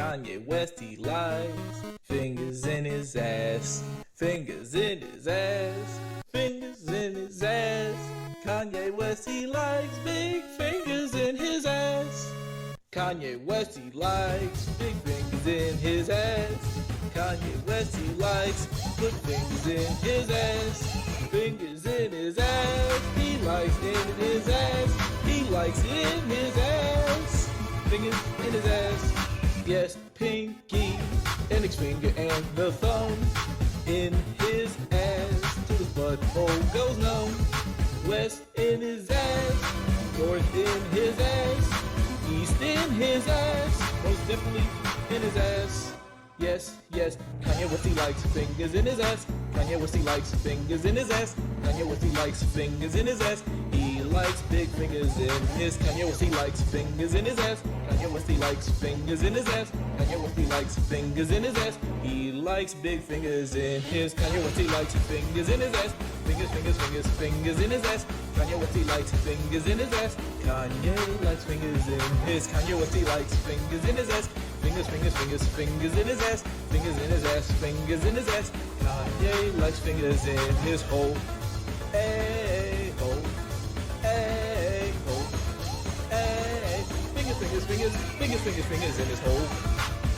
Kanye West, he likes fingers in his ass. Fingers in his ass. Fingers in his ass. Kanye West, he likes big fingers in his ass. Kanye West, he likes big fingers in his ass. Kanye West, he likes good fingers in his ass. Fingers in his ass. He likes in his ass. He likes in his ass. Fingers in his ass. Yes, pinky, index finger and the thumb in his ass. To his butthole goes numb. West in his ass. North in his ass. East in his ass. Most definitely in his ass. Yes, yes, Kanye West, he likes fingers in his ass. Kanye West, he likes fingers in his ass. Kanye West, he likes fingers in his ass. He likes big fingers in his. Kanye West, he likes fingers in his ass. Kanye West, he likes fingers in his ass. Kanye West, he likes fingers in his ass. He likes big fingers in his. Kanye West, he likes fingers in his ass. Fingers, fingers, fingers, fingers in his ass. Kanye West, he likes fingers in his ass. Kanye likes fingers in his. Kanye West, he likes fingers in his ass. Fingers, fingers, fingers, fingers in his ass. Fingers in his ass, fingers in his ass. Kanye likes fingers in his hole. Hey, hole. Hey, hole. Hey. Fingers, fingers, fingers, fingers, fingers, fingers in his hole.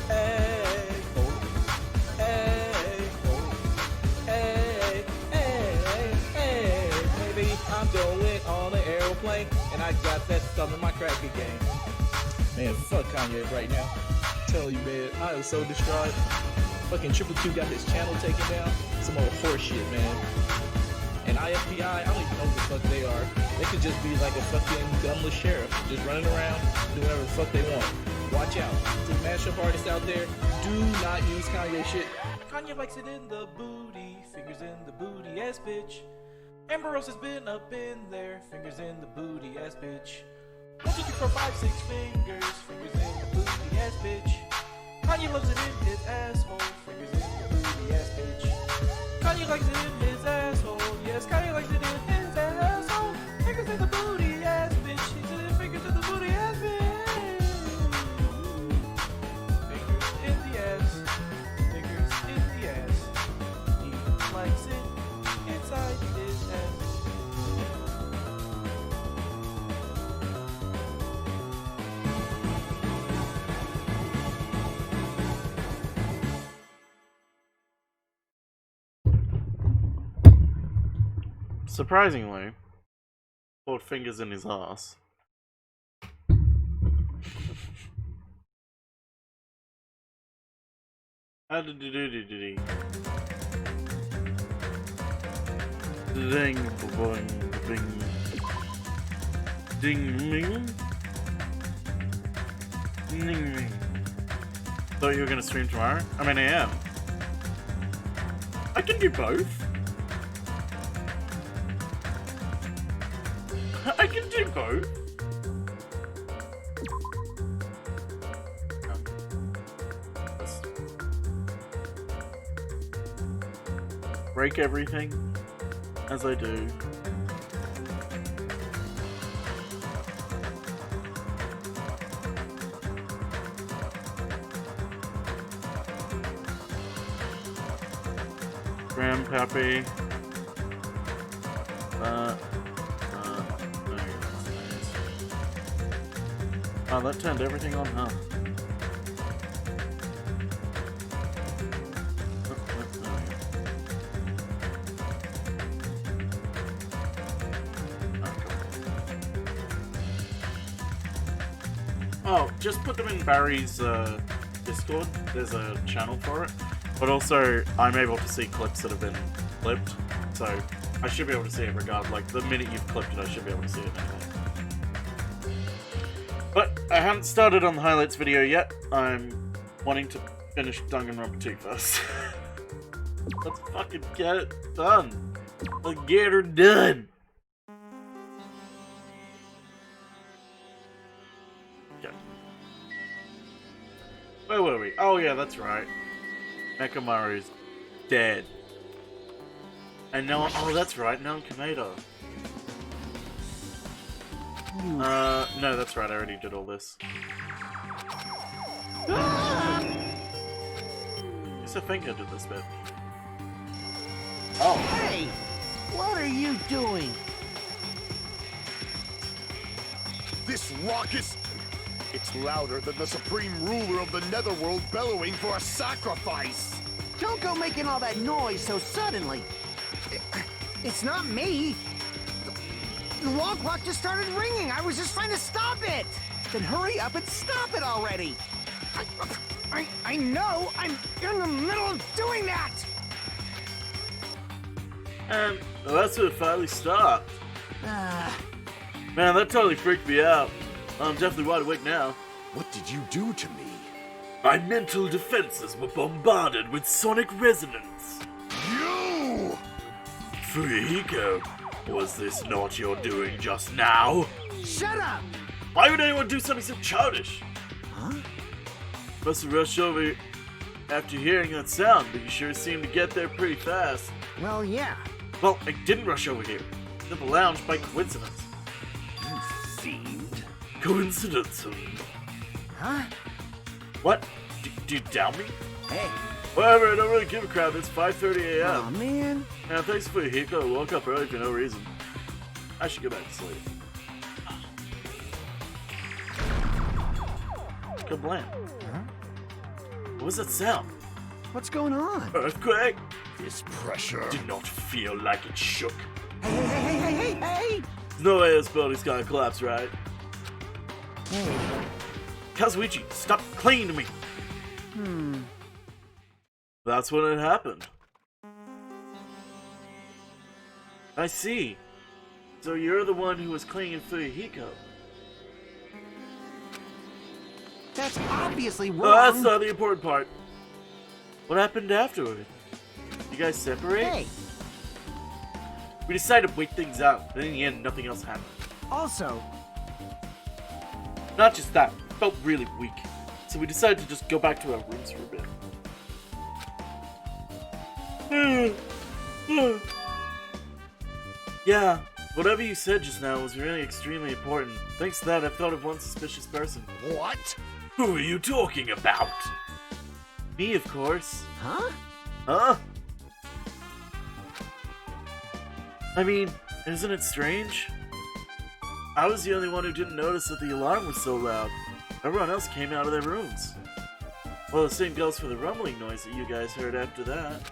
Hey, hole. Hey, hole. Hey, hey, hey, baby, I'm going on an aeroplane, and I got that stuff in my cracker game. Man, fuck Kanye right now. Tell you, man, I am so distraught. Fucking Triple Q got his channel taken down. Some old horse shit, man. And IFBI, I don't even know who the fuck they are. They could just be like a fucking gumless sheriff, just running around, doing whatever the fuck they want. Watch out. To the mashup artists out there, do not use Kanye shit. Kanye likes it in the booty, fingers in the booty ass bitch. Amber Rose has been up in there, fingers in the booty ass bitch. 1, 2, 3, 4, 5, 6 fingers, fingers in the booty ass bitch. Kanye loves it in his asshole, fingers in the booty ass bitch. Kanye likes it in his asshole, yes, Kanye likes it in his asshole. Fingers in the booty ass bitch, he's in fingers in the booty ass bitch. Fingers in the ass, fingers in the ass. He likes it inside his ass. Surprisingly, put fingers in his ass. How did he do? Ding, boing, bing, ding, ming, ding, ming. Thought you were gonna stream tomorrow? I mean, I am. I can do both. I can do both. Break everything as I do. Grandpappy. Oh, that turned everything on, huh? Oh, just put them in Barry's Discord. There's a channel for it. But also, I'm able to see clips that have been clipped. So, I should be able to see it regardless. Like, the minute you've clipped it, I should be able to see it anyway. But I haven't started on the highlights video yet. I'm wanting to finish Danganronpa 2 first. Let's fucking get it done. Let's get her done. Okay. Where were we? Oh yeah, that's right. Mekamaru's dead. And no, oh that's right, no Kameda. No, that's right, I already did all this. least I think I did this bit. Oh. Hey! What are you doing? This raucous... It's louder than the supreme ruler of the netherworld bellowing for a sacrifice! Don't go making all that noise so suddenly. It's not me. The wall clock just started ringing. I was just trying to stop it. Then hurry up and stop it already. I know. I'm in the middle of doing that. And well, that's when it finally stopped. Man, that totally freaked me out. I'm definitely wide awake now. What did you do to me? My mental defenses were bombarded with sonic resonance. You! Fuyahiko, was this not your doing just now? Shut up. Why would anyone do something so childish? Huh? Must have rushed over after hearing that sound, but you sure seemed to get there pretty fast. Well, yeah. Well, I didn't rush over here. To the lounge by coincidence. You fiend. Coincidence? Huh? What? Do you doubt me? Hey. Whatever, I don't really give a crap. It's 5:30 a.m. Oh, man. Yeah, thanks for Hiko. I woke up early for no reason. I should go back to sleep. Kablam. Huh? What was that sound? What's going on? Earthquake? This pressure. Did not feel like it shook. Hey! There's no way this building's gonna collapse, right? Kazuichi, stop clinging to me! That's when it happened. I see. So you're the one who was clinging to Fuyahiko. That's obviously wrong. Oh, that's not the important part. What happened afterward? You guys separate? Hey. We decided to wait things out, but in the end, nothing else happened. Also, Not just that, we felt really weak. So we decided to just go back to our rooms for a bit. Yeah, whatever you said just now was really extremely important. Thanks to that, I thought of one suspicious person. What? Who are you talking about? Me, of course. huh? Huh? I mean, isn't it strange? I was the only one who didn't notice that the alarm was so loud. Everyone else came out of their rooms. Well, the same goes for the rumbling noise that you guys heard after that.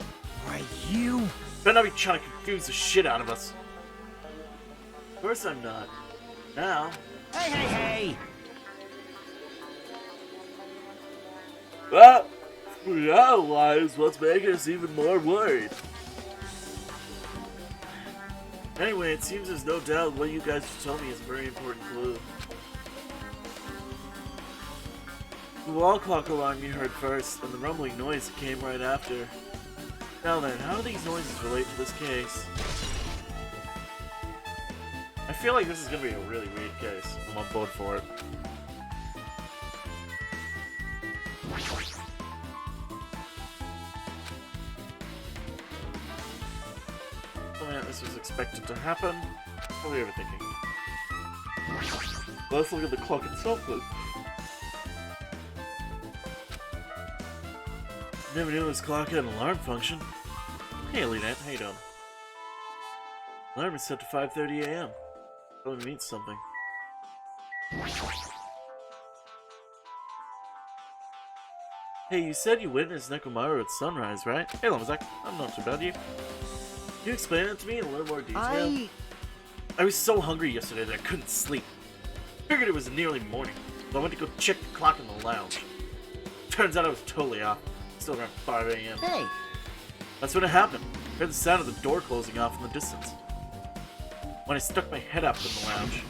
Why, you... Better not be trying to confuse the shit out of us. Of course I'm not. Now. Hey! Well, that lies what's making us even more worried. Anyway, it seems there's no doubt what you guys just told me is a very important clue. The wall clock alarm you heard first, and the rumbling noise that came right after. Now then, how do these noises relate to this case? I feel like this is gonna be a really weird case. I'm on board for it. Oh man, this was expected to happen. What were you ever thinking? Let's look at the clock itself then. Never knew this clock had an alarm function. Hey, Leanette, how you doing? Alarm is set to 5:30 a.m. Probably means something. Hey, you said you witnessed Nekomaru at sunrise, right? Hey, Lamazak, I'm not too bad. You? Can you explain it to me in a little more detail? I was so hungry yesterday that I couldn't sleep. Figured it was nearly morning, so I went to go check the clock in the lounge. Turns out I was totally off. Still around 5 a.m. Hey! That's when it happened. I heard the sound of the door closing off in the distance. When I stuck my head up in the lounge.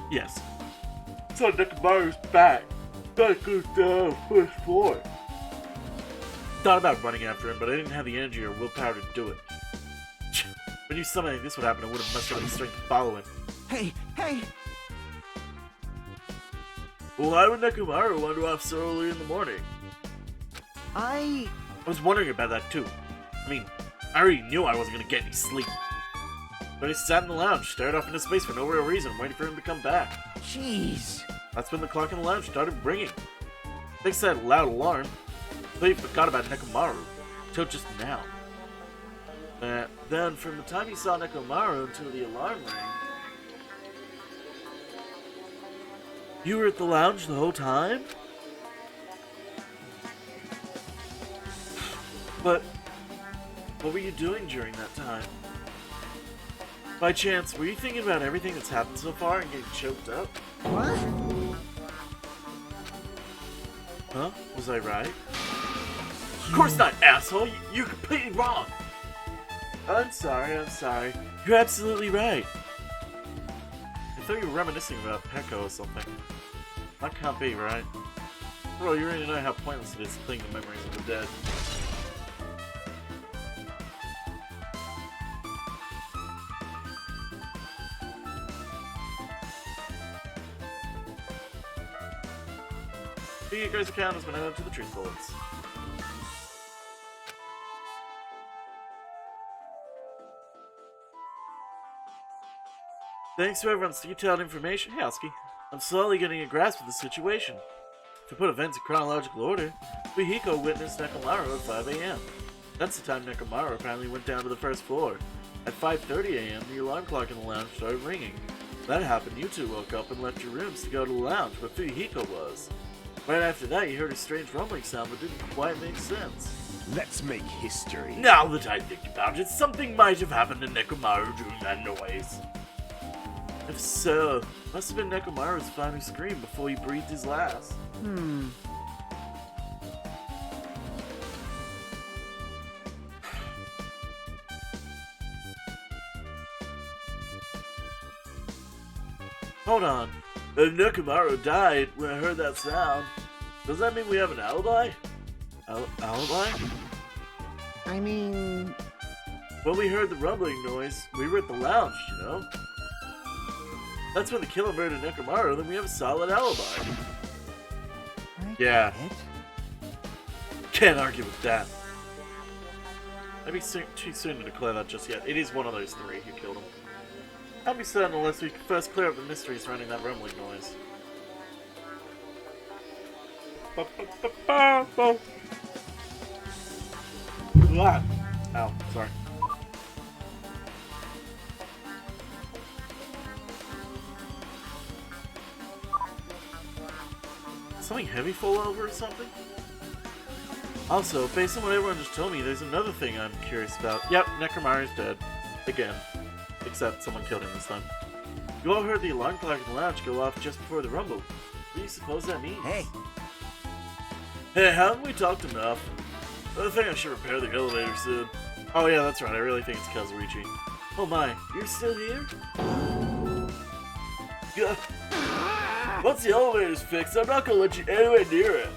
Yes. Saw Nekomaru's back. Back goes down first floor. Thought about running after him, but I didn't have the energy or willpower to do it. When you knew something like this would happen, I would have mustered the strength to follow him. Hey! Well, why would Nekomaru wander off so early in the morning? I was wondering about that too. I mean, I already knew I wasn't gonna get any sleep. But I sat in the lounge, stared off into space for no real reason, waiting for him to come back. Jeez. That's when the clock in the lounge started ringing. Thanks to that loud alarm, I thought you forgot about Nekomaru. Till just now. Then, from the time you saw Nekomaru until the alarm rang, you were at the lounge the whole time? But what were you doing during that time? By chance, were you thinking about everything that's happened so far and getting choked up? What? Huh? Was I right? Of course not, asshole! You're completely wrong! I'm sorry. You're absolutely right. I thought you were reminiscing about Peko or something. That can't be, right? Bro, you already know how pointless it is to cling to memories of the dead. The Ego's account has been added to the truth bullets. Thanks to everyone's detailed information, hey Husky, I'm slowly getting a grasp of the situation. To put events in chronological order, Fuyuhiko witnessed Nekomaru at 5 a.m. That's the time Nekomaru apparently went down to the first floor. At 5:30 a.m., the alarm clock in the lounge started ringing. That happened, you two woke up and left your rooms to go to the lounge where Fuyuhiko was. Right after that, you heard a strange rumbling sound that didn't quite make sense. Let's make history. Now that I think about it, something might have happened to Nekomaru during that noise. If so, must have been Nekomaru's final scream before he breathed his last. Hold on. If Nekomaru died when I heard that sound, does that mean we have an alibi? Alibi? I mean... When we heard the rumbling noise, we were at the lounge, you know? That's when the killer murdered Nekomaru, then we have a solid alibi. Yeah. Can't argue with that. Maybe too soon to declare that just yet. It is one of those three who killed him. Can't be certain unless we first clear up the mystery surrounding that rumbling noise. Ow, sorry. Something heavy fall over or something? Also, based on what everyone just told me, there's another thing I'm curious about. Yep, Nekomaru's dead. Again. Except someone killed him this time. You all heard the alarm clock in the lounge go off just before the rumble. What do you suppose that means? Hey, haven't we talked enough? I think I should repair the elevator soon. Oh yeah, that's right, I really think it's Kazuichi. Oh my, you're still here? Yeah. Once the elevator's fixed, I'm not gonna let you anywhere near it.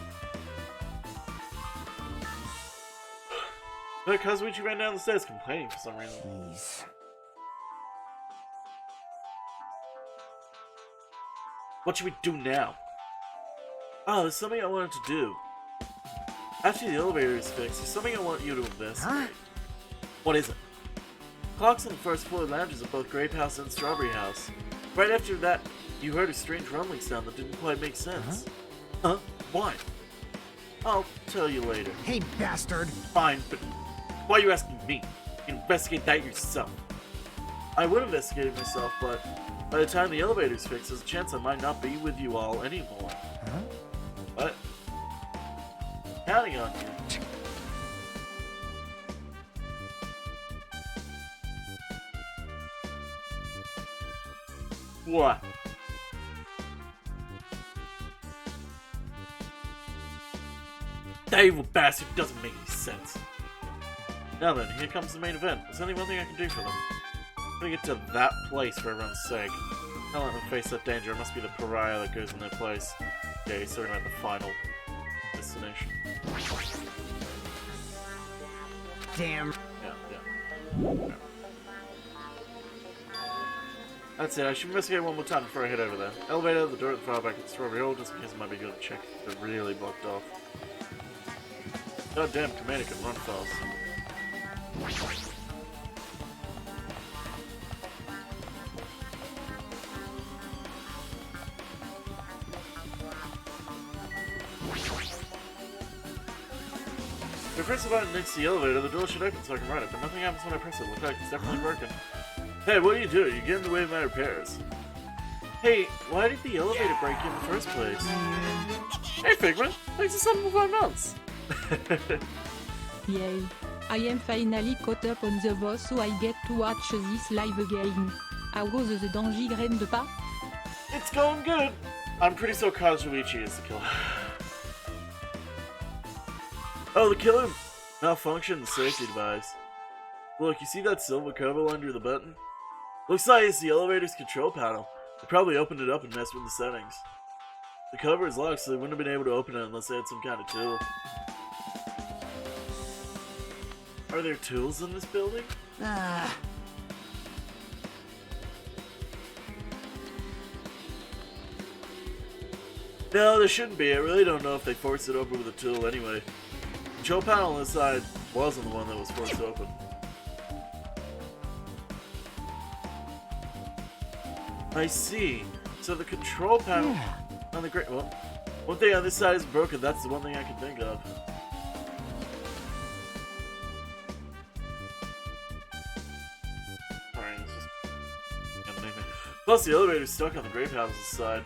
But Kazuichi ran down the stairs complaining for some reason. Jeez. What should we do now? Oh, there's something I wanted to do. After the elevator is fixed, there's something I want you to investigate. Huh? What is it? Clocks on the first floor lounges of both Grape House and Strawberry House. Right after that, you heard a strange rumbling sound that didn't quite make sense. Huh? Why? I'll tell you later. Hey, bastard! Fine, but why are you asking me? Investigate that yourself. I would investigate it myself, but by the time the elevator's fixed, there's a chance I might not be with you all anymore. Huh? What? Counting on you. What? That evil bastard doesn't make any sense. Now then, here comes the main event. There's only one thing I can do for them. I'm gonna get to that place for everyone's sake. Don't let them face that danger. It must be the pariah that goes in their place. Yeah, he's talking about the final destination. Damn. Yeah. That's it. I should investigate one more time before I head over there. Elevator, the door at the far back at the Strawberry Hall, just in case it might be good to check if they're really blocked off. Goddamn, Commander can run fast. If I press the button next to the elevator, the door should open so I can run it, but nothing happens when I press it. Looks like it's definitely broken. Hey, what are you doing? You get in the way of my repairs. Hey, why did the elevator break in the first place? Hey, Figment! Thanks for 7 for 5 months! Yay. I am finally caught up on the boss, so I get to watch this live again. How goes the Danganronpa? It's going good! I'm pretty sure Kazuichi is the killer. Oh, the killer malfunctioned the safety device. Look, you see that silver cover under the button? Looks like it's the elevator's control panel. They probably opened it up and messed with the settings. The cover is locked, so they wouldn't have been able to open it unless they had some kind of tool. Are there tools in this building? No, there shouldn't be. I really don't know if they forced it open with a tool anyway. The control panel inside wasn't the one that was forced open. I see. So the control panel on the great one thing on this side is broken. That's the one thing I can think of. Alright, let's just... Plus the elevator's stuck on the grape house's side.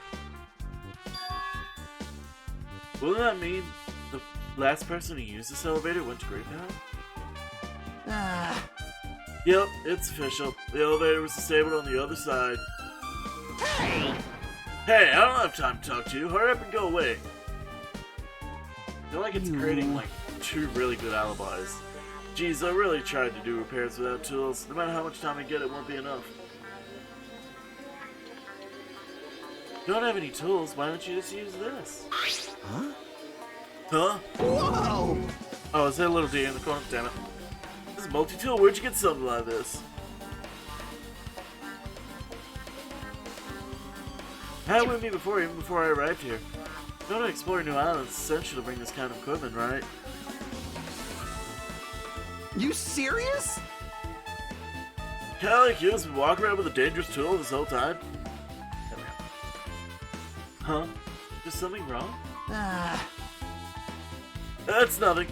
Wouldn't that mean the last person who used this elevator went to Grape House? Yep, it's official. The elevator was disabled on the other side. Hey! Hey, I don't have time to talk to you. Hurry up and go away. I feel like it's creating like 2 really good alibis. Geez, I really tried to do repairs without tools. No matter how much time I get, it won't be enough. You don't have any tools, why don't you just use this? Huh? Huh? Whoa! Oh, is there a little D in the corner? Damn it. This is multi-tool, where'd you get something like this? Had it with me before, even before I arrived here. Going to explore new islands, it's essential to bring this kind of equipment, right? You serious? Kinda like you has been walking around with a dangerous tool this whole time? Huh? Is something wrong? That's nothing.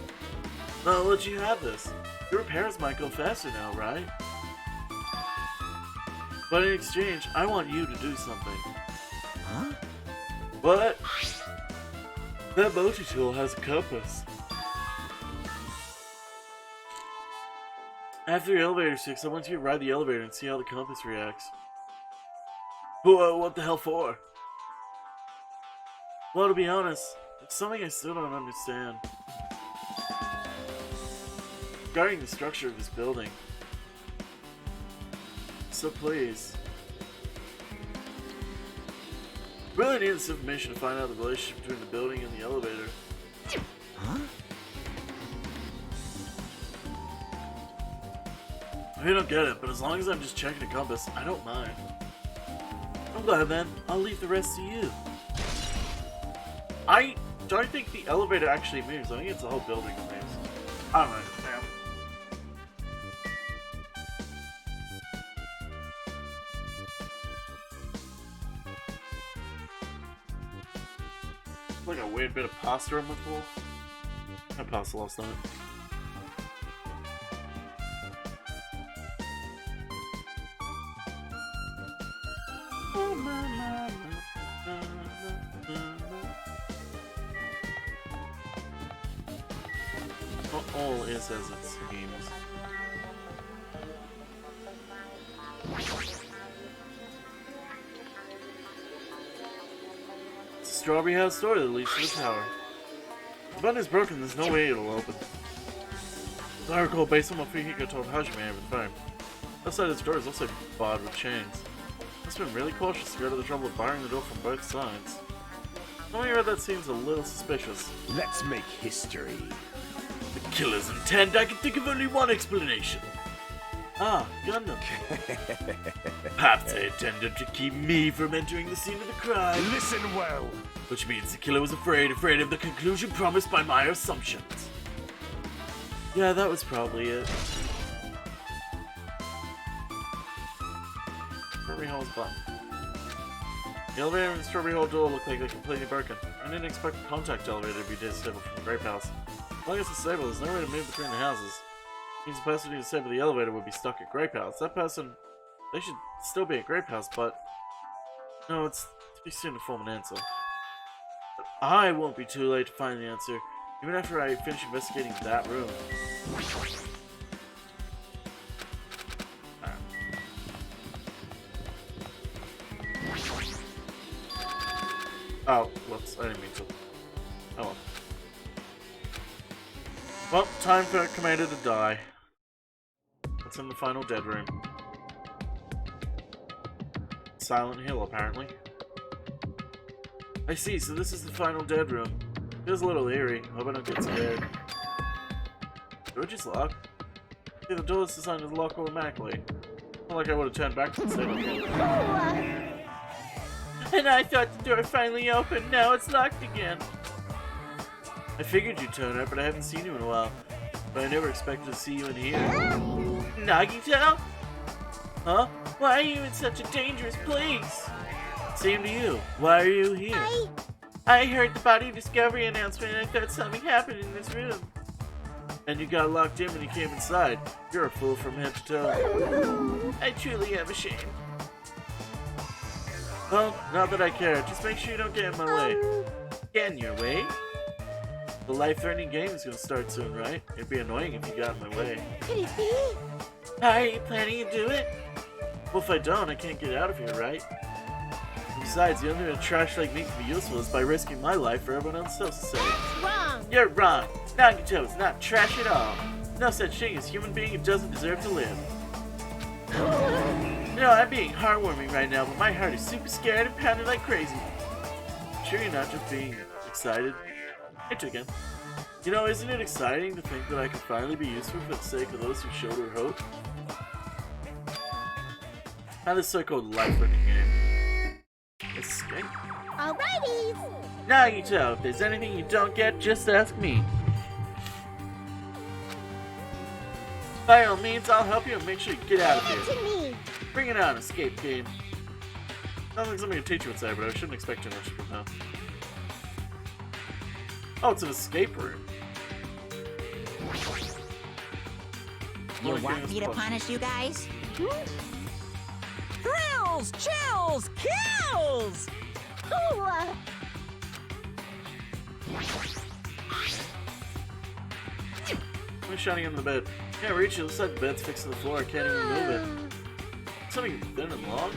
I'll let you have this. Your repairs might go faster now, right? But in exchange, I want you to do something. Huh? What? That multi-tool has a compass. After the elevator fix, I want you to ride the elevator and see how the compass reacts. What the hell for? Well, to be honest, it's something I still don't understand. Regarding the structure of this building. So please. Really need this information to find out the relationship between the building and the elevator. Huh? I don't get it, but as long as I'm just checking a compass, I don't mind. I'm glad then. I'll leave the rest to you. I don't think the elevator actually moves. I think it's the whole building that moves. I don't know. Damn. Like a weird bit of pasta on the floor. I had pasta last night. Not all is as it seems. It's a Strawberry House door that leads to the tower. The button is broken, there's no way it'll open. As I recall, based on what Fihiko told Hajime over the phone, outside this door is also barred with chains. Must have been really cautious to go to the trouble of barring the door from both sides. Knowing I read that seems a little suspicious. Let's make history. The killer's intent, I can think of only one explanation. Ah, Gundam. Perhaps they intended to keep me from entering the scene of the crime. Listen well. Which means the killer was afraid of the conclusion promised by my assumptions. Yeah, that was probably it. Strawberry Hall's button. The elevator and the Strawberry Hall door look like they're completely broken. I didn't expect the contact elevator to be disabled from the Grape House. As long as it's stable, there's no way to move between the houses. It means the person who disabled the elevator would be stuck at Grape House. That person, they should still be at Grape House, but no, it's too soon to form an answer. But I won't be too late to find the answer, even after I finish investigating that room. Oh, whoops, I didn't mean to. Oh well. Well, time for Commander to die. What's in the final dead room? Silent Hill, apparently. I see, so this is the final dead room. Feels a little eerie. Hope I don't get scared. Door just locked. See, the door is designed to lock automatically. Not like I would have turned back to the same. And I thought the door finally opened. Now it's locked again. I figured you'd turn up, but I haven't seen you in a while. But I never expected to see you in here. Nagito? Huh? Why are you in such a dangerous place? Same to you. Why are you here? I heard the body discovery announcement and I thought something happened in this room. And you got locked in when you came inside. You're a fool from head to toe. I truly am ashamed. Well, not that I care. Just make sure you don't get in my way. Get in your way? The life-threatening game is gonna start soon, right? It'd be annoying if you got in my way. Could it be? Are you planning to do it? Well, if I don't, I can't get out of here, right? Besides, the only way a trash like me can be useful is by risking my life for everyone else's sake. Wrong. You're wrong. Nagito is not trash at all. No such thing as human being who doesn't deserve to live. No, I'm being heartwarming right now, but my heart is super scared and pounding like crazy. Sure you're not just being excited? Hey, again. You know, isn't it exciting to think that I can finally be useful for the sake of those who showed her hope? Now this so-called life-threatening game. Escape? Alrighty. Nagito, if there's anything you don't get, just ask me. By all means, I'll help you and make sure you get out of Give it here. to me. Bring it on, escape game. Sounds like something a teacher would say, but I shouldn't expect too much from her. Oh, it's an escape room. You want me to punish you guys? Thrills, chills, kills! Ooh, I'm shining on the bed. Can't reach it. Looks like the bed's fixed to the floor. I can't even move it. Something thin and long?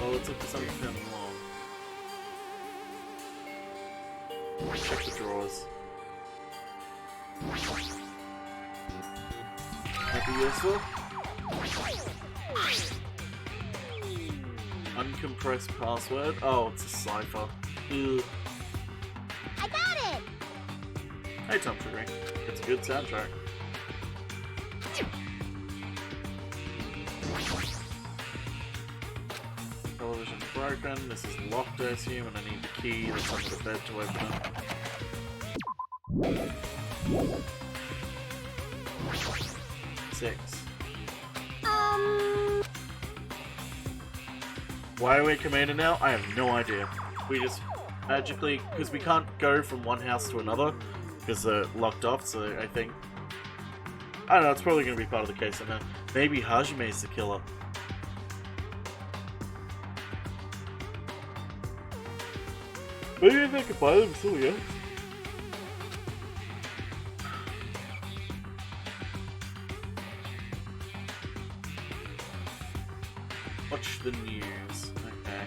Oh, let's look for something thin and long. Check the drawers. Might be useful. Uncompressed password. Oh, it's a cipher. Ugh. I got it. Hey, Tom Tree. It's a good soundtrack. Television broken. This is locked, I assume, and I need the key that's under the bed to open it. 6. Why are we Commander now? I have no idea. We just magically, because we can't go from one house to another because they're locked off, so I think, I don't know, it's probably going to be part of the case. I know. Maybe Hajime is the killer. Maybe if I could buy them still, yeah. Watch the news. Okay.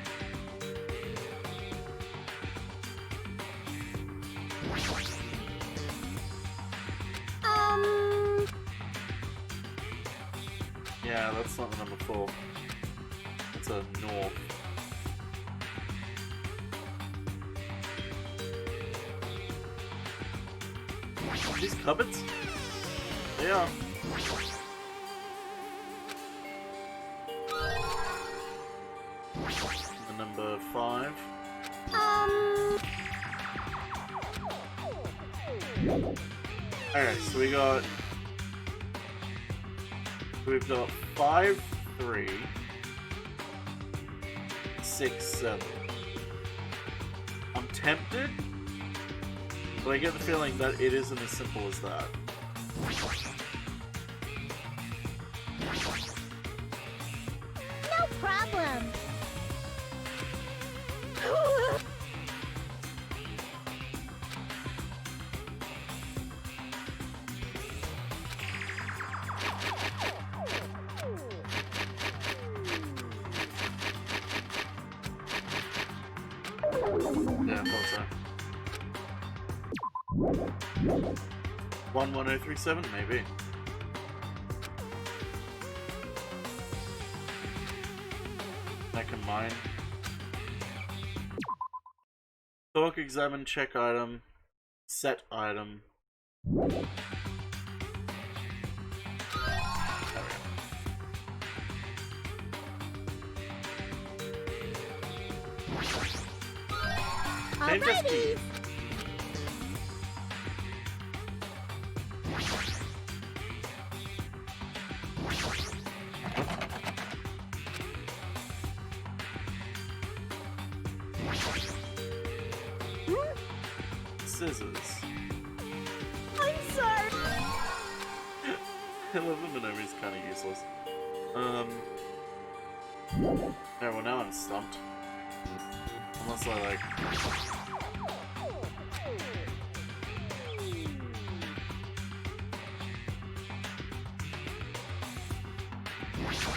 Yeah, that's not the number 4. That's a north. These cupboards? They are. The number 5. Alright, so we've got 5, 3, 6, 7. I'm tempted, But I get the feeling that it isn't as simple as that. No problem. Yeah, I thought so. 11037, maybe. I can mine. Talk, examine, check item, set item. Name just key. Alrighty. Scissors. I'm sorry. I love the Minomi's kind of useless. Yeah, well now I'm stumped. Unless I like...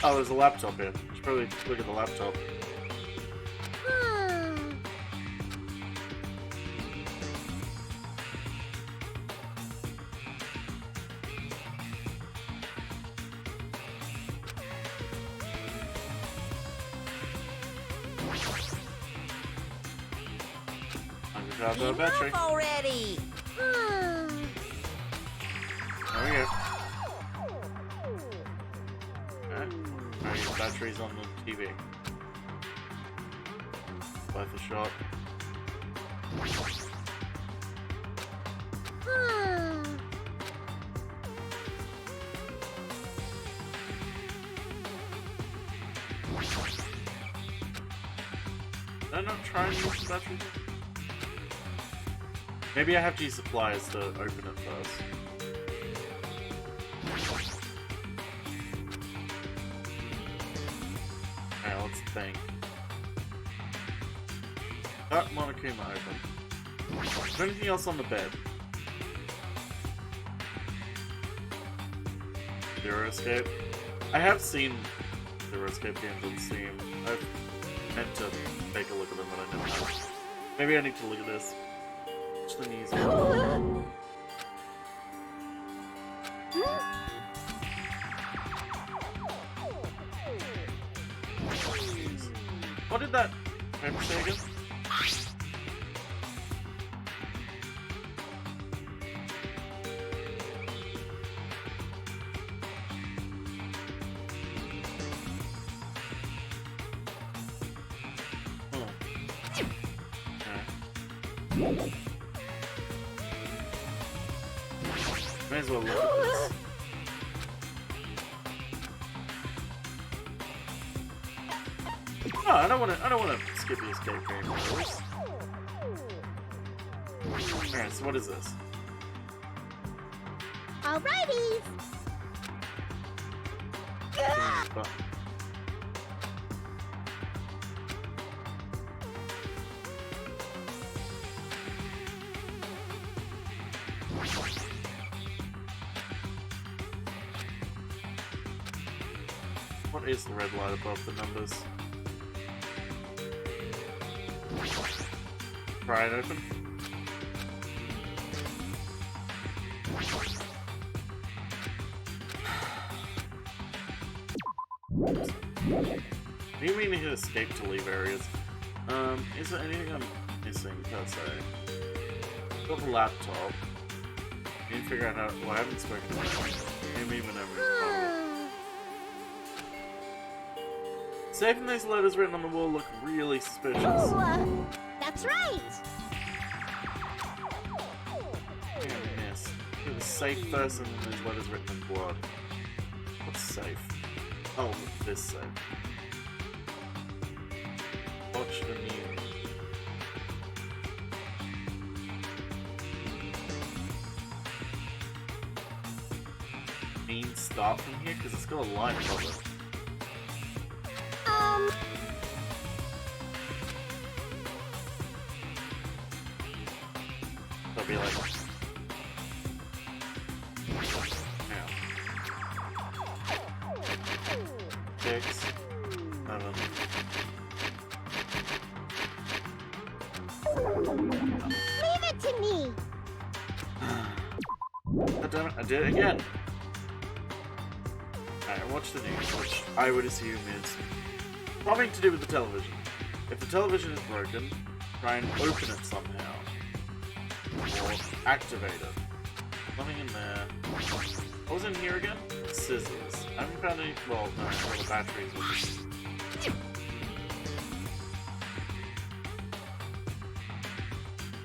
Oh, there's a laptop here. Should probably look at the laptop. Grab the battery. Enough already! There we go. Okay. Alright, the battery's on the TV. Worth a shot. Did I not try and use the battery? Maybe I have to use the pliers to open it first. Okay, let's think. That Monokuma open. Is there anything else on the bed? Zero Escape? I have seen Zero Escape games on Steam. I've meant to take a look at them, but I never have. Maybe I need to look at this. The knees. What did that paper say again? Okay. May as well look at this. Oh, I don't wanna skip the escape game rules. Alright, so what is this? Alrighty. Oh. What is the red light above the numbers? Pry it open. What do you mean to hit escape to leave areas? Is there anything I'm missing per se? Got the laptop. Need to figure out how. Well, I haven't spoken to him even over. Saving these letters written on the wall look really suspicious. Oh, that's right. Yes. It was safe person and these letters written in blood. What's safe? Oh, this safe. Watch the news. mean start from here? Because it's got a line above it. I'll be like... Yeah. 6, 7... Leave it to me. God damn it, I did it again! Alright, watch the news, which I would assume is something to do with the television. If the television is broken, try and open it somehow. Or activate it. Nothing in there. What was in here again? Scissors. I haven't found any. Well, no, the batteries.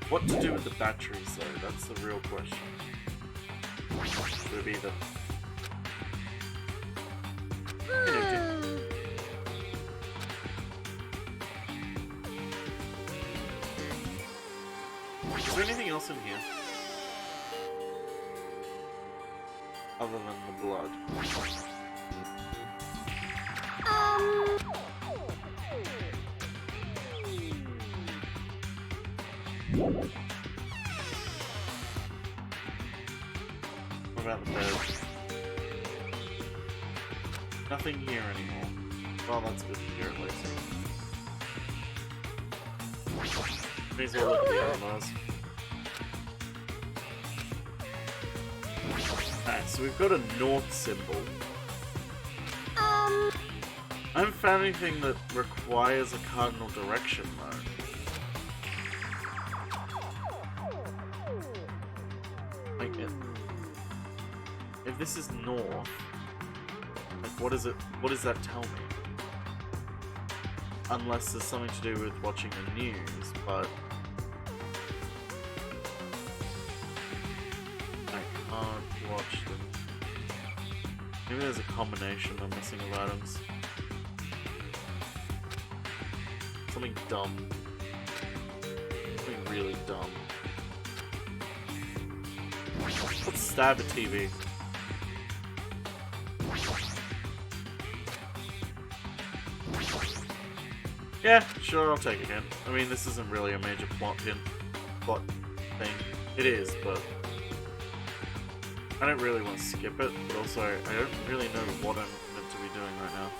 What to do with the batteries, though? That's the real question. Should it be the. Is there anything else in here? Other than the blood. What about the bed? Nothing here anymore. Well, that's good to hear at least. May as well look at the armors. Alright, so we've got a north symbol. I haven't found anything that requires a cardinal direction, though. Like, if this is north, like, what does that tell me? Unless there's something to do with watching the news, but... I can't watch them. Maybe there's a combination I'm missing of items. Something dumb. Something really dumb. Let's stab a TV. Yeah, sure, I'll take it again. I mean, this isn't really a major plot thing. It is, but I don't really want to skip it, but also I don't really know what I'm meant to be doing right now.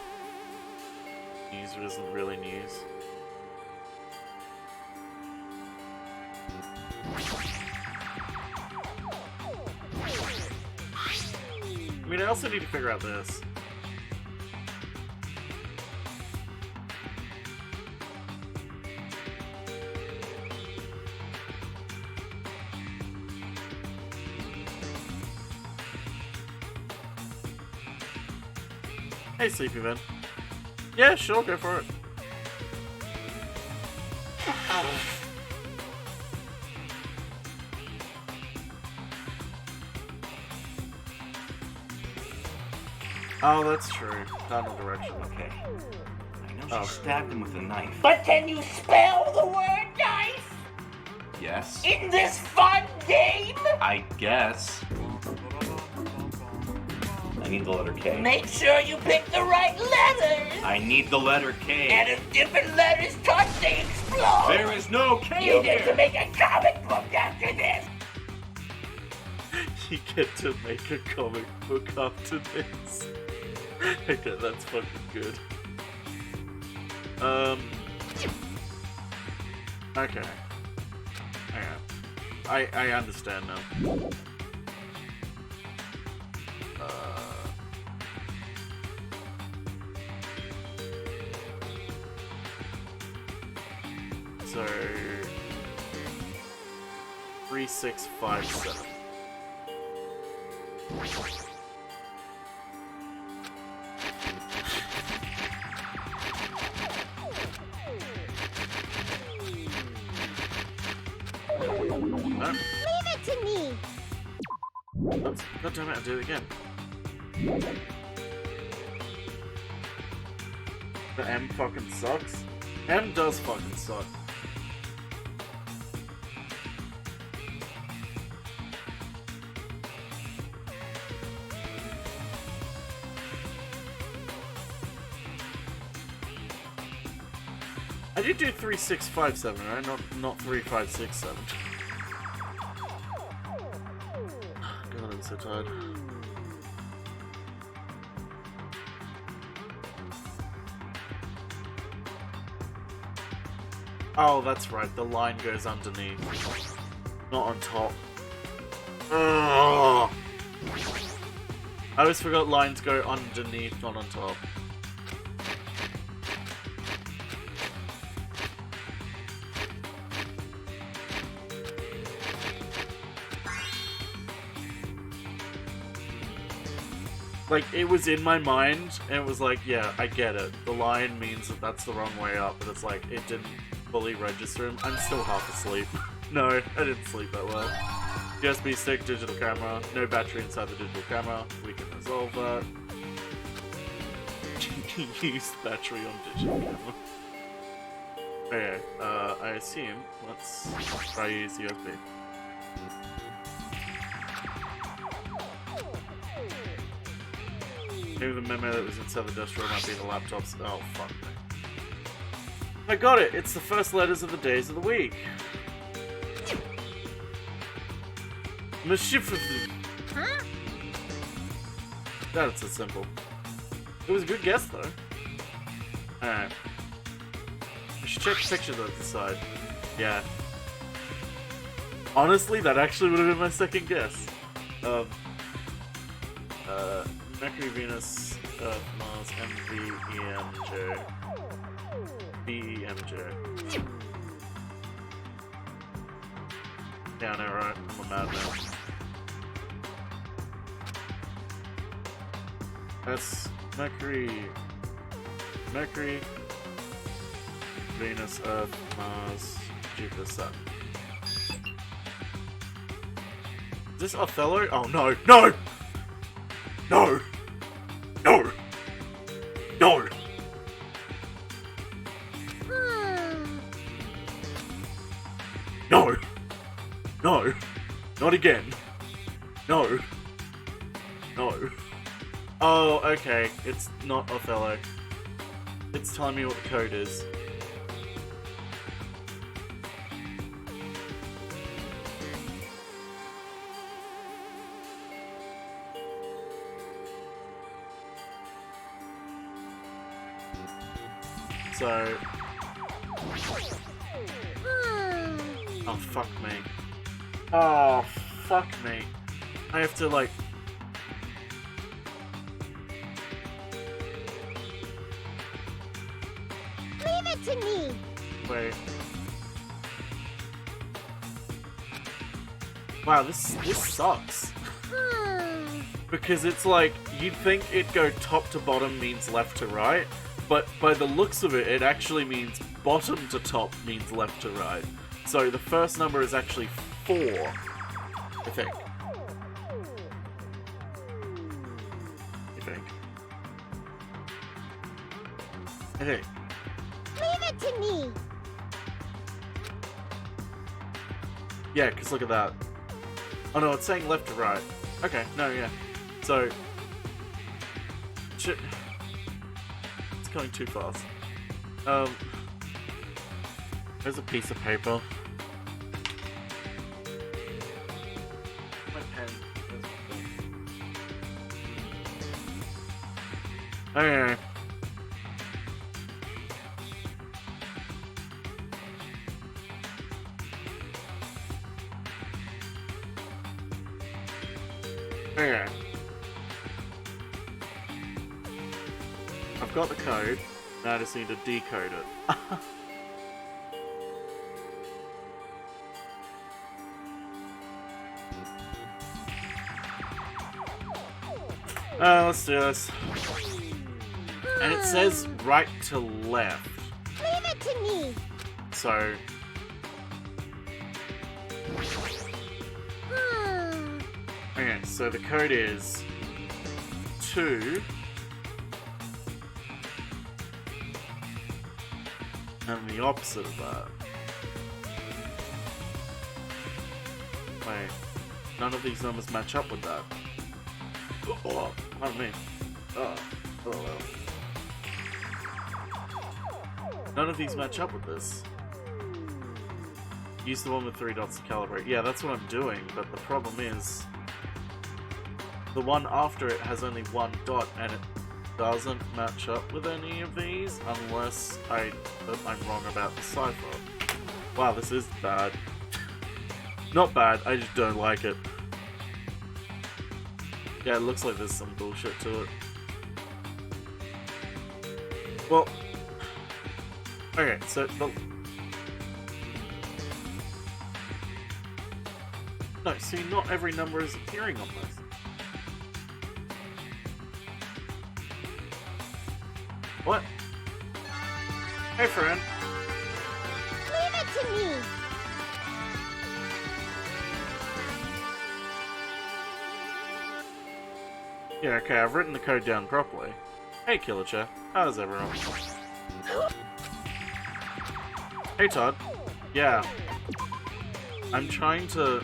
News isn't really news. I mean, I also need to figure out this. Hey, Sleepy Man. Yeah, sure, go for it. Oh, that's true. Cardinal direction. Okay. I know she stabbed him with a knife. But can you spell the word knife? Yes. In this fun game? I guess. I need the letter K. Make sure you pick the right letters. I need the letter K. And if different letters touch, they explode. There is no K You here. get to make a comic book after this. You get to make a comic book after this. Okay, that's fucking good. Okay. Hang on. I understand now. So 3657. Leave it to me. God damn it, I'll do it again. The M fucking sucks. M does fucking suck. did do 3657, right? Not 3567. God, I'm so tired. Oh, that's right. The line goes underneath, not on top. Ugh. I always forgot lines go underneath, not on top. Like, it was in my mind, and it was like, yeah, I get it. The line means that that's the wrong way up, but it's like, it didn't fully register. I'm still half asleep. No, I didn't sleep that well. USB stick, digital camera, no battery inside the digital camera. We can resolve that. Use battery on digital camera. Okay, I assume, let's try use USB. Maybe the memo that was inside the desk drawer might be the laptop's. Oh, fuck me. I got it! It's the first letters of the days of the week. Mischief. Huh? That's so simple. It was a good guess, though. Alright. I should check the pictures at the side. Yeah. Honestly, that actually would have been my second guess. Mercury, Venus, Earth, Mars, MVEMJ. BEMJ. Yeah, I know, right? I'm a madman. That's Mercury, Venus, Earth, Mars, Jupiter, Saturn. Is this Othello? Oh no, no! No! No! No! No! No! Not again! No! No! Oh, okay. It's not Othello. It's telling me what the code is. So... Oh, fuck me. Oh, fuck me. I have to, like... Leave it to me. Wait. Wow, this sucks. Because it's like, you'd think it'd go top to bottom means left to right, but by the looks of it, it actually means bottom to top means left to right. So the first number is actually 4, I think. I think. Leave it to me. Yeah, because look at that. Oh no, it's saying left to right. Okay, no, yeah. So... Shit. It's going too fast. There's a piece of paper. My pen. Okay. Okay. I've got the code, now I just need to decode it. Let's do this. And it says right to left. Leave it to me. So... Okay, so the code is 2 and the opposite of that. Wait, none of these numbers match up with that. Oh, pardon me. Oh, hello. None of these match up with this. Use the one with 3 dots to calibrate. Yeah, that's what I'm doing, but the problem is the one after it has only 1 dot and it doesn't match up with any of these unless I'm wrong about the cipher. Wow, this is bad. Not bad, I just don't like it. Yeah, it looks like there's some bullshit to it. Well, okay, so no, see, not every number is appearing on this. What? Hey, friend. Leave it to me. Yeah, okay, I've written the code down properly. Hey, Killer Chair. How's everyone? Hey, Todd. Yeah. I'm trying to...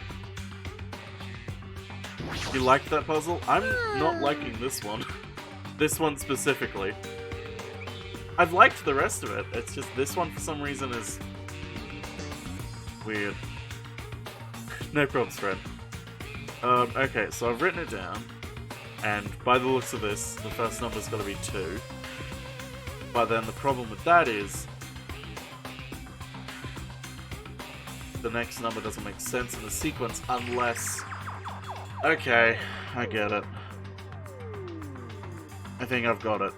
You liked that puzzle? I'm not liking this one. This one specifically. I've liked the rest of it. It's just this one for some reason is... weird. No problems, friend. Okay, so I've written it down. And by the looks of this, the first number's gotta be 2. But then the problem with that is... the next number doesn't make sense in the sequence unless... Okay, I get it. I think I've got it.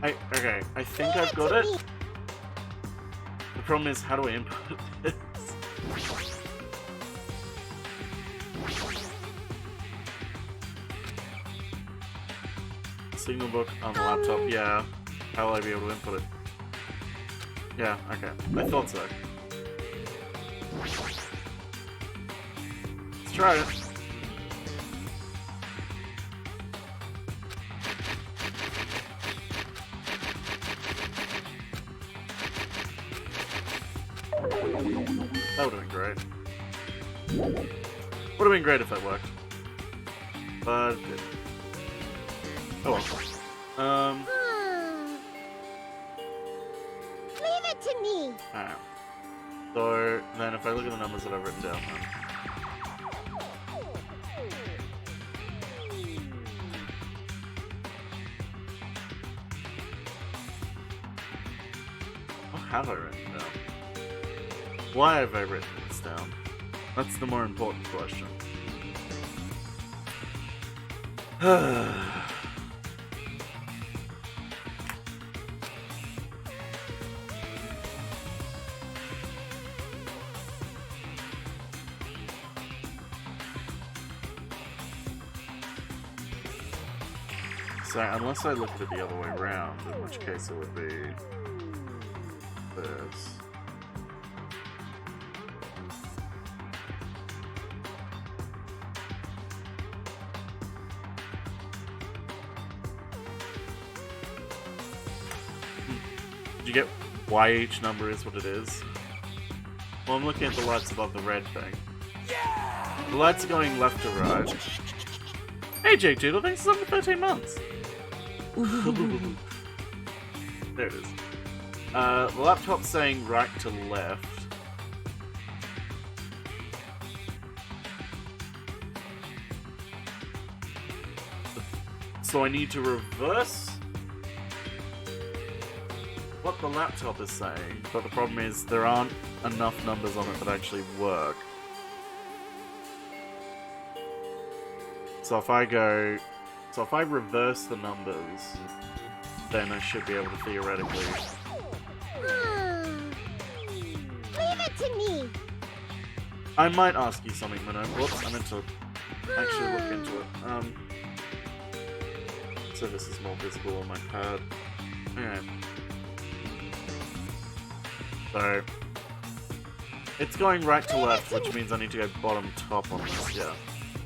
Okay, I think I've got it. The problem is, how do I input this? Signal book on the laptop, yeah. How will I be able to input it? Yeah, okay. I thought so. Let's try it. That would have been great. Would have been great if that worked. But it didn't. Oh well. Leave it to me. Alright. So, then if I look at the numbers that I've written down then. What have I written down? Why have I written this down? That's the more important question. So, unless I look at it the other way around, in which case it would be this. Did you get why each number is what it is? Well, I'm looking at the lights above the red thing. Yeah! The lights are going left to right. Hey, Jake Doodle, thanks for 13 months. There it is. The laptop's saying right to left. So I need to reverse what the laptop is saying, but the problem is there aren't enough numbers on it that actually work. So if I reverse the numbers, then I should be able to theoretically... Leave it to me. I might ask you something, Minnow. Whoops, I meant to actually look into it. So this is more visible on my pad. Okay. So, it's going right to left, which means I need to go bottom top on this, yeah.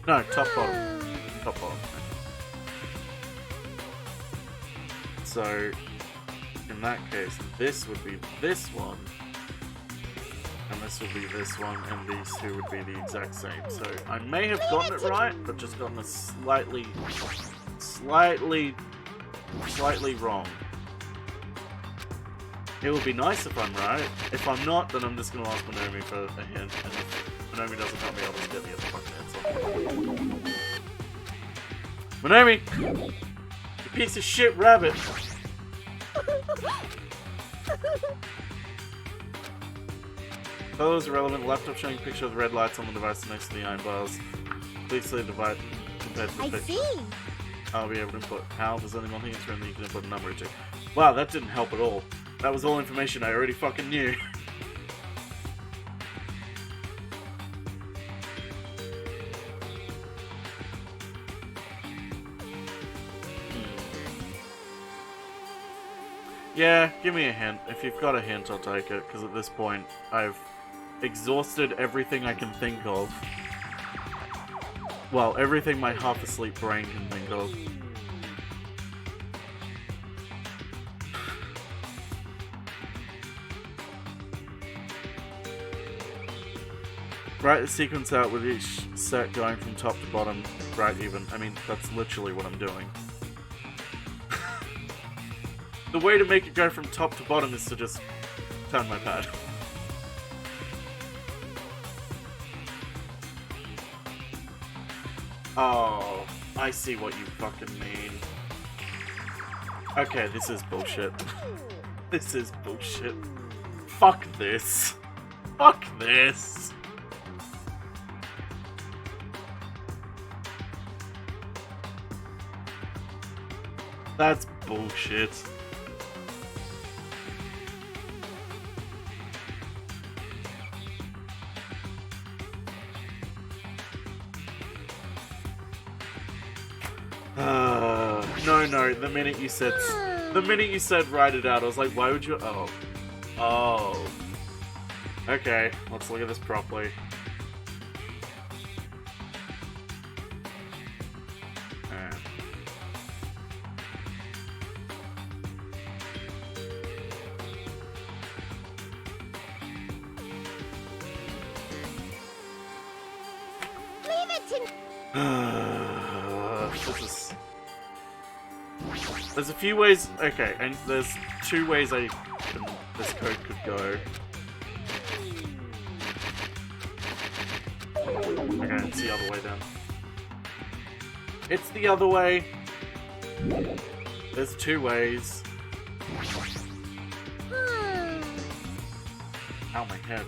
No, top bottom. Top bottom. So, in that case, this would be this one, and this would be this one, and these two would be the exact same. So, I may have gotten it right, but just gotten a slightly slightly wrong. It would be nice if I'm right. If I'm not, then I'm just gonna ask Monomi for a hint, and if Monomi doesn't help me, I'll just get the other fucking answer. Monomi! You piece of shit rabbit! Photos irrelevant. Laptop showing a picture of the red lights on the device next to the iron bars. Please see the device compared to the I picture. see. I'll be able to input. How? There's only one thing in this room that you can input a number into. Wow, that didn't help at all. That was all information I already fucking knew. Yeah, give me a hint. If you've got a hint, I'll take it, because at this point, I've exhausted everything I can think of. Well, everything my half-asleep brain can think of. Write the sequence out with each set going from top to bottom, right even. I mean, that's literally what I'm doing. The way to make it go from top to bottom is to just turn my pad. Oh, I see what you fucking mean. Okay, this is bullshit. This is bullshit. Fuck this. Fuck this. That's bullshit. No, the minute you said write it out, I was like, why would you? Oh. Okay, let's look at this properly. Leave it to There's a few ways. Okay, and there's two ways this code could go. Okay, it's the other way then. It's the other way. There's two ways. Ow, my head.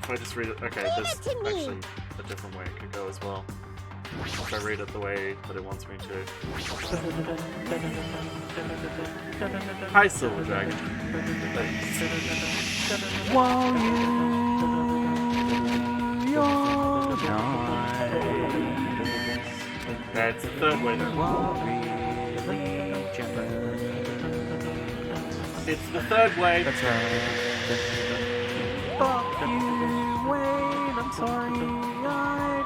If I just read it, okay, there's actually a different way it could go as well. If I read it the way that it wants me to. Hi, Silver Dragon. While you're nice. Okay, it's the third way then. It's the third way. That's right. Fuck you, Wayne, I'm sorry, I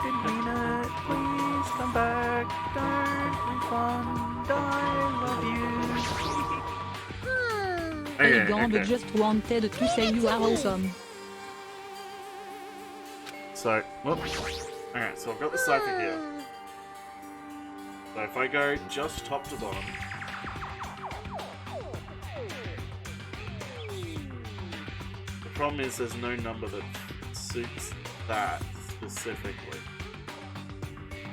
didn't mean it. Please come back, don't refund, I love you. Hey gang, just wanted to say you are awesome. So, whoops. Alright, so I've got the cipher here. So if I go just top to bottom. The problem is there's no number that suits that specifically.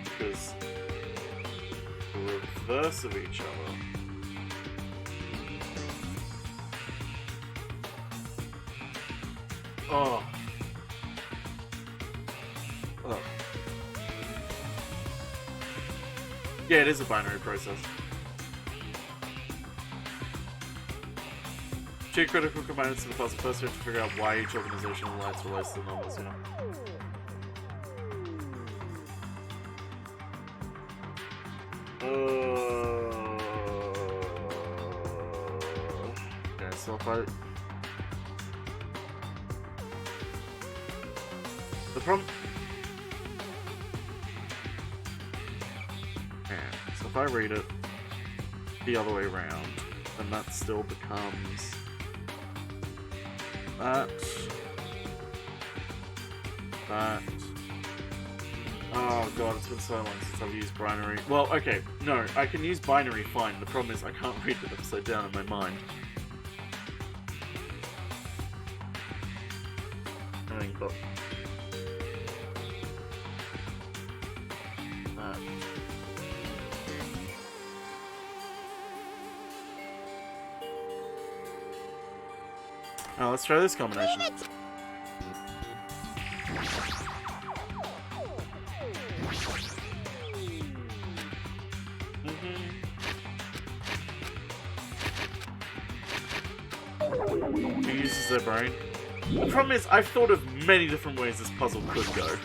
Because the reverse of each other. Oh. Ugh. Yeah, it is a binary process. Two critical components to the puzzle. First, we have to figure out why each organization relates to the numbers, you know. Okay, so if I... The problem... Yeah, so if I read it the other way around, then that still becomes... That... Oh god, it's been so long since I've used binary. Well, okay, no, I can use binary fine. The problem is I can't read it upside down in my mind. Anything but... that. Now let's try this combination. Who uses their brain? The problem is, I've thought of many different ways this puzzle could go.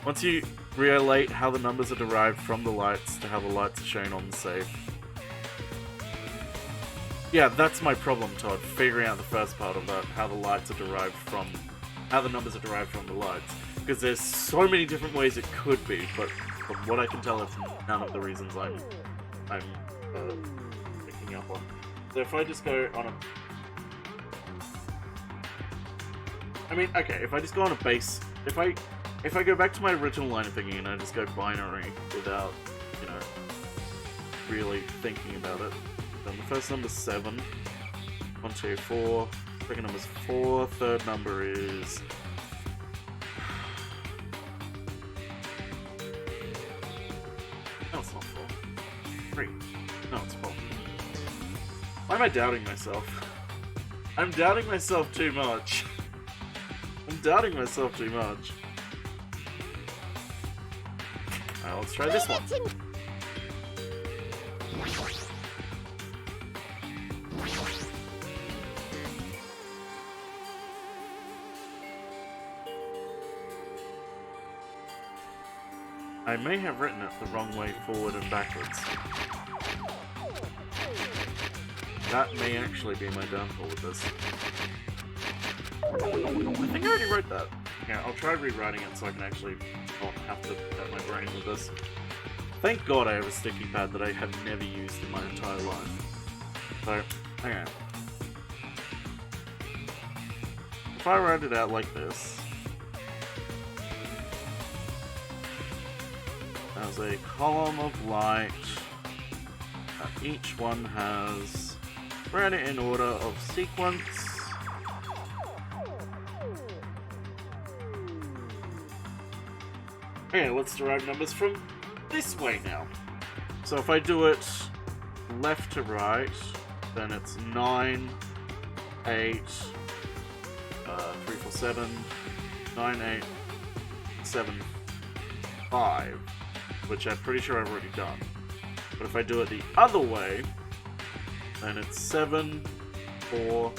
Once you relate how the numbers are derived from the lights to how the lights are shown on the safe. Yeah, that's my problem, Todd. Figuring out the first part of that, how the lights are derived from... how the numbers are derived from the lights. Because there's so many different ways it could be, but from what I can tell, it's none of the reasons I'm picking up on. So if I just go on a... I mean, okay, if I just go on a base... If I go back to my original line of thinking and I just go binary without, you know, really thinking about it, then the first number's 7. 1, 2, 4. Second number's 4. Third number is... No, it's not 4. 3. No, it's 4. Why am I doubting myself? I'm doubting myself too much. I'm doubting myself too much. Alright, let's try this one. I may have written it the wrong way forward and backwards. That may actually be my downfall with this. I think I already wrote that. Yeah, I'll try rewriting it so I can actually not have to hurt my brain with this. Thank God I have a sticky pad that I have never used in my entire life. So, hang on. If I write it out like this... There's a column of light. Each one has... Read it in order of sequence. Okay, let's derive numbers from this way now. So if I do it left to right, then it's 9, 8, 3, 4, 7, 9, 8, 7, 5, which I'm pretty sure I've already done. But if I do it the other way, then it's 7, 4,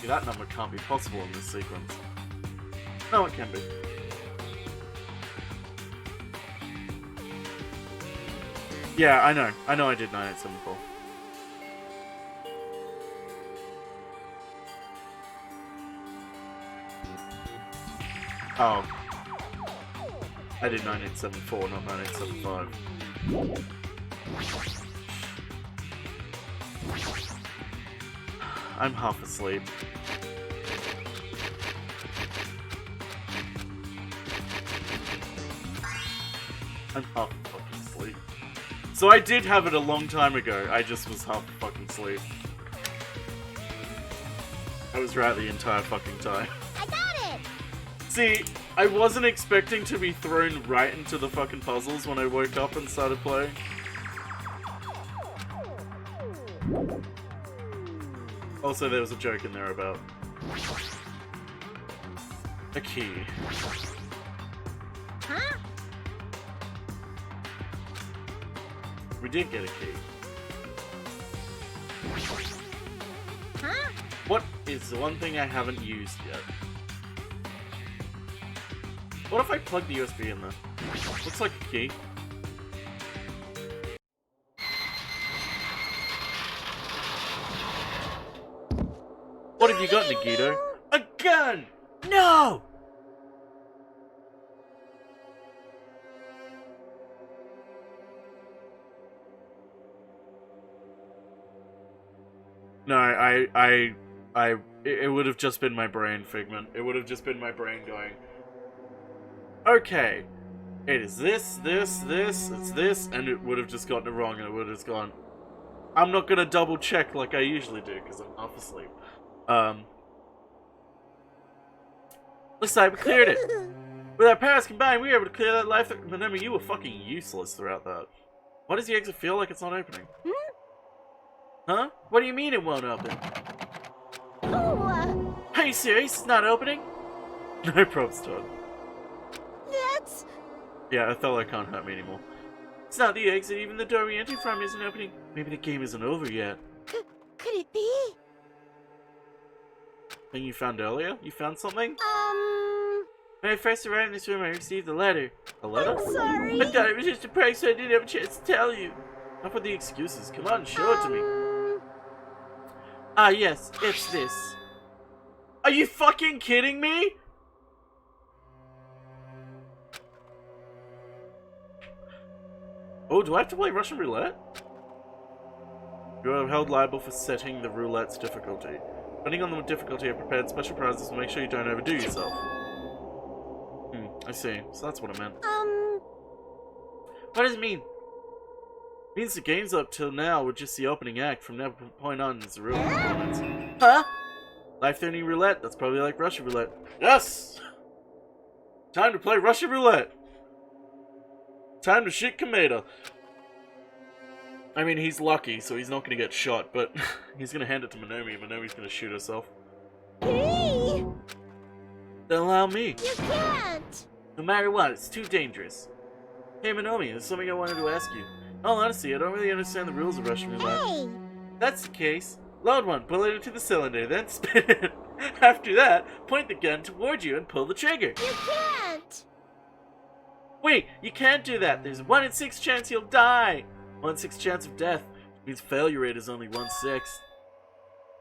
that number can't be possible in this sequence. No, it can be. Yeah, I know I did 9874. Oh. I did 9874, not 9875. I'm half asleep. I'm half fucking asleep. So I did have it a long time ago, I just was half fucking asleep. I was right the entire fucking time. I got it! See, I wasn't expecting to be thrown right into the fucking puzzles when I woke up and started playing. Also, there was a joke in there about a key. Huh? We did get a key. Huh? What is the one thing I haven't used yet? What if I plug the USB in there? Looks like a key. What have you got, Nagito? A gun! No! No, it would have just been my brain, Figment. It would have just been my brain going, okay, it is this, it's this, and it would have just gotten it wrong, and it would have just gone, I'm not gonna double check like I usually do, because I'm half asleep. Looks like we cleared it. With our powers combined, we were able to clear that life. Remember, you were fucking useless throughout that. Why does the exit feel like it's not opening? Huh? What do you mean it won't open? Oh, Are you serious? It's not opening? No props, Todd. that's... Yeah, Othello can't hurt me anymore. It's not the exit, even the door we entered from isn't opening. Maybe the game isn't over yet. Could it be? Thing you found earlier? You found something? When I first arrived in this room, I received a letter. A letter? I'm sorry. I thought it was just a prank, so I didn't have a chance to tell you. Enough with the excuses. Come on, show it to me. Ah, yes, it's this. Are you fucking kidding me? Oh, do I have to play Russian roulette? You are held liable for setting the roulette's difficulty. Depending on the difficulty, I've prepared special prizes to make sure you don't overdo yourself. I see. So that's what it meant. What does it mean? It means the game's up till now with just the opening act. From that point on, it's the real performance. Huh? Life-threatening roulette. That's probably like Russian roulette. Yes! Time to play Russian roulette. Time to shit Kameda. I mean, he's lucky, so he's not going to get shot, but he's going to hand it to Monomi, and Monomi's going to shoot herself. Hey! Then allow me. You can't! No matter what, it's too dangerous. Hey Monomi, there's something I wanted to ask you. In all honesty, I don't really understand the rules of Russian roulette. Hey! If that's the case, load one, pull it into the cylinder, then spin it. After that, point the gun toward you and pull the trigger. You can't! Wait, you can't do that. There's a 1 in 6 chance you'll die. 1 in 6 chance of death, which means failure rate is only 1/6.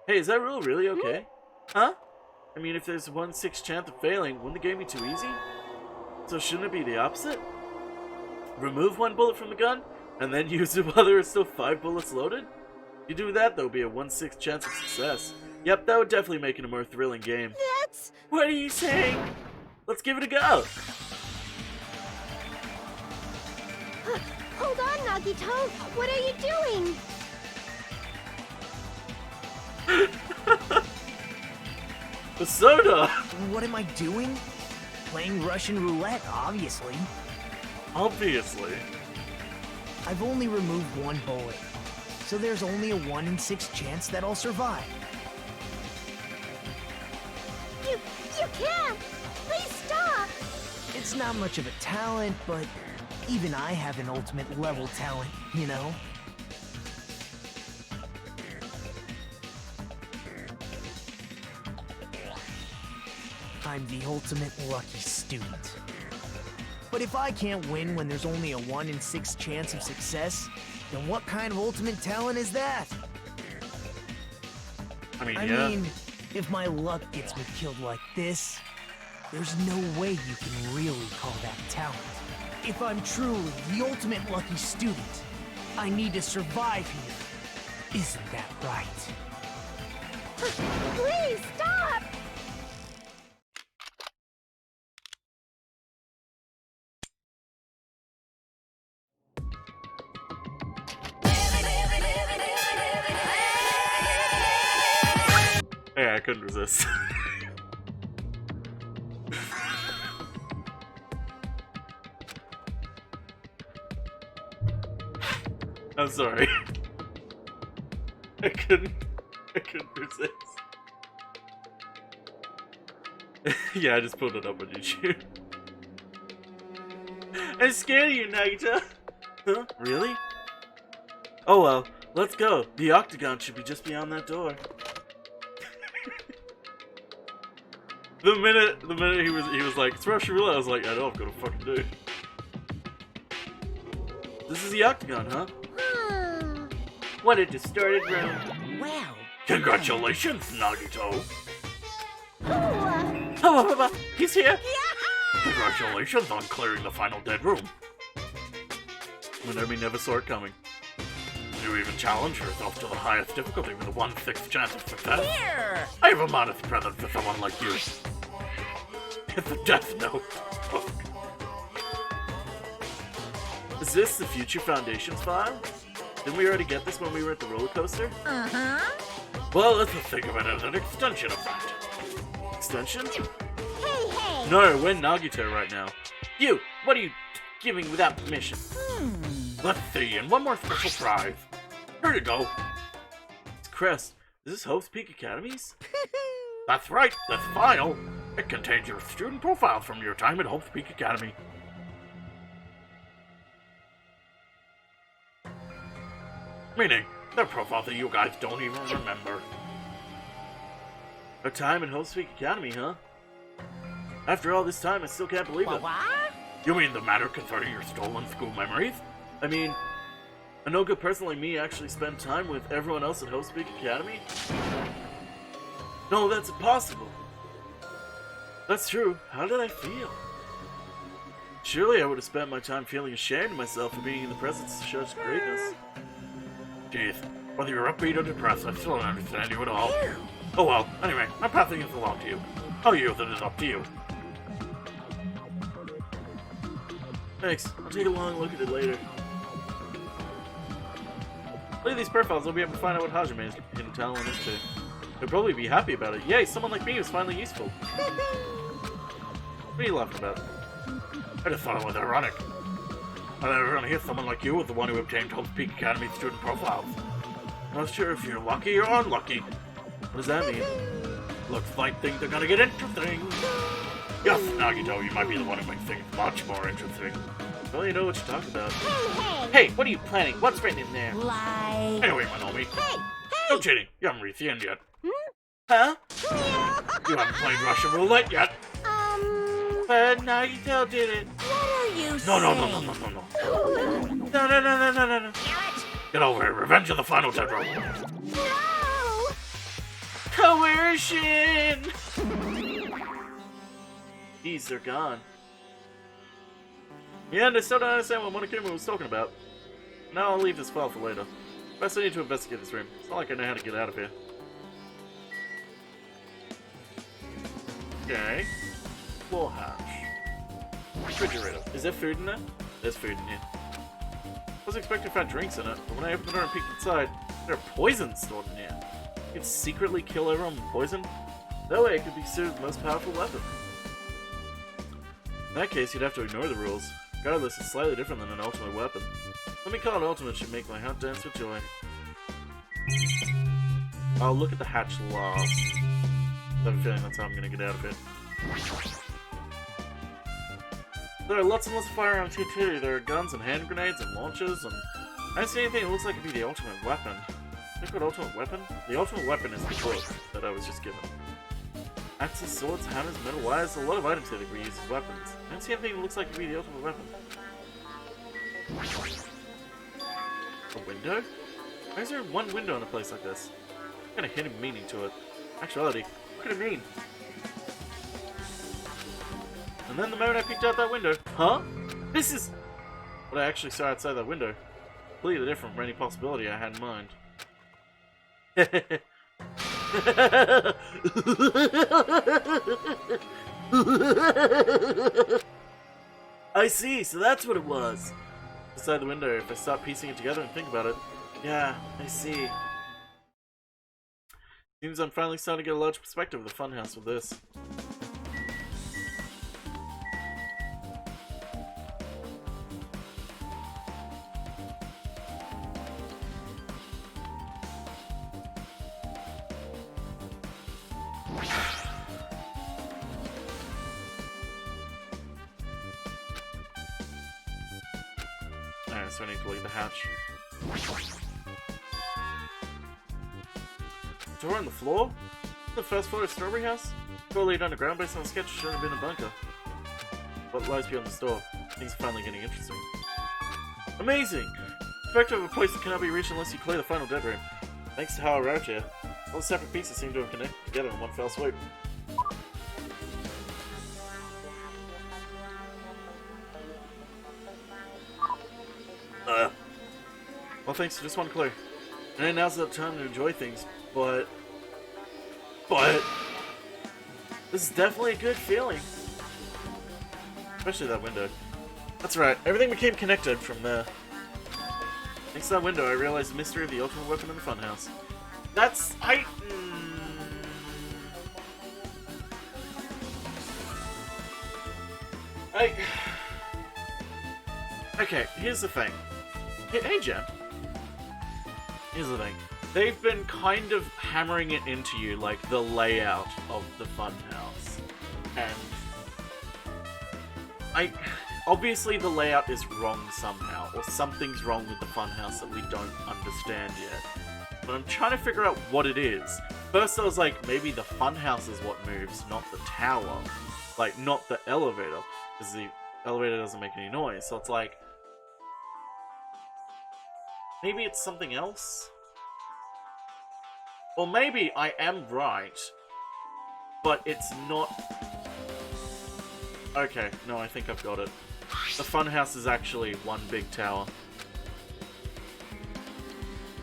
Hey, is that rule really okay? Huh? I mean, if there's a 1 in 6 chance of failing, wouldn't the game be too easy? So shouldn't it be the opposite? Remove 1 bullet from the gun, and then use it while there are still 5 bullets loaded? If you do that, there'll be a 1 in 6 chance of success. Yep, that would definitely make it a more thrilling game. That's... What are you saying? Let's give it a go! Hold on, Nagito! What are you doing? The soda! What am I doing? Playing Russian roulette, obviously. Obviously. I've only removed 1 bullet, so there's only a 1 in 6 chance that I'll survive. You can't! Please stop! It's not much of a talent, but even I have an ultimate level talent, you know? I'm the ultimate lucky student. But if I can't win when there's only a 1 in 6 chance of success, then what kind of ultimate talent is that? I mean, I mean, if my luck gets me killed like this, there's no way you can really call that talent. If I'm truly the ultimate lucky student, I need to survive here. Isn't that right? Please, stop! Yeah, I couldn't resist. I'm sorry. I couldn't resist. Yeah, I just pulled it up on YouTube. I'm scared of you, Nagita! Huh? Really? Oh well, let's go. The octagon should be just beyond that door. The minute he was like, it's Russian roulette, I was like, I know I've got to fucking do. This is the octagon, huh? What a distorted room. Well, Congratulations, Nagito. Ooh. Oh, he's here. Congratulations on clearing the final dead room. Minami never saw it coming. You even challenged yourself to the highest difficulty with a 1/6 chance of success. here! I have a modest present for someone like you. It's a death note. Is this the Future Foundations file? Didn't we already get this when we were at the roller coaster? Uh-huh. Well, let's just think of it as an extension of that. Extension? Hey, hey. No, we're Nagito right now. You, what are you giving without permission? Let's see, and one more special prize. Here you go. It's Crest. Is this Hope's Peak Academies? That's right, this file. It contains your student profiles from your time at Hope's Peak Academy. Meaning, they're profiles that you guys don't even remember. Our time at Hope's Peak Academy, huh? After all this time, I still can't believe it. What? You mean the matter concerning your stolen school memories? I mean, a no good person like me actually spent time with everyone else at Hope's Peak Academy? No, that's impossible. That's true. How did I feel? Surely I would have spent my time feeling ashamed of myself for being in the presence of such greatness. Jeez, whether you're upbeat or depressed, I still don't understand you at all. Oh well, anyway, I'm passing this along to you. How you use it is up to you. Thanks, I'll take a long look at it later. Look at these profiles, I'll be able to find out what Hajime's hidden talent is to. He'll probably be happy about it. Yay, someone like me who's finally useful. What are you laughing about? I just thought it was ironic. I never gonna hear someone like you was the one who obtained Hope's Peak Academy student profiles. I'm not sure if you're lucky or unlucky. What does that mean? Looks like things are gonna get interesting. Yes, Nagito, you might be the one who makes things much more interesting. Well, you know what you're talking about. Hey, what are you planning? What's written in there? Like... Anyway, Manomi. Hey, No cheating. You haven't reached the end yet. Huh? You haven't played Russian roulette yet. Nagito did it. What are you No. saying? No. Get over here. Revenge of the final dead room. no. Coercion! These are gone. Yeah, and I still don't understand what Monokuma was talking about. Now I'll leave this file for later. First I need to investigate this room. It's not like I know how to get out of here. Okay. Floor hatch. Refrigerator. Is there food in there? There's food in here. I was expecting to find drinks in it, but when I opened the door and peeked inside, there are poisons stored in here. You can secretly kill everyone with poison? That way it could be Sue's most powerful weapon. In that case, you'd have to ignore the rules. Regardless, it's slightly different than an ultimate weapon. Let me call it ultimate should make my heart dance with joy. I'll look at the hatch last. I have a feeling that's how I'm gonna get out of it. There are lots and lots of firearms here too. There are guns and hand grenades and launchers and... I don't see anything that looks like it'd be the ultimate weapon. Think what ultimate weapon? The ultimate weapon is the book that I was just given. Axes, swords, hammers, metal wires, a lot of items here that we use as weapons. I don't see anything that looks like it'd be the ultimate weapon. A window? Why is there one window in a place like this? What kind of hidden meaning to it? Actuality, what could it mean? And then the moment I peeked out that window, huh? This is what I actually saw outside that window. Completely different from any possibility I had in mind. I see, so that's what it was. Beside the window, if I stop piecing it together and think about it. Yeah, I see. Seems I'm finally starting to get a large perspective of the funhouse with this. Alright, so I need to leave the hatch. Door on the floor? The first floor of Strawberry House? Door lead underground based on a sketch shown have been a bunker. What lies beyond the store? Things are finally getting interesting. Amazing! Perspective of a place that cannot be reached unless you clear the final dead room. Thanks to how I arrived here, all the separate pieces seem to have connected together in one fell swoop. Well, thanks for just one clue. And now's the time to enjoy things, but this is definitely a good feeling. Especially that window. That's right, everything became connected from there. Thanks to that window, I realized the mystery of the ultimate weapon in the funhouse. That's... Okay, here's the thing. Hey, Jen. Here's the thing. They've been kind of hammering it into you, like, the layout of the funhouse. And... obviously the layout is wrong somehow, or something's wrong with the funhouse that we don't understand yet. But I'm trying to figure out what it is. First I was like, maybe the funhouse is what moves, not the tower. Like, not the elevator, because the elevator doesn't make any noise, so it's like... maybe it's something else? Or maybe I am right, but it's not... Okay, no, I think I've got it. The funhouse is actually one big tower.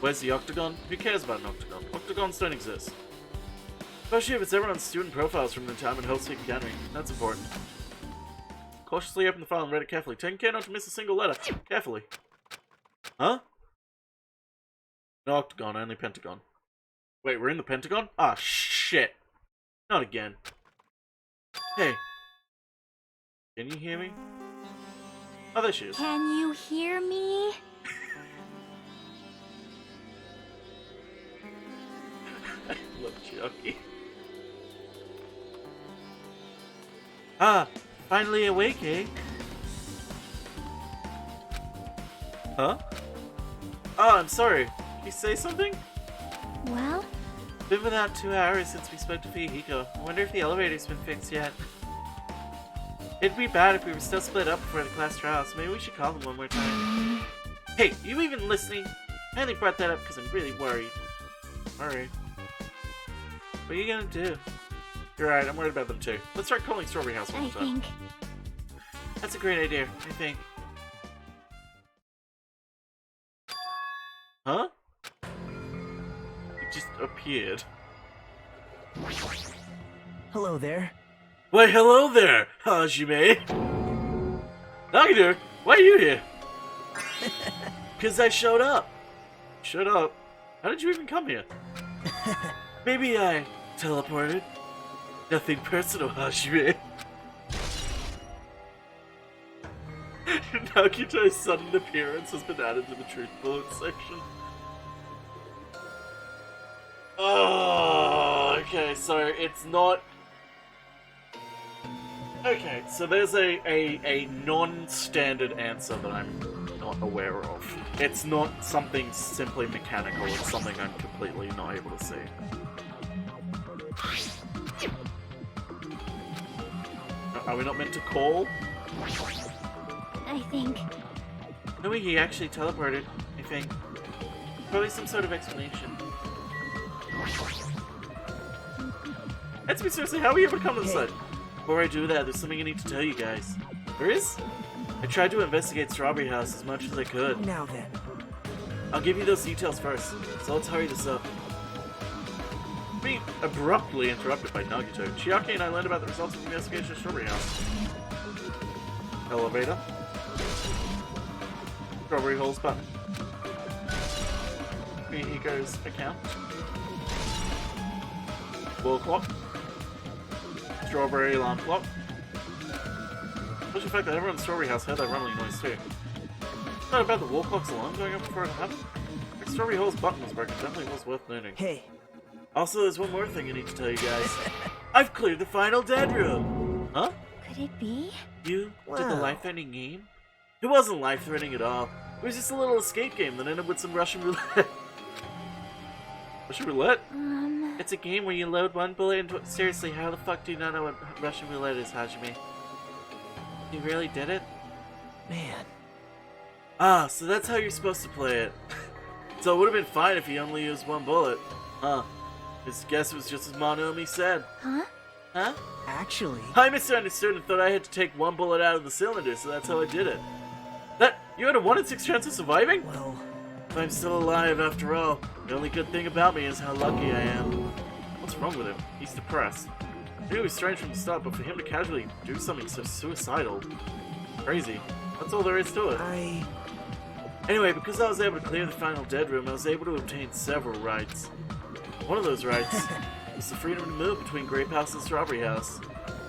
Where's the octagon? Who cares about an octagon? Octagons don't exist. Especially if it's everyone's student profiles from the time and Hellspeak Academy. That's important. Cautiously open the file and read it carefully. Taking care not to miss a single letter. Carefully. Huh? No octagon, only pentagon. Wait, we're in the pentagon? Ah, shit. Not again. Hey. Can you hear me? Oh, there she is. Can you hear me? I love Chucky. Ah, finally awake, eh? Huh? Oh, I'm sorry. Did you say something? Well? Been without 2 hours since we spoke to Fuyuhiko. I wonder if the elevator's been fixed yet. It'd be bad if we were still split up before the class trial, so maybe we should call them one more time. Hey, you even listening? I only brought that up because I'm really worried. Alright. What are you gonna do? You're right, I'm worried about them too. Let's start calling Strawberry House one more time. That's a great idea, I think. Huh? It just appeared. Hello there. Why, hello there, Hajime! Nagito, why are you here? Because I showed up. Shut up. How did you even come here? Maybe I teleported. Nothing personal, Hajime. Nagito's sudden appearance has been added to the truth bullet section. Oh, okay, so it's not... Okay, so there's a non-standard answer that I'm not aware of. It's not something simply mechanical, it's something I'm completely not able to see. Are we not meant to call? I think. No, he actually teleported, I think. Probably some sort of explanation. Let's be seriously, how are we able to come to the side? Before I do that, there's something I need to tell you guys. There is? I tried to investigate Strawberry House as much as I could. Now then. I'll give you those details first, so let's hurry this up. Being abruptly interrupted by Nagito, Chiaki and I learned about the results of the investigation of Strawberry House. Elevator. Strawberry Halls button. Fuyuhiko's account. Wall clock. Strawberry alarm clock. Plus the fact that everyone in Strawberry House heard that rumbling noise too. It's not about the wall clock's alarm going off before it happened. If Strawberry Hall's button was broken, definitely was worth noting. Hey. Also, there's one more thing I need to tell you guys. I've cleared the final dead room! Huh? Could it be? You did the life-threatening game? It wasn't life-threatening at all. It was just a little escape game that ended with some Russian roulette. Russian roulette? It's a game where you load one bullet into it. Seriously, how the fuck do you not know what Russian roulette is, Hajime? You really did it? Man. Ah, so that's how you're supposed to play it. So it would have been fine if you only used one bullet. Huh. Just guess it was just as Monomi said. Huh? Huh? Actually... I misunderstood and thought I had to take one bullet out of the cylinder, so that's how I did it. You had a 1 in 6 chance of surviving? Well... I'm still alive after all. The only good thing about me is how lucky I am. What's wrong with him? He's depressed. I knew it was strange from the start, but for him to casually do something so suicidal... Crazy. That's all there is to it. Anyway, because I was able to clear the final dead room, I was able to obtain several rights. One of those rights was the freedom to move between Grape House and Strawberry House.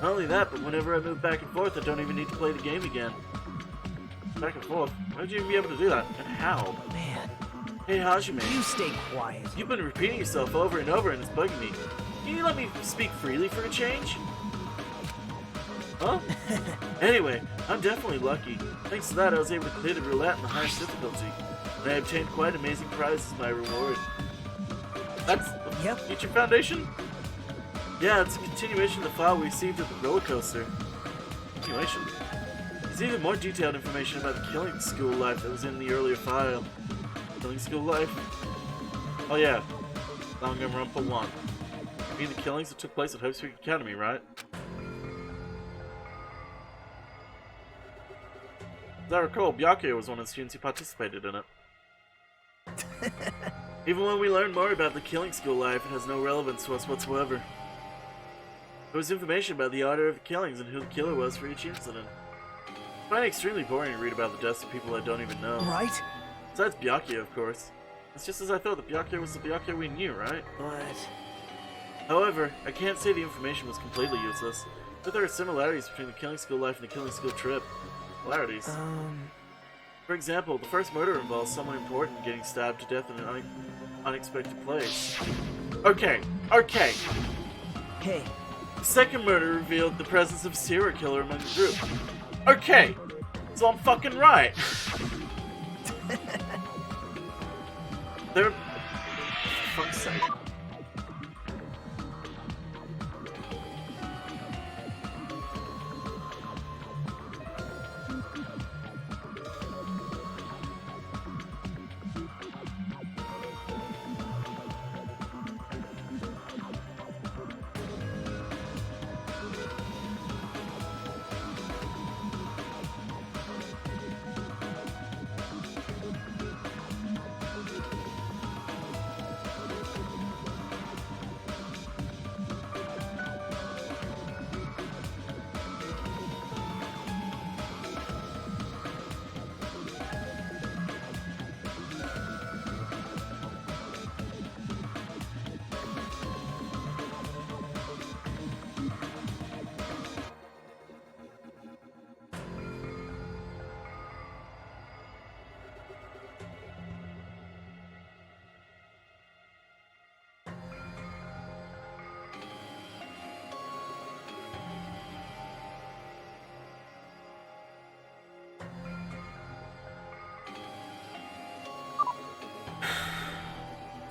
Not only that, but whenever I move back and forth, I don't even need to play the game again. Back and forth? Why would you even be able to do that? And how? Man. Hey, Hajime. You stay quiet. You've been repeating yourself over and over and it's bugging me. Can you let me speak freely for a change? Huh? Anyway, I'm definitely lucky. Thanks to that, I was able to clear the roulette in the highest difficulty. And I obtained quite amazing prizes as my reward. That's the Future Foundation? Yeah, it's a continuation of the file we received at the roller coaster. Continuation? There's even more detailed information about the killing school life that was in the earlier file. Killing school life? Oh yeah, Danganronpa 1. You mean the killings that took place at Hope Street Academy, right? As I recall, Byakuya was one of the students who participated in it. Even when we learn more about the killing school life, it has no relevance to us whatsoever. There was information about the order of the killings and who the killer was for each incident. I find it extremely boring to read about the deaths of people I don't even know. Right? Besides Byakuya, of course. It's just as I thought, that Byakuya was the Byakuya we knew, right? But... However, I can't say the information was completely useless, but there are similarities between the killing school life and the killing school trip. Similarities. For example, the first murder involves someone important getting stabbed to death in an unexpected place. Okay. Hey. The second murder revealed the presence of a serial killer among the group. Okay, so I'm fucking right. They're... For fuck's sake.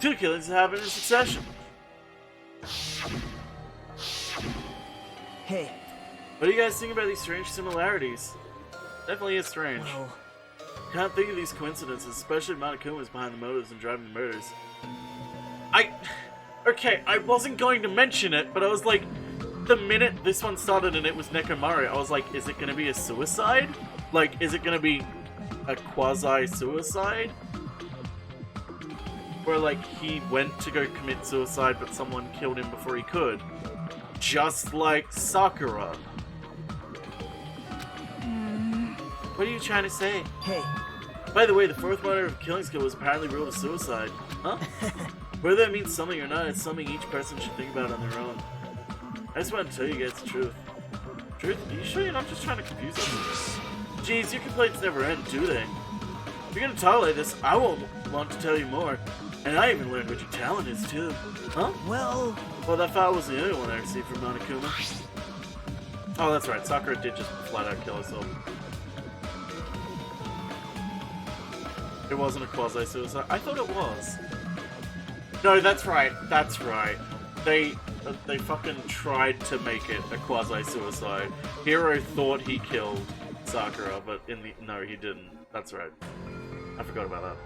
Two killings happened in succession. Hey. What do you guys think about these strange similarities? Definitely is strange. Well... Can't think of these coincidences, especially Monokuma's behind the motives and driving the murders. Okay, I wasn't going to mention it, but I was like, the minute this one started and it was Nekomari, I was like, is it gonna be a suicide? Like, is it gonna be a quasi-suicide? Where, like, he went to go commit suicide, but someone killed him before he could. Just like Sakura. What are you trying to say? Hey. By the way, the fourth murder of killing skill was apparently ruled a suicide. Huh? Whether that means something or not, it's something each person should think about on their own. I just wanted to tell you guys the truth. Truth? Are you sure you're not just trying to confuse us? Jeez, your complaints never end, do they? If you're gonna tolerate this, I won't want to tell you more. And I even learned what your talent is, too. Huh? Well, that file wasn't the only one I received from Monokuma. Oh, that's right. Sakura did just flat out kill herself. It wasn't a quasi-suicide. I thought it was. No, that's right. That's right. they fucking tried to make it a quasi-suicide. Hiro thought he killed Sakura, but no, he didn't. That's right. I forgot about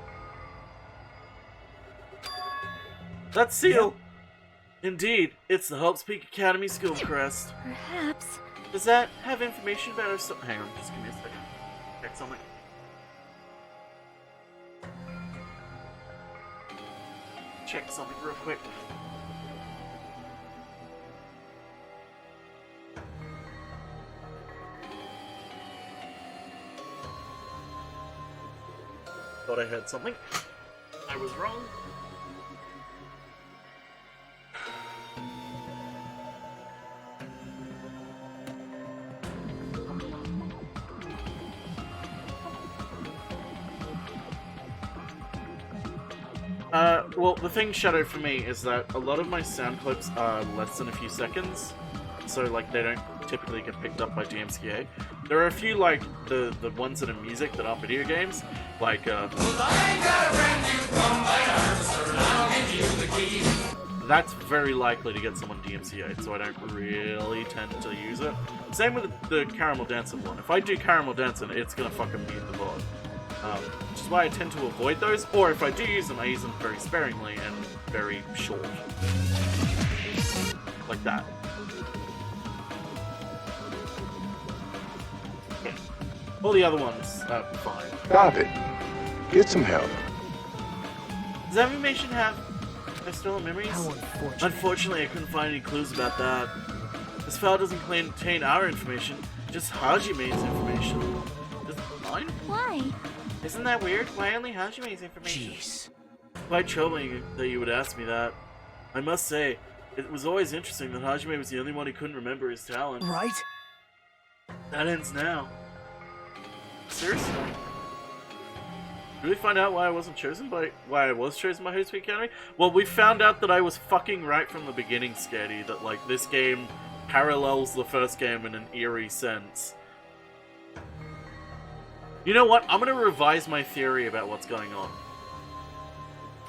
that. That's Seal! Indeed, it's the Helps Peak Academy School crest. Perhaps. Does that have information about our hang on, just give me a second. Check something. Check something real quick. Thought I heard something. I was wrong. Well, the thing, Shadow, for me, is that a lot of my sound clips are less than a few seconds, so, like, they don't typically get picked up by DMCA. There are a few, like, the ones that are music that aren't video games, like, that's very likely to get someone DMCA'd, so I don't really tend to use it. Same with the Caramel Dancing one. If I do Caramel Dancing, it's gonna fucking mute the VOD. Which is why I tend to avoid those, or if I do use them, I use them very sparingly and very short. Like that. Yeah. All the other ones are fine. Stop it. Get some help. Does animation have stolen memories? How unfortunate. Unfortunately, I couldn't find any clues about that. This file doesn't contain our information, just Hajime's information. Does mine? Why? Isn't that weird? Why only Hajime's information? Jeez. Quite troubling that you would ask me that. I must say, it was always interesting that Hajime was the only one who couldn't remember his talent. Right? That ends now. Seriously? Did we find out why I was chosen by Host Week Academy? Well, we found out that I was fucking right from the beginning, Sketty, that, like, this game parallels the first game in an eerie sense. You know what? I'm gonna revise my theory about what's going on.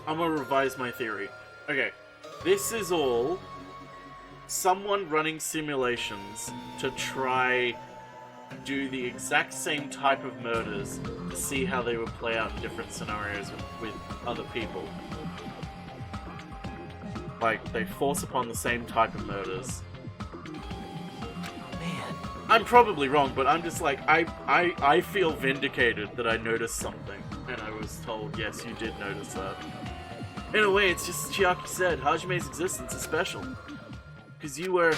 I'm gonna revise my theory. Okay, this is all someone running simulations to try do the exact same type of murders to see how they would play out in different scenarios with other people. Like, they force upon the same type of murders. Man. I'm probably wrong, but I'm just like, I feel vindicated that I noticed something, and I was told, yes, you did notice that. In a way, it's just as Chiaki said, Hajime's existence is special. Because you were...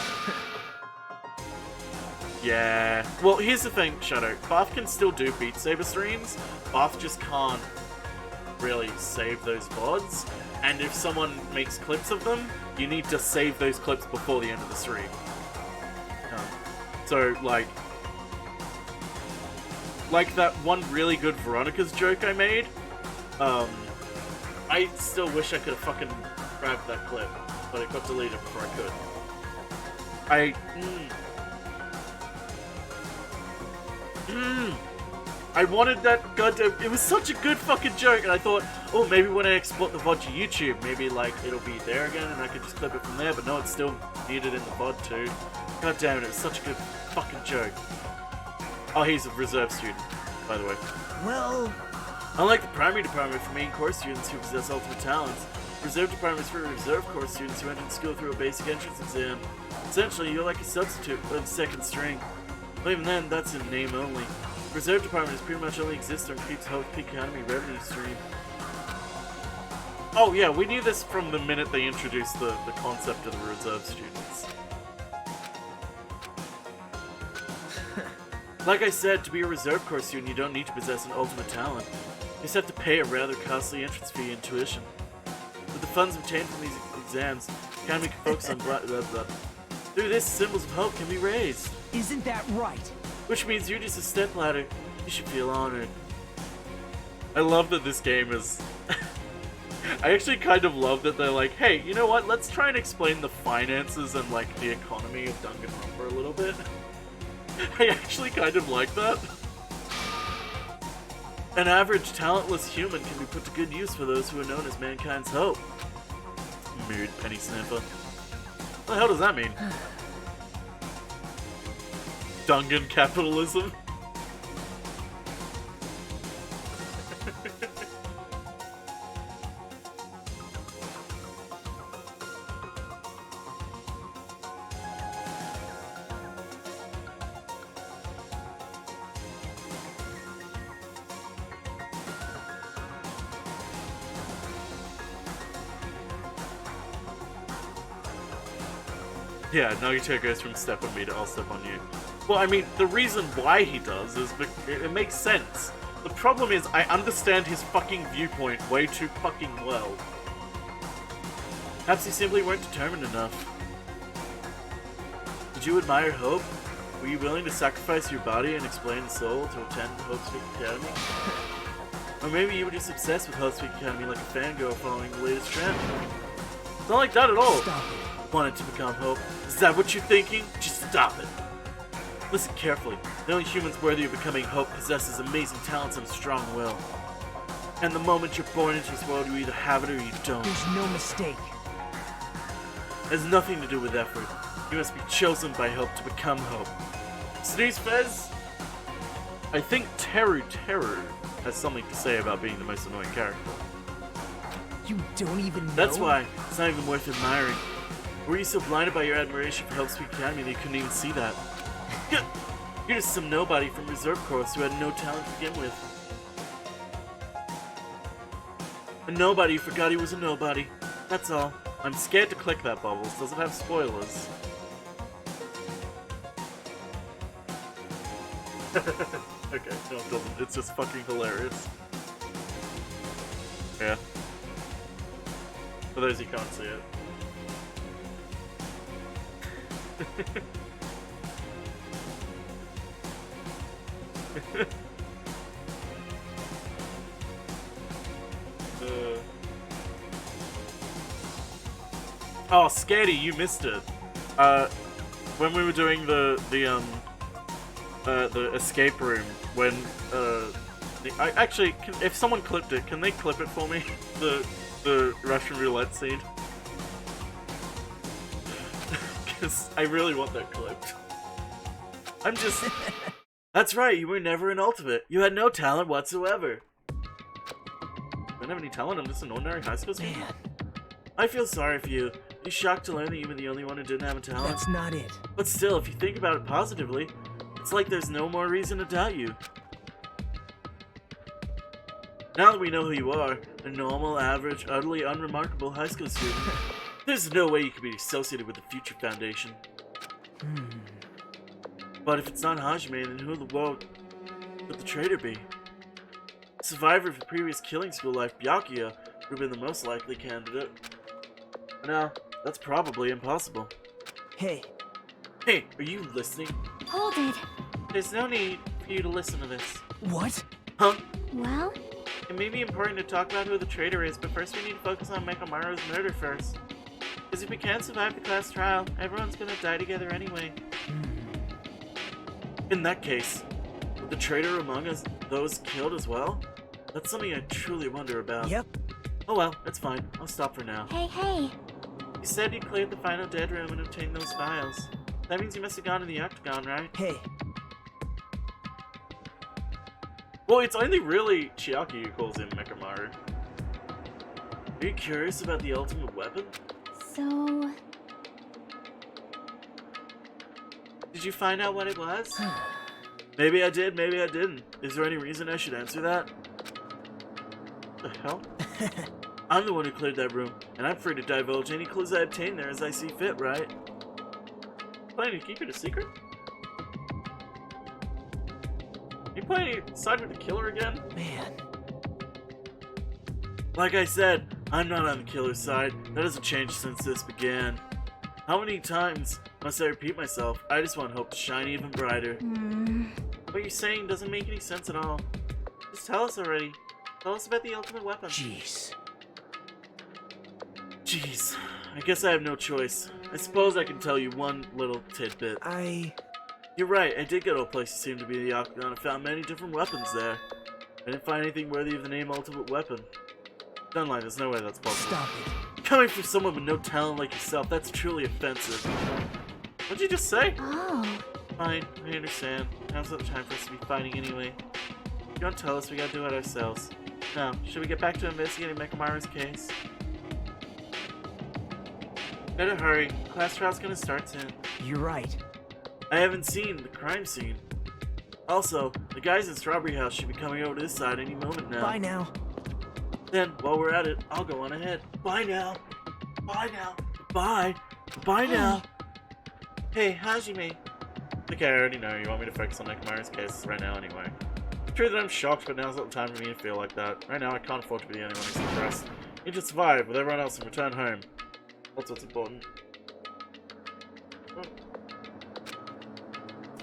Yeah. Well, here's the thing, Shadow. Bath can still do Beat Saber streams. Bath just can't really save those VODs. And if someone makes clips of them, you need to save those clips before the end of the stream. So, like that one really good Veronica's joke I made, I still wish I could have fucking grabbed that clip, but it got deleted before I could. I wanted that goddamn... It was such a good fucking joke, and I thought, oh, maybe when I export the VOD to YouTube, maybe, like, it'll be there again, and I could just clip it from there, but no, it's still needed in the VOD, too. God damn it, it was such a good fucking joke. Oh, he's a reserve student, by the way. Well... Unlike the primary department for main course students who possess ultimate talents, reserve department is for reserve course students who entered school through a basic entrance exam. Essentially, you're like a substitute of second string. But even then, that's in name only. Reserve department is pretty much only exists on Creep's Hope Peak Academy revenue stream. Oh yeah, we knew this from the minute they introduced the concept of the reserve students. Like I said, to be a reserve course student, you don't need to possess an ultimate talent. You just have to pay a rather costly entrance fee and tuition. With the funds obtained from these exams, the Academy can focus on blah. Through this, symbols of hope can be raised. Isn't that right? Which means you're just a stepladder. You should feel honored. I love that this game is... I actually kind of love that they're like, hey, you know what? Let's try and explain the finances and, like, the economy of Danganronpa a little bit. I actually kind of like that. An average, talentless human can be put to good use for those who are known as mankind's hope. Mood, Penny Snapper. What the hell does that mean? Dungan capitalism? Yeah, Nagito goes from step on me to I'll step on you. Well, I mean, the reason why he does is it makes sense. The problem is I understand his fucking viewpoint way too fucking well. Perhaps he simply weren't determined enough. Did you admire Hope? Were you willing to sacrifice your body and explain soul to attend Hope's Peak Academy? Or maybe you were just obsessed with Hope's Peak Academy like a fangirl following the latest trend. It's not like that at all. Stop it. Wanted to become Hope. Is that what you're thinking? Just stop it. Listen carefully. The only humans worthy of becoming Hope possesses amazing talents and a strong will. And the moment you're born into this world, you either have it or you don't. There's no mistake. It has nothing to do with effort. You must be chosen by Hope to become Hope. Sneeze Fez? I think Terror has something to say about being the most annoying character. You don't even know? That's why it's not even worth admiring. Were you so blinded by your admiration for Hope's Peak Academy that you couldn't even see that? You're just some nobody from Reserve Corps who had no talent to begin with. A nobody who forgot he was a nobody. That's all. I'm scared to click that, Bubbles. Does it have spoilers? Okay, no it doesn't. It's just fucking hilarious. Yeah. For those who can't see it. Oh, Scary, you missed it. When we were doing the escape room, when actually, if someone clipped it, can they clip it for me? the Russian roulette scene. Because I really want that clipped. I'm just... That's right, you were never an ultimate. You had no talent whatsoever. I don't have any talent, I'm just an ordinary high school student. Man, I feel sorry for you. You're shocked to learn that you were the only one who didn't have a talent. that's not it. But still, if you think about it positively, it's like there's no more reason to doubt you. Now that we know who you are, a normal, average, utterly unremarkable high school student, there's no way you could be associated with the Future Foundation. But if it's not Hajime, then who in the world could the traitor be? A survivor of the previous killing school life, Byakuya, would have been the most likely candidate. But now, that's probably impossible. Hey, Hey, are you listening? Hold it. There's no need for you to listen to this. what? Huh? Well, It may be important to talk about who the traitor is, but first we need to focus on Mekamaru's murder first. Because if we can't survive the class trial, everyone's gonna die together anyway. In that case, would the traitor among us those killed as well? That's something I truly wonder about. Yep. Oh well, it's fine. I'll stop for now. hey. You said you cleared the final dead room and obtained those files. That means you must have gone to the Octagon, right? Hey, Well, it's only really Chiaki who calls him Mekamaru. Are you curious about the ultimate weapon? So, Did you find out what it was? Maybe I did, maybe I didn't. Is there any reason I should answer that? The hell? I'm the one who cleared that room, and I'm free to divulge any clues I obtain there as I see fit, right? Planning to keep it a secret? You planning to side with the killer again? man. Like I said, I'm not on the killer's side. That hasn't changed since this began. How many times must I repeat myself? I just want Hope to shine even brighter. What you're saying doesn't make any sense at all. Just tell us already. Tell us about the ultimate weapon. Jeez. Jeez. I guess I have no choice. I suppose I can tell you one little tidbit. You're right, I did go to a place that seemed to be the Octagon and found many different weapons there. I didn't find anything worthy of the name Ultimate Weapon. Dunlight, there's no way that's possible. Stop it. Coming from someone with no talent like yourself, that's truly offensive. What'd you just say? Oh. Fine, I understand. Now's not the time for us to be fighting anyway. You don't tell us, we gotta do it ourselves. Now, should we get back to investigating Mechamaru's case? Better hurry. Class trial's gonna start soon. You're right. I haven't seen the crime scene. Also, the guys in Strawberry House should be coming over to this side any moment now. Bye now. Then, while we're at it, I'll go on ahead. Bye now. Bye now. Bye. Bye now. Hey, Hajime. Okay, I already know. You want me to focus on Nekomaru's case right now anyway. True that I'm shocked, but now's not the time for me to feel like that. Right now, I can't afford to be the only one who's impressed. I need to survive with everyone else and return home. That's what's important.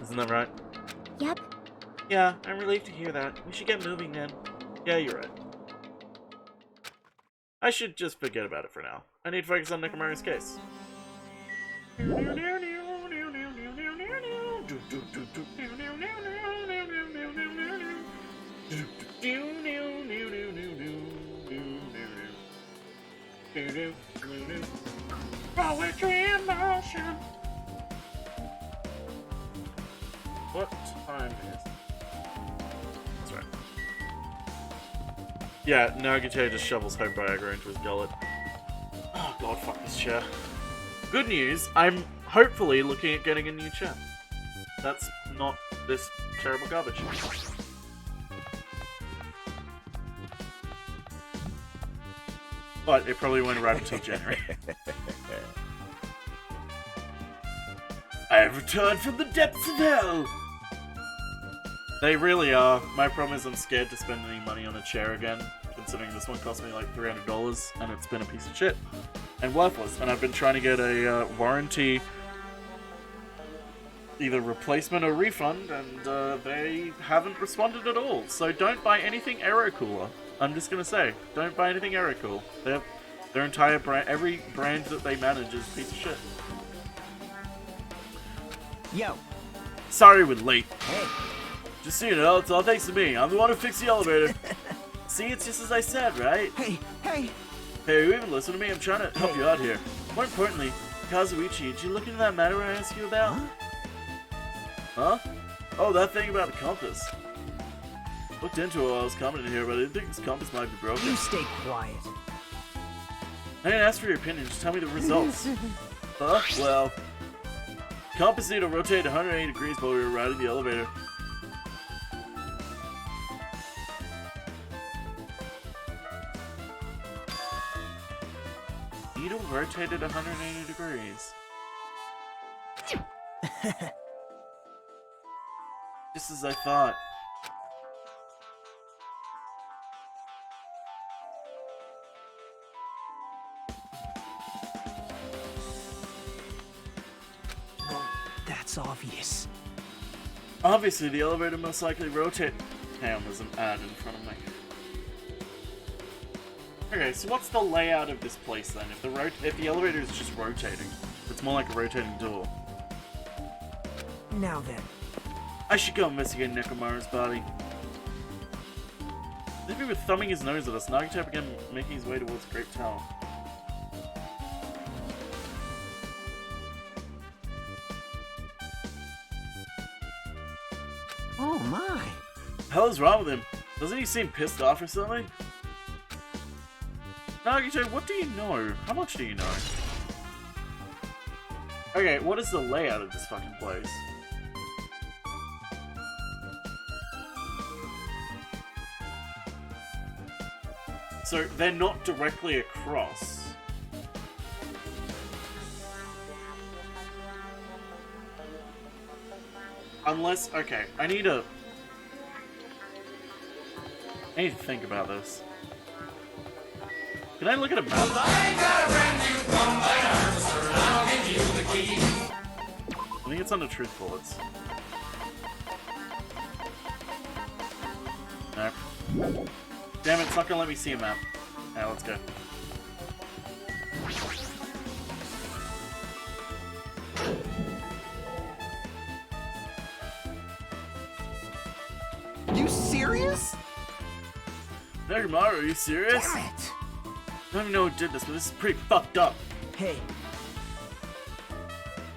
Isn't that right? Yep. Yeah, I'm relieved to hear that. We should get moving then. Yeah, you're right. I should just forget about it for now. I need to focus on Nekomaru's case. Poetry in motion. What time is it? That's right. Yeah, Nagite just shovels home Viagra into his gullet. Oh god, fuck this chair. Good news, I'm hopefully looking at getting a new chair. That's not this terrible garbage. But it probably won't arrive until January. I have returned from the depths of hell! They really are. My problem is I'm scared to spend any money on a chair again, considering this one cost me like $300 and it's been a piece of shit and worthless. And I've been trying to get a warranty, either replacement or refund, and they haven't responded at all. So don't buy anything Aerocooler. I'm just gonna say, don't buy anything Aerocool. Their entire brand, every brand that they manage is a piece of shit. Yo. Sorry we're late. Hey. Just so you know, it's all thanks to me. I'm the one who fixed the elevator. See, it's just as I said, right? Hey. Hey, you even listen to me? I'm trying to help you out here. More importantly, Kazuichi, did you look into that matter I asked you about? Huh? Oh, that thing about the compass. Looked into it while I was coming in here, but I didn't think this compass might be broken. You stay quiet. I didn't ask for your opinion, just tell me the results. Huh? Well, compass needle rotated 180 degrees while we were riding the elevator. Needle rotated 180 degrees. Just as I thought. That's obvious. Obviously, the elevator most likely rotated. Damn, there's an ad in front of me. Okay, so what's the layout of this place then? If the elevator is just rotating, it's more like a rotating door. Now then. I should go investigate Nekomaru's body. Maybe with thumbing his nose at us, Nagito began making his way towards Great Tower. Oh my. The hell is wrong with him? Doesn't he seem pissed off or something? Nagito, what do you know? How much do you know? Okay, what is the layout of this fucking place? So, they're not directly across. Unless, okay, I need to think about this. Can I look at a map? I think it's under truth bullets. Nope. Damn it, it's not gonna let me see a map. Now let's go. You serious? Nekomaru, are you serious? Damn it. I don't even know who did this, but this is pretty fucked up. Hey,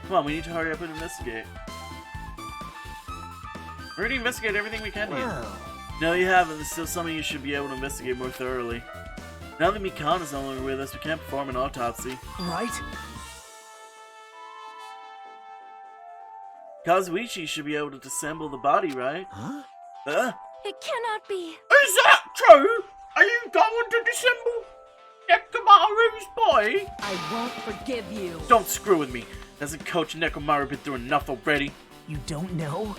Come on, we need to hurry up and investigate. We're gonna investigate everything we can here. well, No, you haven't. There's still something you should be able to investigate more thoroughly. Now that Mikan is no longer with us, we can't perform an autopsy. right? Kazuichi should be able to disassemble the body, right? Huh? It cannot be. Is that true? Are you going to disassemble Nekomaru's body? I won't forgive you. Don't screw with me. Hasn't Coach Nekomaru been through enough already? You don't know?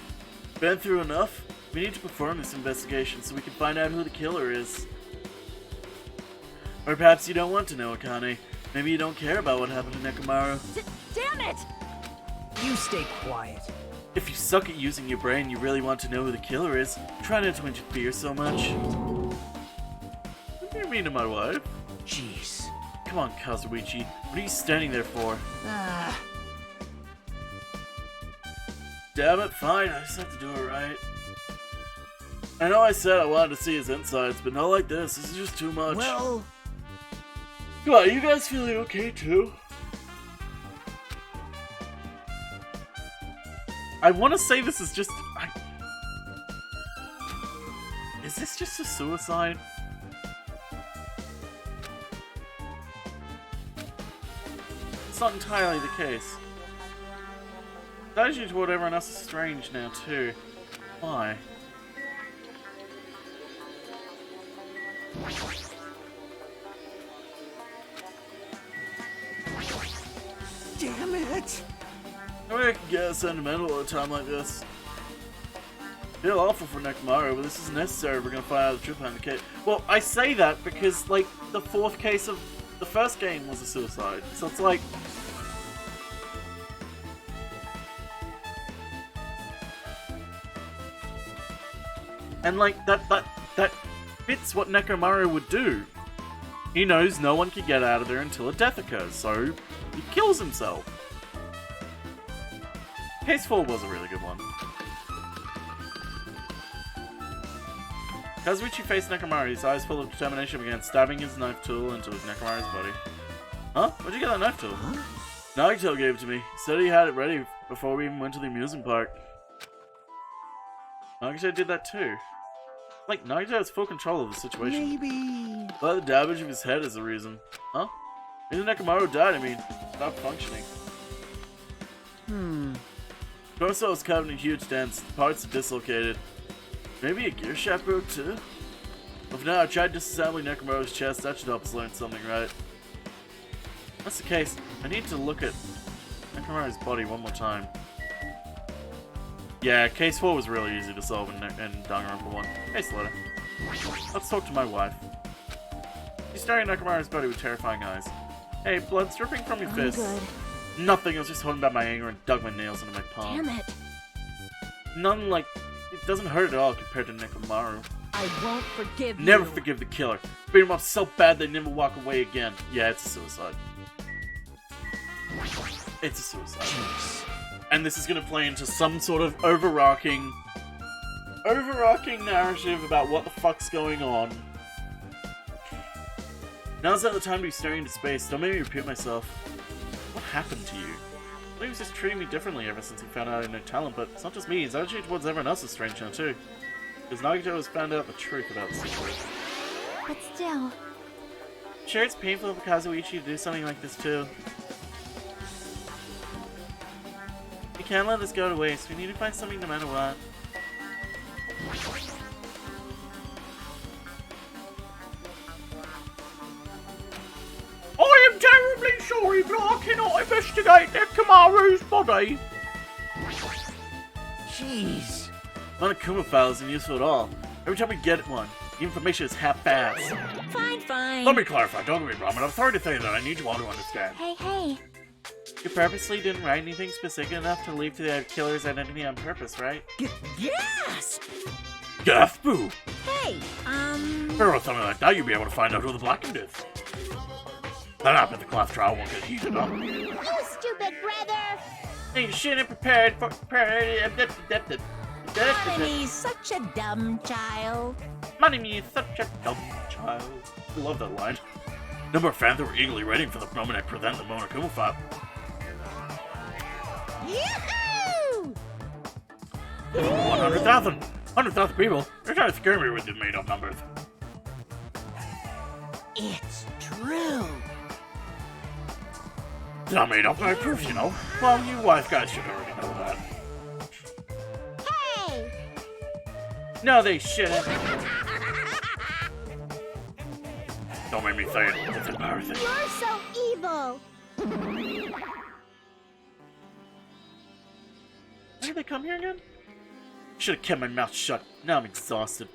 Been through enough? We need to perform this investigation so we can find out who the killer is. Or perhaps you don't want to know, Akane. Maybe you don't care about what happened to Nekomaru. Damn it! You stay quiet. If you suck at using your brain, you really want to know who the killer is, try not to interfere so much. What do you mean to my wife? Jeez. Come on, Kazuichi. What are you standing there for? Ah, Damn it, fine. I just have to do it right. I know I said I wanted to see his insides, but not like this. This is just too much. well, Come on, you guys feeling okay too? I want to say this is just... Is this just a suicide? It's not entirely the case. Attitude toward everyone else is strange now too. Why? damn it. I mean, I can get sentimental at a time like this. Feel awful for Nekomaru, but this is necessary if we're gonna find out the truth behind the case. Well, I say that because, like, the fourth case of the first game was a suicide. So it's like... And, like, that fits what Nekomaru would do. He knows no one can get out of there until a death occurs, so he kills himself. Case 4 was a really good one. Kazuichi faced Nekomaru, his eyes full of determination, began stabbing his knife tool into Nekomaru's body. Huh? Where'd you get that knife tool? Nagito gave it to me. He said he had it ready before we even went to the amusement park. Nagito did that too. Like, Nagito has full control of the situation. Maybe. But the damage of his head is the reason. Huh? Even Nekomaru died, I mean, stopped functioning. Torso is covered in huge dents, parts are dislocated. Maybe a gear shaft broke too? Well, for now, I tried disassembling Nekomaru's chest, that should help us learn something, right? If that's the case, I need to look at Nekomaru's body one more time. Yeah, case 4 was really easy to solve in Danganronpa 1. Hey, Slaughter. Let's talk to my wife. She's staring at Nekomaru's body with terrifying eyes. Hey, blood's dripping from your fist. Good. Nothing, I was just holding back my anger and dug my nails into my palm. Damn it. None, like, it doesn't hurt at all compared to Nekomaru. I won't forgive you. Never forgive the killer. Beat him up so bad they never walk away again. Yeah, it's a suicide. It's a suicide. And this is gonna play into some sort of overarching narrative about what the fuck's going on. Now's not the time to be staring into space. Don't make me repeat myself. What happened to you? I thought he was just treating me differently ever since he found out I had no talent, but it's not just me. His attitude towards everyone else is strange now too. Because Nagito has found out the truth about the situation. But still, Sure, it's painful for Kazuichi to do something like this too. We can't let this go to waste. We need to find something no matter what. I am terribly sorry, but I cannot investigate Nekomaru's body. Jeez. None of Kuma file isn't useful at all. Every time we get one, the information is half-assed. Fine, fine. Let me clarify, don't get me wrong, but I'm sorry to say that I need you all to understand. hey. You purposely didn't write anything specific enough to leave to the killer's identity on purpose, right? Gasp! Gasp, boo! Hey, Or with something like that, you'd be able to find out who the blackened is. Then I bet the class trial won't get heated up. You stupid brother! Ain't shit and prepared for... Money's such a dumb child. Money me is such a dumb child. I love that line. Number of fans were eagerly waiting for the moment I present the Monokuma file. Yahoo! 100,000! 100,000 people? You're trying to scare me with these made-up numbers. It's true. It's not made up by proof, you know. Well, you wise guys should already know that. Hey! No, they shouldn't. Don't make me say it. It's embarrassing. You're so evil! Why did they come here again? Should have kept my mouth shut. Now I'm exhausted.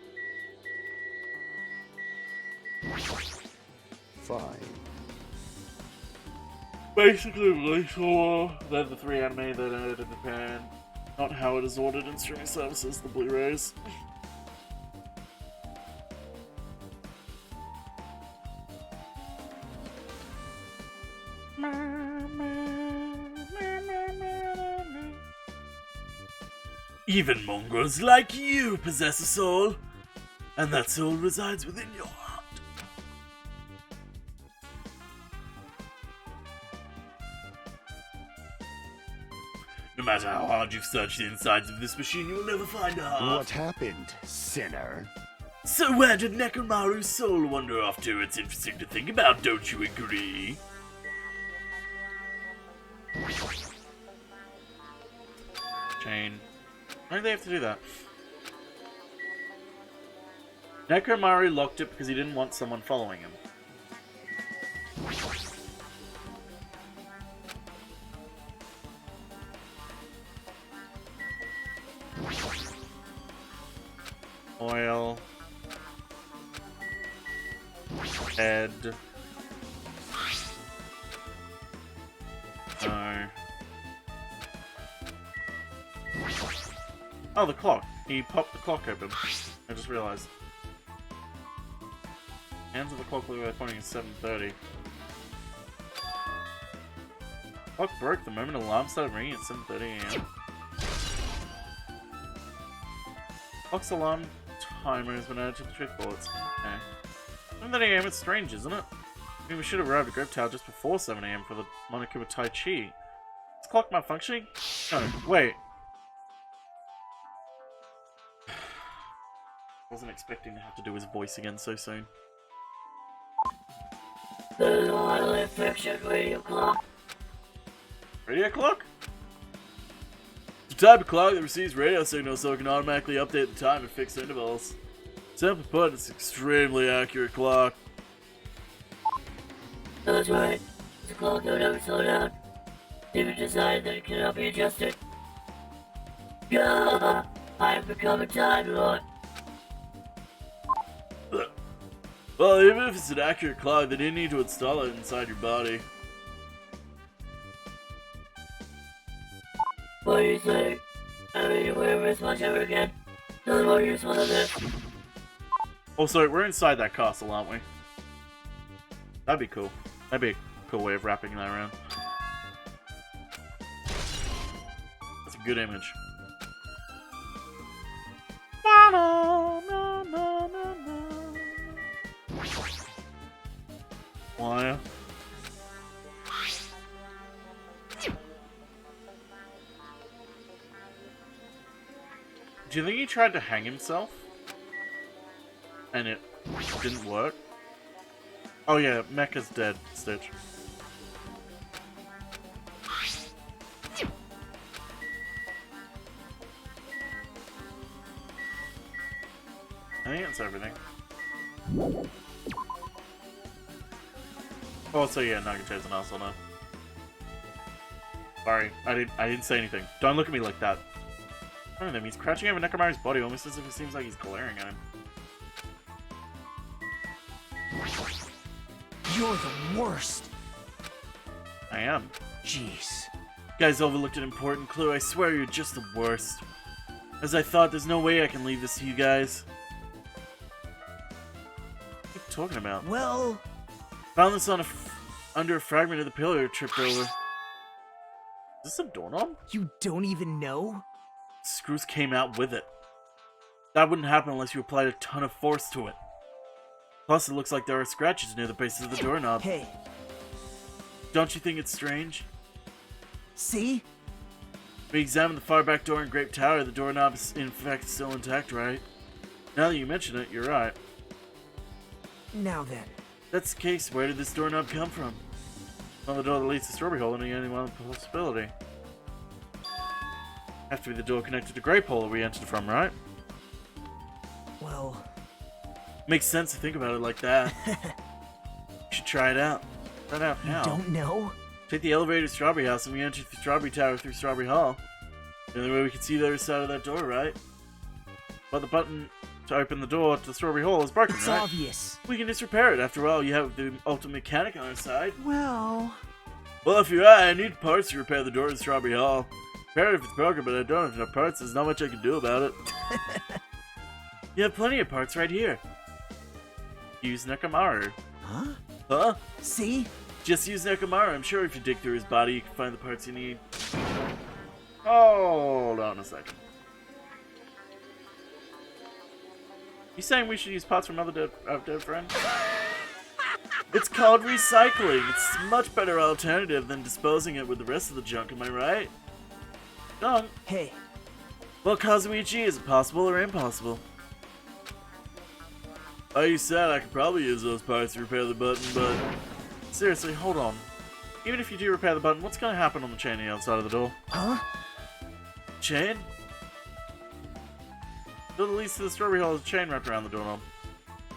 Fine. Basically, release they're the 3 anime that ended in Japan. Not how it is ordered in streaming services, the Blu-rays. Even mongrels like you possess a soul, and that soul resides within your heart. No matter how hard you've searched the insides of this machine, you will never find a heart. What happened, sinner? So where did Nekomaru's soul wander off to? It's interesting to think about, don't you agree? Chain. Why do they have to do that? Nekomaru locked it because he didn't want someone following him. Oil. Head. No. Oh, the clock. He popped the clock open. I just realized. Hands of the clock look like pointing at 7:30. Clock broke the moment alarm started ringing at 7:30 AM. Clock's alarm timer has been added to the trick bullets. Okay. 7:30 AM, it's strange, isn't it? I mean, we should have arrived at Grape Tower just before 7 AM for the Monokuma Tai Chi. Is the clock malfunctioning? No, wait. Wasn't expecting to have to do his voice again so soon. The non-infection radio clock. Radio clock? It's a type of clock that receives radio signals so it can automatically update the time at fixed intervals. Simply put, it's an extremely accurate clock. That's right. The clock will never slow down. Even decided that it cannot be adjusted. Gah! I have become a Time Lord. Well, even if it's an accurate clock, they didn't need to install it inside your body. What do you say? I mean, you wear this much ever again. Nothing more useful than this. Also, we're inside that castle, aren't we? That'd be cool. That'd be a cool way of wrapping that around. That's a good image. Why? Do you think he tried to hang himself? And it didn't work? Oh yeah, Mecha's dead, Stitch. I think that's everything. Also, yeah, Nagata's an asshole now. Sorry, I didn't say anything. Don't look at me like that. Look at him, he's crouching over Nekomaru's body almost as if it seems like he's glaring at him. You're the worst. I am. Jeez. You guys overlooked an important clue. I swear you're just the worst. As I thought, there's no way I can leave this to you guys. What are you talking about? Well, Found this on under a fragment of the pillar I tripped over. Is this a doorknob? you don't even know? Screws came out with it. That wouldn't happen unless you applied a ton of force to it. Plus, it looks like there are scratches near the bases of the doorknob. Hey, Don't you think it's strange? see? We examined the far back door in Grape Tower. The doorknob is in fact still intact, right? Now that you mention it, you're right. Now then. That's the case. Where did this doorknob come from? Well, the door that leads to Strawberry Hole, any one possibility. Have to be the door connected to Grape Hole that we entered from, right? Well... Makes sense to think about it like that. You should try it out. Try it out You now. don't know? Take the elevator to Strawberry House and we enter the Strawberry Tower through Strawberry Hall. The only way we can see the other side of that door, right? But the button to open the door to the Strawberry Hole is broken, It's right? obvious. We can just repair it. After all, you have the ultimate mechanic on our side. Well... Well, if you're right, I need parts to repair the door to Strawberry Hall. Repair it if it's broken, but I don't have enough parts. There's not much I can do about it. You have plenty of parts right here. Use Nekomaru. Huh? Huh? See? Just use Nekomaru. I'm sure if you dig through his body, you can find the parts you need. Hold on a second. You saying we should use parts from our dead friends? It's called recycling. It's a much better alternative than disposing it with the rest of the junk, am I right? Junk? Hey. Well, Kazuichi, is it possible or impossible? Like you said, I could probably use those parts to repair the button, but... Seriously, hold on. Even if you do repair the button, what's gonna happen on the chain on the outside of the door? Huh? Chain? The door that leads to the Strawberry Hole is a chain wrapped around the doorknob.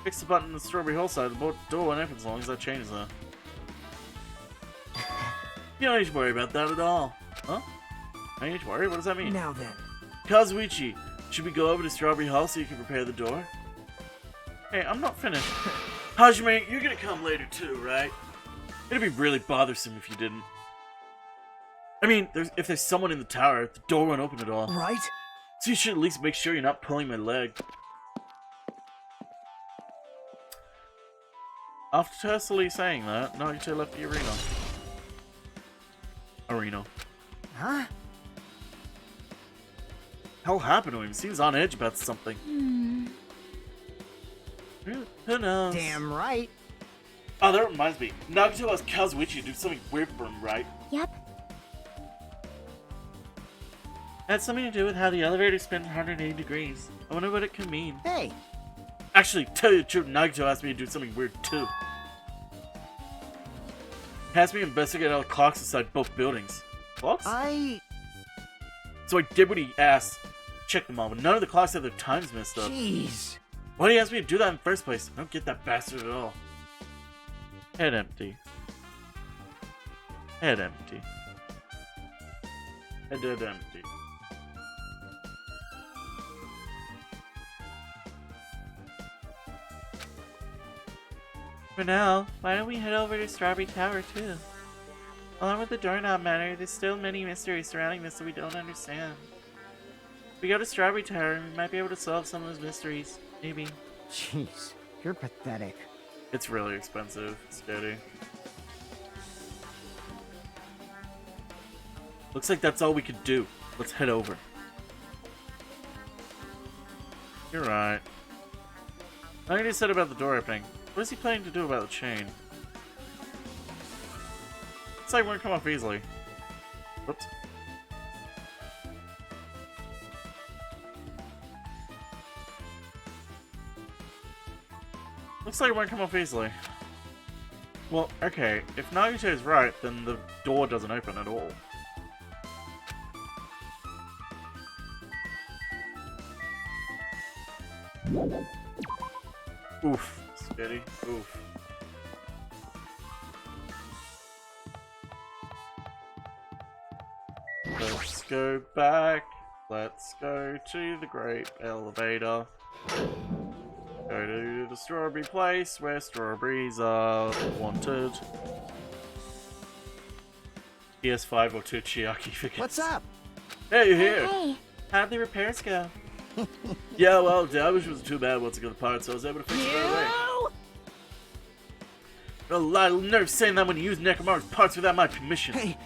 Fix the button on the Strawberry Hole side, the door won't open as long as that chain is there. You don't need to worry about that at all. Huh? I need to worry? What does that mean? Now then. Kazuichi, should we go over to Strawberry Hall so you can repair the door? Hey, I'm not finished. Hajime, you're gonna come later too, right? It'd be really bothersome if you didn't. I mean, if there's someone in the tower, the door won't open at all. Right? So you should at least make sure you're not pulling my leg. After tersely saying that, Nagito left the arena. Huh? Hell happened to him? Seems on edge about something. Who knows? Damn right. Oh, that reminds me. Nagito asked Kazuichi to do something weird for him, right? Yep. Had something to do with how the elevator spins 180 degrees. I wonder what it could mean. Hey. Actually, tell you the truth, Nagito asked me to do something weird too. He asked me to investigate all the clocks inside both buildings. Clocks? So I did what he asked. Check them all, but none of the clocks have their times messed up. Jeez. Why did he ask me to do that in the first place? I don't get that bastard at all. Head empty. Head empty. Head empty. For now, why don't we head over to Strawberry Tower too? Along with the doorknob matter, there's still many mysteries surrounding this that we don't understand. If we go to Strawberry Tower, we might be able to solve some of those mysteries. Maybe. Jeez, you're pathetic. It's really expensive, Scotty. Looks like that's all we could do. Let's head over. You're right. Nothing he said about the door opening. What is he planning to do about the chain? Looks like it won't come off easily. Whoops. Looks like it won't come off easily. Well, okay, if Nagito is right, then the door doesn't open at all. Oof, Skitty, oof. Let's go back. Let's go to the grape elevator. Go to the strawberry place where strawberries are wanted. PS5 or two Chiaki figures. What's up? Hey, you're here. Hey. How'd the repairs go? Yeah, well, damage wasn't too bad once I got the parts, so I was able to fix it right away. Well, I'll never saying that when you use Nekomaru's parts without my permission. Hey.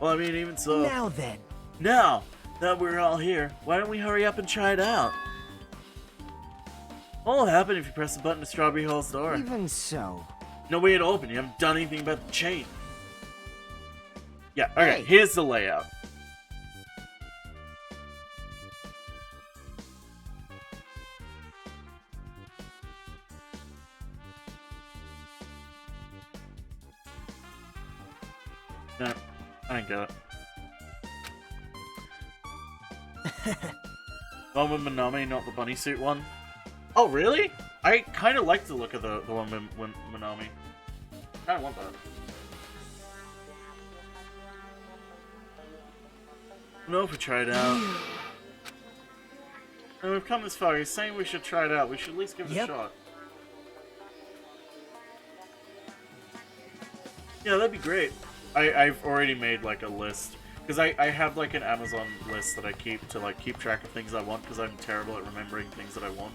Well, I mean, even so. Now then. Now that we're all here, why don't we hurry up and try it out? What'll happen if you press the button to Strawberry Hall's door? Even so. No way to open. You haven't done anything about the chain. Yeah, okay, Hey. here's the layout. No, I ain't got it. One with Minami, not the bunny suit one. Oh, really? I kind of like the look of the one with Minami. Kind of want that. No, if we try it out. And we've come this far. He's saying we should try it out. We should at least give it a shot. Yeah, that'd be great. I've already made like a list because I have like an Amazon list that I keep to like keep track of things I want because I'm terrible at remembering things that I want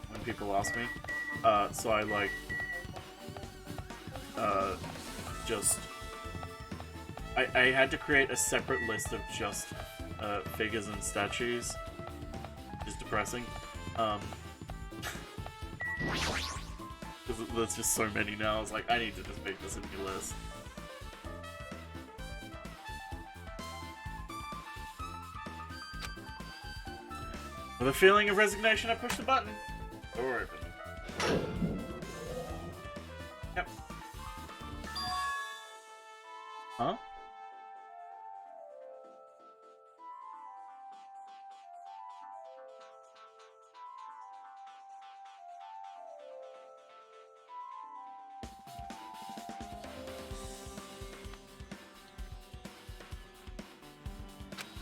when people ask me. So I like just I had to create a separate list of just figures and statues. It's depressing. Because there's just so many now. I was like, I need to just make this a new list. With a feeling of resignation, I pushed the button. Door open. Yep. Huh?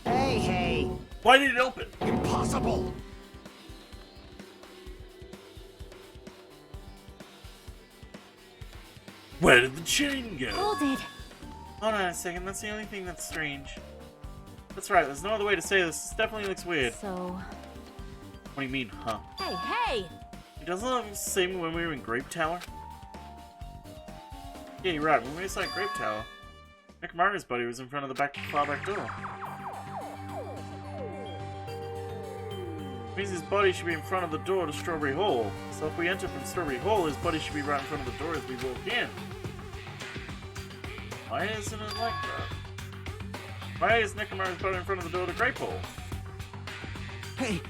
Hey! Why did it open? Impossible! Where did the chain go? Hold it. Hold on a second, that's the only thing that's strange. That's right, there's no other way to say this. This definitely looks weird. So... What do you mean, huh? Hey, hey! It doesn't look the same when we were in Grape Tower. Yeah, you're right. When we saw Grape Tower, Nick Martin's buddy was in front of the far back door. Means his body should be in front of the door to Strawberry Hall. So if we enter from Strawberry Hall, his body should be right in front of the door as we walk in. Why isn't it like that? Why is Nick Martin's body in front of the door to Grape Hall? Hey!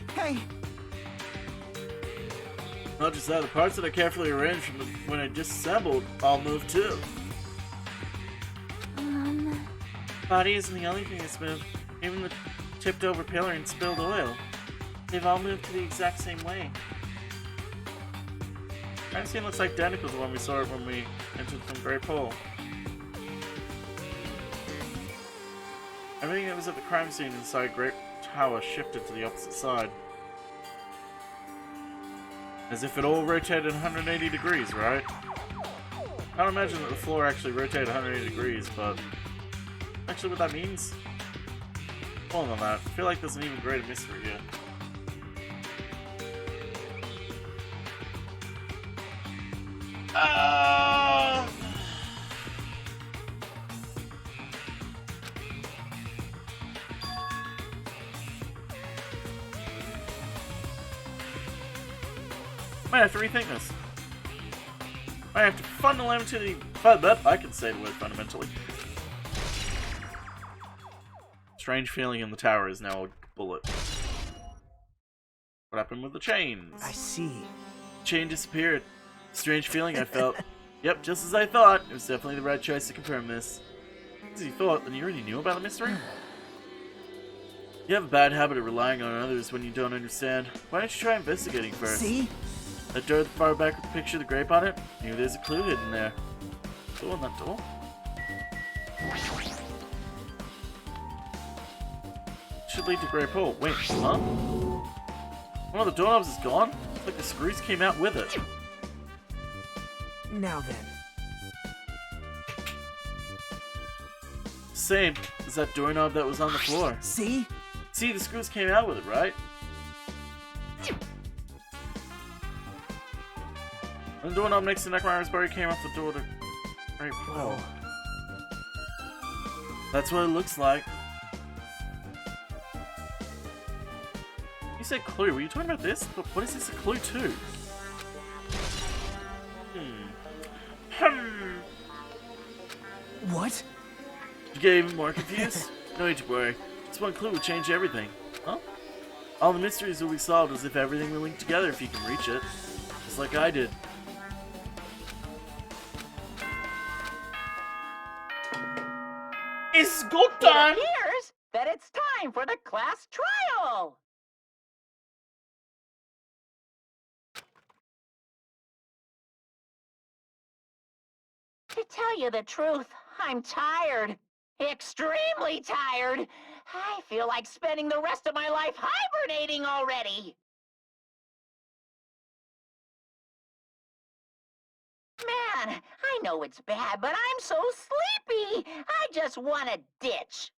Not just that, the parts that I carefully arranged from when I disassembled all moved too. Body isn't the only thing that's moved. Even the tipped over pillar and spilled oil. They've all moved to the exact same way. Crime scene looks identical to the one we saw when we entered from Grape Hall. Everything that was at the crime scene inside Grape Tower shifted to the opposite side. As if it all rotated 180 degrees, right? I can't imagine that the floor actually rotated 180 degrees, but... Actually, what that means? More than that, I feel like there's an even greater mystery here. Might have to rethink this. I have to fundamentally... I can say the word fundamentally. Strange feeling in the tower is now a bullet. What happened with the chains? I see. Chain disappeared. Strange feeling I felt. Yep, just as I thought. It was definitely the right choice to confirm this. As you thought, then you already knew about the mystery? You have a bad habit of relying on others when you don't understand. Why don't you try investigating first? See? That door at the far back with the picture of the grape on it? Maybe there's a clue hidden there. Go on that door. Should lead to Grape Hall. Wait, huh? One of the doorknobs is gone? It's like the screws came out with it. Now then. Same as that doorknob that was on the floor. See? See, the screws came out with it, right? And the doorknob next to Neckmire's body came off the door to Grape Hall. That's what it looks like. You said clue. Were you talking about this? But what is this a clue to? What? You get even more confused? No need to worry. Just one clue would change everything. Huh? All the mysteries will be solved as if everything will link together if you can reach it. Just like I did. It's go time! It appears that it's time for the class trial! To tell you the truth, I'm tired. Extremely tired. I feel like spending the rest of my life hibernating already. Man, I know it's bad, but I'm so sleepy. I just want to ditch.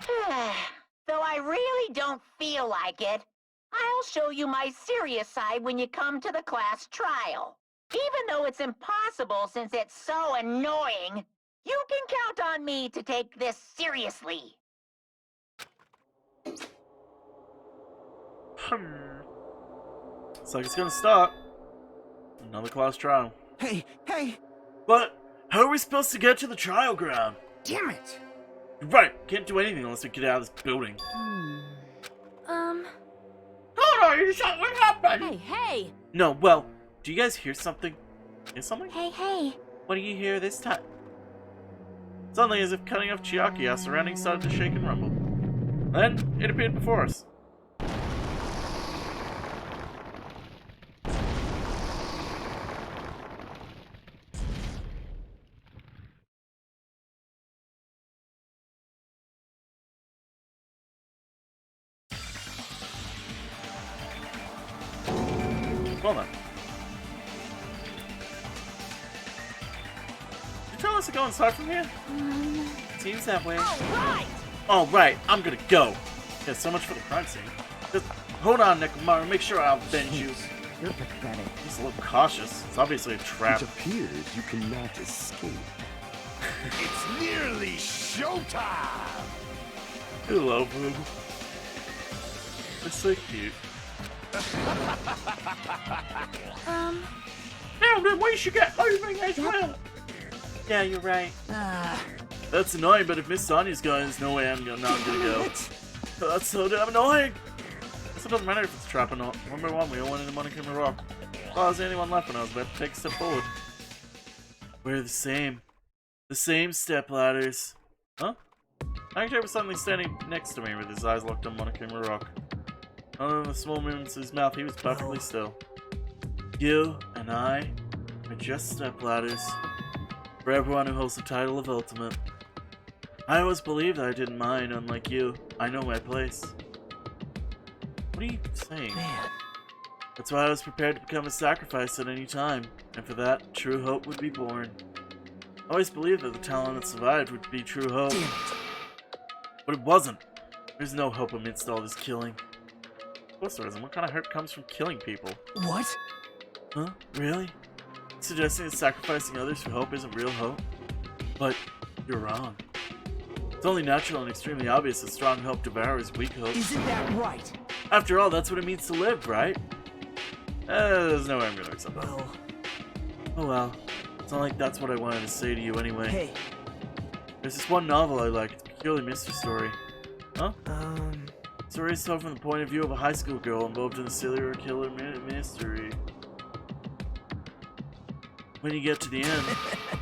Though I really don't feel like it, I'll show you my serious side when you come to the class trial. Even though it's impossible since it's so annoying, you can count on me to take this seriously. Looks like it's gonna start. Another class trial. Hey! But how are we supposed to get to the trial ground? Damn it! You're right, can't do anything unless we get out of this building. Hold on, you saw what happened! Hey! No, well, do you guys hear something? Hear something? Hey. What do you hear this time? Suddenly, as if cutting off Chiaki, our surroundings started to shake and rumble. Then, it appeared before us. Well then. Did you tell us to go inside from here? Seems that way. Alright, I'm gonna go. Yeah, so much for the crime scene. Just hold on, Nekomaru, make sure I'll avenge you. You're pathetic. He's a little cautious. It's obviously a trap. It appears you cannot escape. It's nearly showtime! I love him. It's so cute. Now then, we should get moving as well. Yeah, you're right. That's annoying, but if Miss Sonya's going, there's no way I'm not gonna go. That's so damn annoying. Guess it doesn't matter if it's a trap or not. Remember one, we all went into Monokuma Rock. If I was the only one left when I was about to take a step forward. We're the same. The same step ladders. Huh? Akira was suddenly standing next to me with his eyes locked on Monokuma Rock. Other than the small movements of his mouth, he was perfectly still. You and I are just step ladders for everyone who holds the title of Ultimate. I always believed I didn't mind, unlike you. I know my place. What are you saying? Man. That's why I was prepared to become a sacrifice at any time, and for that, true hope would be born. I always believed that the talent that survived would be true hope. Damn it. But it wasn't. There's no hope amidst all this killing. Of course there isn't. What kind of hope comes from killing people? What? Huh? Really? Suggesting that sacrificing others for hope isn't real hope? But you're wrong. It's only natural and extremely obvious that strong hope devours weak hope. Isn't that right? After all, that's what it means to live, right? There's no way I'm gonna accept that. Well... Oh well. It's not like that's what I wanted to say to you anyway. Hey. There's this one novel I like. It's a peculiar mystery story. Huh? The story is told from the point of view of a high school girl involved in a serial killer mystery. When you get to the end,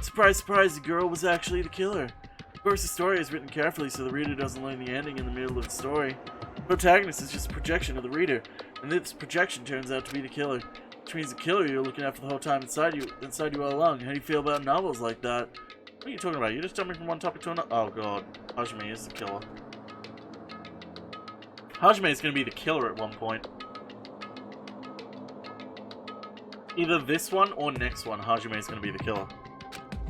surprise, surprise, the girl was actually the killer. Of course, the story is written carefully so the reader doesn't learn the ending in the middle of the story. The protagonist is just a projection of the reader, and this projection turns out to be the killer. Which means the killer you're looking at for the whole time inside you all along. How do you feel about novels like that? What are you talking about? You're just jumping from one topic to another? Oh god, Hajime is the killer. Hajime is going to be the killer at one point. Either this one or next one, Hajime is going to be the killer.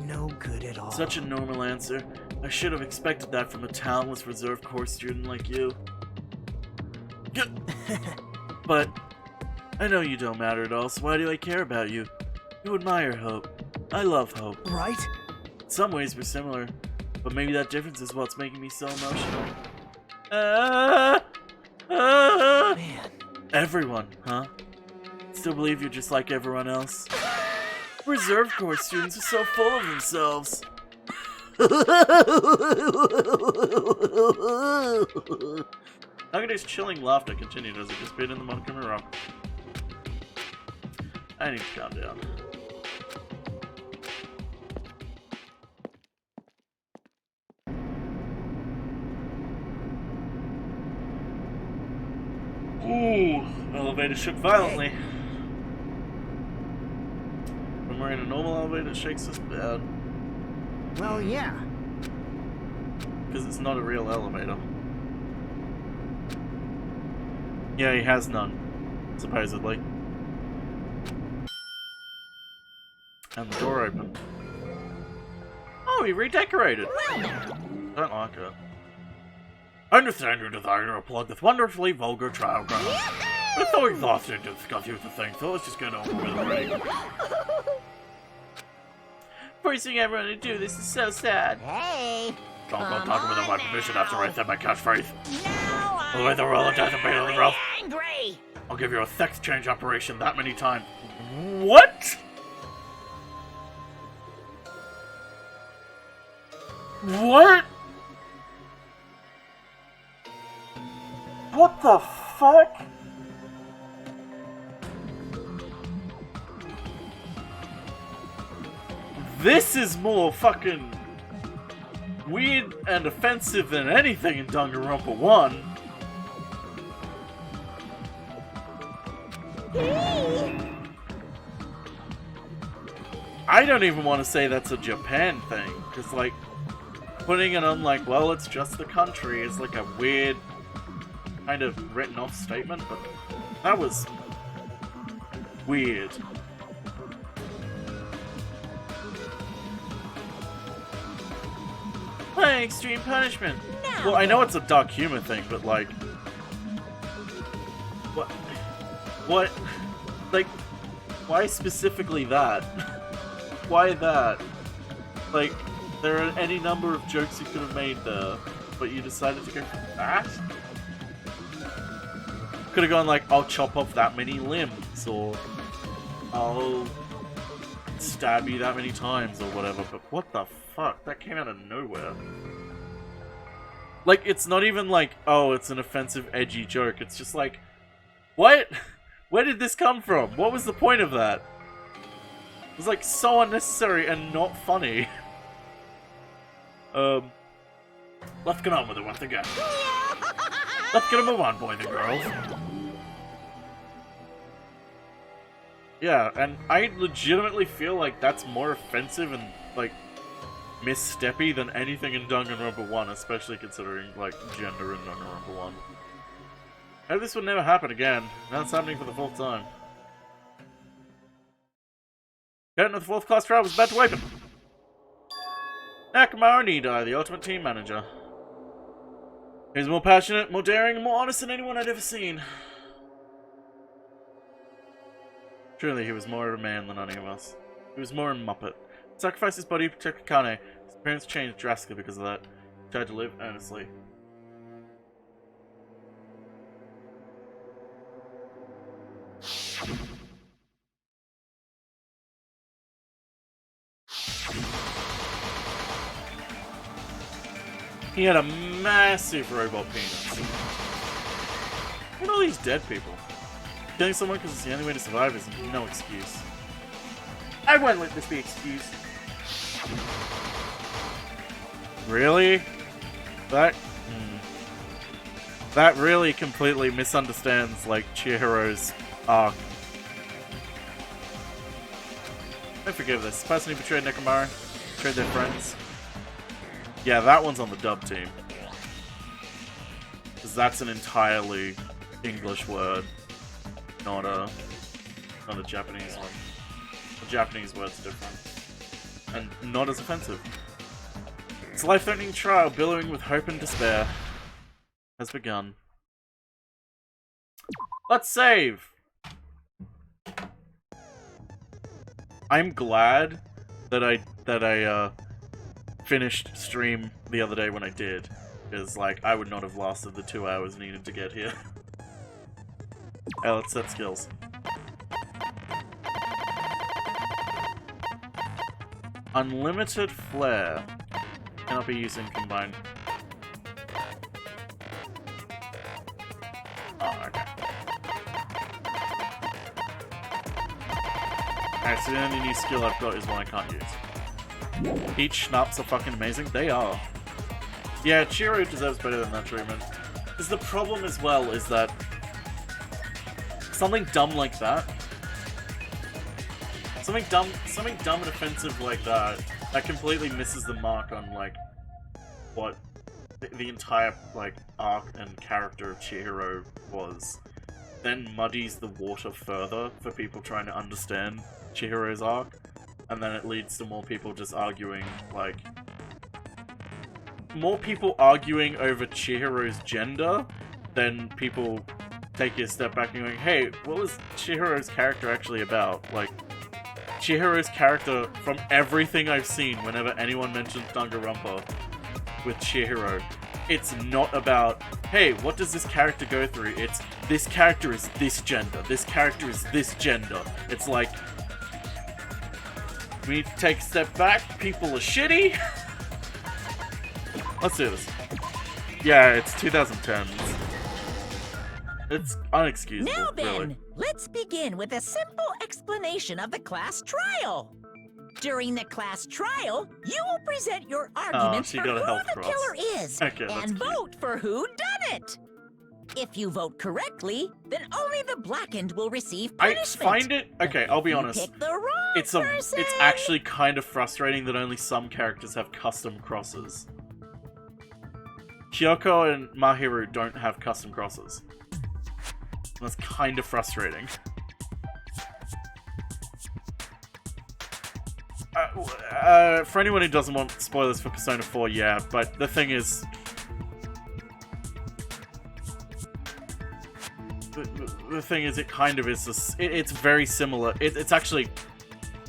No good at all. Such a normal answer. I should have expected that from a talentless reserve corps student like you. But I know you don't matter at all, so why do I care about you? You admire hope. I love hope. Right? In some ways we're similar, but maybe that difference is what's making me so emotional. Man. Everyone, huh? Still believe you're just like everyone else? Reserve Corps students are so full of themselves. Nagade's chilling laughter continued as he disappeared in the Montgomery Rock. I need to calm down. Ooh, elevator shook violently. When we're in a normal elevator, it shakes us bad. Well, yeah. Because it's not a real elevator. Yeah, he has none, supposedly. And the door opened. Oh, he redecorated! Don't like it. I understand your desire to plug this wonderfully vulgar child ground. But it's so exhausting to discuss you the thing, so let's just get over with it already. Forcing everyone to do this is so sad. Hey. Don't go talking without my permission after I said my catchphrase. Now The way the roller doesn't beat on the rope. angry. I'll give you a sex change operation that many times. What? What? What the fuck? This is more fucking weird and offensive than anything in Danganronpa 1. I don't even want to say that's a Japan thing, because, like, putting it on, like, well, it's just the country is, like, a weird kind of written off statement, but that was weird. Hey, extreme punishment. Well, I know it's a dark humor thing, but, like, what, like, why specifically that? Why that? Like, there are any number of jokes you could have made there, but you decided to go for that? Could have gone like, I'll chop off that many limbs, or I'll stab you that many times, or whatever, but what the fuck? That came out of nowhere. Like, it's not even like, oh, it's an offensive, edgy joke. It's just like, what? Where did this come from? What was the point of that? It was like so unnecessary and not funny. Let's get on with it once again. Let's get a move on, boys and girls. Yeah, and I legitimately feel like that's more offensive and, like, missteppy than anything in Danganronpa 1, especially considering, like, gender in Danganronpa 1. I hope this would never happen again. Now it's happening for the fourth time. Curtain of the fourth class trial was about to open. Nakamura Nidai, the ultimate team manager. He was more passionate, more daring, and more honest than anyone I'd ever seen. Truly, he was more of a man than any of us. He was more a muppet. He sacrificed his body to protect Kane. His appearance changed drastically because of that. He tried to live earnestly. He had a massive robot penis. Look at all these dead people. Killing someone because it's the only way to survive is no excuse. I won't let this be excused. Really? That really completely misunderstands, like, Chihiro's arc. I forgive this. The person who betrayed Nekomaro, betrayed their friends. Yeah, that one's on the dub team. Because that's an entirely English word, not a Japanese one. The Japanese word's different. And not as offensive. Its life-threatening trial, billowing with hope and despair, has begun. Let's save! I'm glad that I finished stream the other day when I did. Because, like, I would not have lasted the 2 hours needed to get here. Hey, let's set skills. Unlimited flare. Cannot be used in combined. Oh, okay. Alright, so the only new skill I've got is one I can't use. Peach schnapps are fucking amazing. They are. Yeah, Chihiro deserves better than that treatment. Because the problem as well is that something dumb like that, something dumb and offensive like that completely misses the mark on like what the entire like arc and character of Chihiro was. Then muddies the water further for people trying to understand Chihiro's arc, and then it leads to more people just arguing, like more people arguing over Chihiro's gender than people taking a step back and going, hey, what was Chihiro's character actually about? Like, Chihiro's character, from everything I've seen whenever anyone mentions Danganronpa with Chihiro, it's not about, hey, what does this character go through? It's, this character is this gender, this character is this gender. It's like, we need to take a step back, people are shitty. Let's do this. Yeah, it's 2010. It's unexcusable, Now then, really. let's begin with a simple explanation of the class trial. During the class trial, you will present your arguments she for got a who health the cross. killer is, Okay, that's and cute. vote for who done it. If you vote correctly, then only the blackened will receive I punishment. find it... Okay, I'll be If you honest. pick the wrong It's person, actually kind of frustrating that only some characters have custom crosses. Kyoko and Mahiru don't have custom crosses. That's kind of frustrating. For anyone who doesn't want spoilers for Persona 4, yeah, but the thing is... The thing is, it kind of is this... It's very similar. It's actually...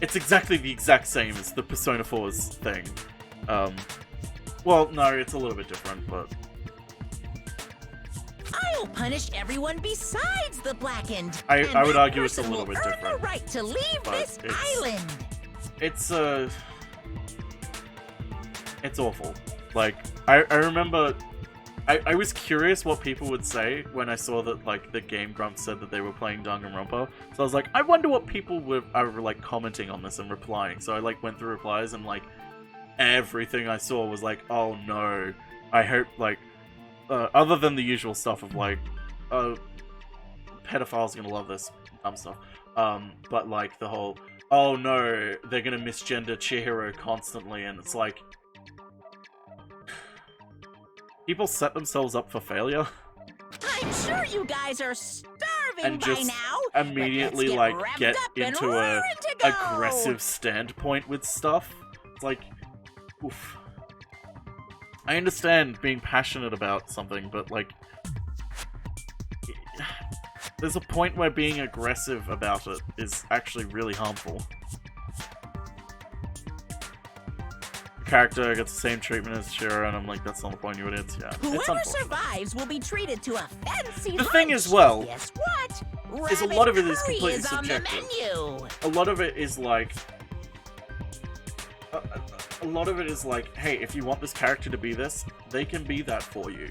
It's exactly the exact same as the Persona 4's thing. Well, no, it's a little bit different, but... I'll punish everyone besides the blackened. I and would that argue it's a person little will bit earn different, the right to leave but this island. It's awful. Like, I remember... I was curious what people would say when I saw that, like, the Game Grumps said that they were playing Danganronpa. So I was like, I wonder what people were like, commenting on this and replying. So I, like, went through replies and, like, everything I saw was like, oh no. I hope, like... other than the usual stuff of, like, pedophiles are gonna love this dumb stuff. But, like, the whole, oh no, they're gonna misgender Chihiro constantly, and it's like... People set themselves up for failure. I'm sure you guys are starving And by just now. immediately, but let's like, revved get up and into a raring to go. aggressive standpoint with stuff. It's like, oof. I understand being passionate about something, but, like... There's a point where being aggressive about it is actually really harmful. The character gets the same treatment as Shira, and I'm like, that's not the point, you idiots. Yeah, it's Whoever unfortunate. survives will be treated to a fancy The lunch. thing as well Guess what? is a lot of it is Rabbit curry completely is on the subjective. menu. A lot of it is like... A lot of it is like, hey, if you want this character to be this, they can be that for you.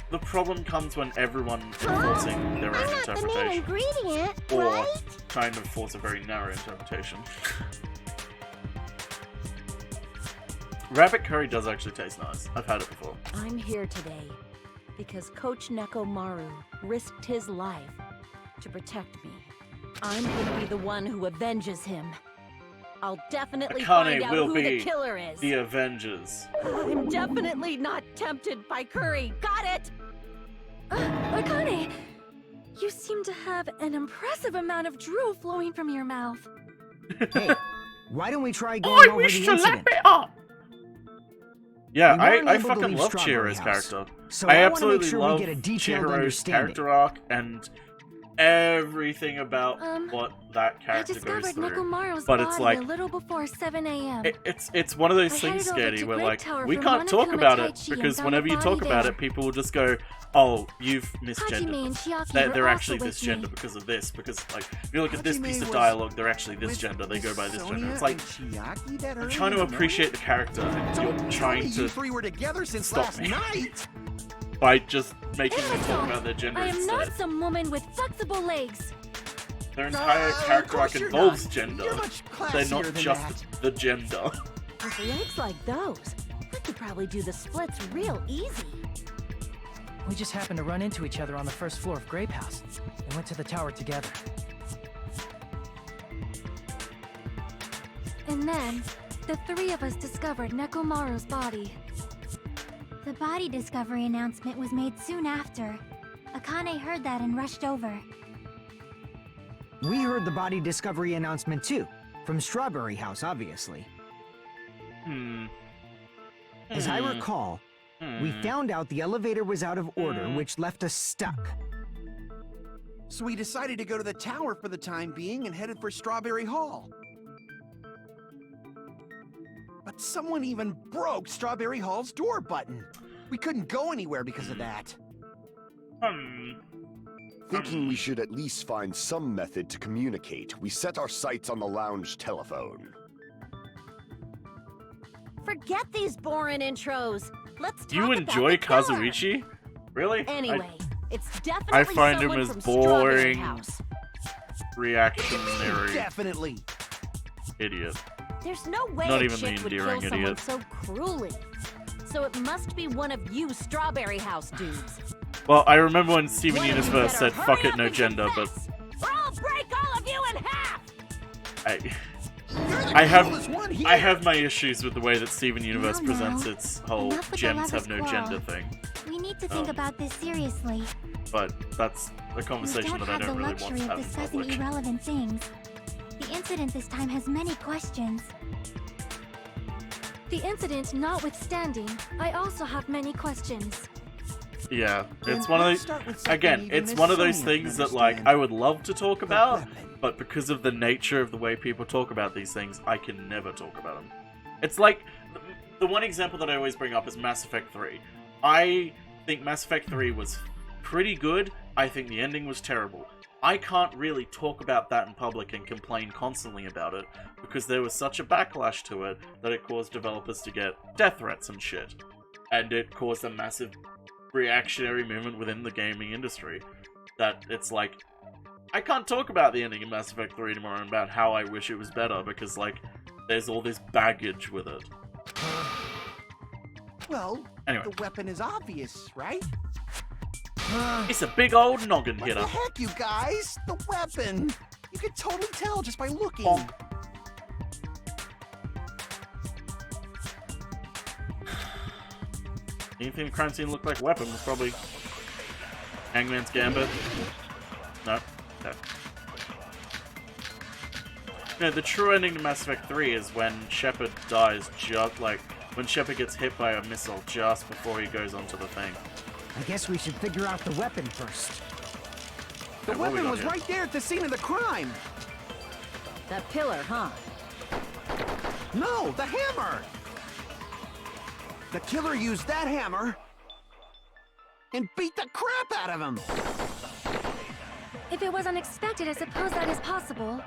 The problem comes when everyone enforcing their own I'm not the main interpretation. ingredient, Or right? kind of force a very narrow interpretation. Rabbit curry does actually taste nice. I've had it before. I'm here today because Coach Nekomaru risked his life to protect me. I'm gonna be the one who avenges him. I'll definitely find Akane out will who be the killer is. the Avengers. I'm definitely not tempted by curry. Got it? Akane, you seem to have an impressive amount of drool flowing from your mouth. Hey, why don't we try going over the incident? it up! Yeah, We weren't I able to fucking leave love Strawberry Chihiro's House, character. so I I wanna make absolutely sure we love get a detailed Chihiro's understanding. character arc, and everything about what that I character discovered goes through. Nekomaru's But body it's like a little before 7 a.m. it's one of those I things, headed over Sketty, to where Great like Tower we for can't talk Monokuma about it Taichi and because found whenever the you talk body about there. it, people will just go, "Oh, you've misgendered Hajime and them. Chiaki They're were also actually with this gender me. because of this." Because like if you look at this Hajime piece of was dialogue, they're actually this with gender. They go by this gender. Sonia It's like and Chiaki that I'm early trying in to the appreciate the character, and morning? you're Don't trying tell me to you three were together since stop last me. night. by just making them Emma, talk about their gender I am instead. not some woman with flexible legs. Their entire Of character course arc you're involves not. gender. You're much They're classier not than just that. the gender. With legs like those, I could probably do the splits real easy. We just happened to run into each other on the first floor of Grape House and went to the tower together. And then, the three of us discovered Nekomaru's body. The body discovery announcement was made soon after. Akane heard that and rushed over. We heard the body discovery announcement too. From Strawberry House, obviously. As I recall, we found out the elevator was out of order, which left us stuck. So we decided to go to the tower for the time being and headed for Strawberry Hall. But someone even broke Strawberry Hall's door button. We couldn't go anywhere because of that. Thinking we should at least find some method to communicate, we set our sights on the lounge telephone. Forget these boring intros. Let's talk You about enjoy the killer. Kazuichi? Really? Anyway, it's definitely I find him someone as from Strawberry boring, House. reactionary Definitely. idiot. There's no way Not a even the chick would kill endearing someone idiot. so cruelly. So it must be one of you Strawberry House dudes. Well, I remember when Steven One of you Universe better said, "Fuck hurry it, up no and gender," confess, or I'll break all of you in half! I have my issues with the way that Steven Universe No, no. presents its whole Enough with the gems have lovers' no quarrel. gender thing. We need to think about this seriously. But that's a We conversation don't that I have the don't really want luxury to of have in discussing public. irrelevant things. The incident this time has many questions. The incident notwithstanding, I also have many questions. Yeah, it's Then one of let's those. start with something Again, even it's Miss one of those Sonia things can that like understand. I would love to talk about, weapon. but because of the nature of the way people talk about these things, I can never talk about them. It's like the one example that I always bring up is Mass Effect 3. I think Mass Effect 3 was pretty good. I think the ending was terrible. I can't really talk about that in public and complain constantly about it because there was such a backlash to it that it caused developers to get death threats and shit. And it caused a massive reactionary movement within the gaming industry. That it's like, I can't talk about the ending of Mass Effect 3 anymore and about how I wish it was better because, like, there's all this baggage with it. Well, Anyway. the weapon is obvious, right? It's a big old noggin What hitter. the heck, you guys? The weapon! You can totally tell just by looking. Bonk. Anything the crime scene looked like a weapon was probably Hangman's Gambit. No. No. No, the true ending to Mass Effect 3 is when Shepard dies just like when Shepard gets hit by a missile just before he goes onto the thing. I guess we should figure out the weapon first. The Okay, what we weapon got was here? right there at the scene of the crime. That pillar, huh? No, the hammer! The killer used that hammer and beat the crap out of him. If it was unexpected, I suppose that is possible.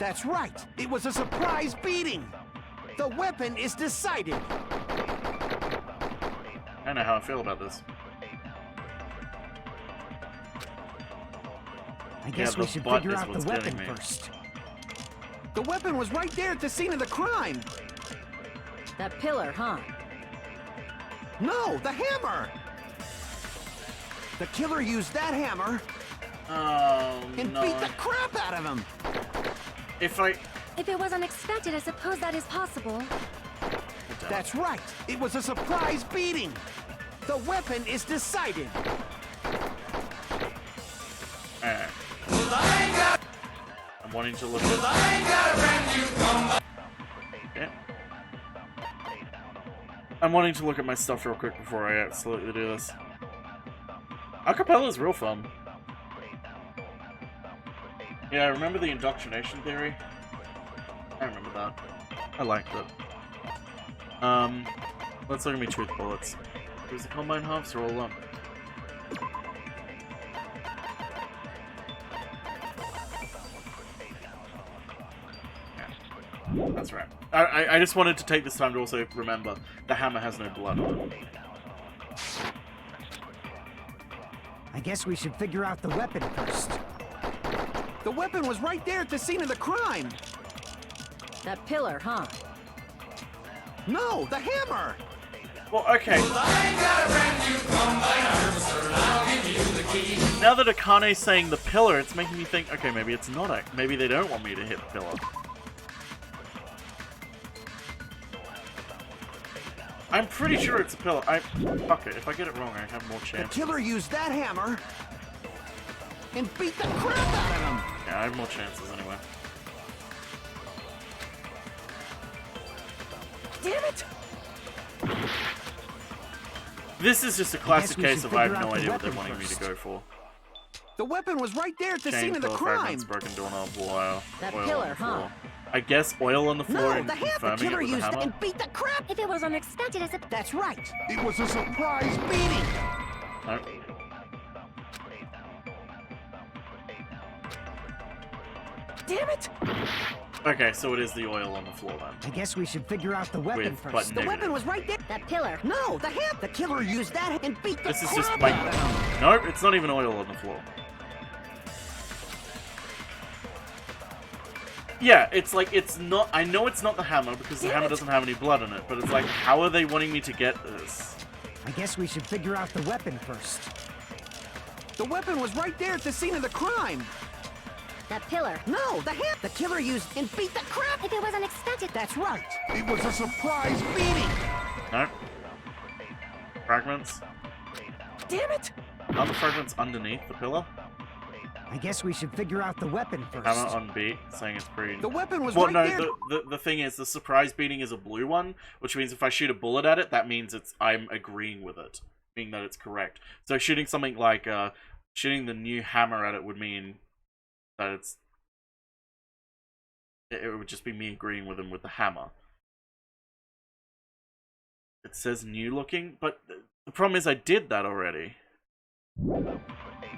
That's right. It was a surprise beating. The weapon is decided. I don't know how I feel about this. I guess Yeah, we the should butt figure is out the what's weapon getting me. first. The weapon was right there at the scene of the crime. That pillar, huh? No, the hammer! The killer used that hammer Oh and no. beat the crap out of him. If If it was unexpected, I suppose that is possible. That's right. It was a surprise beating. The weapon is decided. Alright. I'm wanting to look at. Okay. I'm wanting to look at my stuff real quick before I absolutely do this. Acapella is real fun. Yeah, I remember the indoctrination theory. I remember that. I liked it. Let's look at me truth bullets. Was the combine halves or all along? Yeah. That's right. I just wanted to take this time to also remember the hammer has no blood on it. I guess we should figure out the weapon first. The weapon was right there at the scene of the crime! That pillar, huh? No, the hammer! Well, okay. Now that Akane's saying the pillar, it's making me think, okay, maybe it's not a... Maybe they don't want me to hit the pillar. I'm pretty sure it's a pillar. Fuck it, if I get it wrong, I have more chance. The killer used that hammer and beat the crap out of him! Yeah, I have more chances anyway. Damn it! This is just a classic we case should of I have figure no out the idea what they're weapon wanting me to first. go for. The weapon was right there at the scene of the Chainsaw crime! fragments, broken doorknob, wire, That oil pillar, on the floor. huh? I guess oil on the floor No, and the hammer! The confirming it killer with the used it hammer? and beat the crap! If it was unexpected as a... That's right! It was a surprise beating! No. Damn it! Okay, so it is the oil on the floor then. I guess we should figure out the weapon With first. but The negative. weapon was right there. That pillar. No, the hammer. The killer used that and beat the This is crap just out like... of him. Nope, it's not even oil on the floor. Yeah, it's like, it's not... I know it's not the hammer, because the hammer doesn't have any blood in it, but it's like, how are they wanting me to get this? I guess we should figure out the weapon first. The weapon was right there at the scene of the crime. That pillar. No, the hammer. The killer used and beat the crap. If it was unexpected. That's right. It was a surprise beating! No. Fragments. Damn it! Are the fragments underneath the pillar? I guess we should figure out the weapon first. Hammer on beat, saying it's pretty... The weapon was well, right no, there. the thing is, the surprise beating is a blue one, which means if I shoot a bullet at it, that means I'm agreeing with it, meaning that it's correct. So shooting something like, shooting the new hammer at it would mean that it would just be me agreeing with him with the hammer. It says new looking, but the problem is I did that already.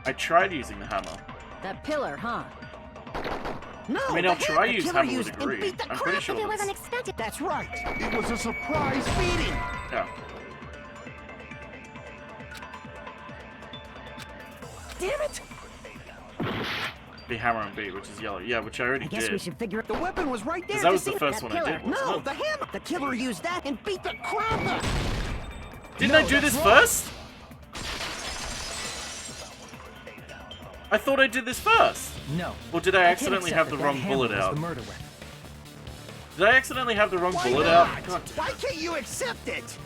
I tried using the hammer. That pillar, huh? No, I mean, the I'll try hammer. The use killer hammer with used a and degree. beat the I'm crap. pretty sure If it was that's... unexpected. That's right. It was a surprise beating! Yeah. Damn it! The hammer and beat, which is yellow. Yeah, which I already I guess did. we should figure out the weapon was right there. Because that at was the scene- first that one I pillar. did, wasn't No, it? the hammer. The killer used that and beat the crap out. Didn't No, I do that's this wrong. first? I thought I did this first. No. Or did I can't accidentally accept have that the that wrong hammer bullet was out? the murder weapon. Did I accidentally have the wrong Why bullet not? out? God damn Why it. can't you accept it?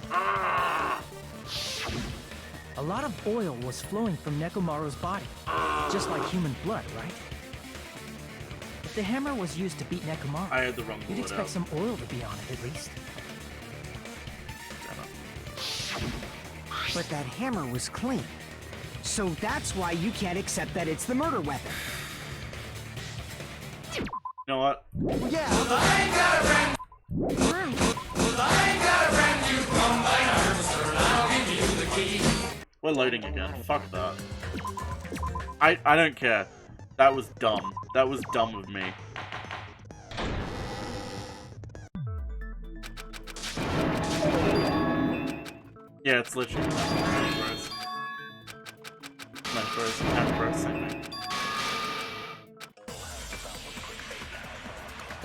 A lot of oil was flowing from Nekomaru's body, just like human blood, right? If the hammer was used to beat Nekomaru, I had the wrong you'd bullet expect out. some oil to be on it at least. Damn it. But that hammer was clean. So that's why you can't accept that it's the murder weapon. You know what? Yeah. Why? We're loading again. Fuck that. I don't care. That was dumb. That was dumb of me. Yeah, it's literally gross. No, gross. And gross, same thing.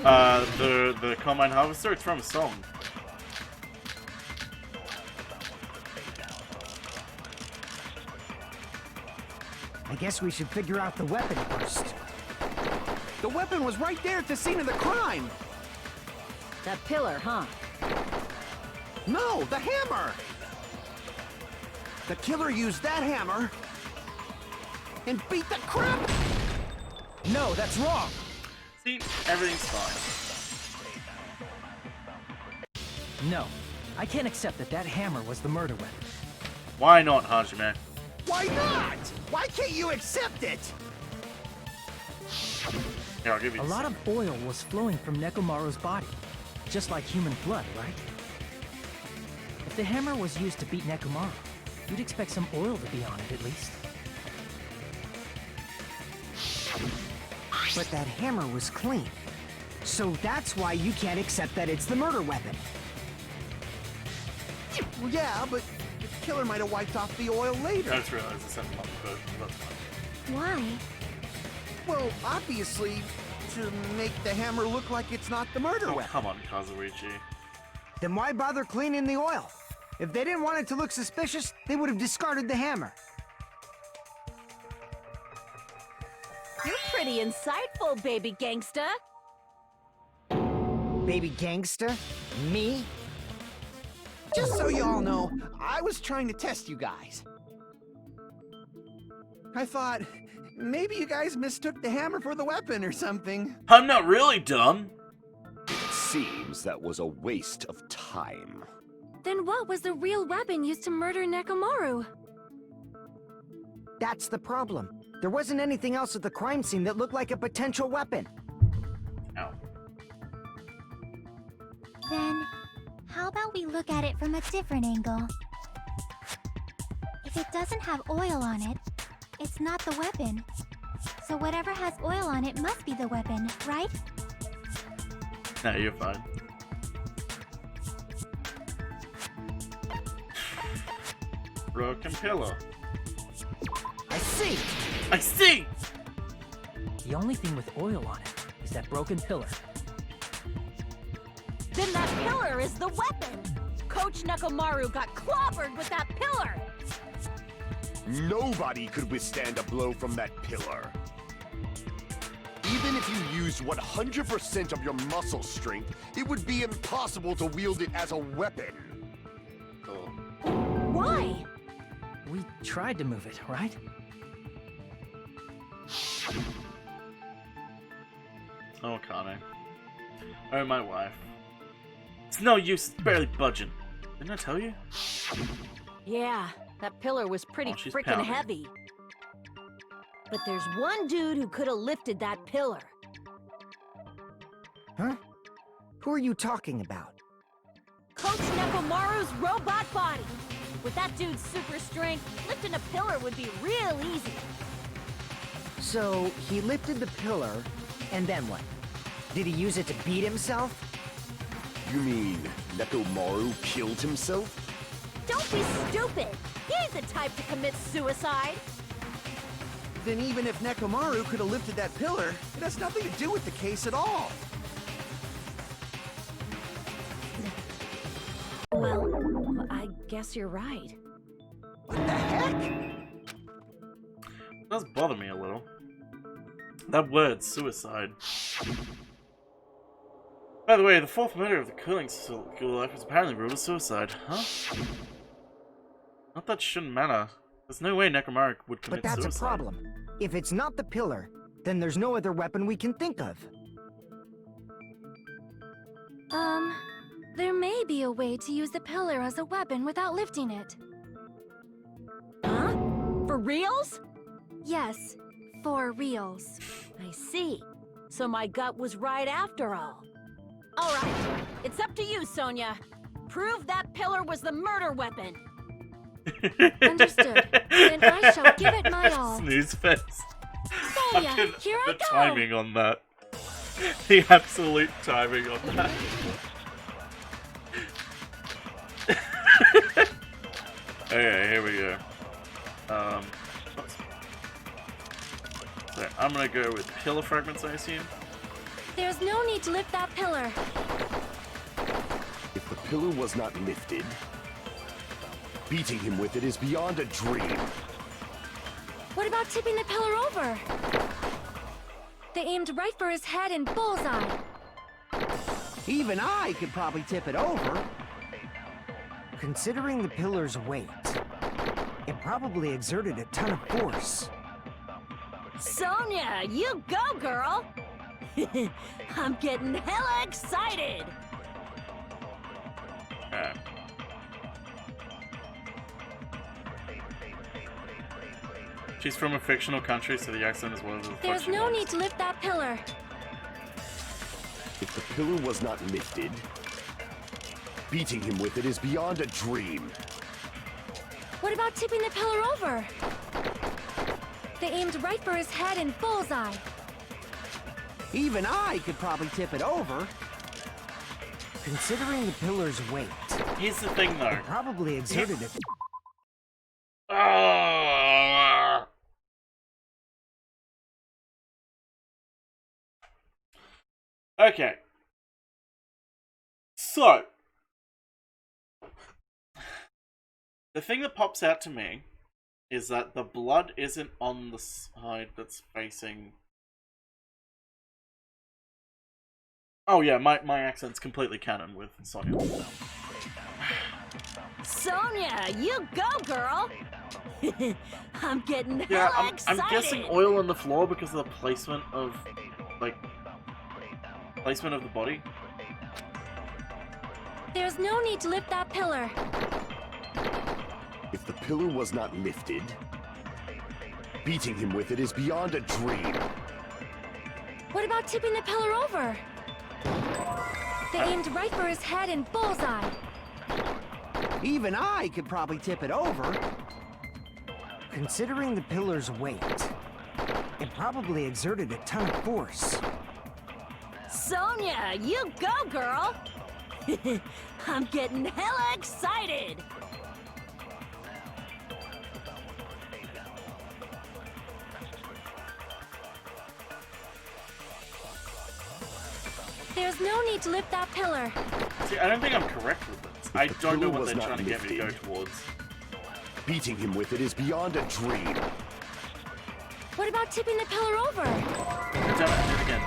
The Combine Harvester, it's from a song. I guess we should figure out the weapon first. The weapon was right there at the scene of the crime. That pillar, huh? No, the hammer. The killer used that hammer and beat the crap. No, that's wrong! See, everything's fine. No, I can't accept that that hammer was the murder weapon. Why not, Hajime? Why not? Why can't you accept it? Here, I'll give you A lot of oil was flowing from Nekomaru's body, just like human blood, right? If the hammer was used to beat Nekomaru, you'd expect some oil to be on it at least. But that hammer was clean. So that's why you can't accept that it's the murder weapon. Well, yeah, but the killer might have wiped off the oil later. I just realized I sent them on the boat. That's fine. Why? Well, obviously, to make the hammer look like it's not the murder Oh, weapon. come on, Kazuichi. Then why bother cleaning the oil? If they didn't want it to look suspicious, they would have discarded the hammer. You're pretty insightful, baby gangsta. Baby gangster? Me? Just so you all know, I was trying to test you guys. I thought, maybe you guys mistook the hammer for the weapon or something. I'm not really dumb. It seems that was a waste of time. Then what was the real weapon used to murder Nekomaru? That's the problem. There wasn't anything else at the crime scene that looked like a potential weapon. Ow. Then, how about we look at it from a different angle? If it doesn't have oil on it, it's not the weapon. So whatever has oil on it must be the weapon, right? No, you're fine. Broken pillar. I see! I see! The only thing with oil on it is that broken pillar. Then that pillar is the weapon! Coach Nekomaru got clobbered with that pillar! Nobody could withstand a blow from that pillar. Even if you used 100% of your muscle strength, it would be impossible to wield it as a weapon. Why? We tried to move it, right? Oh, Kane. Oh, my wife. It's no use, it's barely budging. Didn't I tell you? Yeah, that pillar was pretty Oh, she's freaking pounding. heavy. But there's one dude who could have lifted that pillar. Huh? Who are you talking about? Coach Nekomaru's robot body! With that dude's super strength, lifting a pillar would be real easy. So, he lifted the pillar, and then what? Did he use it to beat himself? You mean Nekomaru killed himself? Don't be stupid! He ain't the type to commit suicide! Then even if Nekomaru could have lifted that pillar, it has nothing to do with the case at all. Well, I guess you're right. What the heck? It does bother me a little. That word, suicide. By the way, the fourth murder of the cooling school life was apparently ruled as suicide, huh? Not that shouldn't matter. There's no way Nekomaru would commit But that's suicide. a problem. If it's not the pillar, then there's no other weapon we can think of. There may be a way to use the pillar as a weapon without lifting it. Huh? For reals? Yes, for reals. I see. So my gut was right after all. Alright, it's up to you, Sonia. Prove that pillar was the murder weapon. Understood. Then I shall give it my all. Snooze fest. Sonia, Fucking here I the go! timing on that. The absolute timing on that. Okay, here we go. Oops. So I'm gonna go with pillar fragments, I assume. There's no need to lift that pillar. If the pillar was not lifted, beating him with it is beyond a dream. What about tipping the pillar over? They aimed right for his head and bullseye. Even I could probably tip it over. Considering the pillar's weight, it probably exerted a ton of force. Sonia, you go, girl! I'm getting hella excited! Alright. She's from a fictional country, so the accent is one of the There's no need to lift that pillar. If the pillar was not lifted, beating him with it is beyond a dream. What about tipping the pillar over? They aimed right for his head and bullseye. Even I could probably tip it over. Considering the pillar's weight, Here's the thing, though. it probably exerted it. Okay. So, the thing that pops out to me is that the blood isn't on the side that's facing... Oh yeah, my accent's completely canon with Sonya. Sonya, you go, girl! I'm getting Yeah, hella I'm excited! guessing oil on the floor because of the placement of, like, placement of the body. There's no need to lift that pillar. If the pillar was not lifted, beating him with it is beyond a dream. What about tipping the pillar over? They aimed right for his head and bullseye. Even I could probably tip it over. Considering the pillar's weight, it probably exerted a ton of force. Sonya, you go, girl! I'm getting hella excited! There's no need to lift that pillar. See, I don't think I'm correct with this. I don't know what they're trying to get me to go towards. Beating him with it is beyond a dream. What about tipping the pillar over? Do it again.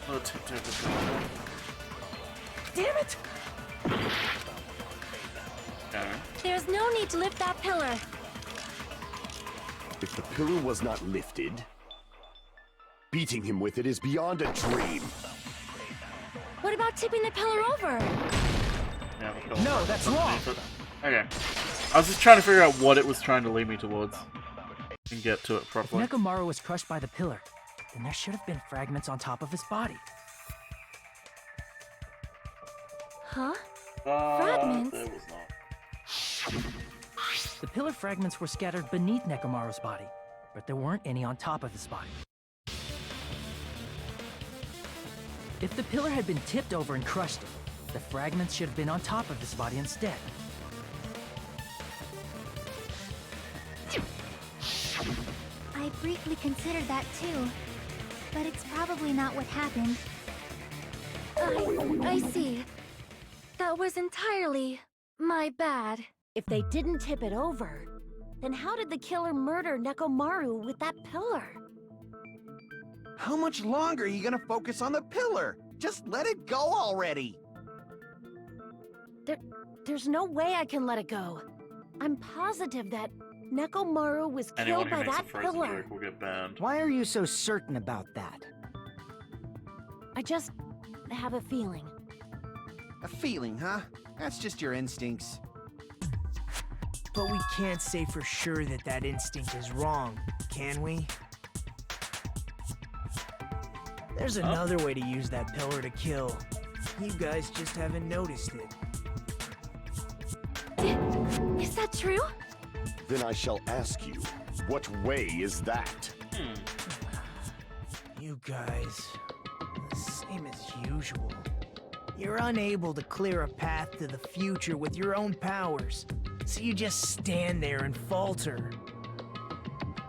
Oh, tip over the pillar. Damn it! Okay. There's no need to lift that pillar. If the pillar was not lifted, beating him with it is beyond a dream. What about tipping the pillar over? Yeah, No, that's wrong. Okay. I was just trying to figure out what it was trying to lead me towards. And get to it If properly. Nekomaru was crushed by the pillar, then there should have been fragments on top of his body. Huh? Fragments? There was not. The pillar fragments were scattered beneath Nekomaru's body, but there weren't any on top of his body. If the pillar had been tipped over and crushed it, the fragments should have been on top of his body instead. I briefly considered that too, but it's probably not what happened. I see. That was entirely my bad. If they didn't tip it over, then how did the killer murder Nekomaru with that pillar? How much longer are you gonna focus on the pillar? Just let it go already! There's no way I can let it go. I'm positive that Nekomaru was Anyone killed who by makes a that frozen pillar. joke will get banned. Why are you so certain about that? I just have a feeling. A feeling, huh? That's just your instincts. But we can't say for sure that that instinct is wrong, can we? There's another way to use that pillar to kill. You guys just haven't noticed it. Is that true? Then I shall ask you, what way is that? You guys, the same as usual. You're unable to clear a path to the future with your own powers, so you just stand there and falter.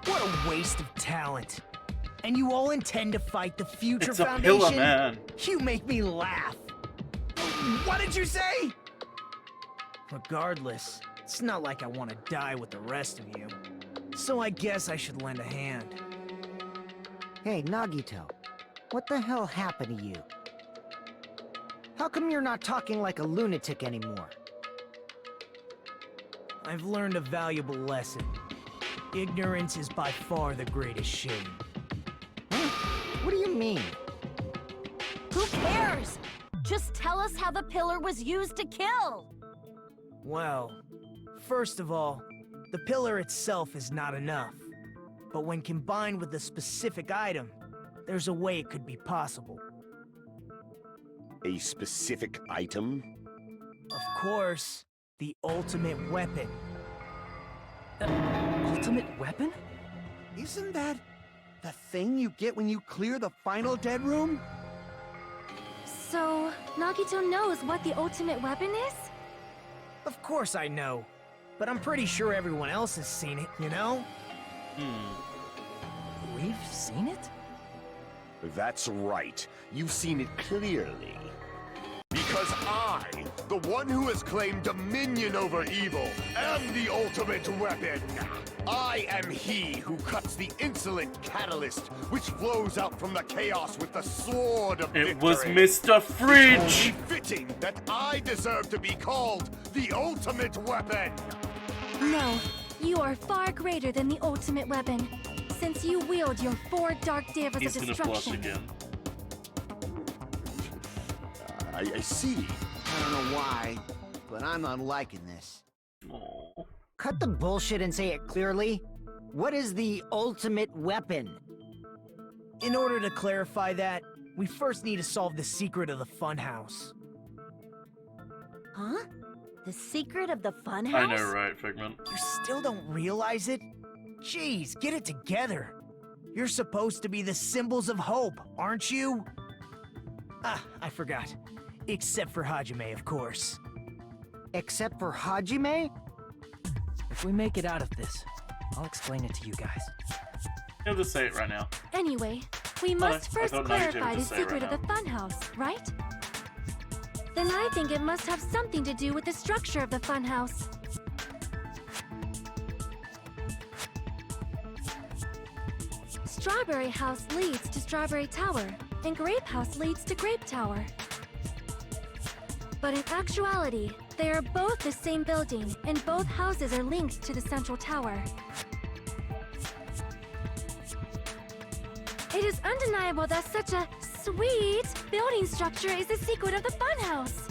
What a waste of talent. And you all intend to fight the Future It's a Foundation? pillar, man. You make me laugh. What did you say? Regardless, it's not like I want to die with the rest of you. So I guess I should lend a hand. Hey, Nagito, what the hell happened to you? How come you're not talking like a lunatic anymore? I've learned a valuable lesson. Ignorance is by far the greatest shame. What do you mean? Who cares? Just tell us how the pillar was used to kill. Well, first of all, the pillar itself is not enough. But when combined with a specific item, there's a way it could be possible. A specific item? Of course, the ultimate weapon. Ultimate weapon? Isn't that the thing you get when you clear the final dead room? So, Nagito knows what the ultimate weapon is? Of course I know, but I'm pretty sure everyone else has seen it, you know? We've seen it? That's right. You've seen it clearly. Because I, the one who has claimed dominion over evil, am the ultimate weapon. I am he who cuts the insolent catalyst which flows out from the chaos with the sword of victory. It was Mr. Fridge! It's only fitting that I deserve to be called the ultimate weapon. No, you are far greater than the ultimate weapon, since you wield your 4 dark davas He's of gonna blush destruction. again. I see. I don't know why, but I'm not liking this. Aww. Cut the bullshit and say it clearly. What is the ultimate weapon? In order to clarify that, we first need to solve the secret of the funhouse. Huh? The secret of the funhouse? I know, right, Figment? You still don't realize it? Jeez, get it together. You're supposed to be the symbols of hope, aren't you? Ah, I forgot. Except for Hajime, of course. Except for Hajime? If we make it out of this, I'll explain it to you guys. He'll just say it right now. Anyway, we must I first thought Nagito would clarify the just say it secret right of the funhouse, right? Then I think it must have something to do with the structure of the funhouse. Strawberry House leads to Strawberry Tower, and Grape House leads to Grape Tower. But in actuality, they are both the same building, and both houses are linked to the central tower. It is undeniable that such a sweet building structure is the secret of the funhouse.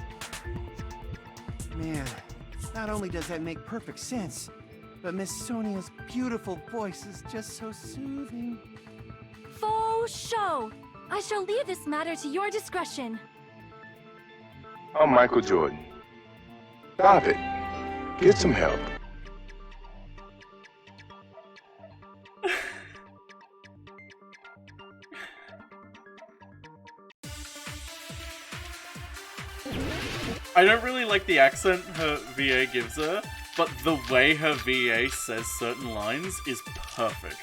Man, not only does that make perfect sense, but Miss Sonia's beautiful voice is just so soothing. Faux show! I shall leave this matter to your discretion. I'm Michael Jordan. Stop it. Get some help. I don't really like the accent her VA gives her, but the way her VA says certain lines is perfect.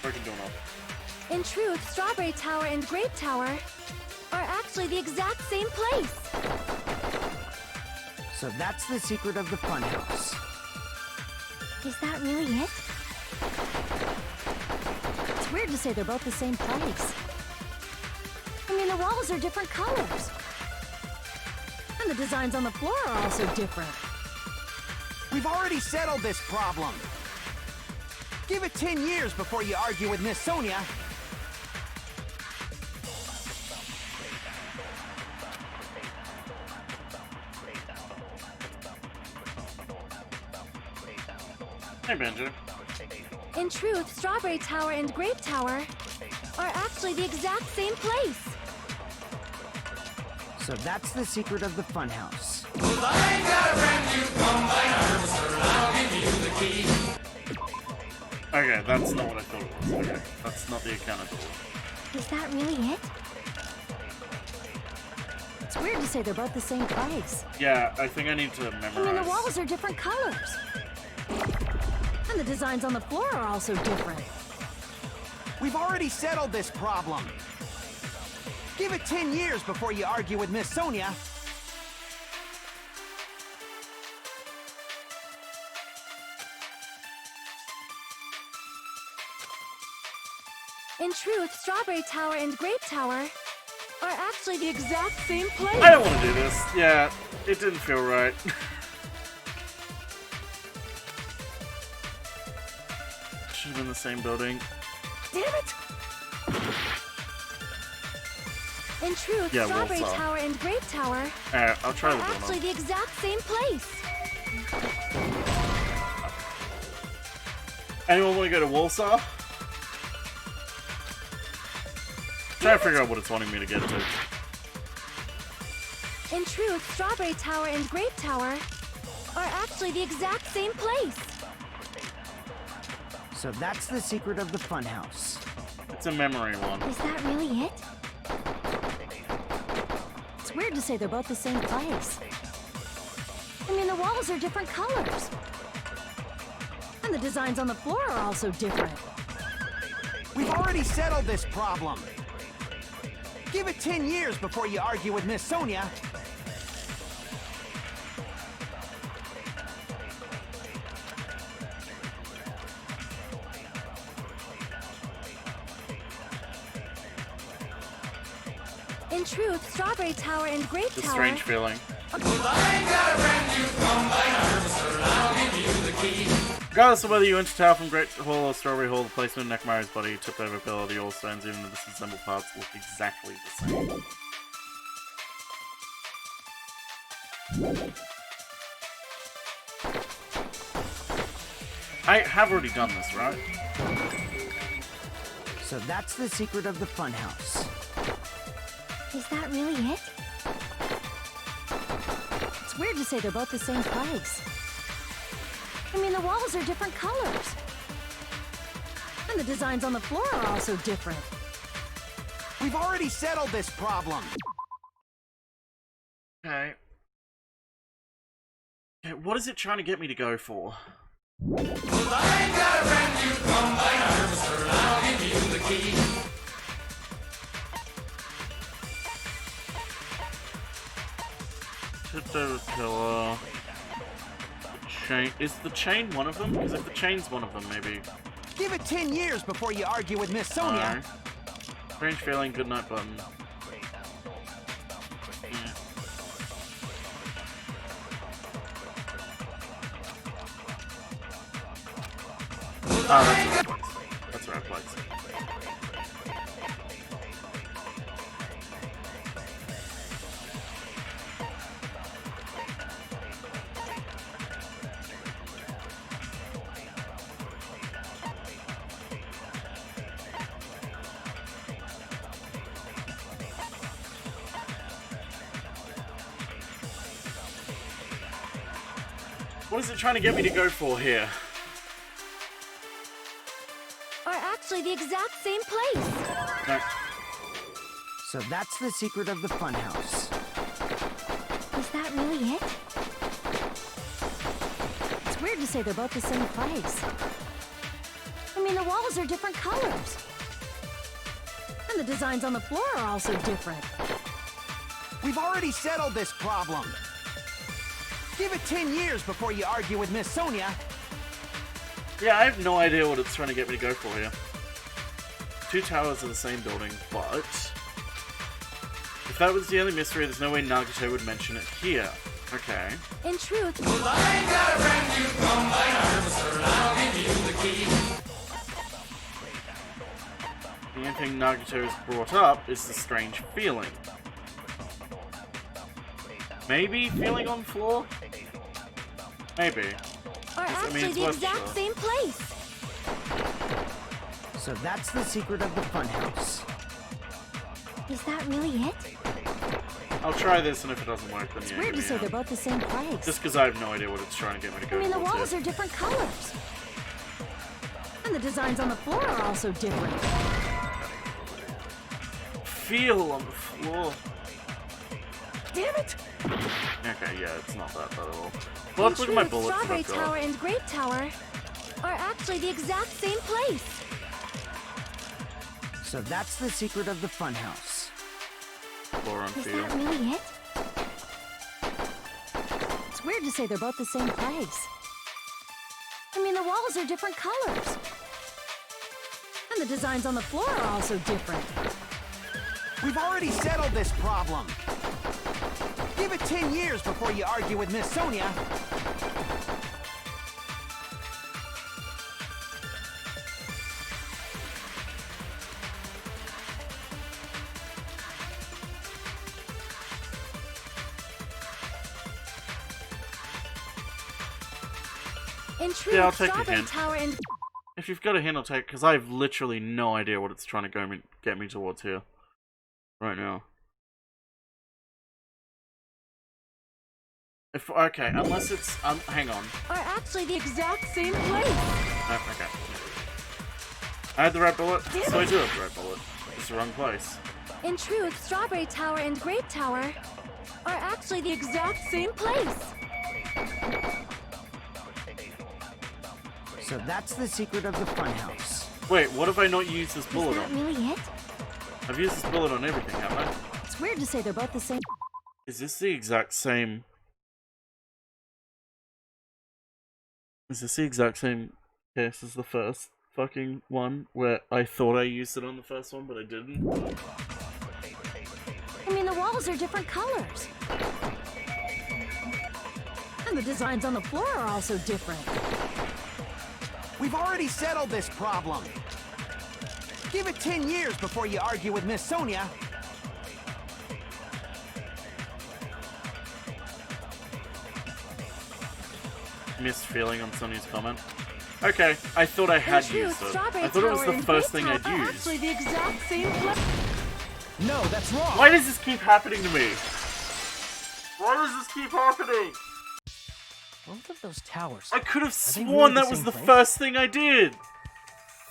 Broken doorknob. In truth, Strawberry Tower and Grape Tower are actually the exact same place. So that's the secret of the funhouse. Is that really it? It's weird to say they're both the same place. I mean, the walls are different colors. And the designs on the floor are also different. We've already settled this problem. Give it 10 years before you argue with Miss Sonia. Hey, Benji. In truth, Strawberry Tower and Grape Tower are actually the exact same place. So that's the secret of the funhouse. Okay, that's not what I thought it was. Okay, that's not the account I thought. Is that really it? It's weird to say they're both the same place. Yeah, I think I need to memorize. I mean, the walls are different colors. And the designs on the floor are also different. We've already settled this problem. Give it 10 years before you argue with Miss Sonia. In truth, Strawberry Tower and Grape Tower are actually the exact same place. I don't want to do this. Yeah, it didn't feel right. Should have been the same building. Damn it! In truth, Yeah, Strawberry Wolf's Tower and Grape Tower I'll try are the actually doorknob. the exact same place. Anyone want to go to Warsaw? Trying to figure out what it's wanting me to get to. In truth, Strawberry Tower and Grape Tower are actually the exact same place. So that's the secret of the funhouse. It's a memory one. Is that really it? It's weird to say they're both the same place. I mean, the walls are different colors. And the designs on the floor are also different. We've already settled this problem. Give it 10 years before you argue with Miss Sonia. In truth, Strawberry Tower and Grape It's a Tower... strange feeling. Regardless of whether you enter tower from Great Hall or Strawberry Hall, the placement of Nekomaru's body, tipped over pillar, the all stones, even the disassembled parts, look exactly the same. I have already done this, right? So that's the secret of the funhouse. Is that really it? It's weird to say they're both the same place. I mean, the walls are different colors. And the designs on the floor are also different. We've already settled this problem. Okay. Okay, what is it trying to get me to go for? Tipped over pillar. Chain. Is the chain one of them? Because if the chain's one of them, maybe. Give it 10 years before you argue with Miss Sonia. No. Strange feeling, good night button. Yeah. Oh, that's the right place. What is it trying to get me to go for here? Are actually the exact same place. No. So that's the secret of the funhouse. Is that really it? It's weird to say they're both the same place. I mean, the walls are different colors. And the designs on the floor are also different. We've already settled this problem. Give it 10 years before you argue with Miss Sonia. Yeah, I have no idea what it's trying to get me to go for here. Two towers in the same building, but... if that was the only mystery, there's no way Nagito would mention it here. Okay. In truth... The only thing Nagito has brought up is the strange feeling. Maybe feeling on floor? Maybe. Are actually the exact same place. So that's the secret of the funhouse. Is that really it? I'll try this, and if it doesn't work, then It's yeah. weird to say they're both the same place. Just because I have no idea what it's trying to get me to go I mean, the towards walls here. are different colors. And the designs on the floor are also different. Feel on the floor. Damn it! Okay, yeah, it's not that bad at all. Well, let's look at my bullets that Strawberry I've got. Tower and Grape Tower are actually the exact same place. So that's the secret of the funhouse. Floor and Is feel. that really it? It's weird to say they're both the same place. I mean, the walls are different colors. And the designs on the floor are also different. We've already settled this problem. Give it 10 years before you argue with Miss Sonia. In truth, Yeah, I'll take a Strawberry hint. Tower and... if you've got a hint, I'll take, because I have literally no idea what it's trying to get me towards here. Right now. Okay, unless it's, hang on. Are actually the exact same place. Oh, okay. I had the red bullet, so I do have the red bullet. It's the wrong place. In truth, Strawberry Tower and Grape Tower are actually the exact same place. So that's the secret of the funhouse. Wait, what have I not used this bullet Is that on? really it? I've used this bullet on everything, haven't I? It's weird to say they're both the same. Is this the exact same... Is this the exact same case as the first fucking one, where I thought I used it on the first one, but I didn't? I mean, the walls are different colors. And the designs on the floor are also different. We've already settled this problem. Give it 10 years before you argue with Miss Sonia. Missed feeling on Sonia's comment. Okay, I thought I had used it. I thought it was the first thing I'd used. Actually, the exact same place. No, that's wrong. Why does this keep happening to me? Why does this keep happening? Both of those towers. I could have they sworn really that was the place? first thing I did.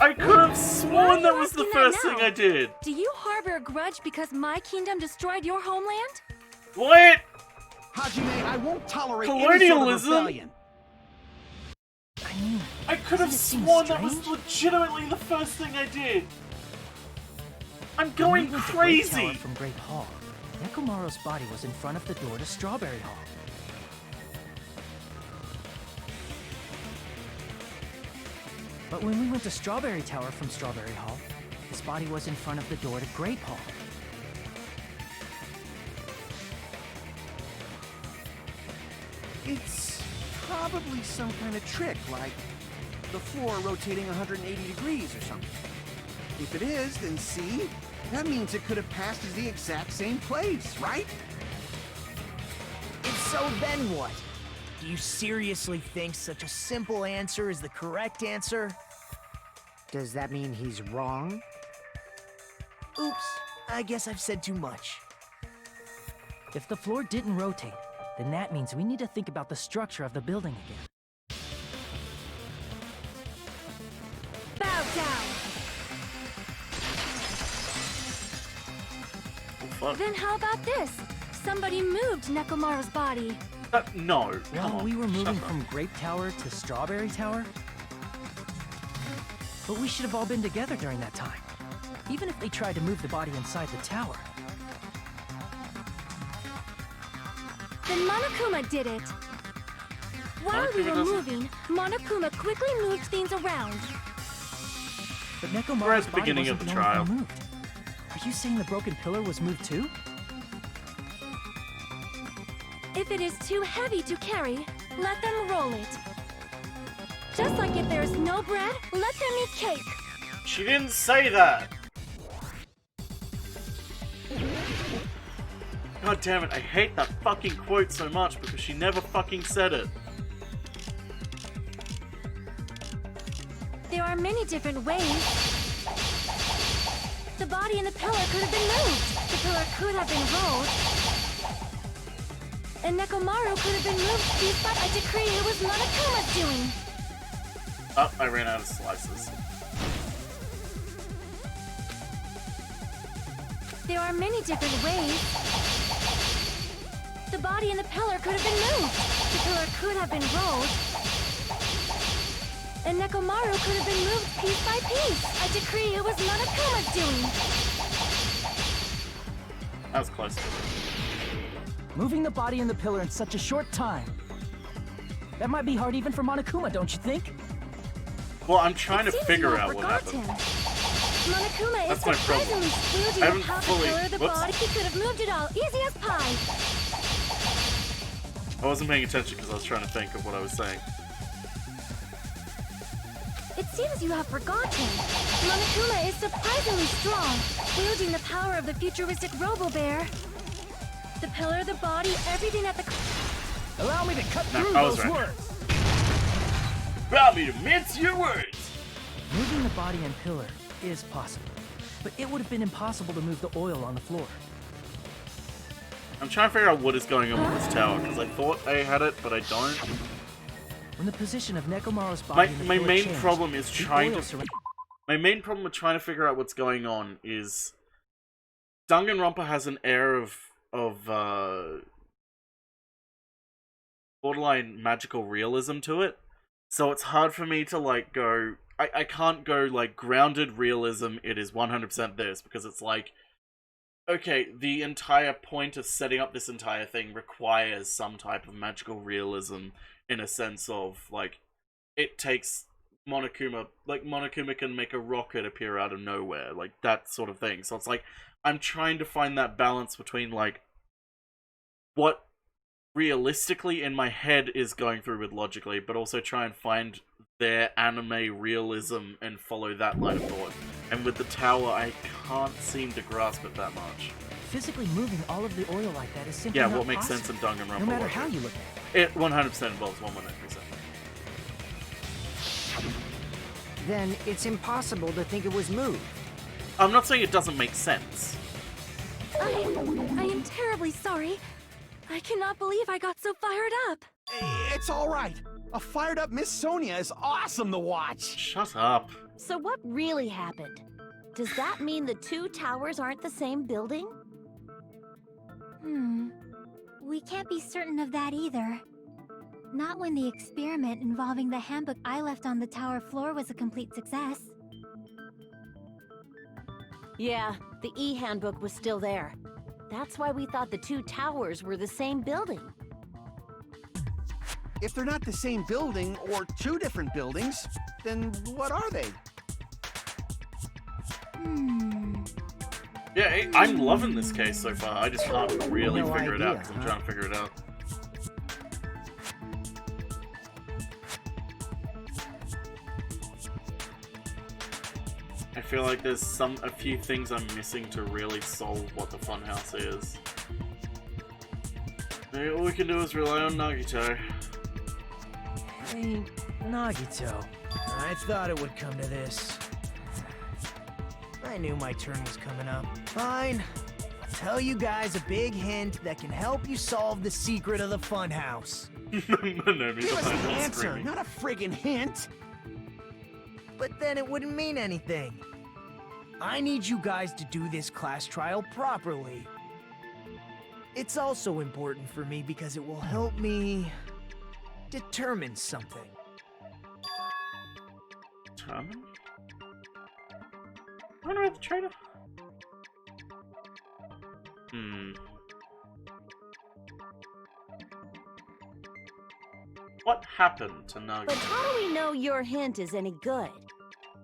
I could have sworn that was the asking first that thing now? I did. Do you harbor a grudge because my kingdom destroyed your homeland? What? Hajime, I won't tolerate any Colonialism? sort of rebellion. I mean, I could have doesn't it seem sworn that was strange? legitimately the first thing I did. I'm When going we went to Great crazy. Tower from Great Hall, Nekomaru's body was in front of the door to Strawberry Hall. But when we went to Strawberry Tower from Strawberry Hall, his body was in front of the door to Grape Hall. It's probably some kind of trick, like the floor rotating 180 degrees or something. If it is, then see? That means it could have passed as the exact same place, right? If so, then what? Do you seriously think such a simple answer is the correct answer? Does that mean he's wrong? Oops, I guess I've said too much. If the floor didn't rotate, then that means we need to think about the structure of the building again. Bow down. Fuck. Then how about this? Somebody moved Nekomaru's body. No. Come While on. we were moving Shut up. from Grape Tower to Strawberry Tower? But we should have all been together during that time. Even if they tried to move the body inside the tower. Then Monokuma did it. While we Monokuma were doesn't- moving, Monokuma quickly moved things around. But We're at Nekomaru's the body beginning wasn't of the the only trial. thing moved. Are you saying the broken pillar was moved too? If it is too heavy to carry, let them roll it. Just like if there is no bread, let them eat cake. She didn't say that. God damn it, I hate that fucking quote so much because she never fucking said it. There are many different ways. The body and the pillar could have been moved. The pillar could have been rolled. And Nekomaru could have been moved piece by a decree it was Monokuma's doing. Oh, I ran out of slices. There are many different ways. The body and the pillar could have been moved. The pillar could have been rolled. And Nekomaru could have been moved piece by piece. A decree it was Monokuma's doing. That was close. Moving the body and the pillar in such a short time. That might be hard even for Monokuma, don't you think? Well, I'm trying to Seems figure you have out what forgotten. happened. Monokuma is That's my problem. surprisingly skilled I in haven't how the fully- pillar, the whoops. body, he could have moved it all, easy as pie. I wasn't paying attention because I was trying to think of what I was saying. It seems you have forgotten. Monokuma is surprisingly strong, wielding the power of the futuristic Robo-Bear. The pillar, the body, everything at the... Allow me to cut No, through I was those right. words. Allow me to mince your words. Moving the body and pillar is possible, but it would have been impossible to move the oil on the floor. I'm trying to figure out what is going on with this tower, because I thought I had it, but I don't. When the position of Nekomaru's body in the My floor main changed, problem is the trying oil to... My main problem with trying to figure out what's going on is... Danganronpa has an air of borderline magical realism to it. So it's hard for me to, like, go... I can't go, like, grounded realism, it is 100% this, because it's like... Okay, the entire point of setting up this entire thing requires some type of magical realism in a sense of, like, it takes Monokuma... Like, Monokuma can make a rocket appear out of nowhere, like, that sort of thing. So it's like, I'm trying to find that balance between, like, what realistically in my head is going through with logically, but also try and find their anime realism and follow that line of thought. And with the tower, I can't seem to grasp it that much. Physically moving all of the oil like that is simply Yeah, not what makes possible, sense in Danganronpa. no matter logic. how you look at it. It 100% involves 100%. Then it's impossible to think it was moved. I'm not saying it doesn't make sense. I am terribly sorry. I cannot believe I got so fired up. It's all right. A fired up Miss Sonia is awesome to watch. Shut up. So what really happened? Does that mean the two towers aren't the same building? We can't be certain of that either. Not when the experiment involving the handbook I left on the tower floor was a complete success. Yeah, the E-handbook was still there. That's why we thought the two towers were the same building. If they're not the same building or two different buildings, then what are they? Yeah, I'm loving this case so far. I just can't really No figure it out idea, because I'm trying to figure it out. I feel like there's a few things I'm missing to really solve what the funhouse is. Maybe all we can do is rely on Nagito. Hey, Nagito. I thought it would come to this. I knew my turn was coming up. Fine. I'll tell you guys a big hint that can help you solve the secret of the funhouse. Give us the answer, not a friggin' hint. But then it wouldn't mean anything. I need you guys to do this class trial properly. It's also important for me because it will help me determine something. Determine? I wonder about the traitor. What happened to Nagito? But how do we know your hint is any good?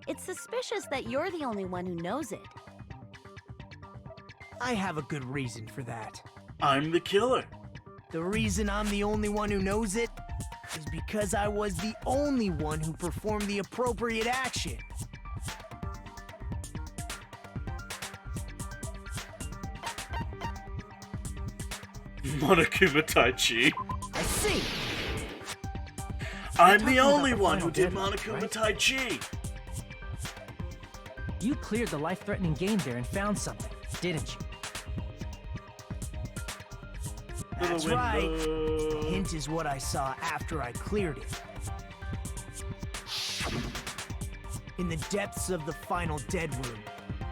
It's suspicious that you're the only one who knows it. I have a good reason for that. I'm the killer. The reason I'm the only one who knows it is because I was the only one who performed the appropriate action. Monokuma Tai-Chi. I see. I'm the only about the one final who did deadline, Monokuma right? Tai-Chi. You cleared the life-threatening game there and found something, didn't you? That's right. The hint is what I saw after I cleared it. In the depths of the final dead room,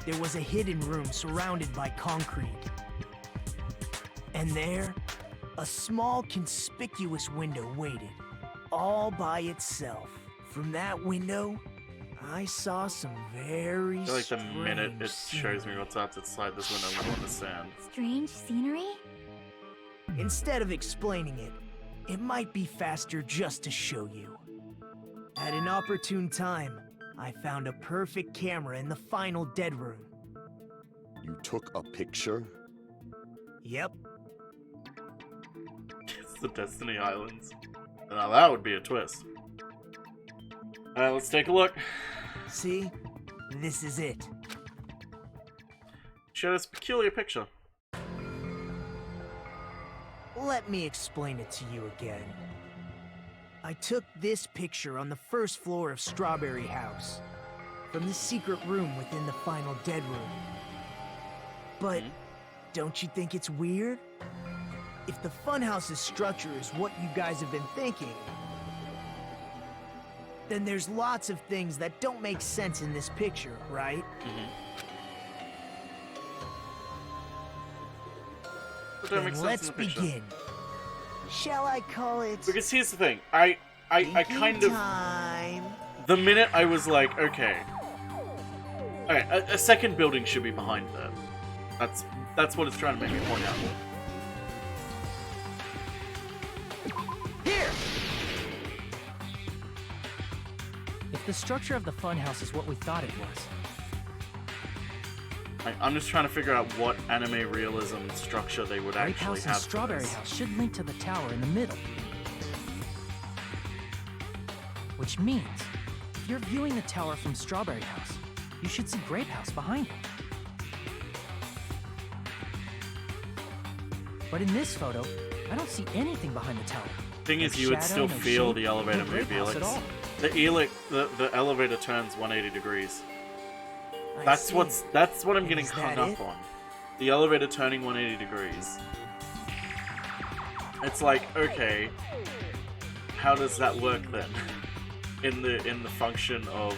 there was a hidden room surrounded by concrete. And there, a small conspicuous window waited, all by itself. From that window, I saw some very I feel like the minute it strange shows me what's outside this window, I'll understand. Strange scenery? Instead of explaining it, it might be faster just to show you. At an opportune time, I found a perfect camera in the final dead room. You took a picture? Yep. It's the Destiny Islands. Now that would be a twist. Alright, let's take a look. See? This is it. Showed us a peculiar picture. Let me explain it to you again. I took this picture on the first floor of Strawberry House. from the secret room within the final dead room. But don't you think it's weird? If the funhouse's structure is what you guys have been thinking, then there's lots of things that don't make sense in this picture, right? Then let's begin. Shall I call it? Because here's the thing, I kind of time. The minute I was like, okay, a second building should be behind there. That's what it's trying to make me point out. Here. If the structure of the funhouse is what we thought it was, I'm just trying to figure out what anime realism structure they would Grape actually House and have. Strawberry House should link to the tower in the middle. Which means, if you're viewing the tower from Strawberry House, you should see Grape House behind it. But in this photo, I don't see anything behind the tower. Thing is, No you would shadow, still no feel shape, the elevator no Grape move. House at all. The elevator turns 180 degrees. I That's see. what I'm getting Is hung that up it? on. The elevator turning 180 degrees. It's like, okay, how does that work then? In the function of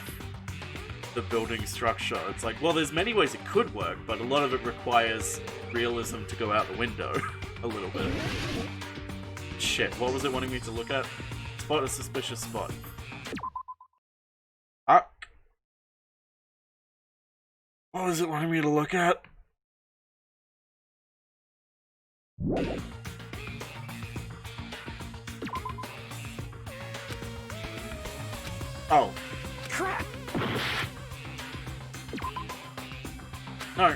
the building structure. It's like, well, there's many ways it could work, but a lot of it requires realism to go out the window a little bit. Shit, what was it wanting me to look at? Spot a suspicious spot. Ah. What was it wanting me to look at? Oh. Crap! No.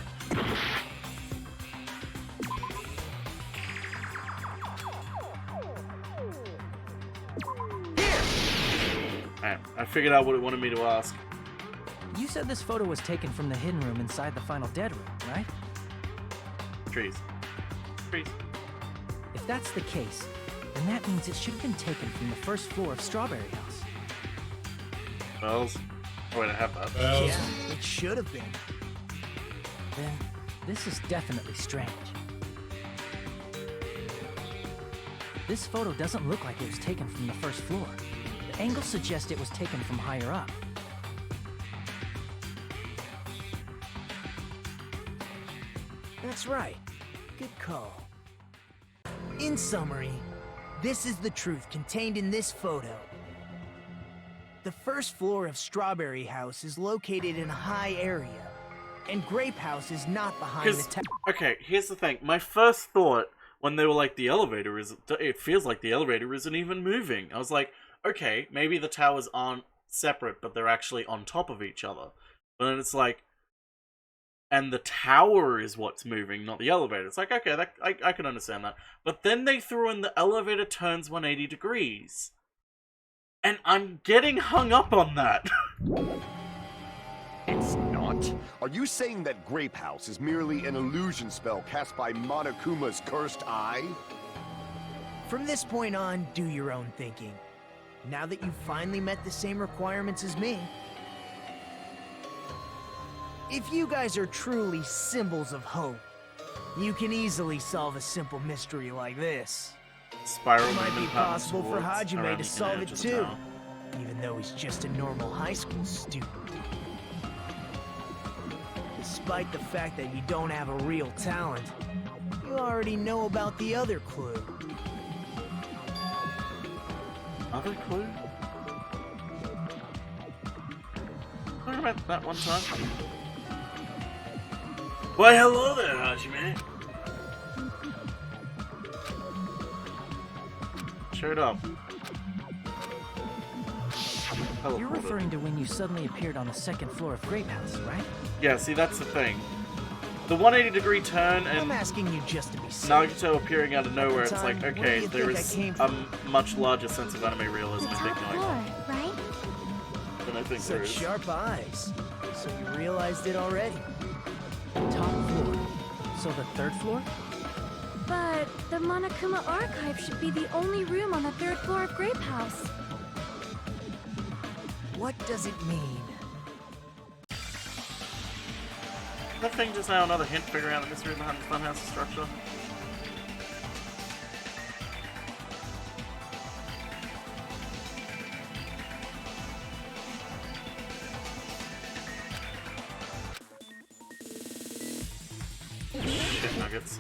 Alright, I figured out what it wanted me to ask. You said this photo was taken from the hidden room inside the final dead room, right? Trees. Trees. If that's the case, then that means it should have been taken from the first floor of Strawberry House. Bells. Oh wait, I have that. Yeah, it should have been. Then, this is definitely strange. This photo doesn't look like it was taken from the first floor. The angle suggests it was taken from higher up. That's right. Good call. In summary, this is the truth contained in this photo. The first floor of Strawberry House is located in a high area, and Grape House is not behind the tower. Okay, here's the thing. My first thought when they were like, the elevator is... It feels like the elevator isn't even moving. I was like, okay, maybe the towers aren't separate, but they're actually on top of each other. But then it's like... And the tower is what's moving, not the elevator. It's like, okay, I can understand that. But then they threw in the elevator turns 180 degrees. And I'm getting hung up on that. It's not. Are you saying that Grape House is merely an illusion spell cast by Monokuma's cursed eye? From this point on, do your own thinking. Now that you've finally met the same requirements as me. If you guys are truly symbols of hope, you can easily solve a simple mystery like this. Spiral It might be movement possible for patterns Hajime around to the solve edge it of the too, tower. even though he's just a normal high school student. Despite the fact that you don't have a real talent, you already know about the other clue. Other clue? Talk about that one time. Why, hello there, Hajime. Showed up. You're referring to when you suddenly appeared on the second floor of Grape House, right? Yeah, see, that's the thing. The 180-degree turn and I'm asking you just to be silly. Nagito appearing out of nowhere, it's like, Where do okay, you there think I is came a from? much larger sense of anime realism I think Top going floor, on right? than I think there Such is. sharp eyes. So you realized it already. Top floor. So the third floor? But the Monokuma Archive should be the only room on the third floor of Grape House. What does it mean? that thing just now another hint figuring out the mystery behind the funhouse structure? Shit nuggets.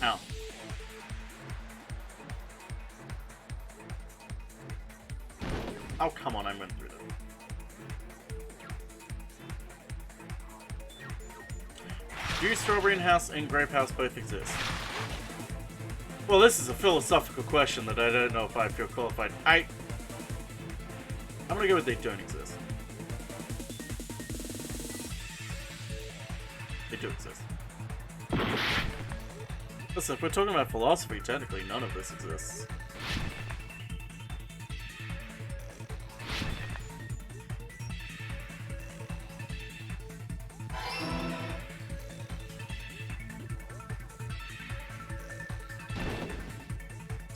Ow. Oh, come on, I went through that. Do Strawberry House and Grape House both exist? Well, this is a philosophical question that I don't know if I feel qualified. I'm gonna go with they don't exist. They do exist. Listen, if we're talking about philosophy, technically none of this exists.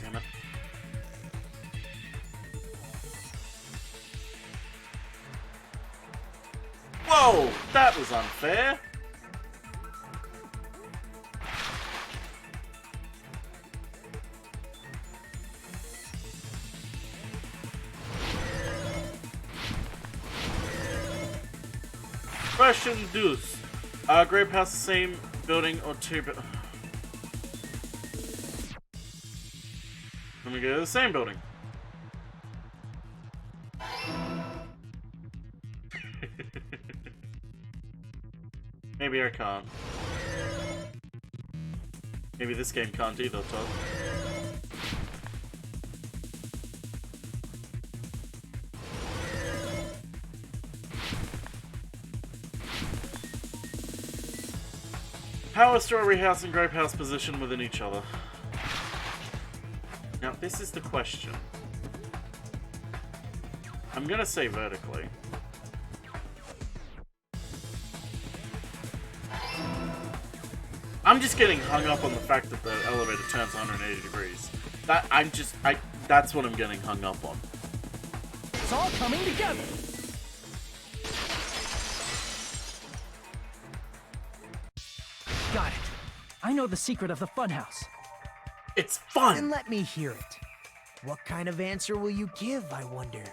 Damn it. Whoa! That was unfair! Question deuce. Grape House, same building or two? Let me go to the same building. Maybe I can't. Maybe this game can't either, Todd. How are Strawberry House and Grape House positioned within each other? Now, this is the question. I'm gonna say vertically. I'm just getting hung up on the fact that the elevator turns 180 degrees. That's what I'm getting hung up on. It's all coming together. Got it. I know the secret of the funhouse. It's fun! Then let me hear it. What kind of answer will you give, I wonder?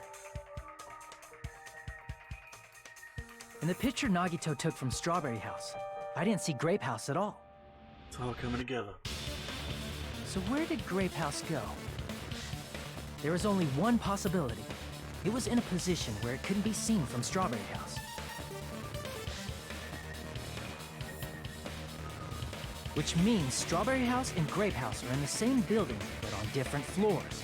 In the picture Nagito took from Strawberry House, I didn't see Grape House at all. It's all coming together. So where did Grape House go? There is only one possibility. It was in a position where it couldn't be seen from Strawberry House. Which means Strawberry House and Grape House are in the same building, but on different floors.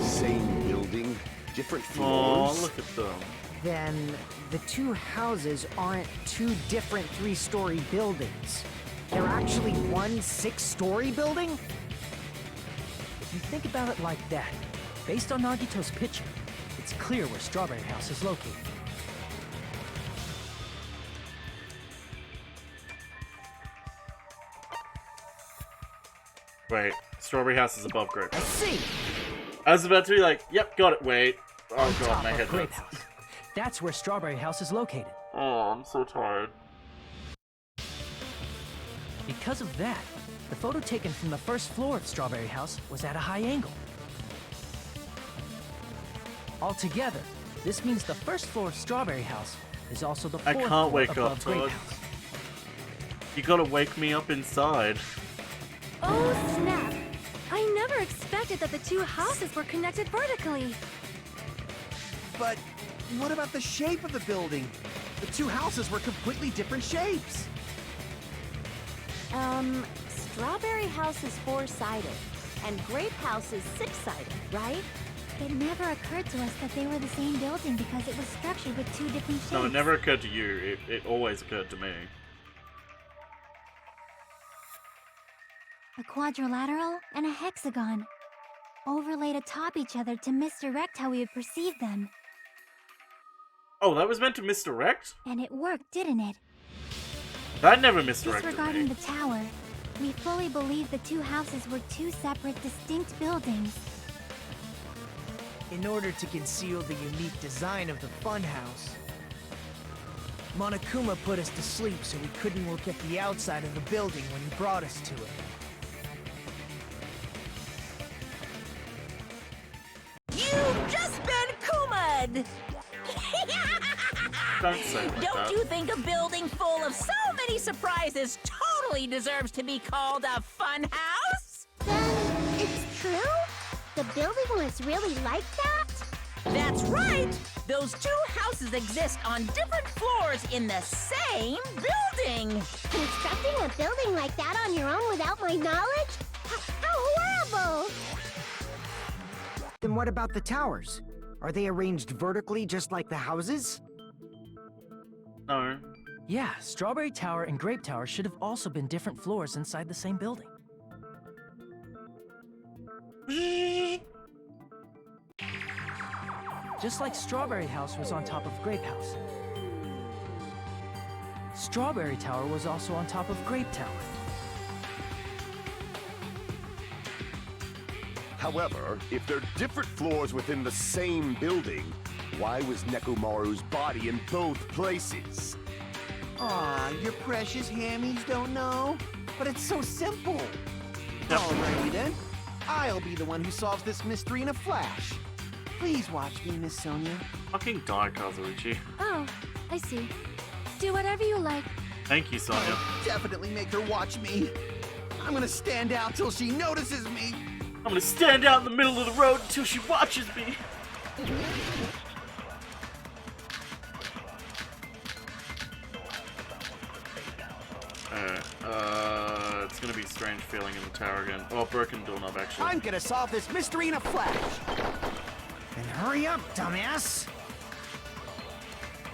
Same building, different Oh, floors. look at them. Then the two houses aren't two different 3-story buildings. They're actually one 6-story building? If you think about it like that, based on Nagito's picture, it's clear where Strawberry House is located. Wait, Strawberry House is above Grape I House. see. I was about to be like, yep, got it, wait. Oh On god, top my of head Grape hurts. House. That's where Strawberry House is located. Oh, I'm so tired. Because of that, the photo taken from the first floor of Strawberry House was at a high angle. Altogether, this means the first floor of Strawberry House is also the I fourth can't floor wake above up, Grape Todd. House. You gotta wake me up inside. Oh, snap! I never expected that the two houses were connected vertically. But what about the shape of the building? The two houses were completely different shapes. Strawberry House is 4-sided, and Grape House is 6-sided, right? It never occurred to us that they were the same building because it was structured with two different shapes. No, it never occurred to you. It always occurred to me. a quadrilateral, and a hexagon, overlaid atop each other to misdirect how we would perceive them. Oh, that was meant to misdirect? And it worked, didn't it? That never misdirected Disregarding me. the tower, we fully believed the two houses were two separate, distinct buildings. In order to conceal the unique design of the funhouse, Monokuma put us to sleep so we couldn't look at the outside of the building when he brought us to it. You've just been Kuma'd! Don't say it like Don't that. you think a building full of so many surprises totally deserves to be called a fun house? Then it's true? The building was really like that? That's right! Those two houses exist on different floors in the same building! Constructing a building like that on your own without my knowledge? How horrible! Then what about the towers? Are they arranged vertically just like the houses? No. Yeah, Strawberry Tower and Grape Tower should have also been different floors inside the same building. Just like Strawberry House was on top of Grape House. Strawberry Tower was also on top of Grape Tower. However, if they're different floors within the same building, why was Nekomaru's body in both places? Aw, your precious hammies don't know? But it's so simple. Alrighty then. I'll be the one who solves this mystery in a flash. Please watch me, Miss Sonia. Fucking die, Kazuichi. Oh, I see. Do whatever you like. Thank you, Sonia. I'll definitely make her watch me. I'm gonna stand out till she notices me. I'm gonna stand out in the middle of the road until she watches me. It's gonna be a strange feeling in the tower again. Oh, broken doorknob, actually. I'm gonna solve this mystery in a flash. Then hurry up, dumbass!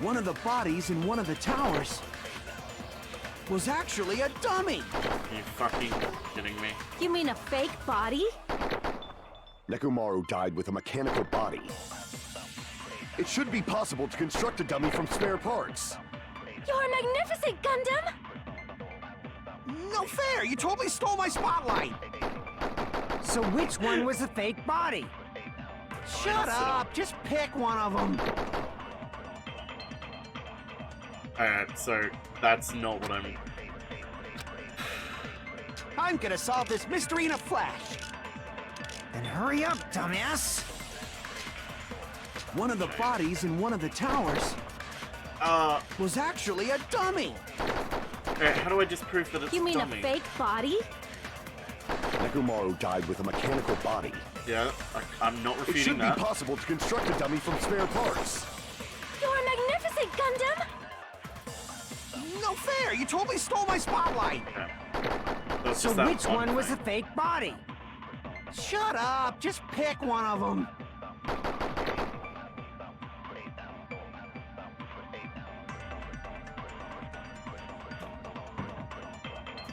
One of the bodies in one of the towers was actually a dummy. Are you fucking kidding me? You mean a fake body? Nekomaru died with a mechanical body. It should be possible to construct a dummy from spare parts. You're magnificent, Gundam! No fair! You totally stole my spotlight! So which one was the fake body? Shut up! Just pick one of them! Alright, so that's not what I'm... I'm gonna solve this mystery in a flash! Then hurry up, dumbass! One of the bodies in one of the towers was actually a dummy! How do I disprove that it's You mean dummy? a fake body? Nekomaru died with a mechanical body. Yeah, I'm not It refuting should that. be possible to construct a dummy from spare parts. You're magnificent, Gundam! No fair! You totally stole my spotlight! That's So just that which one was thing. the fake body? Shut up! Just pick one of them!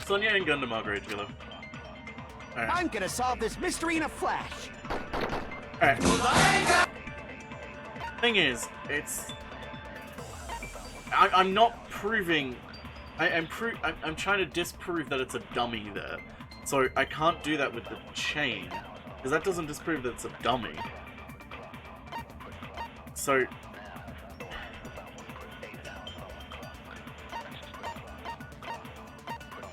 Sonia and Gundam are great together. Alright. I'm gonna solve this mystery in a flash! Alright. Thing is, it's... I'm not proving... I'm trying to disprove that it's a dummy there. So I can't do that with the chain. Because that doesn't disprove that it's a dummy. So...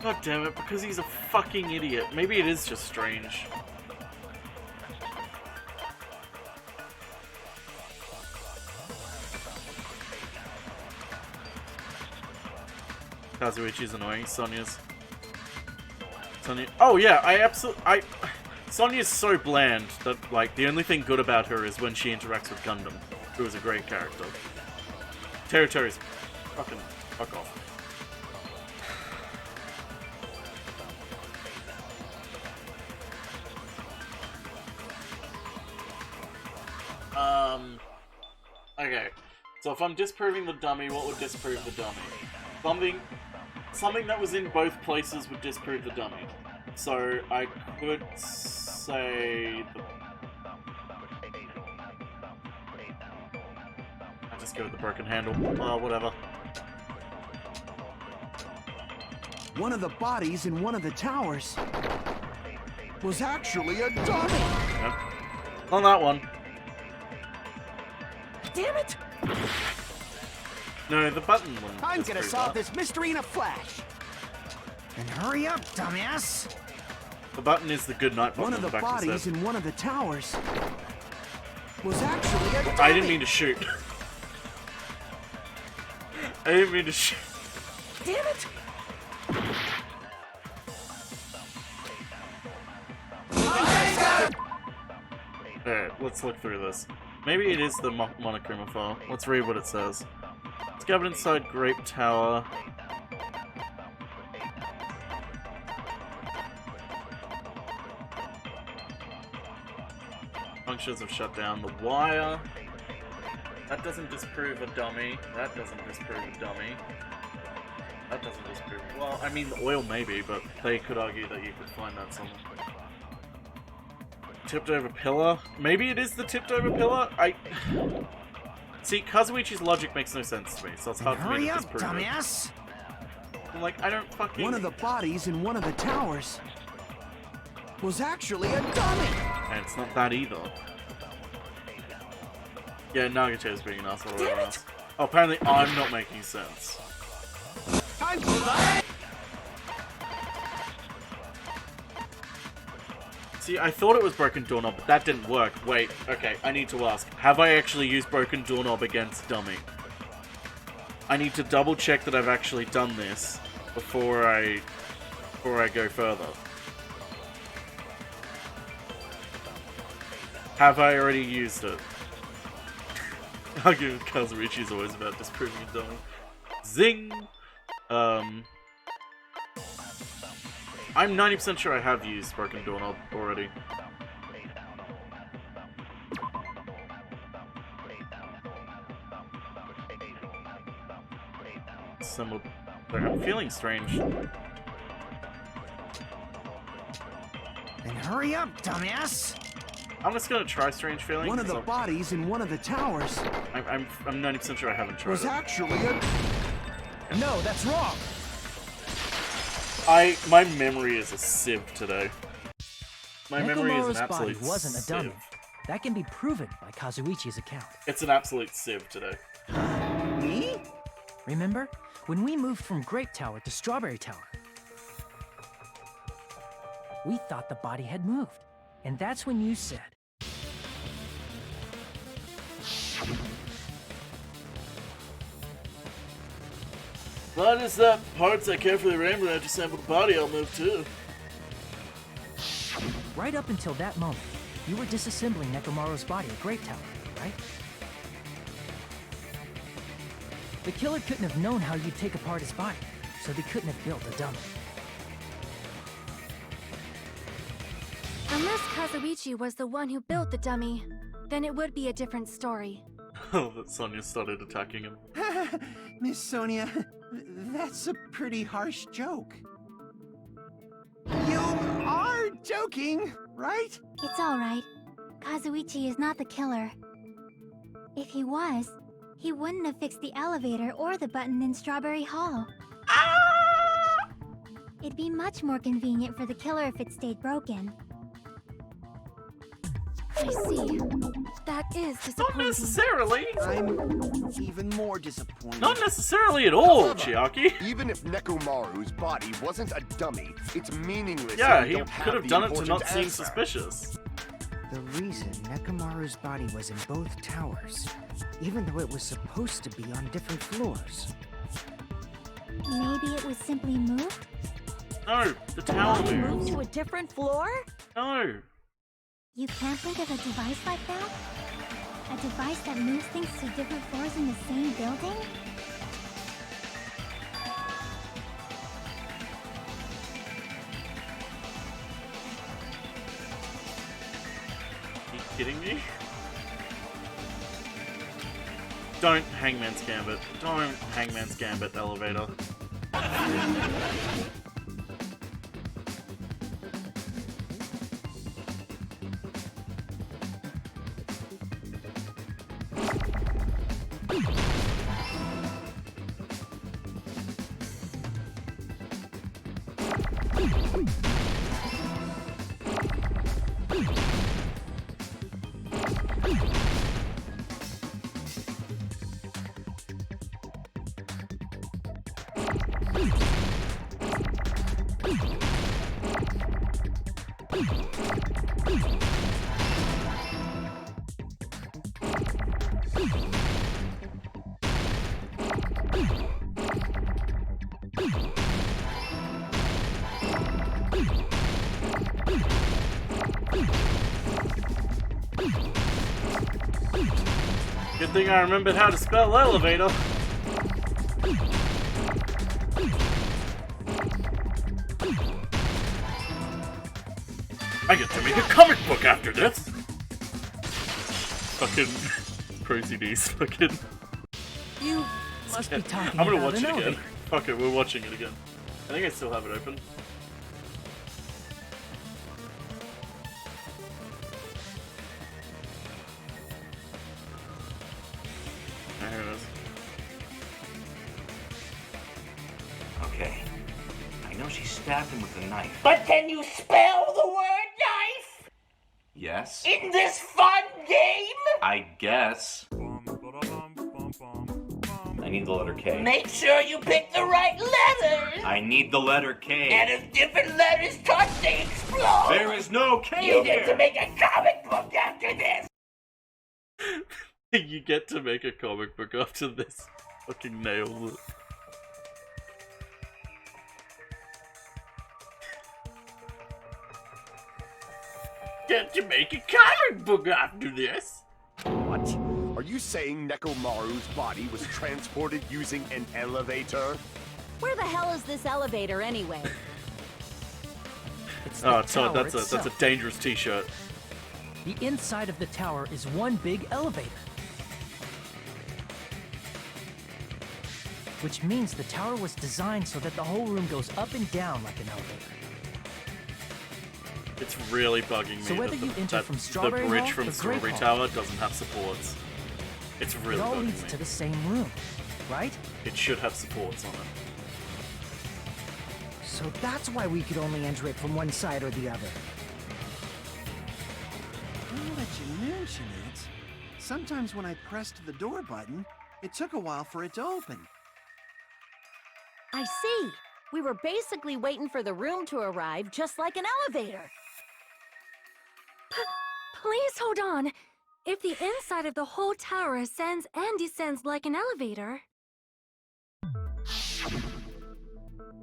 God damn it, because he's a fucking idiot. Maybe it is just strange. Kazuichi's annoying. Sonia's... Sonia... Oh yeah, Sonia's so bland that, like, the only thing good about her is when she interacts with Gundam, who is a great character. Territory's fucking... fuck off. Okay. So if I'm disproving the dummy, what would disprove the dummy? Something that was in both places would disprove the dummy. So I could say I just go with the broken handle. Whatever. One of the bodies in one of the towers was actually a dummy. Yep. On that one. Damn it! No, the button one. I'm gonna solve this mystery in a flash. Then hurry up, dumbass! The button is the good night button. One of the back of bodies the in one of the towers was actually a dummy. I didn't mean to shoot. I didn't mean to shoot. Damn it! Alright, let's look through this. Maybe it is the Monokuma file. Let's read what it says. Discovered inside Grape Tower. Functions have shut down the wire. That doesn't disprove a dummy. That doesn't disprove a dummy. That doesn't disprove. Well, I mean, the oil maybe, but they could argue that you could find that somewhere. Tipped over pillar? Maybe it is the tipped over pillar? See, Kazuichi's logic makes no sense to me, so it's hard for me to disprove it. Dumbass! I'm like, I don't fucking... One of the bodies in one of the towers was actually a dummy! And it's not that either. Yeah, Nagate's being an asshole. Damn it! Oh, apparently I'm not making sense. Time to die! See, I thought it was Broken Doorknob, but that didn't work. Wait, okay, I need to ask. Have I actually used Broken Doorknob against Dummy? I need to double check that I've actually done this before I go further. Have I already used it? Arguing with Kazuichi's always about disproving a dummy. Zing! I'm 90% sure I have used Broken Doorknob already. Assembled. I'm feeling strange. Then hurry up, dumbass! I'm just gonna try Strange Feeling. One of the bodies in one of the towers I'm 90% sure I haven't tried was it. actually a... No, that's wrong! My memory is a sieve today. My memory is an Nekomaru's absolute body wasn't a dummy. sieve. That can be proven by Kazuichi's account. It's an absolute sieve today. Me? Remember? When we moved from Grape Tower to Strawberry Tower, we thought the body had moved. And that's when you said, What is that? Parts I care for the rainbow after sample the body, I'll move too. right up until that moment, you were disassembling Nekomaru's body at Grape Tower, right? The killer couldn't have known how you'd take apart his body, so they couldn't have built a dummy. Unless Kazuichi was the one who built the dummy, then it would be a different story. Oh, that Sonia started attacking him. Miss Sonia, that's a pretty harsh joke. You are joking, right? It's alright. Kazuichi is not the killer. If he was, he wouldn't have fixed the elevator or the button in Strawberry Hall. It'd be much more convenient for the killer if it stayed broken. I see. That is disappointing. Not necessarily! I'm even more disappointed. Not necessarily at all, Chiaki! Even if Nekomaru's body wasn't a dummy, it's meaningless. Yeah, if we he don't could have the done it to important not seem answer. suspicious. The reason Nekomaru's body was in both towers, even though it was supposed to be on different floors. Maybe it was simply moved? No, the tower Body moves. moved to a different floor? No. You can't think of a device like that? A device that moves things to different floors in the same building? Are you kidding me? Don't Hangman's Gambit. Don't Hangman's Gambit elevator. Good thing I remembered how to spell elevator. I get to make a comic book after this! Fucking crazy knees, fucking. You must be talking I'm gonna about watch an it again. elevator. Fuck it, we're watching it again. I think I still have it open. There it is. Okay. I know she stabbed him with a knife. But can you spell the word knife? Yes? In this fun game? I guess. I need the letter K. Make sure you pick the right letters. I need the letter K. And if different letters touch, they explode. There is no K You here. get to make a comic book after this. You get to make a comic book after this. Fucking nails it. Get to make a comic book after this. What? Are you saying Nekomaru's body was transported using an elevator? Where the hell is this elevator anyway? Oh, Todd, that's a dangerous t-shirt. The inside of the tower is one big elevator. Which means the tower was designed so that the whole room goes up and down like an elevator. It's really bugging me So whether you enter from the Strawberry bridge Hall from or Strawberry Grape Tower doesn't have supports. It's really It all bugging leads me. to the same room, right? It should have supports on it. So that's why we could only enter it from one side or the other. Now that you mention it, sometimes when I pressed the door button, it took a while for it to open. I see. We were basically waiting for the room to arrive, just like an elevator. Please hold on. If the inside of the whole tower ascends and descends like an elevator,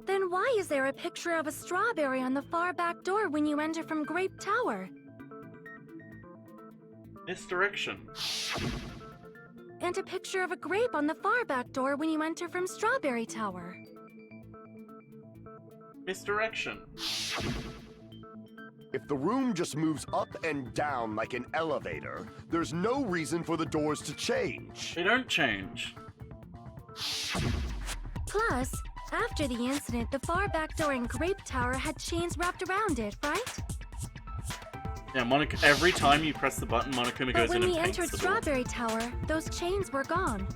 then why is there a picture of a strawberry on the far back door when you enter from Grape Tower? Misdirection. And a picture of a grape on the far back door when you enter from Strawberry Tower. Misdirection. If the room just moves up and down like an elevator, there's no reason for the doors to change. They don't change. Plus, after the incident, the far back door in Grape Tower had chains wrapped around it, right? Yeah, Monica. Every time you press the button, Monokuma But goes when in and we paints entered the door. Strawberry Tower, those chains were gone.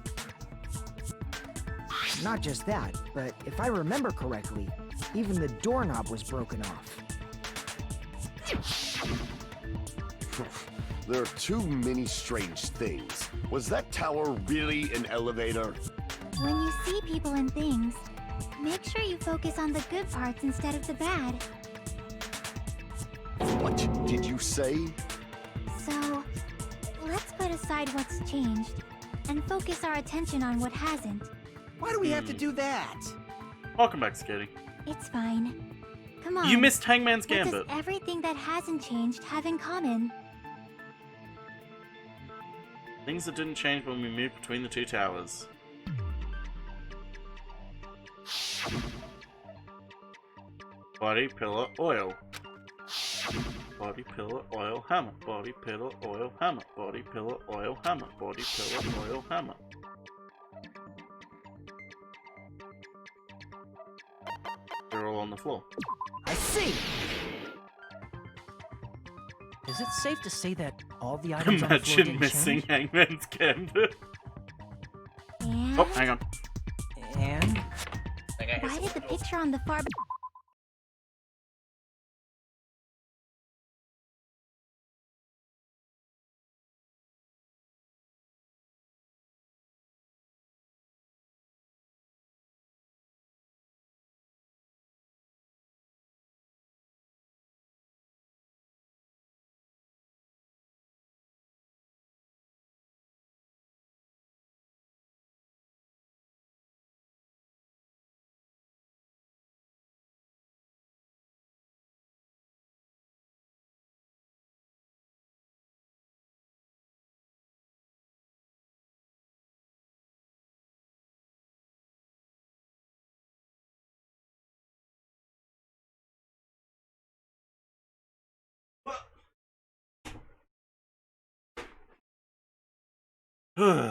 Not just that, but if I remember correctly, even the doorknob was broken off. There are too many strange things. Was that tower really an elevator? When you see people and things, make sure you focus on the good parts instead of the bad. What did you say? So, let's put aside what's changed and focus our attention on what hasn't. Why do we have to do that? Welcome back, Skating. It's fine. Come on. You missed Hangman's What Gambit. does everything that hasn't changed have in common? Things that didn't change when we moved between the two towers. Body, pillar, oil. Body, pillar, oil, hammer. Body, pillar, oil, hammer. Body, pillar, oil, hammer. Body, pillar, oil, hammer. They're all on the floor. I see! Is it safe to say that all the items on the floor Imagine didn't missing change? Hangman's Gambit. And Oh, hang on. And? why did the picture on the far I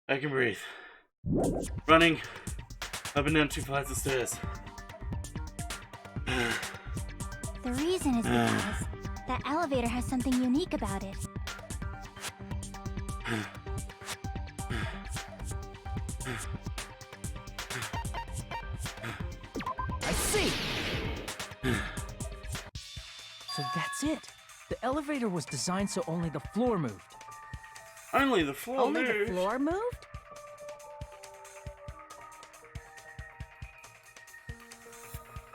can breathe. Running up and down 2 flights of stairs. The reason is because that elevator has something unique about it. I see! So that's it. The elevator was designed so only the floor moved. Only the floor Only moved? the floor moved?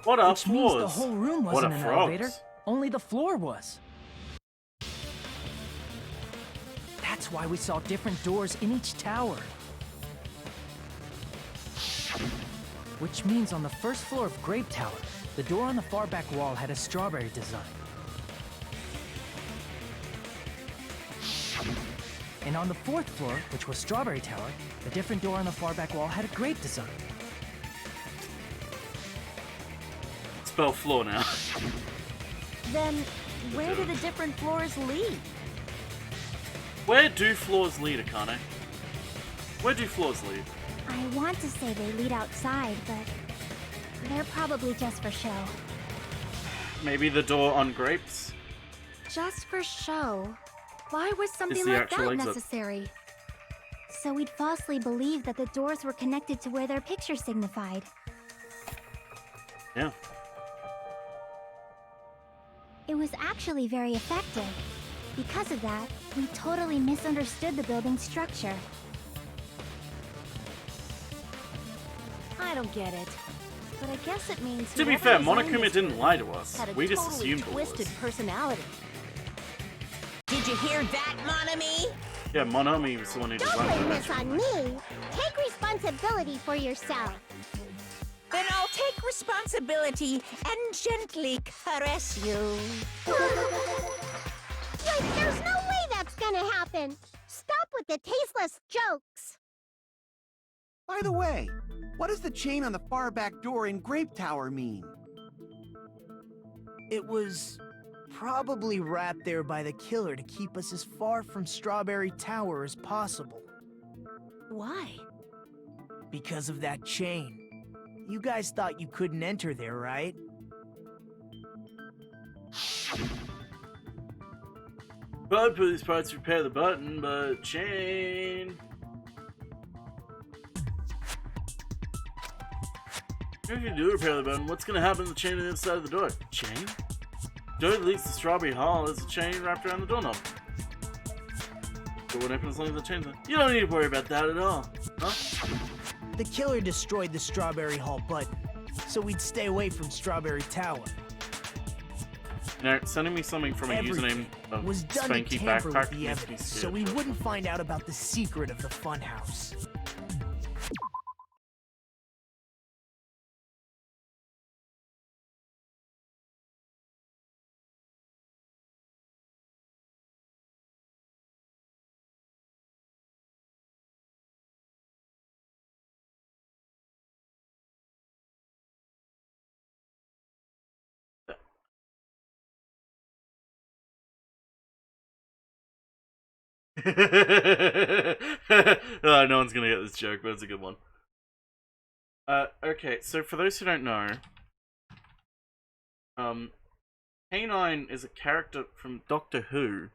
What are Which means the floors? whole room What wasn't are an frogs? elevator. Only the floor was. That's why we saw different doors in each tower. Which means on the first floor of Grape Tower, the door on the far back wall had a strawberry design. And on the fourth floor, which was Strawberry Tower, a different door on the far back wall had a grape design. Spell floor now. Then, where do the different floors lead? Where do floors lead, Akane? Where do floors lead? I want to say they lead outside, but they're probably just for show. Maybe the door on grapes? Just for show. Why was something the like actual that exit. necessary? So we'd falsely believe that the doors were connected to where their picture signified. Yeah. It was actually very effective. Because of that, we totally misunderstood the building's structure. I don't get it. But I guess it means To be whoever fair, designed Monokuma this didn't room lie to us. had a We just totally assumed it twisted was. personality. Did you hear that, Monami? Yeah, Monami was the one who Don't designed blame it. this on me. Take responsibility for yourself. Then I'll take responsibility and gently caress you. Wait, there's no way that's gonna happen. Stop with the tasteless jokes. By the way, what does the chain on the far back door in Grape Tower mean? It was probably wrapped there by the killer to keep us as far from Strawberry Tower as possible. Why? Because of that chain. You guys thought you couldn't enter there, right? Bud put these parts to repair the button, but chain. If you do repair the button, what's gonna happen to the chain on the other side of the door? Chain? Door that leads to Strawberry Hall is a chain wrapped around the doorknob. Door won't open as long as the chain's on. You don't need to worry about that at all, huh? The killer destroyed the Strawberry Hall button, so we'd stay away from Strawberry Tower. You know, sending me something from a Everything username of was done to Spanky tamper with Backpack the makes me evidence, scared. so we wouldn't find out about the secret of the funhouse. No one's gonna get this joke, but it's a good one. Okay, so for those who don't know, K9 is a character from Doctor Who.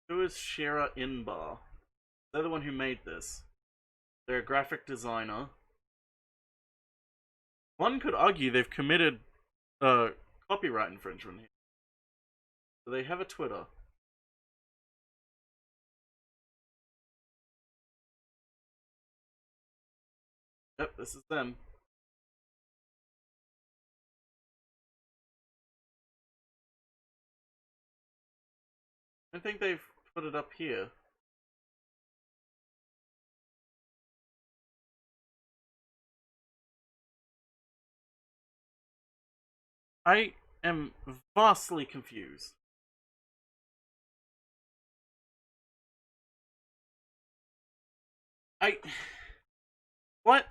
Who is Shira Inbar? They're the one who made this. They're a graphic designer. One could argue they've committed copyright infringement here. So they have a Twitter. Yep, this is them. I think they've put it up here. I am vastly confused. What?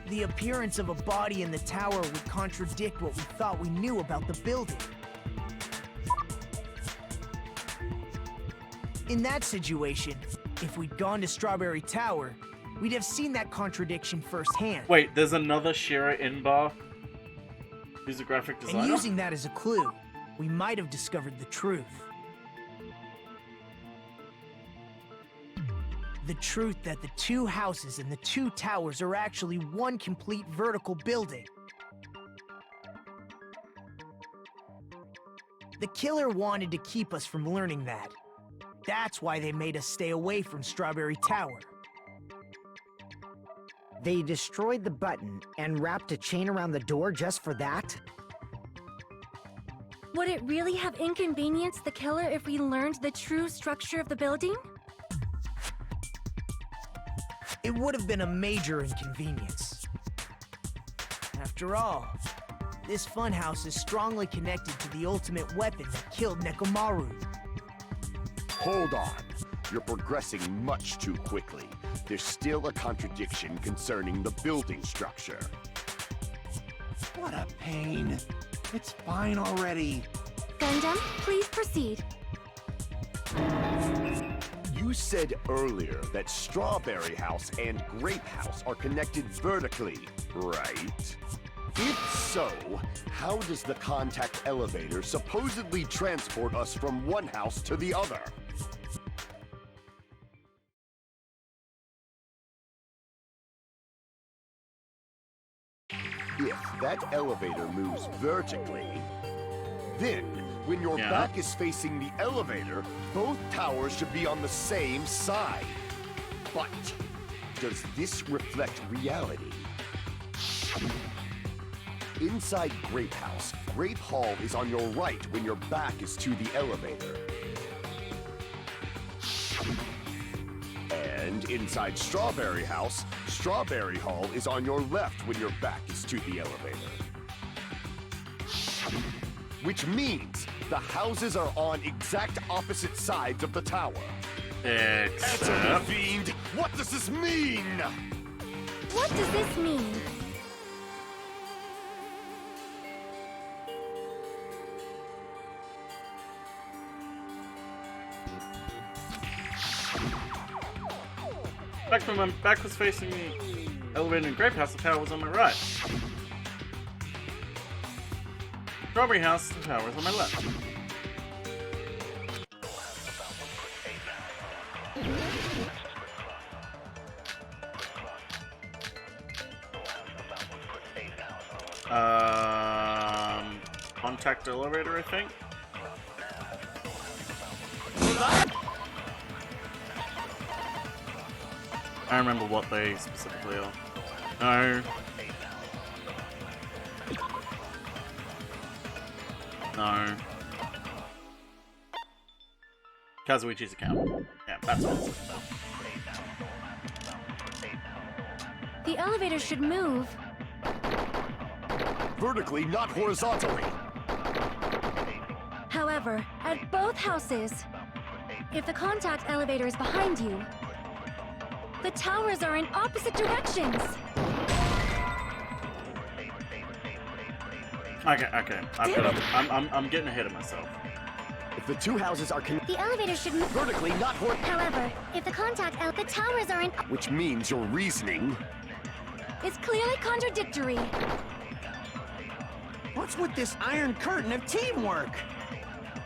The appearance of a body in the tower would contradict what we thought we knew about the building. In that situation, if we'd gone to Strawberry Tower, we'd have seen that contradiction firsthand. Wait, there's another Shira Inbar who's a graphic designer? And using that as a clue, we might have discovered the truth. The truth that the two houses and the two towers are actually one complete vertical building. The killer wanted to keep us from learning that. That's why they made us stay away from Strawberry Tower. They destroyed the button and wrapped a chain around the door just for that? Would it really have inconvenienced the killer if we learned the true structure of the building? It would have been a major inconvenience. After all, this funhouse is strongly connected to the ultimate weapon that killed Nekomaru. Hold on. You're progressing much too quickly. There's still a contradiction concerning the building structure. What a pain. It's fine already. Gundam, please proceed. You said earlier that Strawberry House and Grape House are connected vertically, right? If so, how does the contact elevator supposedly transport us from one house to the other? If that elevator moves vertically, then when your back is facing the elevator, both towers should be on the same side. But does this reflect reality? Inside Grape House, Grape Hall is on your right when your back is to the elevator. And inside Strawberry House, Strawberry Hall is on your left when your back is to the elevator. Which means the houses are on exact opposite sides of the tower. Answer me, fiend! What does this mean? What does this mean? Back when my back was facing the elevator in Grape House, the tower was on my right. Strawberry House, the tower was on my left. Contact elevator, I think. I remember what they specifically are. No. No. Kazuichi's account. Yeah, that's what it's about. The elevator should move. Vertically, not horizontally. However, at both houses, if the contact elevator is behind you, the towers are in opposite directions. Okay. I'm getting ahead of myself. If the two houses are the elevator should move vertically, not However, if the the towers are in which means your reasoning is clearly contradictory. What's with this iron curtain of teamwork?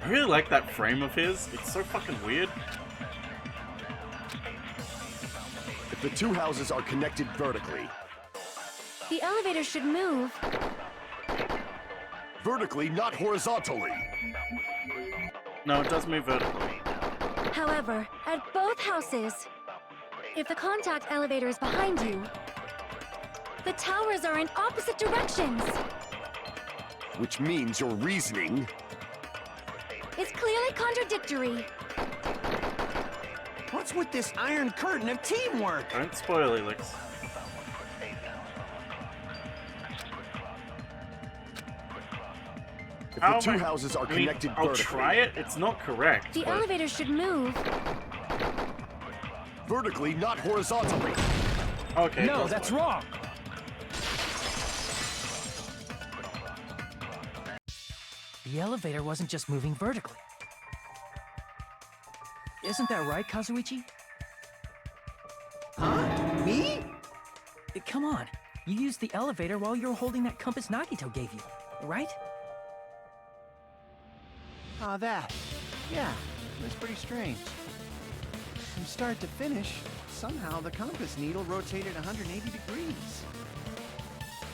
I really like that frame of his. It's so fucking weird. If the two houses are connected vertically, the elevator should move vertically, not horizontally. No, it does move vertically. However, at both houses, if the contact elevator is behind you, the towers are in opposite directions. Which means your reasoning is clearly contradictory. What's with this iron curtain of teamwork? Don't spoil Elix. How The two am I- houses are I mean, connected I'll vertically. try it. It's not correct. The but- elevator should move. Vertically, not horizontally. Okay. No, that's wrong. The elevator wasn't just moving vertically. Isn't that right, Kazuichi? Me? Come on. You used the elevator while you were holding that compass Nagito gave you, right? Ah, that. Yeah, it was pretty strange. From start to finish, somehow the compass needle rotated 180 degrees.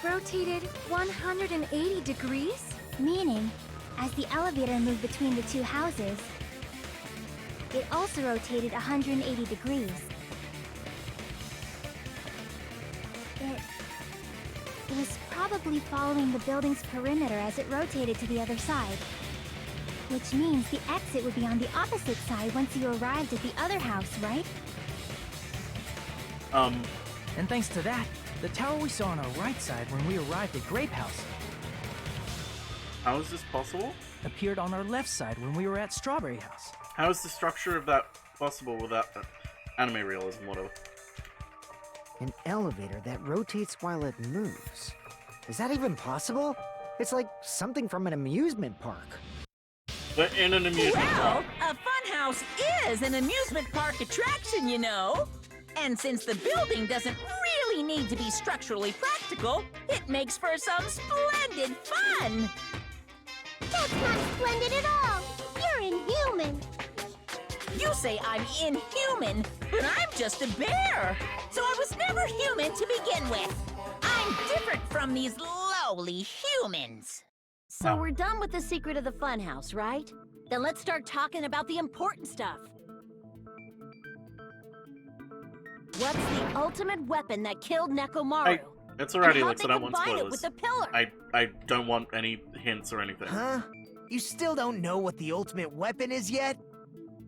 Rotated 180 degrees? Meaning, as the elevator moved between the two houses, it also rotated 180 degrees. It was probably following the building's perimeter as it rotated to the other side. Which means the exit would be on the opposite side once you arrived at the other house, right? And thanks to that, the tower we saw on our right side when we arrived at Grape House How is this possible? appeared on our left side when we were at Strawberry House. How is the structure of that possible without anime realism, whatever? An elevator that rotates while it moves. Is that even possible? It's like something from an amusement park. But in an amusement Well, park. a funhouse is an amusement park attraction, you know. And since the building doesn't really need to be structurally practical, it makes for some splendid fun. That's not splendid at all. You're inhuman. You say I'm inhuman, but I'm just a bear. So I was never human to begin with. I'm different from these lowly humans. So we're done with the secret of the funhouse, right? Then let's start talking about the important stuff. What's the ultimate weapon that killed Nekomaru? It's already And like, so how'd I they don't want combine it spoilers. with the pillar? I don't want any hints or anything. Huh? You still don't know what the ultimate weapon is yet?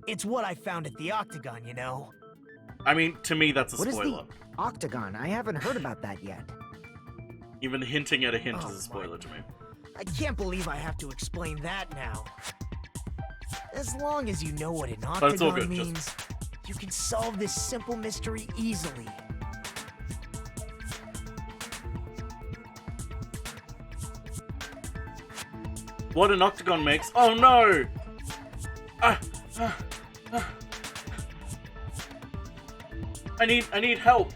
It's what I found at the Octagon, you know. I mean, to me, that's a What is spoiler. the Octagon? I haven't heard about that yet. Even hinting at a hint Oh is a spoiler to me. I can't believe I have to explain that now. As long as you know what an But it's all Octagon good, just- means, you can solve this simple mystery easily. What an octagon makes? Oh no! I need help.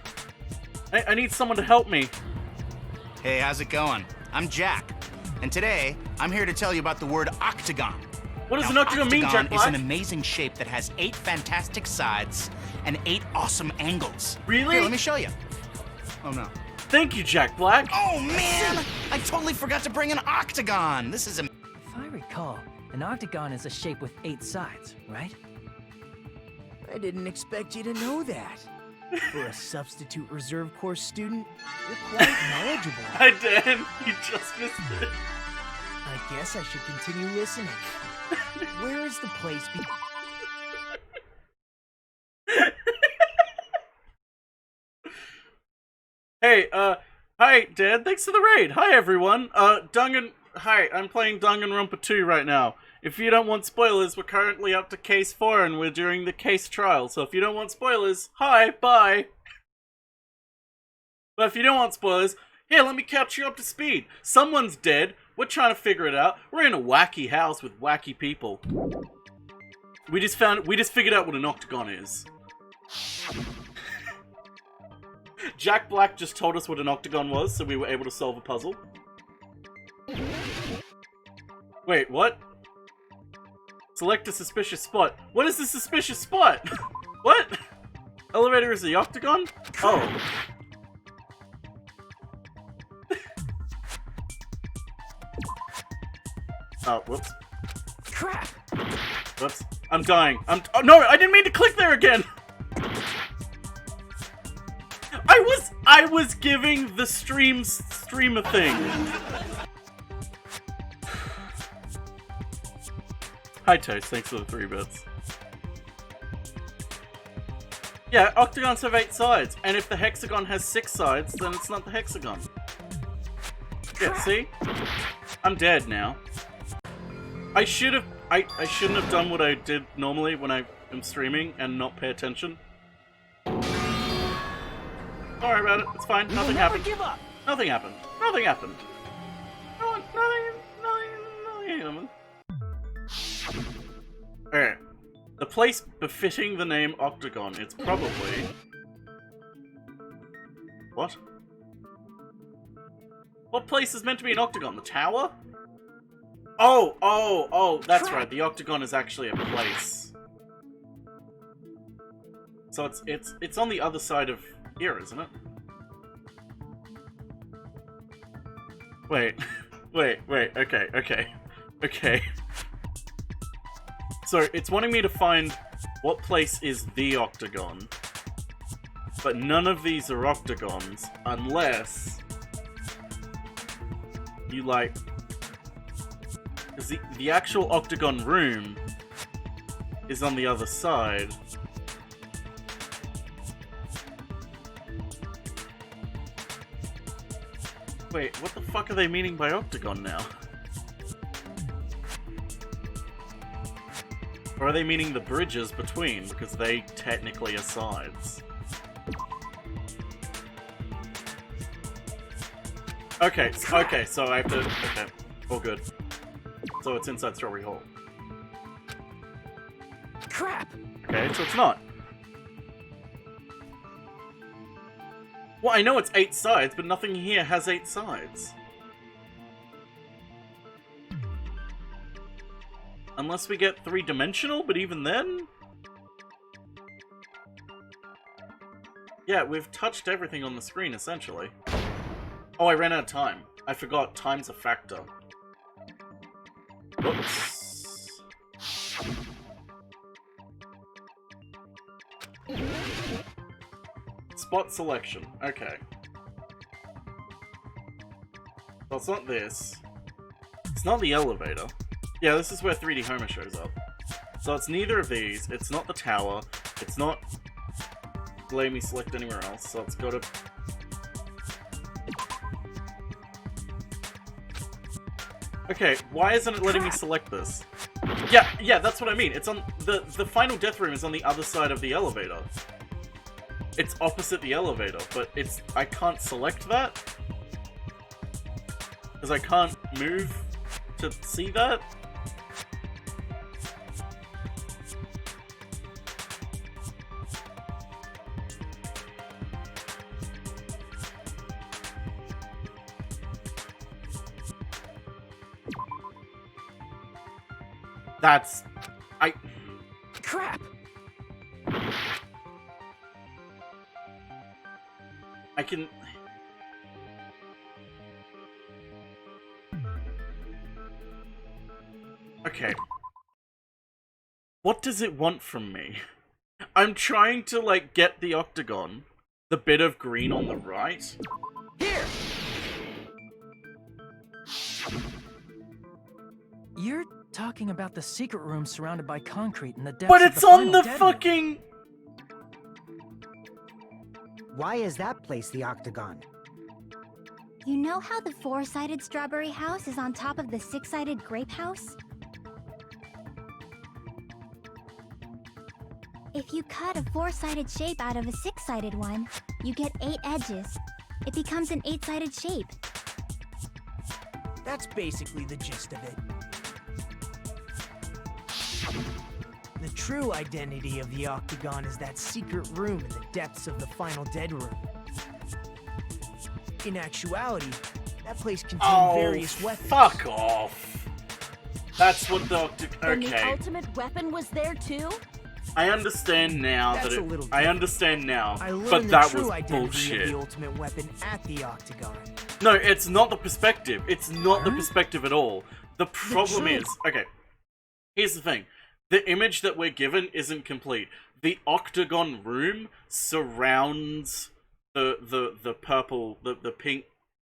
I need someone to help me. Hey, how's it going? I'm Jack, and today I'm here to tell you about the word octagon. What does Now, an octagon mean, Jack Octagon is an Black? amazing shape that has 8 fantastic sides and 8 awesome angles. Really? Here, let me show you. Oh no. Thank you, Jack Black. Oh man! I totally forgot to bring an octagon. This is If I recall, an octagon is a shape with 8 sides, right? I didn't expect you to know that. For a substitute reserve course student, you're quite knowledgeable. I did. You just missed it. I guess I should continue listening. Where is the place Hey, hi, Dad. Thanks for the raid. Hi, everyone. Hi, I'm playing Danganronpa 2 right now. If you don't want spoilers, we're currently up to case 4 and we're doing the case trial. So if you don't want spoilers, hi, bye. But if you don't want spoilers, here, let me catch you up to speed. Someone's dead. We're trying to figure it out. We're in a wacky house with wacky people. We just figured out what an octagon is. Jack Black just told us what an octagon was, so we were able to solve a puzzle. Wait, what? Select a suspicious spot. What is the suspicious spot? What? Elevator is the octagon? Oh. Oh, whoops. Crap! Whoops. I'm dying. Oh, no, I didn't mean to click there again! I was giving the stream a thing. Hi, Toast. Thanks for the 3 bits. Yeah, octagons have 8 sides, and if the hexagon has 6 sides, then it's not the hexagon. Yeah, see? I'm dead now. I shouldn't have done what I did normally when I am streaming and not pay attention. Don't worry about it. It's fine. Nothing happened. Give up. Nothing happened. Nothing happened. Nothing happened. Okay. The place befitting the name Octagon. It's probably... What? What place is meant to be an octagon? The tower? Oh, that's right. The octagon is actually a place. So it's on the other side of here, isn't it? Wait. Okay. So, it's wanting me to find what place is the octagon. But none of these are octagons, unless you, like... Because the actual octagon room is on the other side. Wait, what the fuck are they meaning by octagon now? Or are they meaning the bridges between? Because they technically are sides. Okay, so I have to... Okay, all good. So it's inside Strawberry Hall. Crap! Okay, so it's not. Well, I know it's 8 sides, but nothing here has 8 sides. Unless we get 3-dimensional, but even then? Yeah, we've touched everything on the screen, essentially. Oh, I ran out of time. I forgot time's a factor. Whoops. Spot selection. Okay. Well, it's not this. It's not the elevator. Yeah, this is where 3D Homer shows up. So it's neither of these. It's not the tower. It's not... Let me select anywhere else. So it's got to... Okay, why isn't it letting me select this? Yeah, that's what I mean. It's on... The final death room is on the other side of the elevator. It's opposite the elevator, but it's... I can't select that? Because I can't move to see that? That's... Crap! I can... Okay. What does it want from me? I'm trying to, like, get the octagon. The bit of green on the right. Here! You're talking about the secret room surrounded by concrete in the depths But of it's the on final the dead fucking... room. Why is that place the octagon? You know how the 4-sided strawberry house is on top of the 6-sided grape house? If you cut a 4-sided shape out of a 6-sided one, you get 8 edges. It becomes an 8-sided shape. That's basically the gist of it. The true identity of the octagon is that secret room in the depths of the final dead room. In actuality, that place contained various weapons. Fuck off! That's what the And the okay. ultimate weapon was there too? I understand now That's that a little I different. understand now, I learned but the that true was identity bullshit. of the ultimate weapon at the octagon. No, it's not the perspective. It's not the perspective at all. The problem is... Okay, here's the thing. The image that we're given isn't complete. The octagon room surrounds the purple, the pink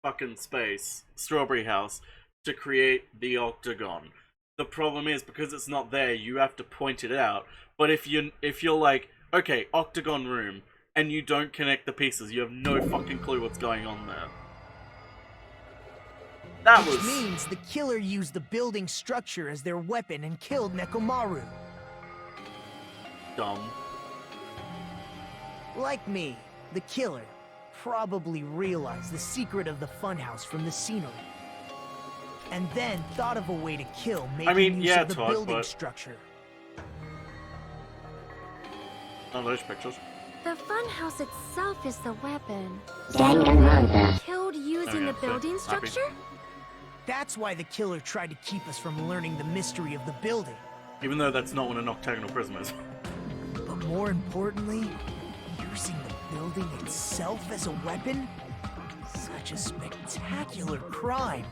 fucking space, strawberry house, to create the octagon. The problem is, because it's not there, you have to point it out. But if you're like, okay, octagon room, and you don't connect the pieces, you have no fucking clue what's going on there. That Which was means the killer used the building structure as their weapon and killed Nekomaru. dumb. Like me, the killer probably realized the secret of the funhouse from the scenery. And then thought of a way to kill, making use of the building structure. Oh, those pictures. The funhouse itself is the weapon. Danganronpa. Killed using the building structure? That's why the killer tried to keep us from learning the mystery of the building. Even though that's not what a nocturnal prism is. But more importantly, using the building itself as a weapon? Such a spectacular crime.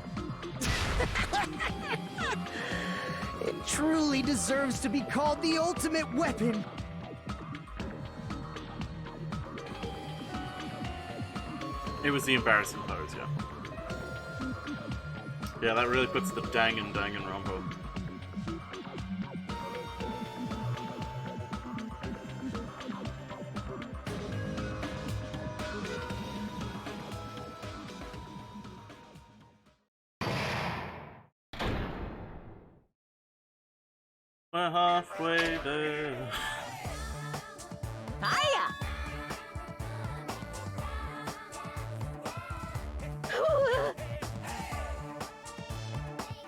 It truly deserves to be called the ultimate weapon. It was the embarrassing pose, yeah. Yeah, that really puts the dang in Danganronpa. We're halfway there. Hiya!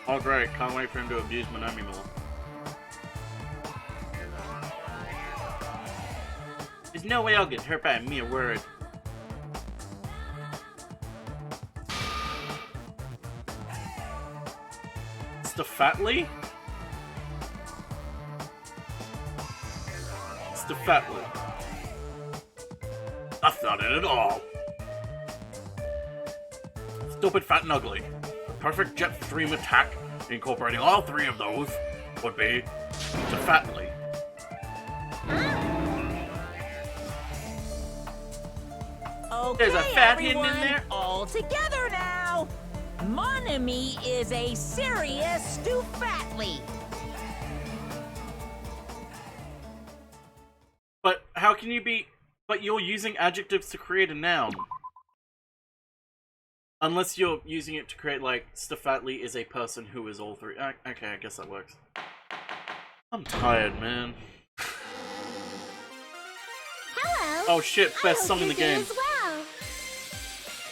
Oh great, can't wait for him to abuse Minami more. There's no way I'll get hurt by a mere word. Stefatli? Stefatli. That's not it at all. Stupid, fat, and ugly. Perfect jet stream attack, incorporating all three of those, would be Stefatli. Okay, There's a fat hidden everyone, in there. all together now. Mon ami is a serious Stefatli. But how can you be... But you're using adjectives to create a noun. Unless you're using it to create, like, Stefatli is a person who is all three. Okay, I guess that works. I'm tired, man. Hello. Oh shit, best song in the game. As well.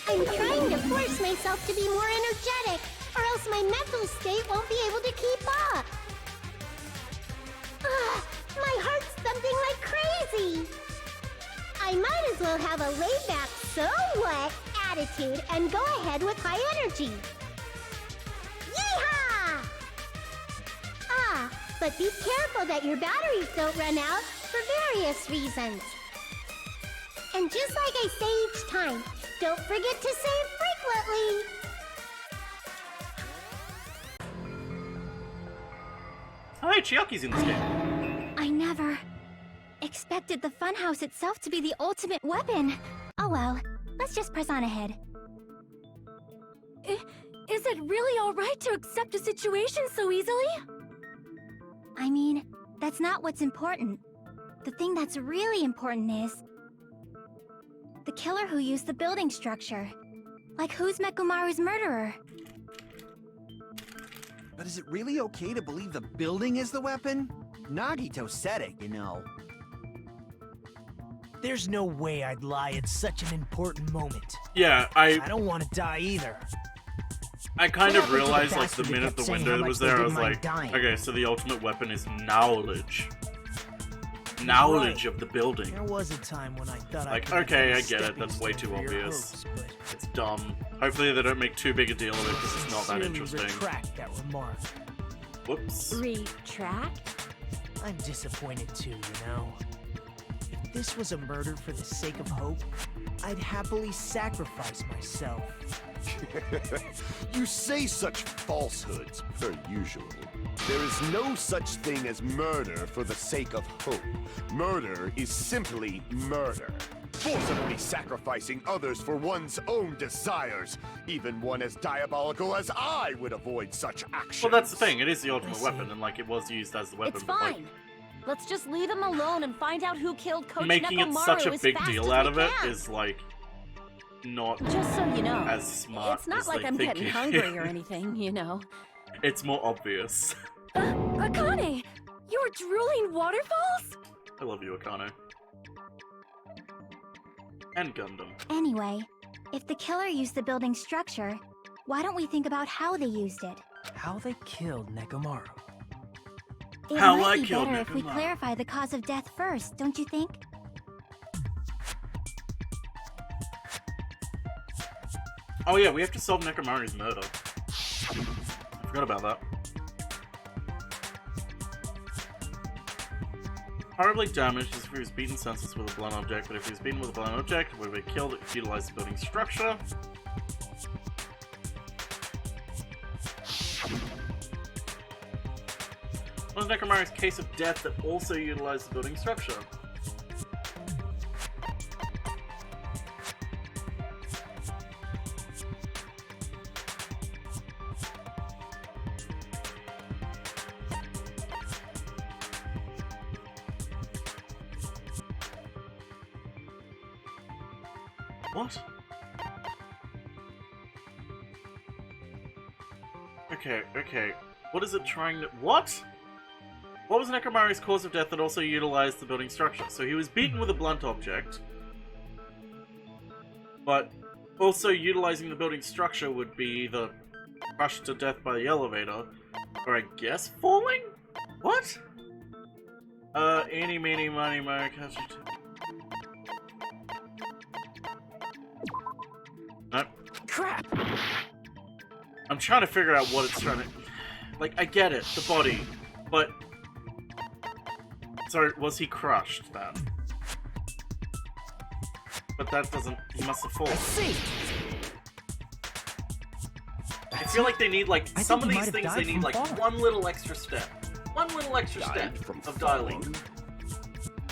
I'm trying to force myself to be more energetic, or else my mental state won't be able to keep up. My heart's thumping like crazy. I might as well have a laid-back, so what attitude and go ahead with high energy. Yeehaw! But be careful that your batteries don't run out for various reasons. And just like I say each time, don't forget to save frequently. Oh, hey, Chiaki's in this game. I never expected the funhouse itself to be the ultimate weapon. Oh well, let's just press on ahead. Is it really alright to accept a situation so easily? I mean, that's not what's important. The thing that's really important is the killer who used the building structure. Like, who's Mekomaru's murderer? But is it really okay to believe the building is the weapon? Nagito said it, you know. There's no way I'd lie at such an important moment. Yeah, I don't want to die either. I kind of What happened to the realized, like, the bastard who minute kept the saying window how that much was they there, I didn't was mind like, dying? okay, so the ultimate weapon is knowledge. Knowledge of the building. There was a time when I thought Like, I could okay, I become a get it, that's way too stepping stone for your obvious. hopes, but It's dumb. Hopefully they don't make too big a deal of it, because it's not that sincerely interesting. retract that remark. Whoops. Retract? I'm disappointed too, you know. If this was a murder for the sake of hope, I'd happily sacrifice myself. You say such falsehoods, per usual. There is no such thing as murder for the sake of hope. Murder is simply murder. Forcibly sacrificing others for one's own desires. Even one as diabolical as I would avoid such actions. Well, that's the thing, it is the ultimate weapon, and, like, it was used as the weapon. It's but, like, fine. Let's just leave him alone and find out who killed Coach making it Nekomaru such a as big fast deal as out we of it can. is, like, not Just so you know, as smart it's not as like they I'm think getting it hungry or is. anything, you know. It's more obvious. Akane! You were drooling waterfalls? I love you, Akane. And Gundam. Anyway, if the killer used the building structure, why don't we think about how they used it? How they killed Nekomaru. It How might I be killed better if we Nekomaru. clarify the cause of death first, don't you think? Oh yeah, we have to solve Nekomaru's murder. I forgot about that. Horribly damaged as if he was beaten senseless with a blunt object, but if he was beaten with a blunt object, it would have been killed if he utilized the building structure. What was Nekomaru's case of death that also utilized the building structure? What? Okay. What is it trying to— What? What was Nekomaru's cause of death that also utilized the building structure? So he was beaten with a blunt object, but also utilizing the building structure would be the crushed to death by the elevator, or I guess falling? What? Eeny, meeny, miny, moe, catch it. Nope. Crap! I'm trying to figure out what it's trying to... Like, I get it, the body, but... So, was he crushed, then? But that doesn't... He must have fallen. I see! I feel like they need, like, some of he these might have things, died they need, from like, falling. one little extra step. One little extra step of dialogue.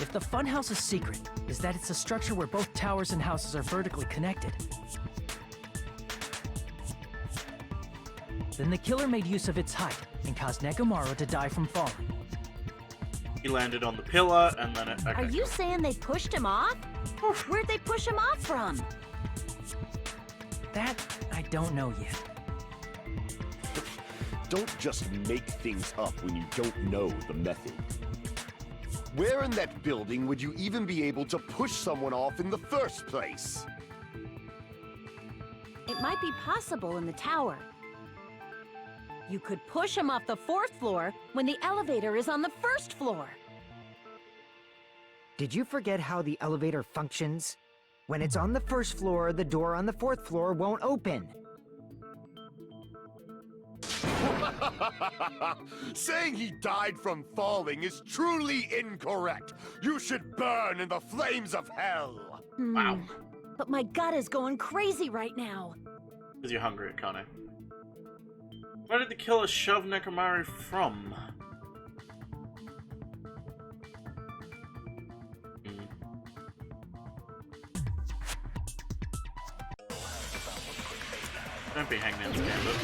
If the funhouse's secret is that it's a structure where both towers and houses are vertically connected, then the killer made use of its height and caused Nekomaru to die from falling. He landed on the pillar, and then it... Okay. Are you saying they pushed him off? Where'd they push him off from? That I don't know yet. Don't just make things up when you don't know the method. Where in that building would you even be able to push someone off in the first place? It might be possible in the tower. You could push him off the 4th floor when the elevator is on the 1st floor. Did you forget how the elevator functions? When it's on the 1st floor, the door on the 4th floor won't open. Saying he died from falling is truly incorrect. You should burn in the flames of hell. Wow. But my gut is going crazy right now. Because you're hungry, Akane. Where did the killer shove Nekomaru from? Don't be Hangman's Gambit.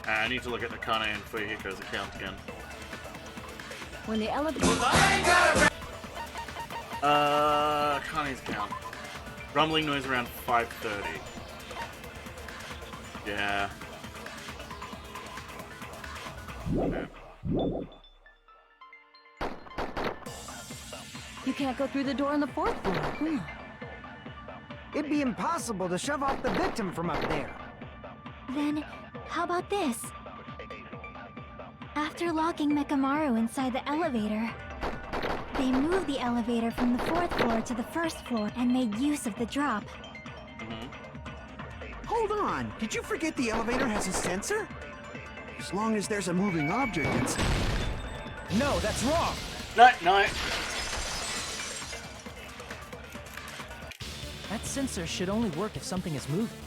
I need to look at Akane and Fuyuhiko's account again. When the elevator... Akane's account. Rumbling noise around 5:30. Yeah. Okay. You can't go through the door on the 4th floor. It'd be impossible to shove off the victim from up there. Then, how about this? After locking Nekomaru inside the elevator, they moved the elevator from the 4th floor to the 1st floor and made use of the drop. Hold on, did you forget the elevator has a sensor? As long as there's a moving object inside. No, that's wrong! No. That sensor should only work if something is moving.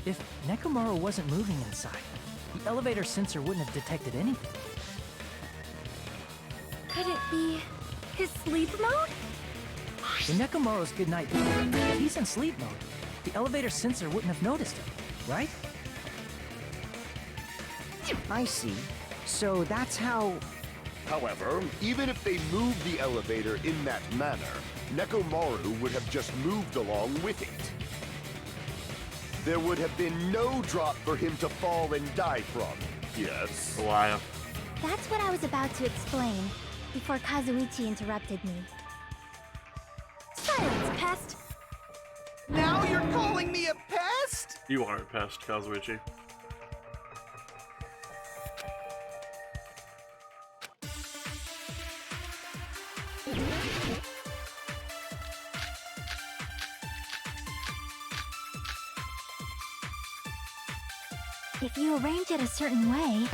If Nekomaru wasn't moving inside, the elevator sensor wouldn't have detected anything. Could it be his sleep mode? In Nekomaru's goodnight mode, if he's in sleep mode, the elevator sensor wouldn't have noticed him, right? I see. So that's how... However, even if they moved the elevator in that manner, Nekomaru would have just moved along with it. There would have been no drop for him to fall and die from. Yes? Wow. That's what I was about to explain before Kazuichi interrupted me. Silence, pest! Now you're calling me a pest? You are a pest, Kazuichi. If you arrange it a certain way,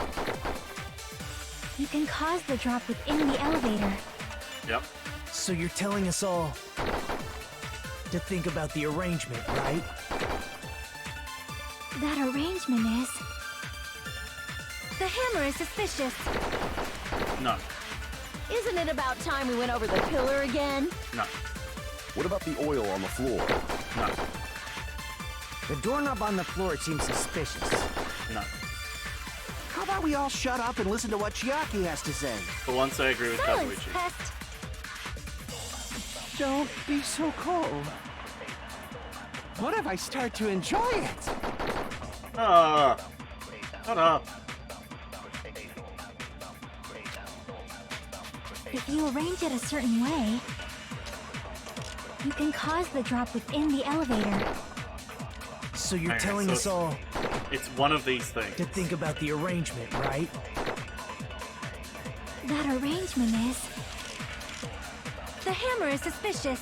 you can cause the drop within the elevator. Yep. So you're telling us all to think about the arrangement, right? That arrangement is... The hammer is suspicious. No. Isn't it about time we went over the pillar again? No. What about the oil on the floor? No. The doorknob on the floor seems suspicious. No. How about we all shut up and listen to what Chiaki has to say? For once, I agree with Silence, Kazuichi. pest! Don't be so cold. What if I start to enjoy it? Shut up. If you arrange it a certain way, you can cause the drop within the elevator. So you're Okay, telling so us all It's one of these things. to think about the arrangement, right? That arrangement is... The hammer is suspicious.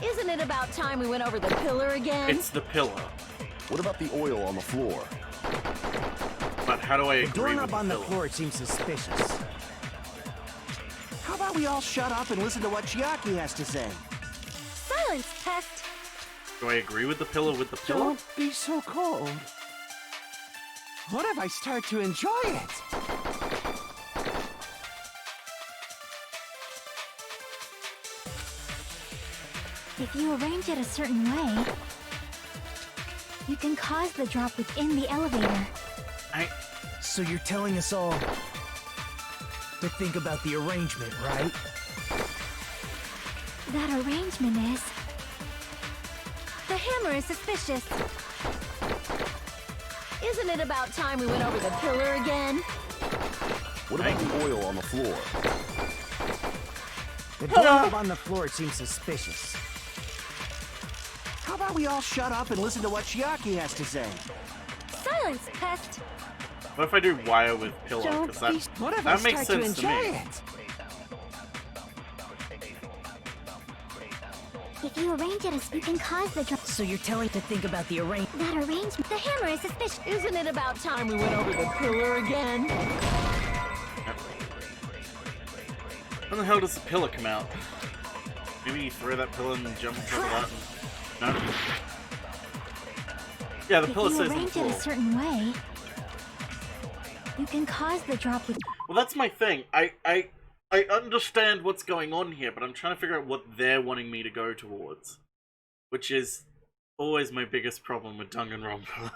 Isn't it about time we went over the pillar again? It's the pillar. What about the oil on the floor? But how do I The agree with doorknob the on the pillar? floor seems suspicious. How about we all shut up and listen to what Chiaki has to say? Silence, pest! Do I agree with the pillar with the pillar? Don't be so cold. What if I start to enjoy it? If you arrange it a certain way, you can cause the drop within the elevator. So you're telling us all to think about the arrangement, right? That arrangement is... The hammer is suspicious. Isn't it about time we went over the pillar again? What about the oil on the floor? The doorknob on the floor seems suspicious. How about we all shut up and listen to what Chiaki has to say? Silence, pest! What if I do wire with pillar? Don't Because that, be... What if that I makes start to sense to enjoy me. it? If you arrange it you can cause the drop... So you're telling to think about the arrangement. That arrangement... The hammer is suspicious. Isn't it about time we went over the pillar again? When the hell does the pillar come out? Maybe you throw that pillar and jump on top of that and... No? Yeah, the pillar If you says on the arrange it floor. a certain way, you can cause the drop with... Well, that's my thing. I understand what's going on here, but I'm trying to figure out what they're wanting me to go towards. Which is always my biggest problem with Danganronpa.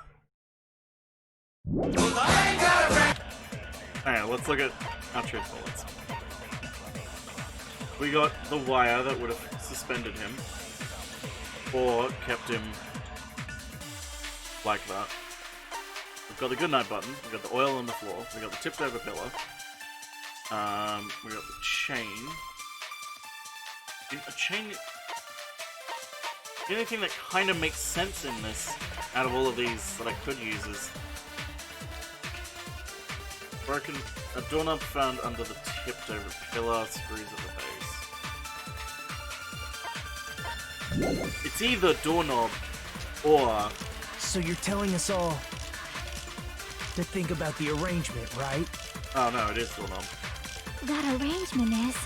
Alright, let's look at our truth bullets. We got the wire that would have suspended him. Or kept him like that. We've got the goodnight button, we've got the oil on the floor, we've got the tipped over pillar. We got the chain. A chain... The only thing that kind of makes sense in this, out of all of these that I could use, is... Broken... A doorknob found under the tipped over pillar, screws at the base. It's either doorknob, or... So you're telling us all to think about the arrangement, right? Oh no, it is doorknob. That arrangement is...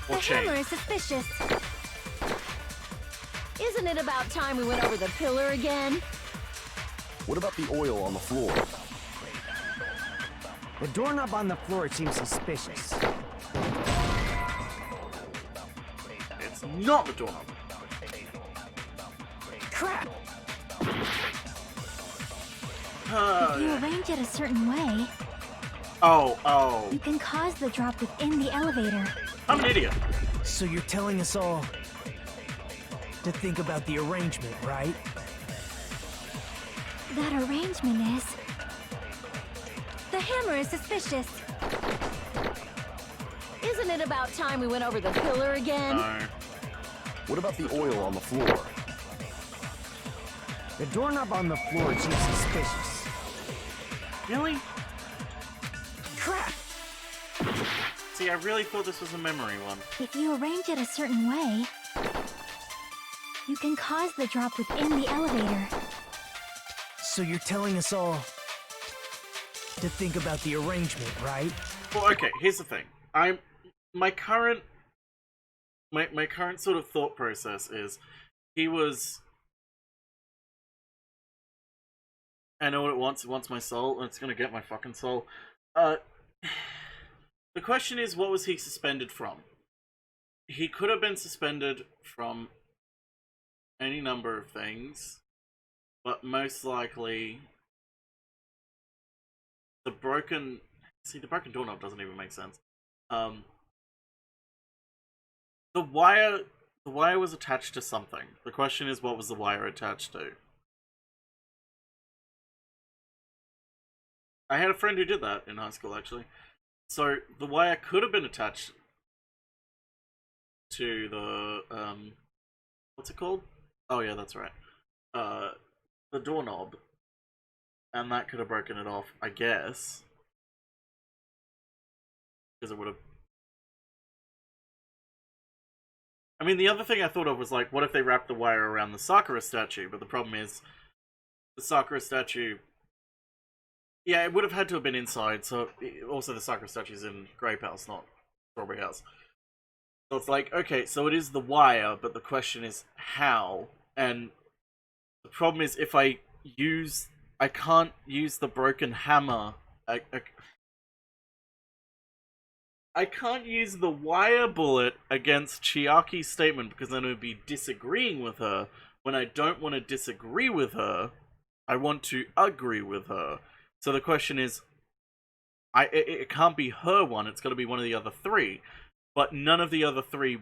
Or The chain. hammer is suspicious. Isn't it about time we went over the pillar again? What about the oil on the floor? The doorknob on the floor seems suspicious. It's not the doorknob. Crap! If you arrange it a certain way, Oh. you can cause the drop within the elevator. I'm an idiot. So you're telling us all to think about the arrangement, right? That arrangement is... The hammer is suspicious. Isn't it about time we went over the pillar again? No. What about the oil on the floor? The doorknob on the floor seems suspicious. Really? Crap! See, I really thought this was a memory one. If you arrange it a certain way, you can cause the drop within the elevator. So you're telling us all to think about the arrangement, right? Well, okay, here's the thing. My current sort of thought process is he was... I know what it wants. It wants my soul, and it's gonna get my fucking soul. The question is, what was he suspended from? He could have been suspended from any number of things, but most likely the broken doorknob doesn't even make sense. The wire was attached to something. The question is, what was the wire attached to? I had a friend who did that in high school, actually. So the wire could have been attached to the what's it called? Oh yeah, that's right. The doorknob, and that could have broken it off, I guess, because it would have. I mean, the other thing I thought of was like, what if they wrapped the wire around the Sakura statue? But the problem is, the Sakura statue. Yeah, it would have had to have been inside, so also the Sakura statue's in Grape House, not Strawberry House. So it's like, okay, so it is the wire, but the question is how? And the problem is, if I can't use the broken hammer. I can't use the wire bullet against Chiaki's statement, because then it would be disagreeing with her. When I don't want to disagree with her, I want to agree with her. So the question is, it can't be her one, it's got to be one of the other three. But none of the other three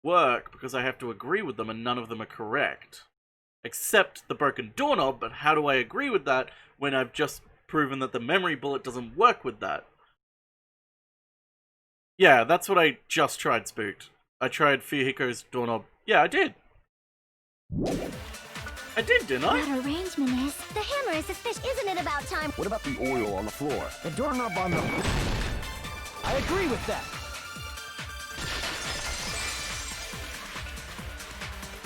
work because I have to agree with them, and none of them are correct. Except the broken doorknob, but how do I agree with that when I've just proven that the memory bullet doesn't work with that? Yeah, that's what I just tried, Spooked. I tried Fuyuhiko's doorknob. Yeah, I did. I did, didn't I? That arrangement is... The hammer is suspicious. Isn't it about time? What about the oil on the floor? The doorknob on the... I agree with that.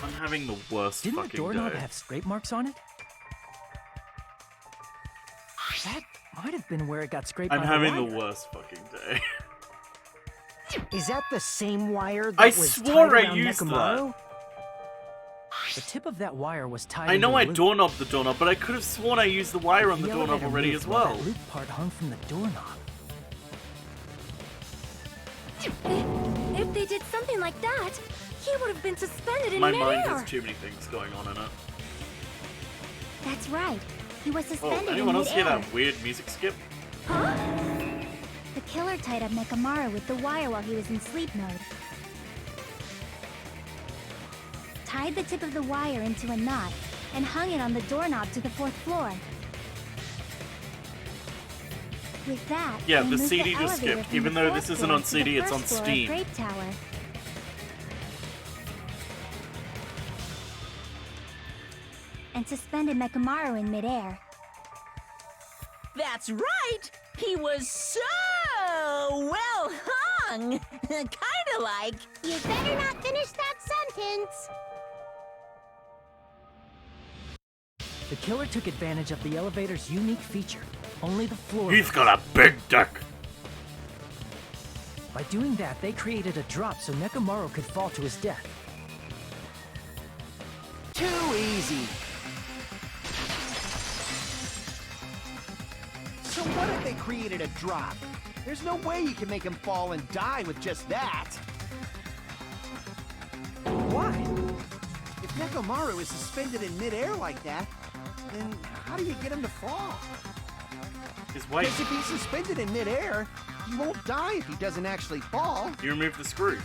I'm having the worst Didn't fucking the doorknob day. have scrape marks on it? That might have been where it got scraped I'm by having the the wire. worst fucking day. Is that the same wire that I was swore tied I around used Nekomaru? The tip of that wire was tied. I know into a I loop. doorknobbed the doorknob, but I could have sworn I used the wire on the doorknob elevator already moved as while well. That loop part hung from the doorknob. If they did something like that, he would have been suspended in My midair. mind has too many things going on in it. That's right. He was Oh, suspended anyone in else hear midair. that weird music skip? Huh? The killer tied up Nekomaru with the wire while he was in sleep mode. Tied the tip of the wire into a knot and hung it on the doorknob to the 4th floor. With that, Yeah, they the moved CD just elevator skipped. from Even the though 4th this isn't floor on to CD, the it's on 1st floor of Steam. Grape Tower. And suspended Nekomaru in midair. That's right! He was so well hung! Kinda like... You better not finish that sentence. The killer took advantage of the elevator's unique feature. Only the floor. He's got a big dick! By doing that, they created a drop so Nekomaru could fall to his death. Too easy. So what if they created a drop? There's no way you can make him fall and die with just that. Why? If Nekomaru is suspended in midair like that, then how do you get him to fall? His weight. Because if he's suspended in midair, he won't die if he doesn't actually fall. You remove the screws.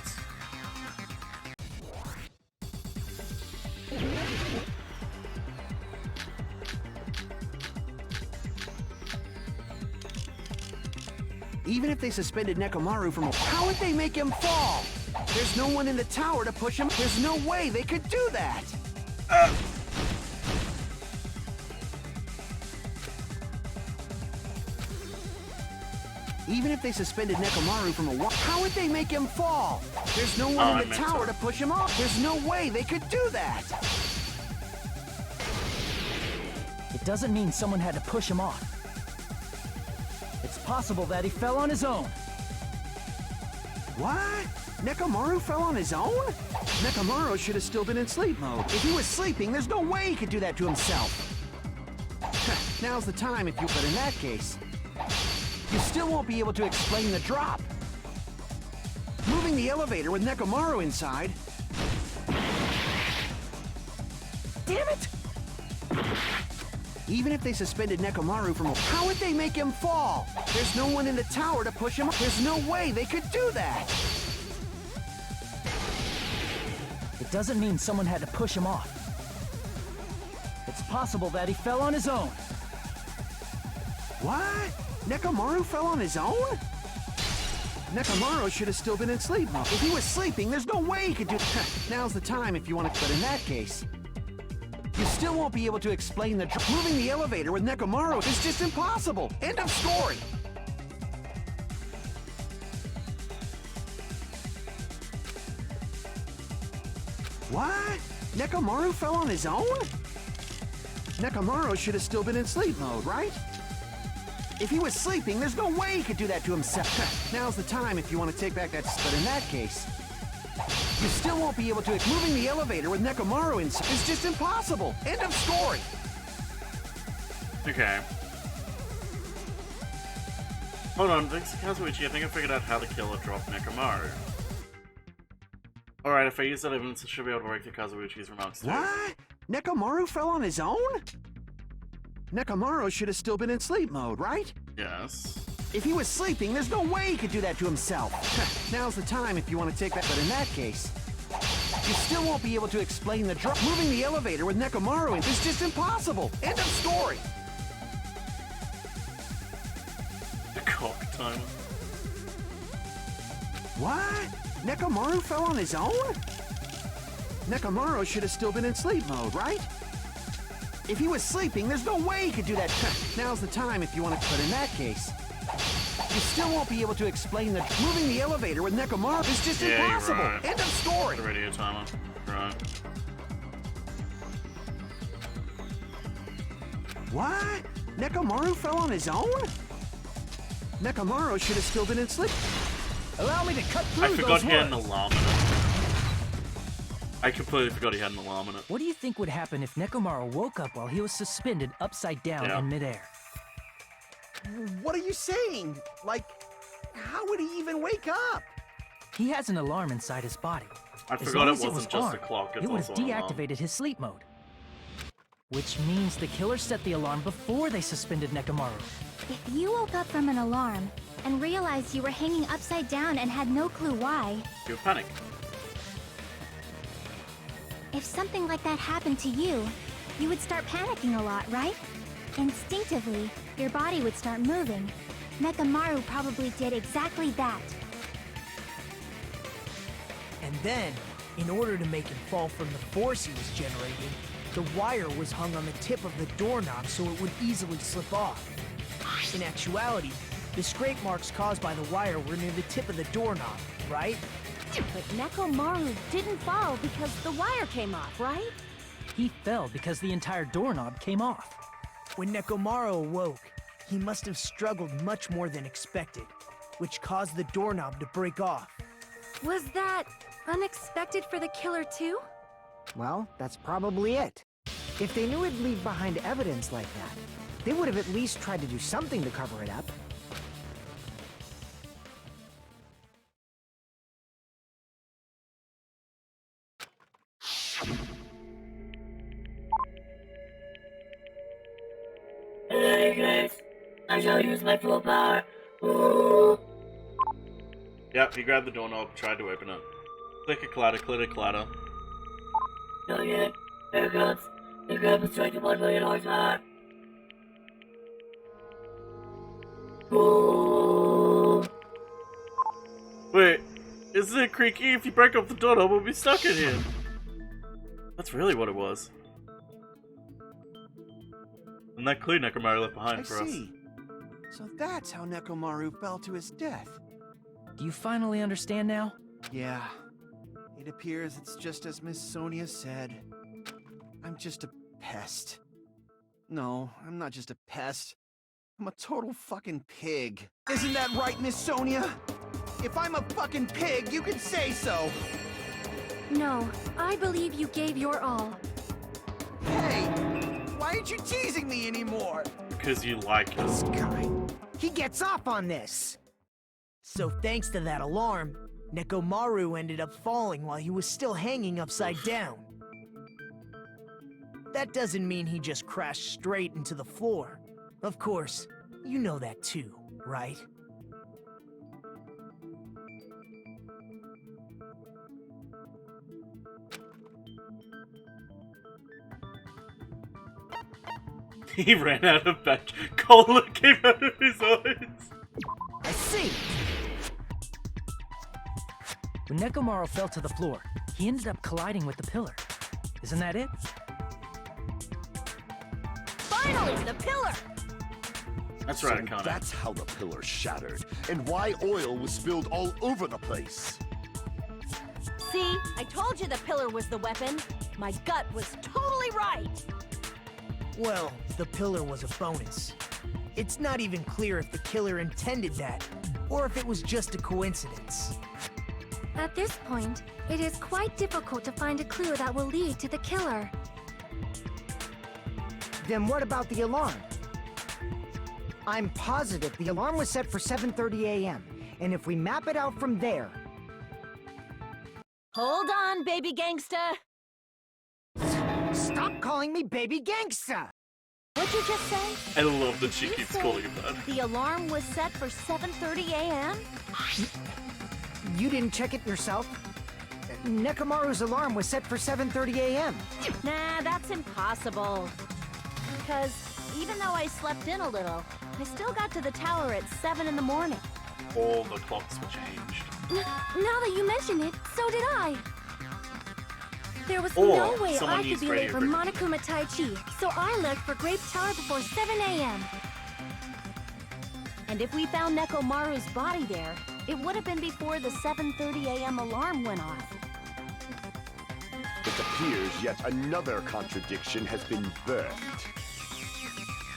Even if they suspended Nekomaru from a... How would they make him fall? There's no one in the tower to push him. There's no way they could do that. Even if they suspended Nekomaru from a wall, how would they make him fall? There's no one in the tower to push him off. There's no way they could do that. It doesn't mean someone had to push him off. It's possible that he fell on his own. What? Nekomaru fell on his own? Nekomaru should have still been in sleep mode. If he was sleeping, there's no way he could do that to himself. Now's the time if you... But in that case, you still won't be able to explain the drop. Moving the elevator with Nekomaru inside... Damn it! Even if they suspended Nekomaru from a... How would they make him fall? There's no one in the tower to push him up. There's no way they could do that. It doesn't mean someone had to push him off. It's possible that he fell on his own. What? Nekomaru fell on his own? Nekomaru should have still been in sleep mode. If he was sleeping, there's no way he could do... Now's the time if you want to... But in that case, you still won't be able to explain the... Moving the elevator with Nekomaru is just impossible. End of story. What? Nekomaru fell on his own? Nekomaru should have still been in sleep mode, right? If he was sleeping, there's no way he could do that to himself. Now's the time if you want to take back that... But in that case, you still won't be able to... Moving the elevator with Nekomaru inside is just impossible. End of story. Okay. Hold on, thanks to Kazuichi, I think I figured out how to kill or drop Nekomaru. Alright, if I use that evidence, I should be able to break through Kazuichi's remarks too. What? Nekomaru fell on his own? Nekomaru should have still been in sleep mode, right? Yes. If he was sleeping, there's no way he could do that to himself. Now's the time if you want to take that... But in that case, you still won't be able to explain the drop. Moving the elevator with Nekomaru is just impossible. End of story. The cock timer. What? Nekomaru fell on his own? Nekomaru should have still been in sleep mode, right? If he was sleeping, there's no way he could do that. Now's the time if you want to... But in that case, you still won't be able to explain the... Moving the elevator with Nekomaru is just impossible. Right. End of story. The radio timer. Right. What? Nekomaru fell on his own? Nekomaru should have still been in sleep. Allow me to cut through I forgot those he had an words. alarm in it. I completely forgot he had an alarm in it. What do you think would happen if Nekomaru woke up while he was suspended upside down in midair? What are you saying? Like, how would he even wake up? He has an alarm inside his body. I As forgot long it as wasn't was just a armed, clock, it's it would have also an alarm. deactivated his sleep mode. Which means the killer set the alarm before they suspended Nekomaru. If you woke up from an alarm and realized you were hanging upside down and had no clue why, You panic. if something like that happened to you, you would start panicking a lot, right? Instinctively, your body would start moving. Nekomaru probably did exactly that. And then, in order to make him fall from the force he was generating, the wire was hung on the tip of the doorknob so it would easily slip off. In actuality, the scrape marks caused by the wire were near the tip of the doorknob, right? But Nekomaru didn't fall because the wire came off, right? He fell because the entire doorknob came off. When Nekomaru awoke, he must have struggled much more than expected, which caused the doorknob to break off. Was that unexpected for the killer too? Well, that's probably it. If they knew it'd leave behind evidence like that, they would have at least tried to do something to cover it up. case, I shall use my full power. Ooh. Yep, he grabbed the doorknob, tried to open it. Click a clatter, clitter clatter. Not yet. Here it comes. The grab is striking 1 million horsepower. Ooh. Wait, isn't it creaky? If you break off the doorknob, we'll be stuck in here. That's really what it was. And that clue Nekomaru left behind I for us. see. So that's how Nekomaru fell to his death. Do you finally understand now? Yeah. It appears it's just as Miss Sonia said. I'm just a pest. No, I'm not just a pest. I'm a total fucking pig. Isn't that right, Miss Sonia? If I'm a fucking pig, you can say so. No, I believe you gave your all. Hey, why aren't you teasing me anymore? Because you like this guy. He gets off on this. So thanks to that alarm, Nekomaru ended up falling while he was still hanging upside down. That doesn't mean he just crashed straight into the floor. Of course, you know that too, right? He ran out of batch. Cola came out of his eyes. I see! When Nekomaru fell to the floor, he ended up colliding with the pillar. Isn't that it? Finally, the pillar! That's right, So Akane. that's how the pillar shattered, and why oil was spilled all over the place. See, I told you the pillar was the weapon. My gut was totally right. Well, the pillar was a bonus. It's not even clear if the killer intended that, or if it was just a coincidence. At this point, it is quite difficult to find a clue that will lead to the killer. Then what about the alarm? I'm positive the alarm was set for 7:30 a.m., and if we map it out from there... Hold on, baby gangsta. Stop calling me baby gangsta! What'd you just say? I love that she You keeps say calling him that. The alarm was set for 7:30 a.m.? You didn't check it yourself? Nekomaru's alarm was set for 7:30 a.m. Nah, that's impossible. Because even though I slept in a little, I still got to the tower at 7 in the morning. All the clocks were changed. Now that you mention it, so did I. There was Or no way someone I could used be late radio for frequency. Monokuma Tai Chi, so I left for Grape Tower before 7 a.m. And if we found Nekomaru's body there, it would have been before the 7:30 a.m. alarm went off. It appears yet another contradiction has been birthed.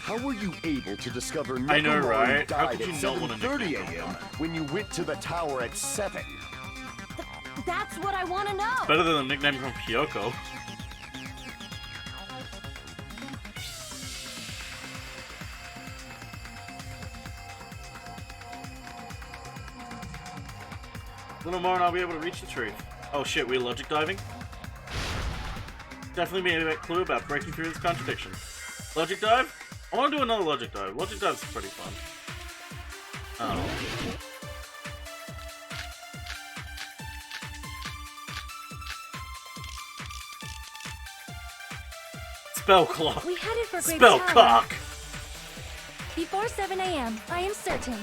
How were you able to discover I know, Nekomaru right? How died could at you not want to 7:30 nickname him a.m. that? when you went to the tower at 7? That's what I want to know. Better than the nickname from Kyoko. Little more and I'll be able to reach the truth. Oh shit, we're logic diving? Definitely be a clue about breaking through this contradiction. Logic dive? I want to do another logic dive. Logic dive's pretty fun. Oh. Spell clock. We headed for Grape Spell Tower. cock. Before 7 a.m., I am certain.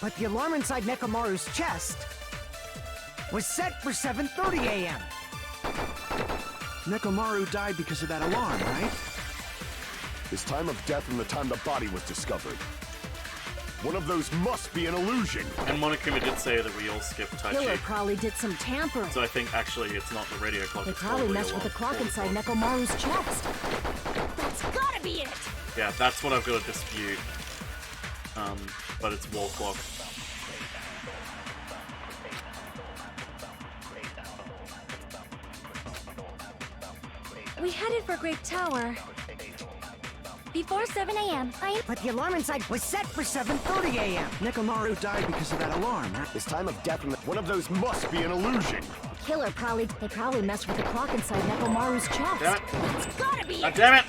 But the alarm inside Nekomaru's chest was set for 7:30 a.m. Nekomaru died because of that alarm, right? His time of death and the time the body was discovered. One of those must be an illusion. And Monokuma did say that we all skipped Tai Killer Chi. probably did some tampering. So I think actually it's not the radio clock. They it's probably messed with the alarm. clock inside Nekomaru's chest. That's gotta be it! Yeah, that's what I've got to dispute. But it's wall clock. We headed for Grape Tower. Before 7 a.m., I am... But the alarm inside was set for 7:30 a.m. Nekomaru died because of that alarm, right? His time of death and one of those must be an illusion. Killer they probably messed with the clock inside Nekomaru's chest. Damn it. That's gotta be God it! damn it!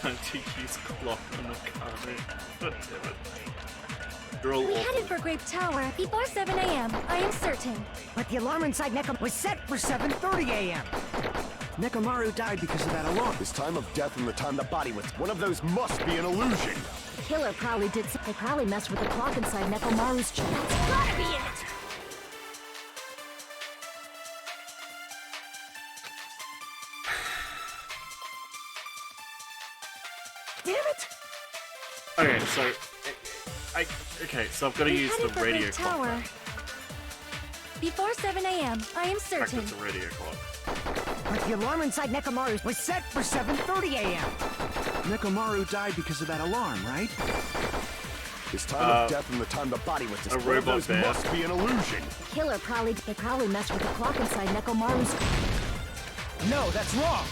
time to use clock on the carnet. God damn it. You're all We awful. headed for Grape Tower before 7 a.m. I am certain. But the alarm inside Neko was set for 7:30 a.m. Nekomaru died because of that alarm. His time of death and the time the body was one of those must be an illusion. The killer probably did. They probably messed with the clock inside Nekomaru's chest. That's gotta be it. Damn it! Okay, so so I've got to We use the headed for radio Grape clock. Tower before 7 a.m. I am In fact, certain. it's a radio clock. But the alarm inside Nekomaru was set for 7:30 a.m. Nekomaru died because of that alarm, right? His time of death and the time the body was a one of robot those bear. must be an illusion. The killer they probably messed with the clock inside Nekomaru's. No, that's wrong.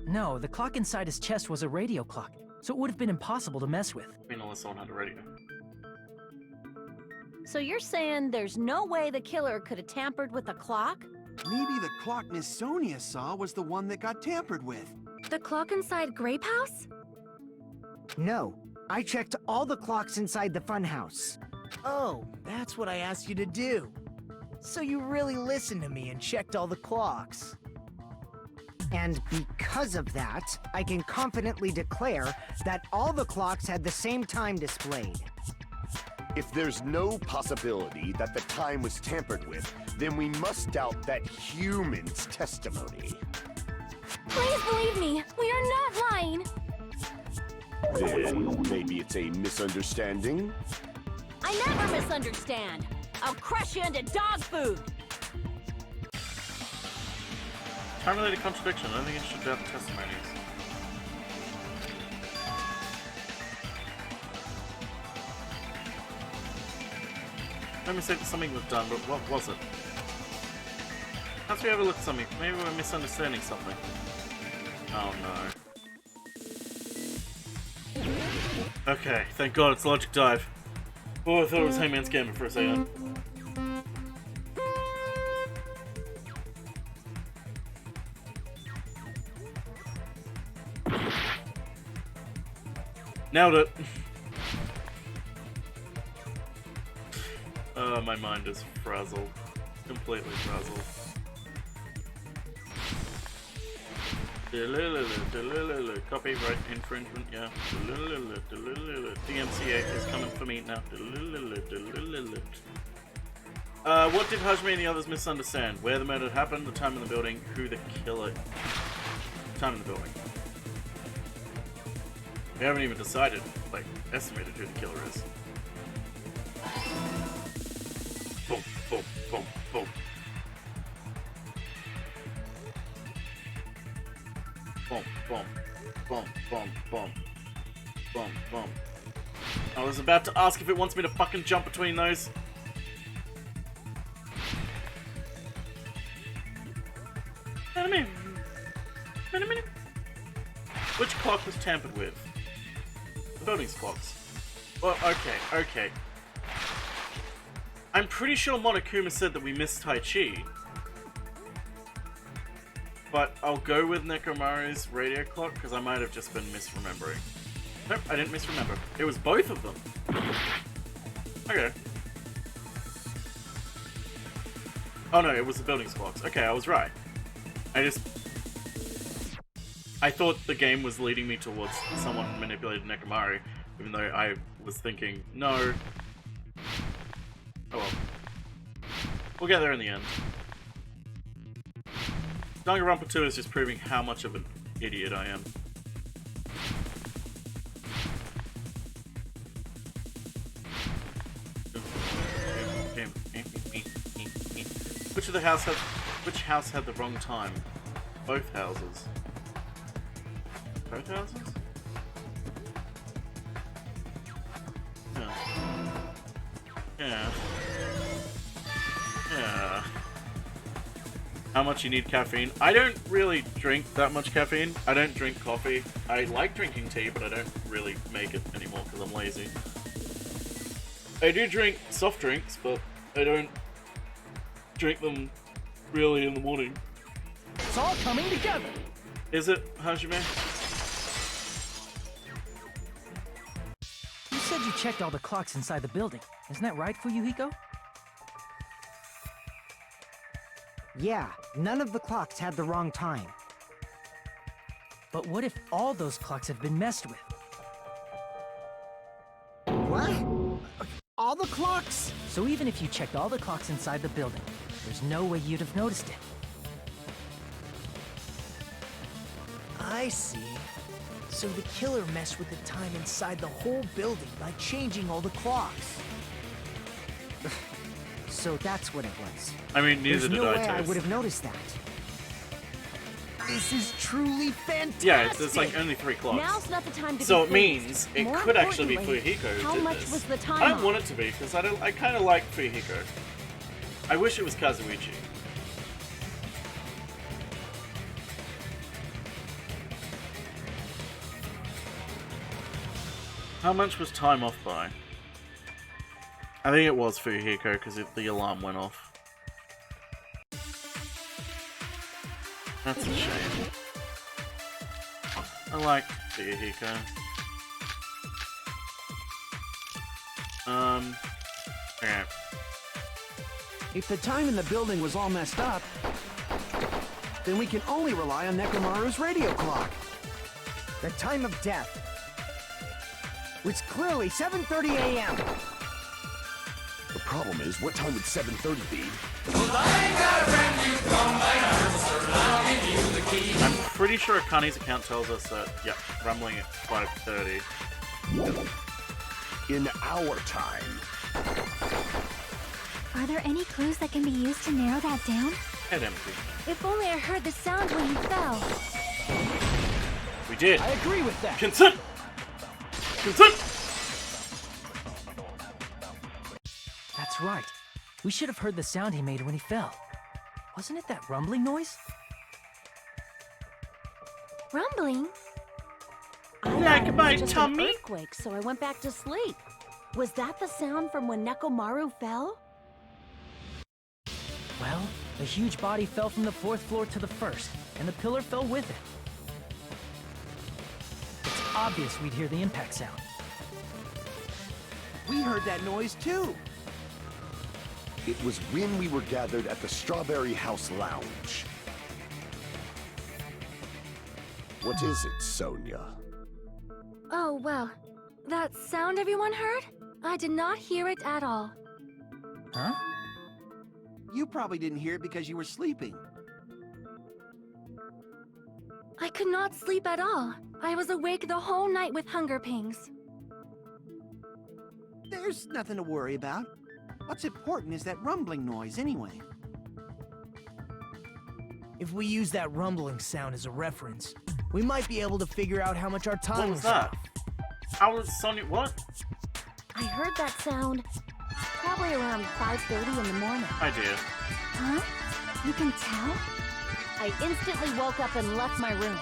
No, the clock inside his chest was a radio clock, so it would have been impossible to mess with. I mean, unless someone had a radio. So you're saying there's no way the killer could have tampered with the clock? Maybe the clock Miss Sonia saw was the one that got tampered with. The clock inside Grape House? No, I checked all the clocks inside the funhouse. Oh, that's what I asked you to do. So you really listened to me and checked all the clocks. And because of that, I can confidently declare that all the clocks had the same time displayed. If there's no possibility that the time was tampered with, then we must doubt that human's testimony. Please believe me, we are not lying. Then maybe it's a misunderstanding? I never misunderstand. I'll crush you into dog food. Time-related contradiction. I don't think it should doubt testimonies. Let me say that something was done, but what was it? Perhaps we overlooked something. Maybe we're misunderstanding something. Oh no. Okay, thank God it's Logic Dive. Oh, I thought it was Hangman's Gambit for a second. Nailed it. My mind is frazzled. Completely frazzled. Copyright infringement, yeah. DMCA is coming for me now. What did Hajime and the others misunderstand? Where the murder happened, the time in the building, who the killer... Time in the building. We haven't even decided, like, estimated who the killer is. Boom, boom, boom, boom. Boom, boom, boom, boom, boom. Boom, boom. I was about to ask if it wants me to fucking jump between those. Wait a minute. Wait a minute. Which clock was tampered with? The building's clocks. Well, okay. I'm pretty sure Monokuma said that we missed Tai Chi. But I'll go with Nekomaru's radio clock, because I might have just been misremembering. Nope, I didn't misremember. It was both of them. Okay. Oh no, it was the building's clocks. Okay, I was right. I thought the game was leading me towards someone manipulated Nekomaru, even though I was thinking, no. Oh well. We'll get there in the end. Danganronpa 2 is just proving how much of an idiot I am. Which house had the wrong time? Both houses. Both houses? Yeah. Yeah. Yeah. How much you need caffeine? I don't really drink that much caffeine. I don't drink coffee. I like drinking tea, but I don't really make it anymore because I'm lazy. I do drink soft drinks, but I don't drink them really in the morning. It's all coming together. Is it, Hajime? You said you checked all the clocks inside the building. Isn't that right, Fuyuhiko? Yeah, none of the clocks had the wrong time. But what if all those clocks have been messed with? What? All the clocks? So even if you checked all the clocks inside the building, there's no way you'd have noticed it. I see. So the killer messed with the time inside the whole building by changing all the clocks. So that's what it was. I mean, neither There's did no I, way I Toast. would have noticed that. This is truly fantastic! Yeah, there's like only 3 clocks. Now's not the time to So be it pleased. means it More could actually be importantly, Fuyuhiko who How did much this. was the time? I don't want it to be, because I kind of like Fuyuhiko. I wish it was Kazuichi. How much was time off by? I think it was Fuyuhiko because the alarm went off. That's a shame. I like Fuyuhiko. Okay. If the time in the building was all messed up, then we can only rely on Nekomaru's radio clock. The time of death. It's clearly 7:30 a.m. The problem is, what time would 7:30 be? I'm pretty sure Akane's account tells us that, yeah, rumbling at 5:30. In our time. Are there any clues that can be used to narrow that down? Head empty. If only I heard the sound when he fell. We did. I agree with that. Consent! Consent! That's right. We should have heard the sound he made when he fell. Wasn't it that rumbling noise? Rumbling? I thought it was just an earthquake, so I went back to sleep. Was that the sound from when Nekomaru fell? Well, a huge body fell from the 4th floor to the 1st, and the pillar fell with it. It's obvious we'd hear the impact sound. We heard that noise too. It was when we were gathered at the Strawberry House Lounge. What is it, Sonia? Oh, well. That sound everyone heard? I did not hear it at all. Huh? You probably didn't hear it because you were sleeping. I could not sleep at all. I was awake the whole night with hunger pangs. There's nothing to worry about. What's important is that rumbling noise anyway. If we use that rumbling sound as a reference, we might be able to figure out how much our time What was that? How was Sonya? What? I heard that sound probably around 5:30 in the morning. Idea. Huh? You can tell? I instantly woke up and left my room.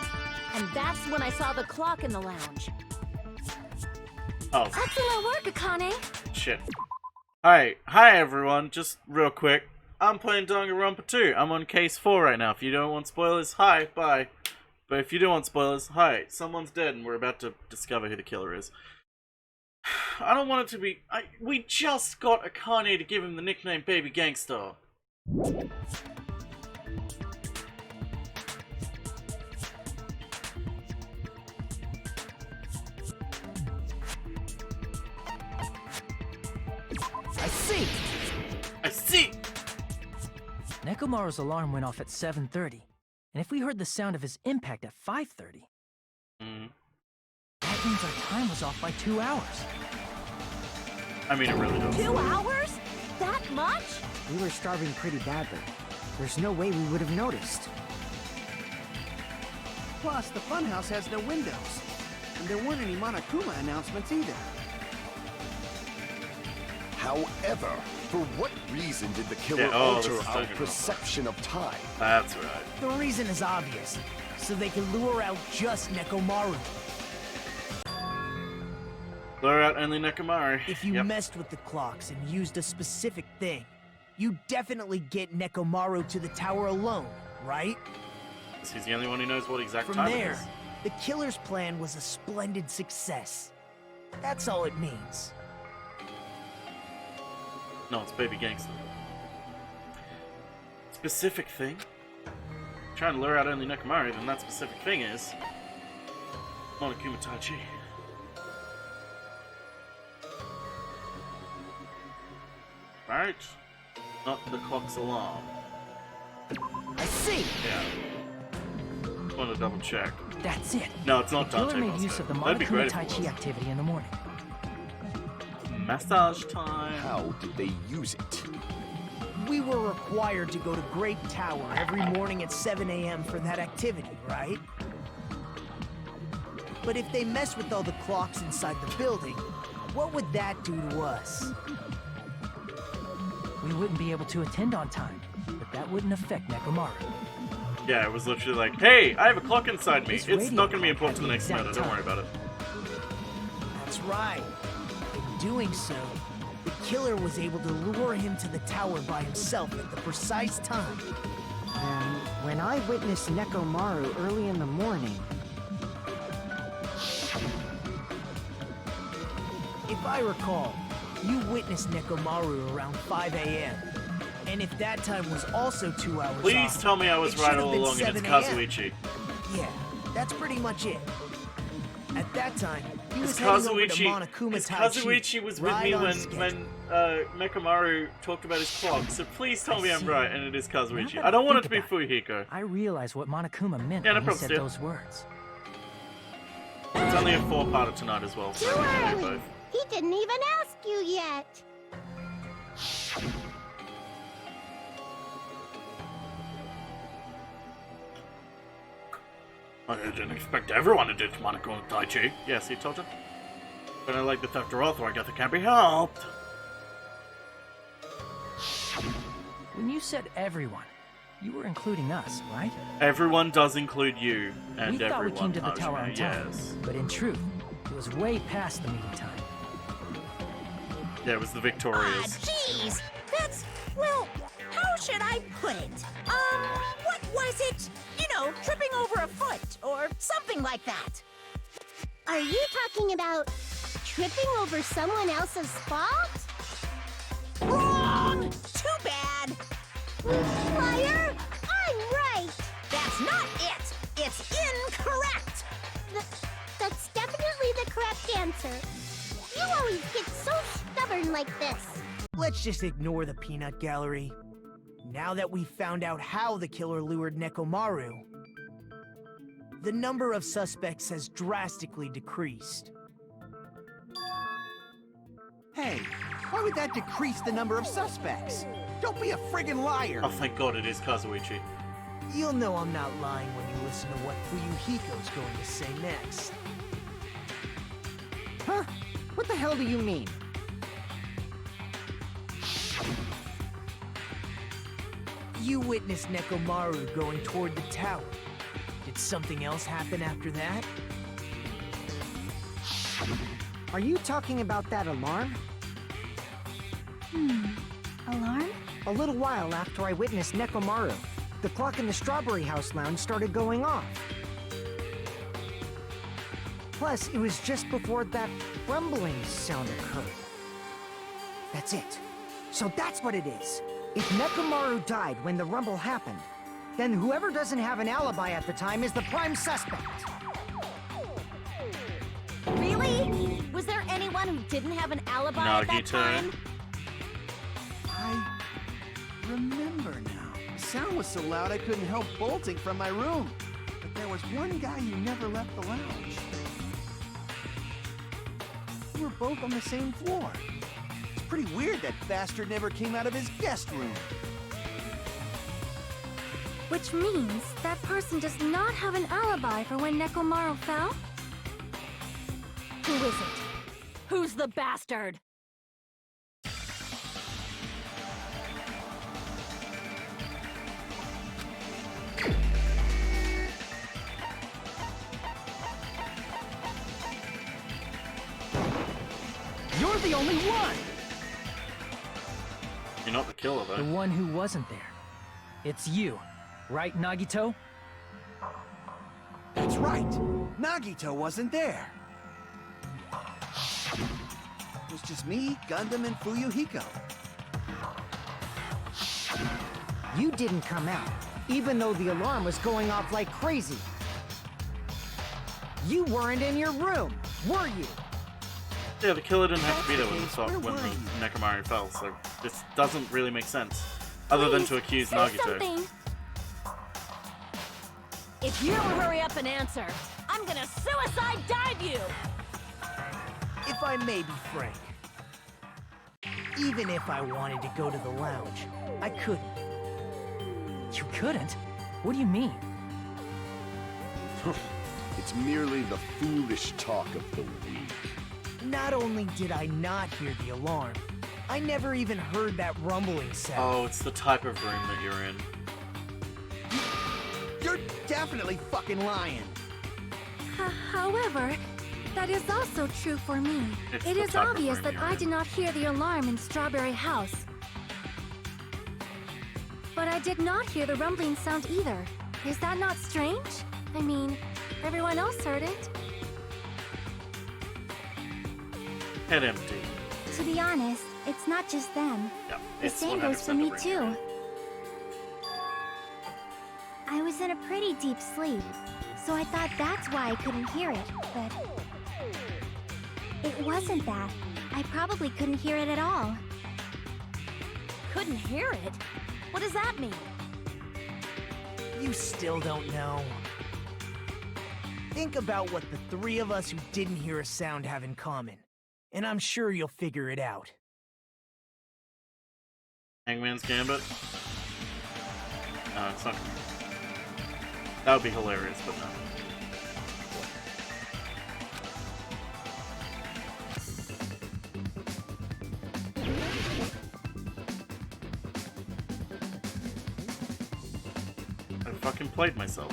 And that's when I saw the clock in the lounge. Oh. Excellent work, Akane! Shit. Hi everyone, just real quick. I'm playing Danganronpa 2. I'm on case 4 right now. If you don't want spoilers, hi, bye. But if you do want spoilers, hi, someone's dead and we're about to discover who the killer is. I don't want it to be... we just got Akane to give him the nickname Baby Gangsta. I see! I see! Nekomaru's alarm went off at 7:30, and if we heard the sound of his impact at 5:30, that means our time was off by 2 hours. I mean, it really does. 2 hours? That much? We were starving pretty badly. There's no way we would have noticed. Plus, the funhouse has no windows. And there weren't any Monokuma announcements either. However, for what reason did the killer Yeah, alter this is our Danganronpa. perception of time? That's right. The reason is obvious. So they can lure out just Nekomaru. Lure out only Nekomaru. If you messed with the clocks and used a specific thing, you definitely get Nekomaru to the tower alone, right? because he's the only one who knows what exact From time there, it is. the killer's plan was a splendid success. That's all it means. No, it's Baby Gangster. Specific thing. Trying to lure out only Nekomaru, then that specific thing is Monokuma Taichi. Right? Not the clock's alarm. I see! Yeah. Want to double check. That's it. No, it's not the killer Dante made use of the That'd be Monokuma great if Tai it Chi was. activity in the morning. Massage time. How did they use it? We were required to go to Great Tower every morning at 7 a.m. for that activity, right? But if they mess with all the clocks inside the building, what would that do to us? We wouldn't be able to attend on time, but that wouldn't affect Nekomaru. Yeah, it was literally like, hey, I have a clock inside me. This It's radio not going to be clock important to the had next the murder. exact Don't worry about it. That's right. In doing so, the killer was able to lure him to the tower by himself at the precise time. And when I witnessed Nekomaru early in the morning... If I recall, you witnessed Nekomaru around 5 a.m. And if that time was also 2 hours Please off, tell me I was it right should have all been along and it's 7 a.m. Kazuichi. Yeah, that's pretty much it. At that time, he was It's heading over to Kazuichi. Monokuma It's Tai Chi, Kazuichi was with right me on when schedule. Nekomaru talked about his clock. So please tell me I'm see. right and it is Now Kazuichi. that I don't want it to think be about Fujihiko. I realize what Monokuma meant Yeah, no when he problem, said Steve. those words. It's only a 4-parter tonight as well, so Too we can do early. both. He didn't even ask you yet. I didn't expect everyone to ditch Monokuma Taichi. Yes, he told you. But I like the theft or author, I guess it can't be helped. When you said everyone, you were including us, right? Everyone does include you and We thought we everyone. came to the tower on Hajime, time, yes. but in truth, it was way past the meeting time. Yeah, it was the Victorias. Jeez, that's, well, how should I put it? What was it? You know, tripping over a foot or something like that. Are you talking about tripping over someone else's fault? Wrong! Too bad. Liar! I'm right! That's not it. It's incorrect. That's definitely the correct answer. You always get so stubborn like this. Let's just ignore the peanut gallery. Now that we've found out how the killer lured Nekomaru, the number of suspects has drastically decreased. Hey, why would that decrease the number of suspects? Don't be a friggin' liar! Oh, thank God it is Kazuichi. You'll know I'm not lying when you listen to what Fuyuhiko's going to say next. Huh? What the hell do you mean? You witnessed Nekomaru going toward the tower. Did something else happen after that? Are you talking about that alarm? Alarm? A little while after I witnessed Nekomaru, the clock in the Strawberry House lounge started going off. Plus, it was just before that rumbling sound occurred. That's it. So that's what it is. If Nekomaru died when the rumble happened, then whoever doesn't have an alibi at the time is the prime suspect. Really? Was there anyone who didn't have an alibi at that Nagita. time? I remember now. The sound was so loud I couldn't help bolting from my room. But there was one guy who never left the lounge. We were both on the same floor. It's pretty weird that bastard never came out of his guest room. Which means that person does not have an alibi for when Nekomaru fell? Who is it? Who's the bastard? You're the only one! You're not the killer, The though. one who wasn't there. It's you, right, Nagito? That's right. Nagito wasn't there. It was just me, Gundam, and Fuyuhiko. You didn't come out, even though the alarm was going off like crazy. You weren't in your room, were you? Yeah, the killer didn't have to be there when the Nekomaru fell, so this doesn't really make sense. Other than to accuse Nagito. Something. If you don't hurry up and answer, I'm gonna suicide dive you! If I may be frank, even if I wanted to go to the lounge, I couldn't. You couldn't? What do you mean? It's merely the foolish talk of the weak. Not only did I not hear the alarm, I never even heard that rumbling sound. Oh, it's the type of room that you're in. You're definitely fucking lying. However, that is also true for me. It is obvious that I did not hear the alarm in Strawberry House. But I did not hear the rumbling sound either. Is that not strange? I mean, everyone else heard it. Head empty. To be honest, it's not just them. Yeah, The it's same goes for 100% me the too. I was in a pretty deep sleep, so I thought that's why I couldn't hear it, but it wasn't that. I probably couldn't hear it at all. Couldn't hear it? What does that mean? You still don't know. Think about what the three of us who didn't hear a sound have in common, and I'm sure you'll figure it out. Hangman's Gambit? No, it's not. That would be hilarious, but no. I fucking played myself.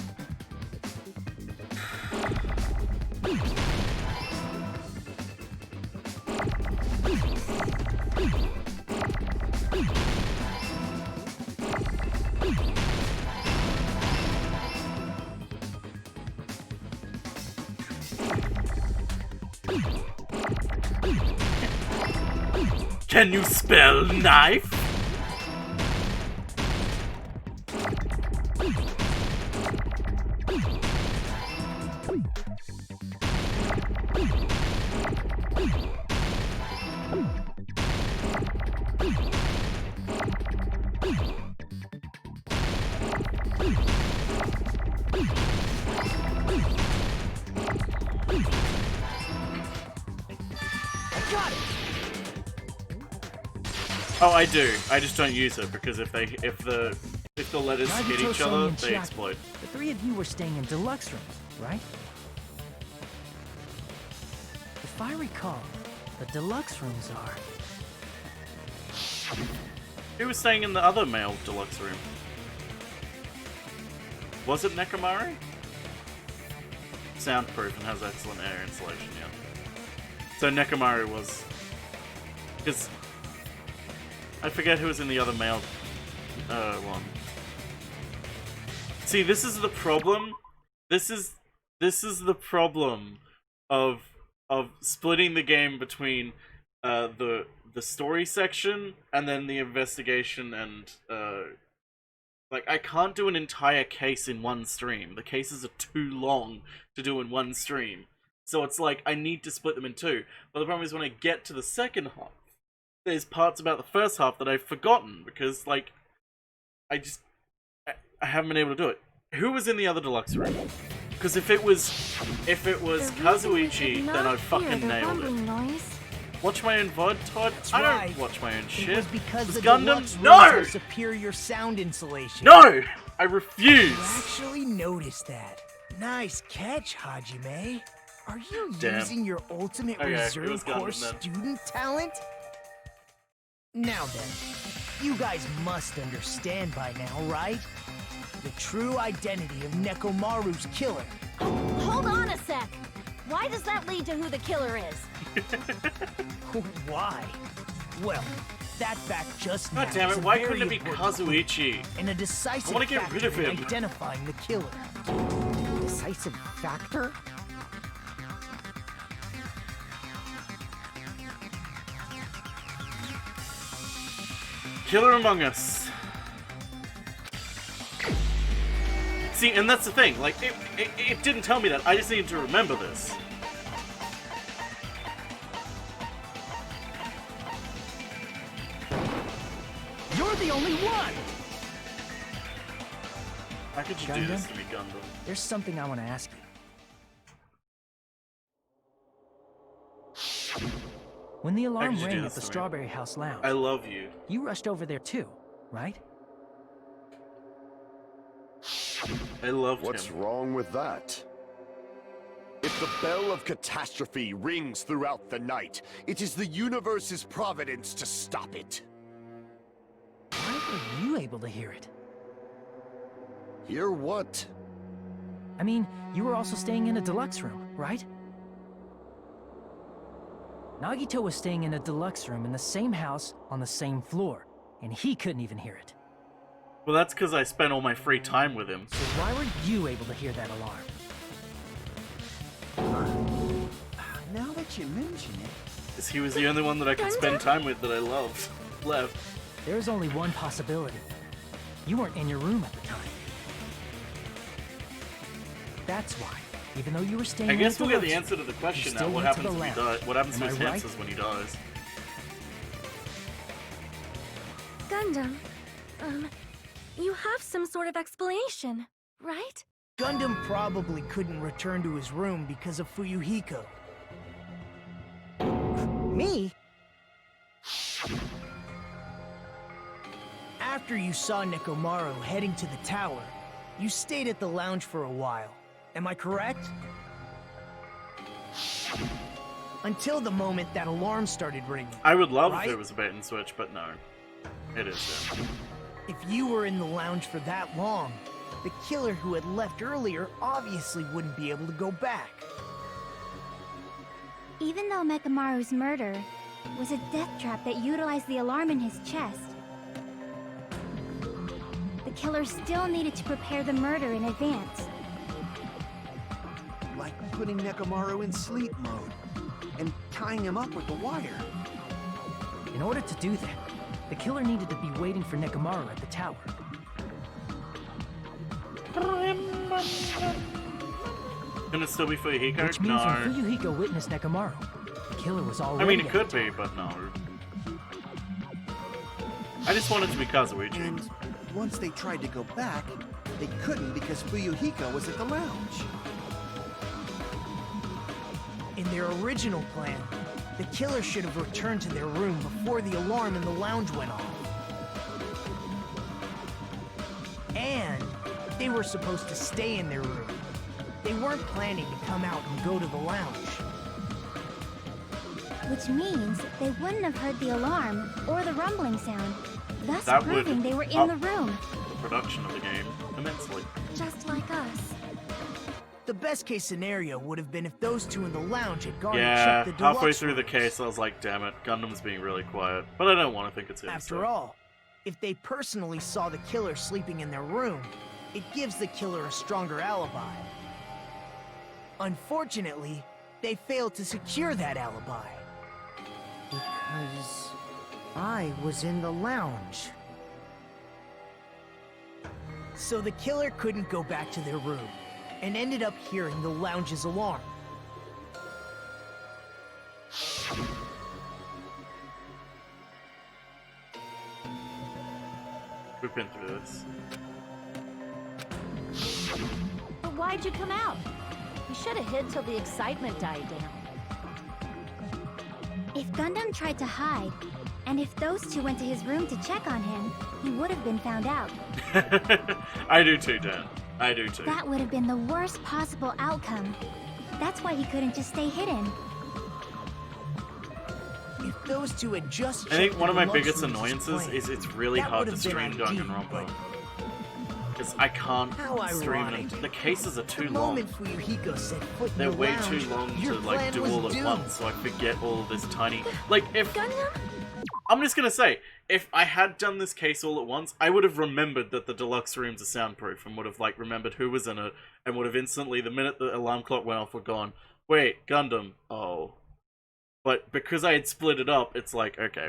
Can you spell knife? Oh, I do. I just don't use it because if the letters hit each other, they explode. The three of you were staying in deluxe rooms, right? If I recall, the deluxe rooms are... Who was staying in the other male deluxe room? Was it Nekomaru? Soundproof and has excellent air insulation, yeah. So Nekomaru was... Because... I forget who was in the other male one. See, this is the problem. This is the problem of splitting the game between the story section and then the investigation and like I can't do an entire case in one stream. The cases are too long to do in one stream. So it's like I need to split them in two. But the problem is when I get to the second half, there's parts about the first half that I've forgotten because, like, I haven't been able to do it. Who was in the other deluxe room? Because if it was Kazuichi, then I fucking nailed it. Noise. Watch my own VOD, Todd? That's I don't right. watch my own shit. It was because the Gundam? deluxe rooms No! have superior sound insulation. No! I refuse! You actually noticed that. Nice catch, Hajime. Are you Damn. using your ultimate Okay, it reserve was Gundam corps then. student talent? Now then, you guys must understand by now, right? The true identity of Nekomaru's killer. Hold on a sec! Why does that lead to who the killer is? Why? Well, that fact just God now damn is it, a why very couldn't it be important clue Kazuichi? and a decisive I wanna get factor rid of in him. identifying the killer. This decisive factor? Killer Among Us. See, and that's the thing. Like, it didn't tell me that. I just needed to remember this. You're the only one! How could you do this to me, Gundam? There's something I want to ask you. When the alarm rang at the Strawberry House Lounge, I love you. You rushed over there too, right? I love What's wrong with that? If the bell of catastrophe rings throughout the night, it is the universe's providence to stop it. Why were you able to hear it? Hear what? I mean, you were also staying in a deluxe room, right? Nagito was staying in a deluxe room in the same house on the same floor, and he couldn't even hear it. Well, that's because I spent all my free time with him. So why were you able to hear that alarm? Now that you mention it... Because he was the only one that I could spend time with that I loved. Left. There's only one possibility. You weren't in your room at the time. That's why, even though you were staying I guess in we'll a get the deluxe, answer to the question you now. still What went to happens the if he lounge. dies? What happens to Am his I right? chances when he dies? Gundam, you have some sort of explanation, right? Gundam probably couldn't return to his room because of Fuyuhiko. Me? After you saw Nekomaru heading to the tower, you stayed at the lounge for a while. Am I correct? Until the moment that alarm started ringing. I would love right? if it was a bait and switch, but no. It is. Yeah. If you were in the lounge for that long, the killer who had left earlier obviously wouldn't be able to go back. Even though Mekamaru's murder was a death trap that utilized the alarm in his chest, the killer still needed to prepare the murder in advance. Like putting Nekomaru in sleep mode and tying him up with the wire. In order to do that, the killer needed to be waiting for Nekomaru at the tower. Can it still be Fuyuhiko? Which means No. when Fuyuhiko witnessed Nekomaru, the killer was already I mean, it at could the be, but no. I just want it to be Kazuichi. And once they tried to go back, they couldn't because Fuyuhiko was at the lounge. In their original plan, the killer should have returned to their room before the alarm in the lounge went off. And they were supposed to stay in their room. They weren't planning to come out and go to the lounge. Which means they wouldn't have heard the alarm or the rumbling sound, thus That proving would they were in up the room. the production of the game immensely. Just like us. The best case scenario would have been if those two in the lounge had gone Yeah, and checked the deluxe halfway through room. the case, I was like, damn it, Gundam's being really quiet. But I don't want to think it's him. After all, if they personally saw the killer sleeping in their room, it gives the killer a stronger alibi. Unfortunately, they failed to secure that alibi. Because I was in the lounge. So the killer couldn't go back to their room, and ended up hearing the lounge's alarm. We've been through this. But why'd you come out? You should have hid till the excitement died down. If Gundam tried to hide, and if those two went to his room to check on him, he would have been found out. I do too, Dan. I do too. That would have been the worst possible outcome. That's why he couldn't just stay hidden. If those two had just I think checked one of the my deluxe biggest room as annoyances planned, is it's really that hard would to have been stream ideal, Danganronpa. Because I can't How stream ironic. them. The cases are too The long. moment Fuyuhiko set foot in They're the way lounge, too long your to like plan do was all at doomed. once, so I forget all of this tiny. Like if Gundam? I'm just gonna say, if I had done this case all at once, I would have remembered that the deluxe rooms are soundproof and would have, like, remembered who was in it and would have instantly, the minute the alarm clock went off, would gone, wait, Gundam, oh. But because I had split it up, it's like, okay.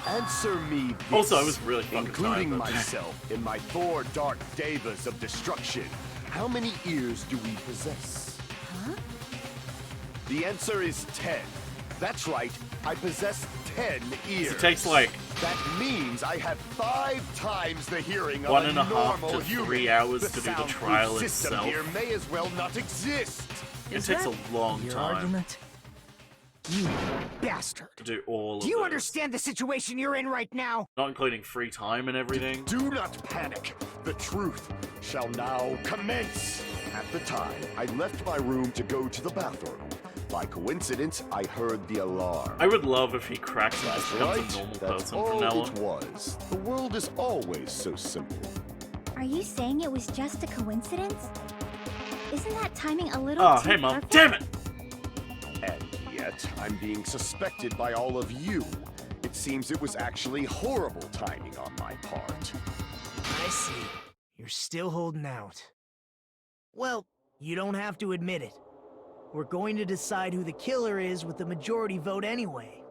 Answer me this, Also, I was really fucking including tired, myself in my 4 dark devas of destruction. How many ears do we possess? Huh? The answer is 10. That's right, I possess 10 ears. It takes like... That means I have 5 times the hearing of 1.5 normal to human. 3 hours The to do the soundproof trial system itself. here may as well not exist. It takes a long your time argument? You bastard. to do all of Do you those. understand the situation you're in right now? Not including free time and everything. Do not panic. The truth shall now commence. At the time, I left my room to go to the bathroom. By coincidence, I heard the alarm. I would love if he cracks and just That's becomes right. a normal That's person all from now it on. was. The world is always so simple. Are you saying it was just a coincidence? Isn't that timing a little Oh, too hey, Mom. perfect? Damn it! And yet, I'm being suspected by all of you. It seems it was actually horrible timing on my part. I see. You're still holding out. Well, you don't have to admit it. We're going to decide who the killer is with the majority vote anyway.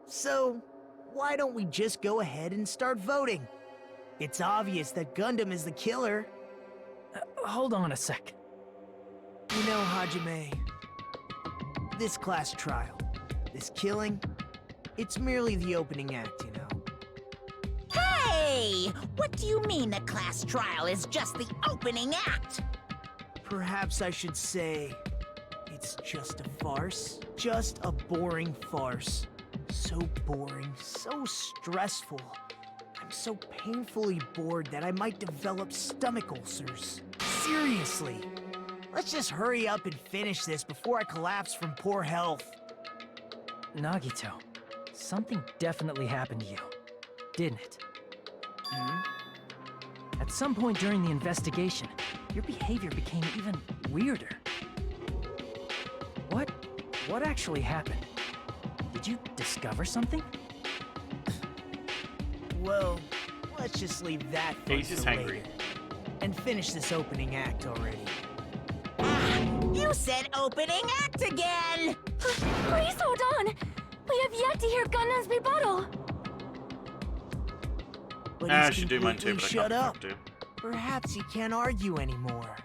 So, why don't we just go ahead and start voting? It's obvious that Gundam is the killer. Hold on a sec. You know, Hajime, this class trial, this killing, it's merely the opening act, you know. Hey! What do you mean the class trial is just the opening act? Perhaps I should say, it's just a farce. Just a boring farce. So boring, so stressful. I'm so painfully bored that I might develop stomach ulcers. Seriously. Let's just hurry up and finish this before I collapse from poor health. Nagito, something definitely happened to you, didn't it? At some point during the investigation, your behavior became even weirder. What actually happened? Did you discover something? Well, let's just leave that Yeah, he's for just later. hangry. And finish this opening act already. You said opening act again! Please hold on! We have yet to hear Gundam's rebuttal! But I he's should do mine too, completely but I shut can't up. to. Perhaps he can't argue anymore.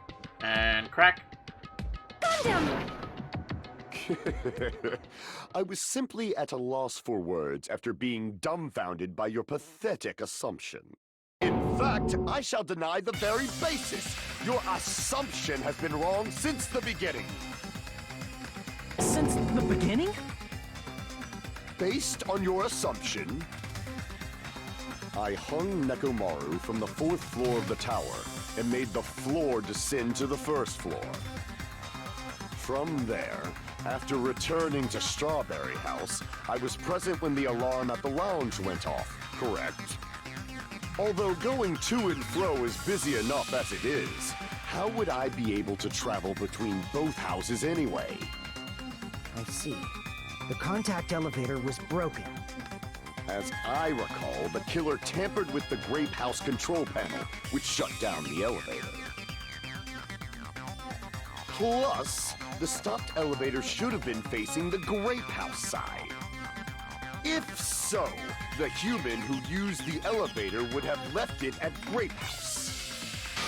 And crack. Gundam! I was simply at a loss for words after being dumbfounded by your pathetic assumption. In fact, I shall deny the very basis. Your assumption has been wrong since the beginning. Since the beginning? Based on your assumption, I hung Nekomaru from the 4th floor of the tower and made the floor descend to the 1st floor. From there, after returning to Strawberry House, I was present when the alarm at the lounge went off, correct? Although going to and fro is busy enough as it is, how would I be able to travel between both houses anyway? I see. The contact elevator was broken. As I recall, the killer tampered with the Grape House control panel, which shut down the elevator. Plus, the stopped elevator should have been facing the Grape House side. If so, the human who used the elevator would have left it at Grape House.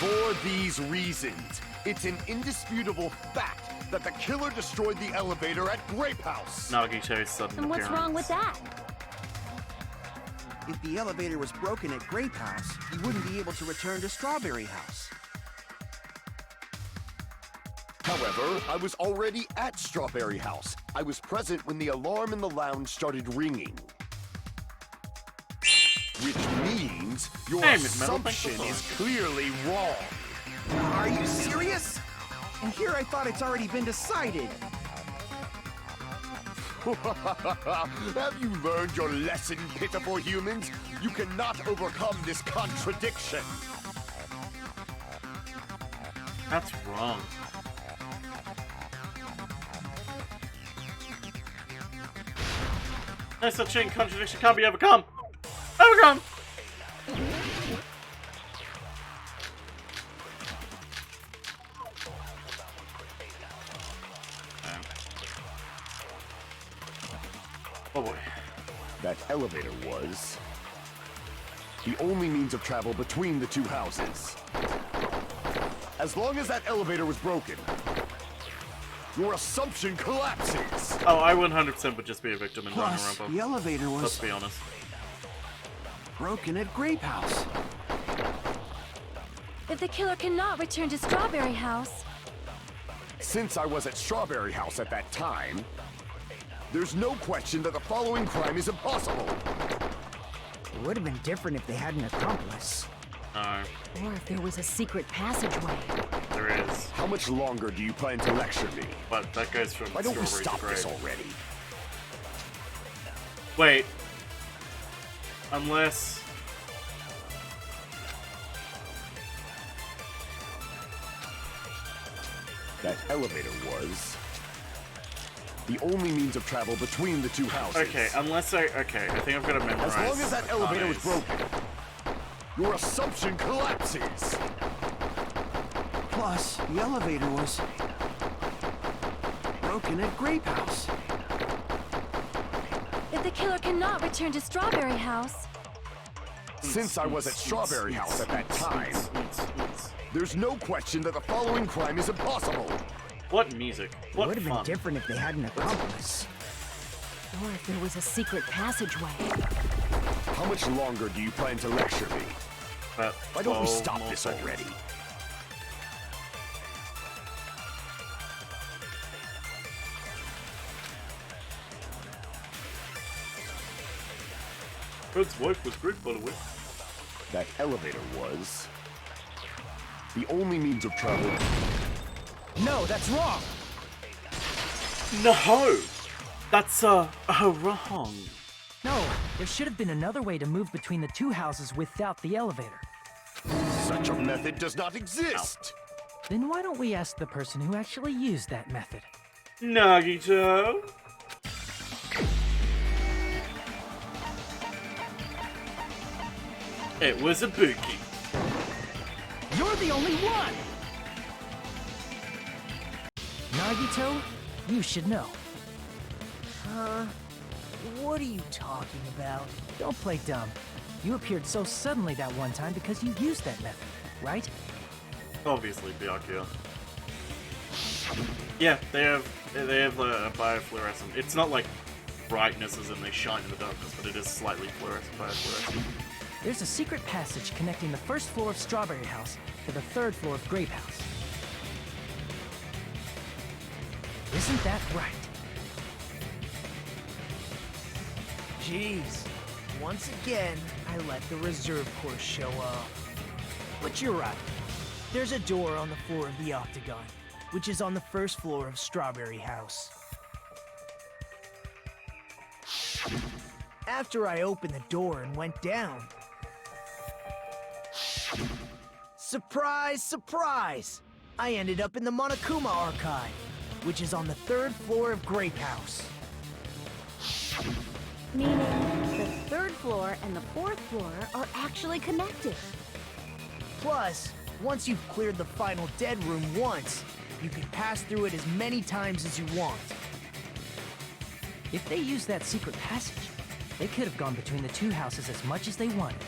For these reasons, it's an indisputable fact that the killer destroyed the elevator at Grape House. Nagito's sudden And what's appearance. wrong with that? If the elevator was broken at Grape House, he wouldn't be able to return to Strawberry House. However, I was already at Strawberry House. I was present when the alarm in the lounge started ringing. Which means your Hey, Miss Metal, thanks for assumption calling. is clearly wrong. Are you serious? And here I thought it's already been decided. Have you learned your lesson, pitiful humans? You cannot overcome this contradiction. That's wrong. No such thing. Contradiction can't be overcome. Overcome! Oh boy. That elevator was the only means of travel between the two houses. As long as that elevator was broken, your assumption collapses. Oh, I 100% would just be a victim in Plus, Danganronpa. the elevator was... Let's be honest. broken at Grape House. If the killer cannot return to Strawberry House... Since I was at Strawberry House at that time, there's no question that the following crime is impossible. It would have been different if they had an accomplice. No. Or if there was a secret passageway. There is. How much longer do you plan to lecture me? But that goes from Why don't we strawberry stop to this grape. already? Wait. Unless... That elevator was the only means of travel between the two houses. Okay, unless I... Okay, I think I've got to memorize... As long as that elevator was Arcanes. broken, your assumption collapses. Plus, the elevator was... broken at Grape House. If the killer cannot return to Strawberry House... Since I was at Strawberry House at that time, there's no question that the following crime is impossible. What music? It What would have been fun? different if they had an accomplice. Or if there was a secret passageway. How much longer do you plan to lecture me? Why don't we 12 stop more this seconds. already? Fred's wife was great, by the way. That elevator was the only means of travel. No, that's wrong! No! That's, wrong. No, there should have been another way to move between the two houses without the elevator. Such a method does not exist! Then why don't we ask the person who actually used that method? Nagito? It was a bookie. You're the only one! Nagito, you should know. Huh? What are you talking about? Don't play dumb. You appeared so suddenly that one time because you used that method, right? Obviously, Byakuya. Yeah, they have a biofluorescent. It's not like brightness as in they shine in the darkness, but it is slightly biofluorescent. There's a secret passage connecting the first floor of Strawberry House to the third floor of Grape House. Isn't that right? Jeez. Once again, I let the reserve course show up. But you're right. There's a door on the floor of the Octagon, which is on the first floor of Strawberry House. After I opened the door and went down... Surprise, surprise! I ended up in the Monokuma Archive, which is on the third floor of Grape House. Meaning, the third floor and the fourth floor are actually connected. Plus, once you've cleared the final dead room once, you can pass through it as many times as you want. If they used that secret passage, they could have gone between the two houses as much as they wanted.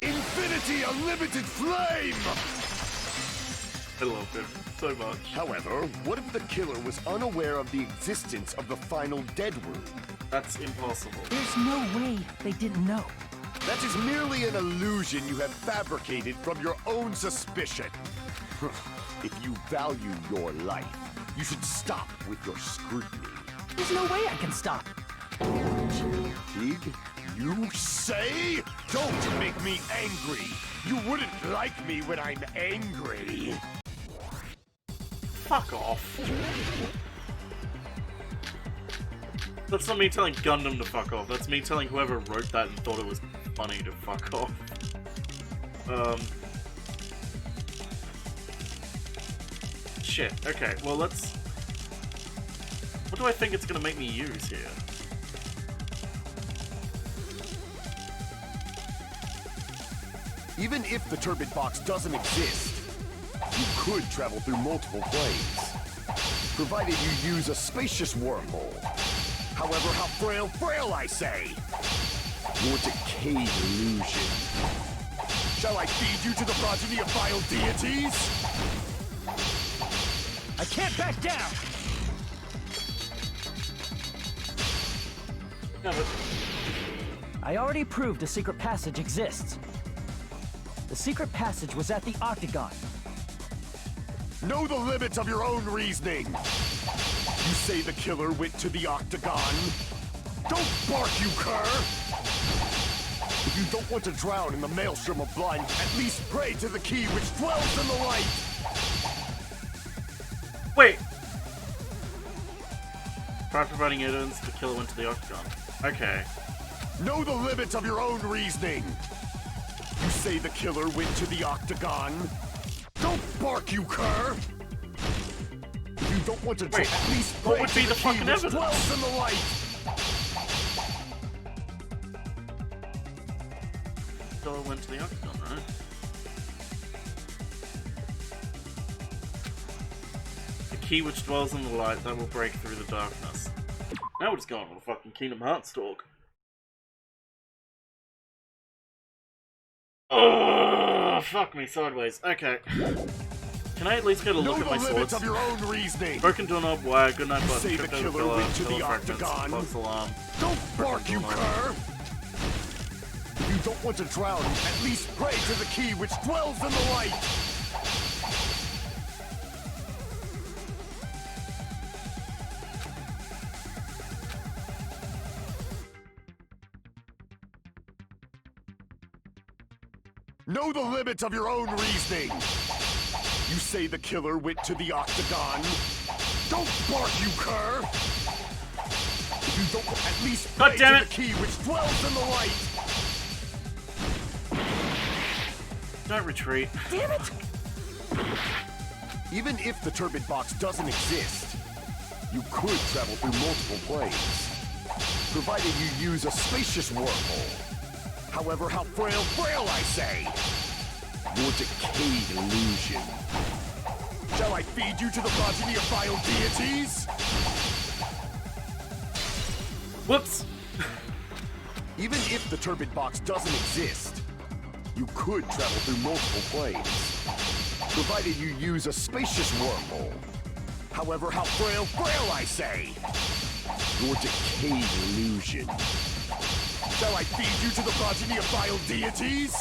Infinity Unlimited Flame! I love him so much. However, what if the killer was unaware of the existence of the final dead room? That's impossible. There's no way they didn't know. That is merely an illusion you have fabricated from your own suspicion. If you value your life, you should stop with your scrutiny. There's no way I can stop. Pig, you say? Don't make me angry. You wouldn't like me when I'm angry. Fuck off. That's not me telling Gundam to fuck off. That's me telling whoever wrote that and thought it was funny to fuck off. Shit. Okay, well let's... do I think it's gonna make me use here? Even if the turbid box doesn't exist, you could travel through multiple planes, provided you use a spacious wormhole. However, how frail I say! Your decayed illusion. Shall I feed you to the progeny of vile deities? I can't back down! Yeah, but... I already proved a secret passage exists. The secret passage was at the Octagon. Know the limits of your own reasoning! You say the killer went to the Octagon? Don't bark, you cur! If you don't want to drown in the maelstrom of blind, at least pray to the key which dwells in the light! Wait! Prior to providing evidence, the killer went to the Octagon. Okay. Know the limits of your own reasoning! You say the killer went to the Octagon? Don't bark, you cur! If you don't want to Wait, at least what pray would to be the the key fucking which evidence? dwells in the light! Killer went to the Octagon, right? The key which dwells in the light that will break through the darkness. Now we're just going on a fucking Kingdom Hearts talk. Oh, fuck me sideways. Okay. Can I at least get a look at my swords? Of your own reasoning. Broken doorknob, wire, goodnight button, Say the tripped over killer pillar, went to pillar the fragments, Octagon. box alarm. Don't bark, you cur! If you don't want to drown, at least pray to the key which dwells in the light! Know the limits of your own reasoning! You say the killer went to the Octagon? Don't bark, you cur! If you don't, at least pray to the key which dwells in the light! Don't retreat. Damn it! Even if the turbid box doesn't exist, you could travel through multiple planes, provided you use a spacious wormhole. However, how frail I say! Your decayed illusion. Shall I feed you to the progeny of vile deities? Whoops! Even if the turbid box doesn't exist, you could travel through multiple planes, provided you use a spacious wormhole. However, how frail I say! Your decayed illusion. Shall I feed you to the progeny of vile deities?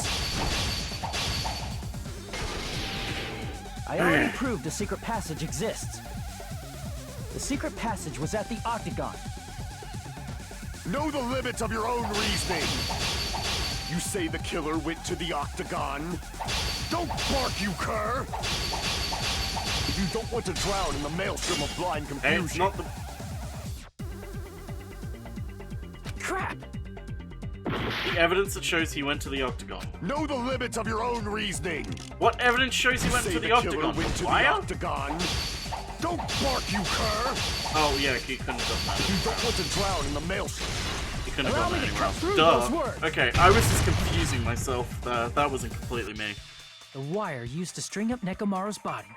I already proved a secret passage exists. The secret passage was at the Octagon. Know the limits of your own reasoning! You say the killer went to the Octagon? Don't bark, you cur! If you don't want to drown in the maelstrom of blind confusion... It's not the... Crap! The evidence that shows he went to the Octagon. Know the limits of your own reasoning! What evidence shows he went to the Octagon? Went to Wire? the Octagon? Don't bark, you cur! Oh yeah, he couldn't have done that. You don't want to drown in the maelstrom. He couldn't have done that anywhere else. Duh. Okay, I was just confusing myself. That wasn't completely me. The wire used to string up Nekomaru's body.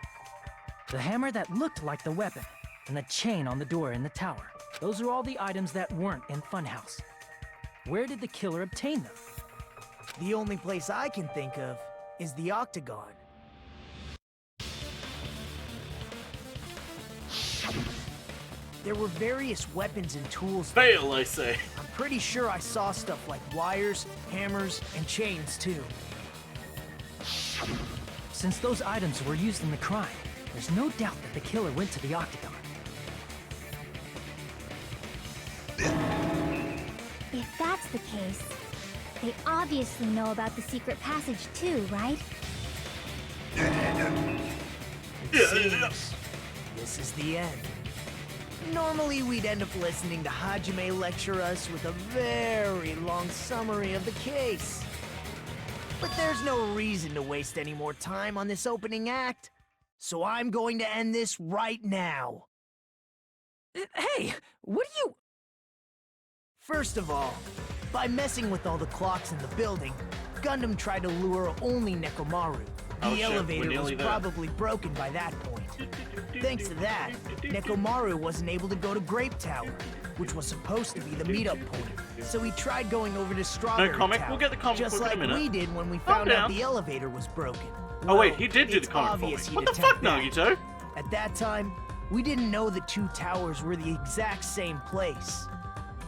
The hammer that looked like the weapon. And the chain on the door in the tower. Those are all the items that weren't in Funhouse. Where did the killer obtain them? The only place I can think of is the Octagon. There were various weapons and tools. Fail, I say. I'm pretty sure I saw stuff like wires, hammers, and chains too. Since those items were used in the crime, there's no doubt that the killer went to the Octagon. If that's the case, they obviously know about the secret passage too, right? It seems this is the end. Normally we'd end up listening to Hajime lecture us with a very long summary of the case. But there's no reason to waste any more time on this opening act, so I'm going to end this right now. Hey, what are you... First of all, by messing with all the clocks in the building, Gundam tried to lure only Nekomaru. The elevator was probably broken by that point. Thanks to that, Nekomaru wasn't able to go to Grape Tower, which was supposed to be the meetup point. So he tried going over to Strawberry comic. Tower, We'll get the comic just book like in a minute. we did when we found out the elevator was broken. Oh wait, he did do the comic for me. What the fuck, Nagito? At that time, we didn't know the two towers were the exact same place.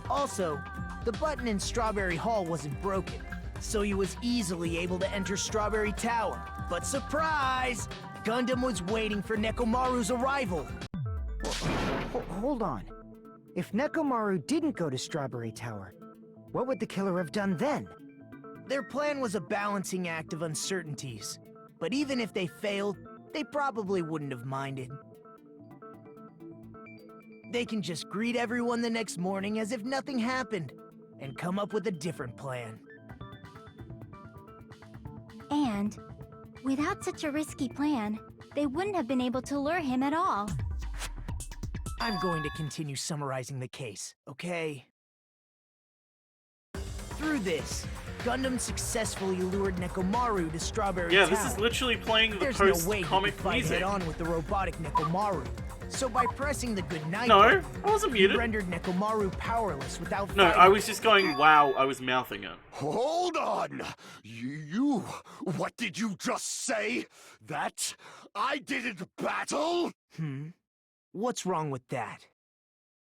Also, the button in Strawberry Hall wasn't broken, so he was easily able to enter Strawberry Tower. But surprise! Gundam was waiting for Nekomaru's arrival. Hold on. If Nekomaru didn't go to Strawberry Tower, what would the killer have done then? Their plan was a balancing act of uncertainties. But even if they failed, they probably wouldn't have minded. They can just greet everyone the next morning as if nothing happened, and come up with a different plan. And, without such a risky plan, they wouldn't have been able to lure him at all. I'm going to continue summarizing the case, okay? Through this, Gundam successfully lured Nekomaru to Strawberry Tower. Yeah, this is literally playing the There's no way he could post-comic fight music. head-on with the robotic Nekomaru. So by pressing the goodnight No, button, I wasn't he muted. rendered Nekomaru powerless without No, fighting. I was just going, wow, I was mouthing it. Hold on! What did you just say? That I didn't battle? What's wrong with that?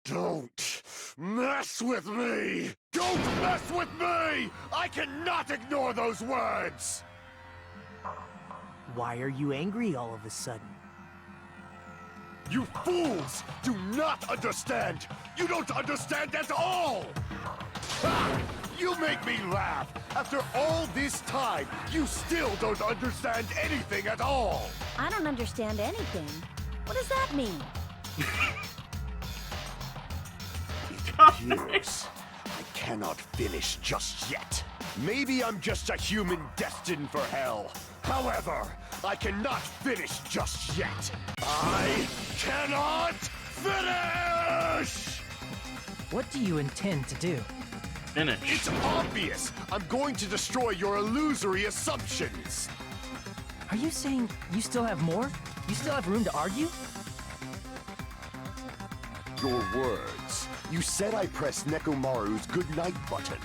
Don't mess with me! Don't mess with me! I cannot ignore those words! Why are you angry all of a sudden? You fools do not understand! You don't understand at all! Ha! You make me laugh! After all this time, you still don't understand anything at all! I don't understand anything. What does that mean? Years. I cannot finish just yet. Maybe I'm just a human destined for hell. However, I cannot finish just yet. I cannot finish! What do you intend to do? Finish. It's obvious. I'm going to destroy your illusory assumptions. Are you saying you still have more? You still have room to argue? Your words. You said I pressed Nekomaru's goodnight button.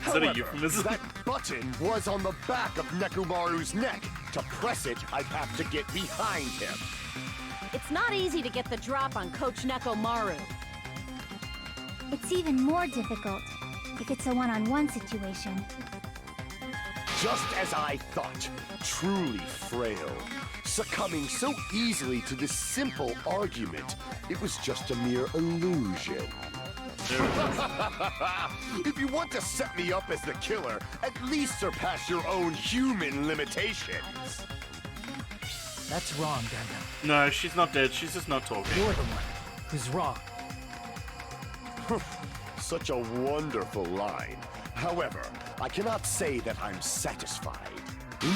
Is that a However, euphemism? that button was on the back of Nekomaru's neck. To press it, I'd have to get behind him. It's not easy to get the drop on Coach Nekomaru. It's even more difficult if it's a one-on-one situation. Just as I thought, truly frail. Succumbing so easily to this simple argument, it was just a mere illusion. If you want to set me up as the killer, at least surpass your own human limitations. That's wrong, Gundam. No, she's not dead. She's just not talking. You're the one who's wrong. Such a wonderful line. However, I cannot say that I'm satisfied.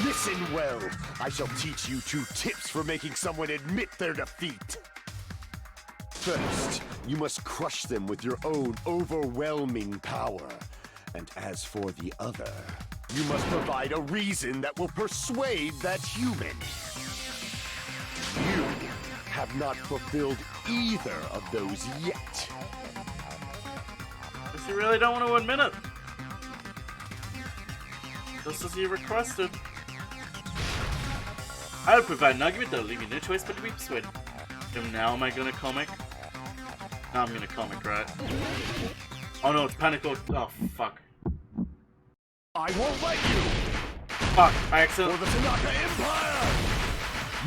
Listen well. I shall teach you 2 tips for making someone admit their defeat. First, you must crush them with your own overwhelming power. And as for the other, you must provide a reason that will persuade that human. You have not fulfilled either of those yet. Guess you really don't want to admit it. Just as you requested. I'll provide an argument that'll leave you no choice but to be persuaded. So now am I gonna comic? Now I'm gonna comic, right? Oh no, it's panic mode. Oh, fuck. I won't let you! Fuck, I accidentally... For the Tanaka Empire!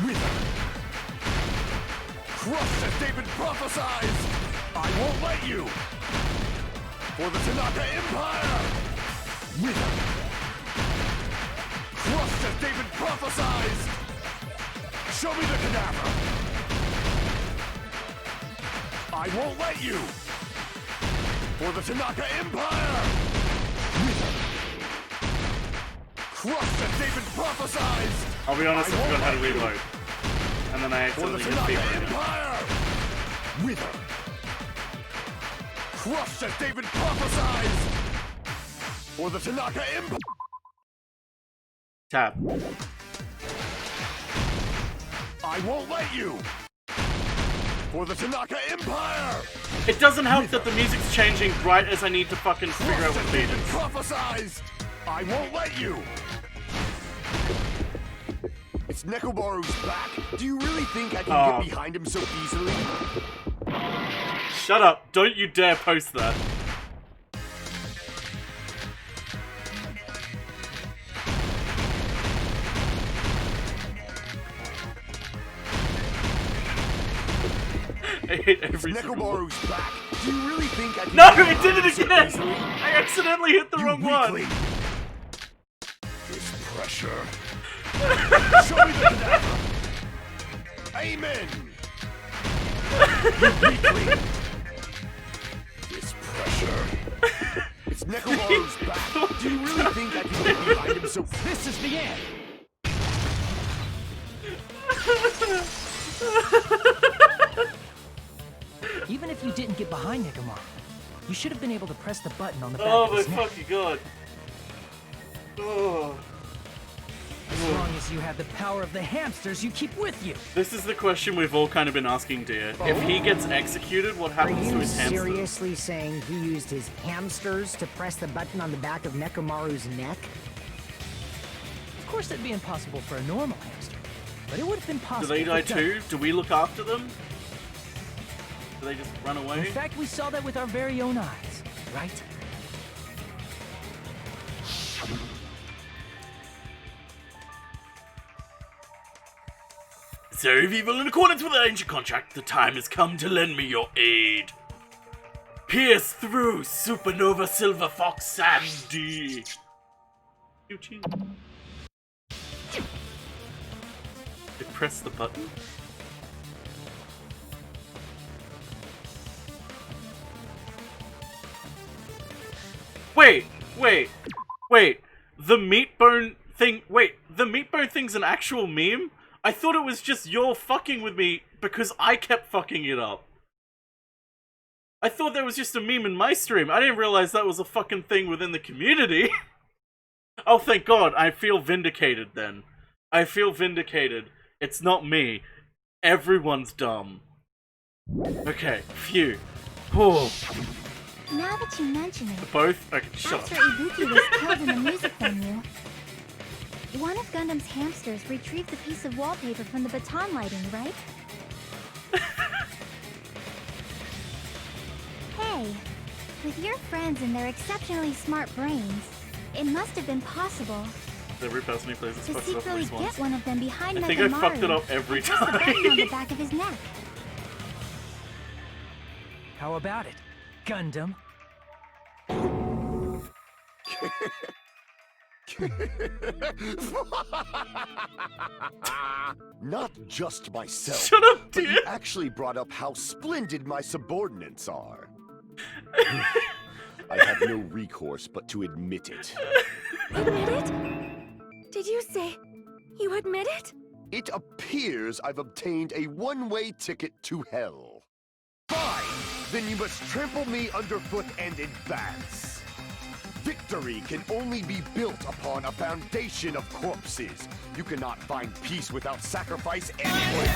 Wither! Crushed as David prophesied! I won't let you! For the Tanaka Empire! Wither! Crushed as David prophesied! Show me the cadaver! I won't let you! For the Tanaka Empire! Wither! Crushed as David prophesied! I'll be honest, I forgot how to reload. And then I accidentally hit people. Wither. Crushed as David prophesied! For the Tanaka Empire! Tap. I won't let you! For the Tanaka Empire! It doesn't help that the music's changing right as I need to fucking figure out what beat David is. prophesied! I won't let you! It's Nekomaru's back. Do you really think I can get behind him so easily? Shut up. Don't you dare post that. I hate every Nekomaru's back. Do you really think I can No, get it did it so again! easily? I accidentally hit the wrong weakling. one. This pressure. Show me the cadaver. Amen. You weakling. This pressure. It's Nekomaru's back. Do you really think I can get behind him so this is the end? Even if you didn't get behind Nekomaru, you should have been able to press the button on the back Oh of my his neck. fucking god. Oh. As long as you have the power of the hamsters you keep with you. This is the question we've all kind of been asking, dear. If he gets executed, what Are happens to you his hamster? seriously saying he used his hamsters to press the button on the back of Nekomaru's neck? Of course, it'd be impossible for a normal hamster, but it would have been Do possible. they die for too? Do we look after them? Do they just run away? In fact, we saw that with our very own eyes, right? Sir of Evil, in accordance with the ancient contract, the time has come to lend me your aid. Pierce through Supernova Silver Fox Sandy. They press the button. Wait. The meat bone thing. Wait, the meat bone thing's an actual meme? I thought it was just you're fucking with me because I kept fucking it up. I thought that was just a meme in my stream. I didn't realize that was a fucking thing within the community. Oh, thank God. I feel vindicated then. I feel vindicated. It's not me. Everyone's dumb. Okay, phew. Oh. Now that you mention it, Both? Okay, shut after up. Ibuki was killed in the music venue, one of Gundam's hamsters retrieved the piece of wallpaper from the baton lighting, right? Hey, with your friends and their exceptionally smart brains, it must have been possible Every person who plays this to fucks it up secretly at least once. get one of them behind I think I fucked it Nekomaru up every and press the button on the time. back of his neck. How about it, Gundam? Not just myself. Shut up, but dear. you actually brought up how splendid my subordinates are. I have no recourse but to admit it. Admit it? Did you say you admit it? It appears I've obtained a one-way ticket to hell. Fine! Then you must trample me underfoot and advance. Victory can only be built upon a foundation of corpses. You cannot find peace without sacrifice anyway.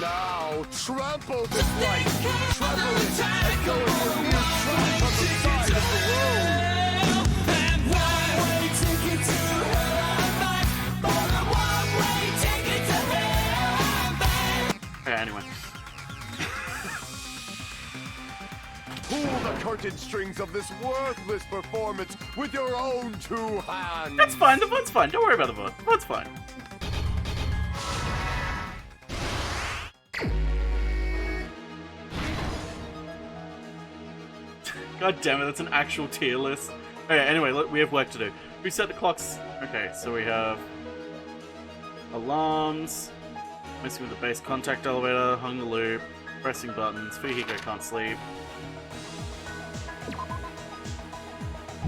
Now, trample this life! Trample it and go into a mere trash on the side of the road! Okay, anyway. Pull the curtain strings of this worthless performance with your own two hands! That's fine, the vote's fine. Don't worry about the vote. The vote's fine. God damn it, that's an actual tier list. Okay, anyway, look, we have work to do. Reset the clocks. Okay, so we have alarms, messing with the base contact elevator, hung the loop, pressing buttons, Fujihiko can't sleep.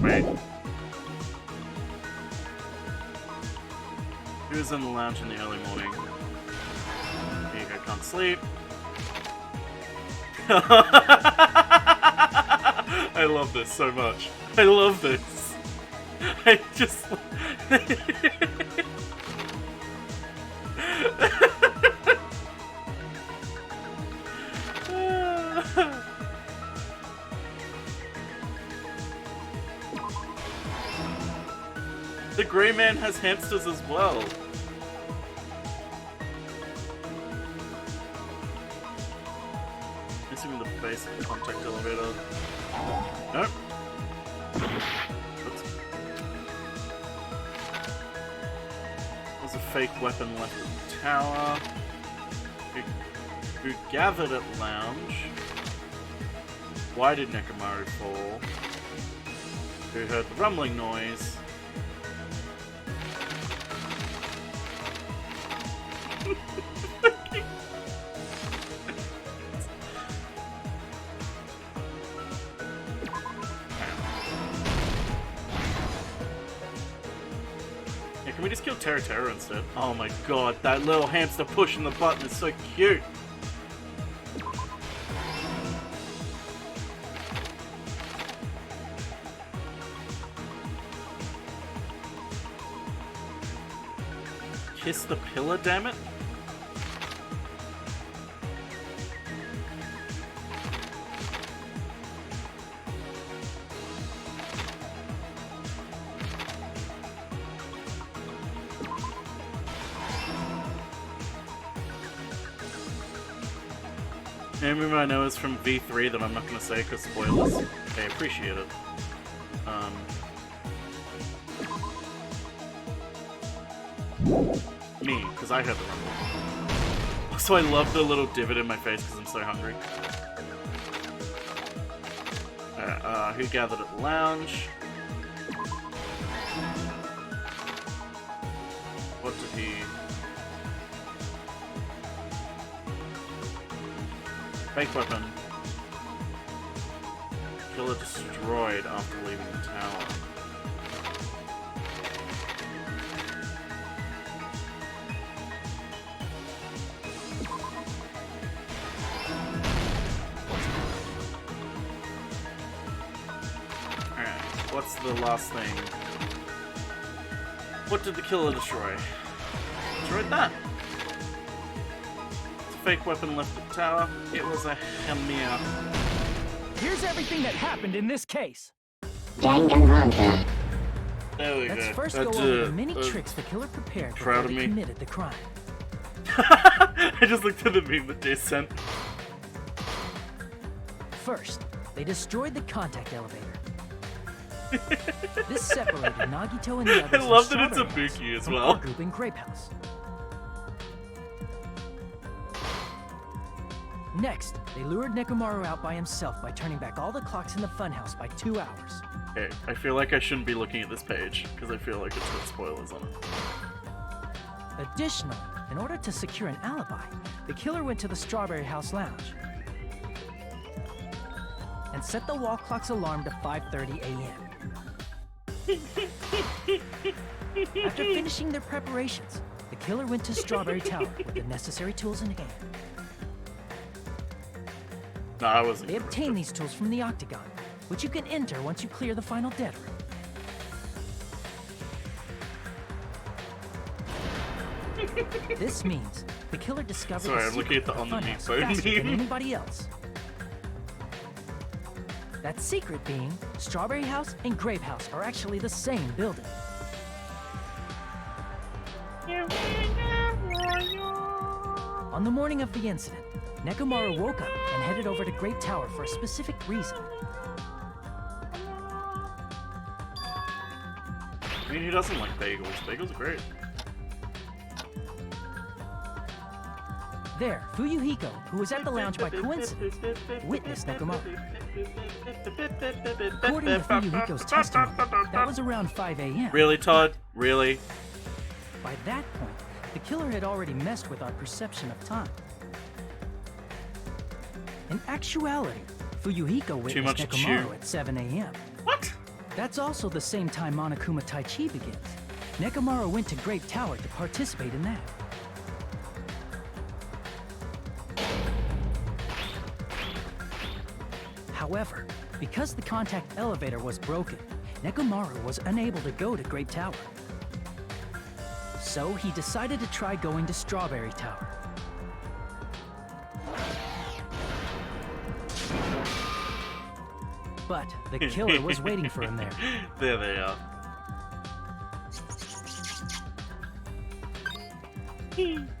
Wait. Who's in the lounge in the early morning? Fujihiko can't sleep. I love this so much. I love this. I just... The Grey Man has hamsters as well. Missing the base of the contact elevator. Nope. Oops. There's a fake weapon left in the tower. Who gathered at lounge? Why did Nekomaru fall? Who heard the rumbling noise? Yeah, can we just kill Terra instead? Oh my god, that little hamster pushing the button is so cute! Kiss the pillar, damn it! Maybe I know is from V3 that I'm not going to say because spoilers. I appreciate it. Me, because I heard the rumble. Also, I love the little divot in my face because I'm so hungry. Alright, who gathered at the lounge? What did he... Fake weapon. Killer destroyed after leaving the tower. Alright, what's the last thing? What did the killer destroy? Destroyed that. Fake weapon left at the tower. It was a Hamir. Here's everything that happened in this case. Danganronpa. There we Let's go. first go over the many tricks the killer prepared before he committed the crime. I just looked at the meme that they sent. First, they destroyed the contact elevator. This separated Nagito and the others. I love that it's a Buki as well. Our group in Grape House. Next, they lured Nekomaru out by himself by turning back all the clocks in the funhouse by 2 hours. Okay, I feel like I shouldn't be looking at this page, because I feel like it's got spoilers on it. Additionally, in order to secure an alibi, the killer went to the Strawberry House Lounge and set the wall clock's alarm to 5:30 a.m. After finishing their preparations, the killer went to Strawberry Tower with the necessary tools in hand. No, I wasn't. They obtained these tools from the Octagon, which you can enter once you clear the final dead room. This means the killer discovered Sorry, the I'm looking at the secret on the of meat Funhouse bone faster than meme. anybody else. That secret being, Strawberry House and Grape House are actually the same building. On the morning of the incident, Nekomaru woke up and headed over to Great Tower for a specific reason. I mean, who doesn't like bagels? Bagels are great. There, Fuyuhiko, who was at the lounge by coincidence, witnessed Nekomaru. According to Fuyuhiko's testimony, that was around 5 a.m. Really, Todd? Really? By that point, the killer had already messed with our perception of time. In actuality, Fuyuhiko witnessed much to Nekomaru chew. at 7 a.m. What? That's also the same time Monokuma Taichi begins. Nekomaru went to Great Tower to participate in that. However, because the contact elevator was broken, Nekomaru was unable to go to Grape Tower. So he decided to try going to Strawberry Tower. But the killer was waiting for him there. There they are.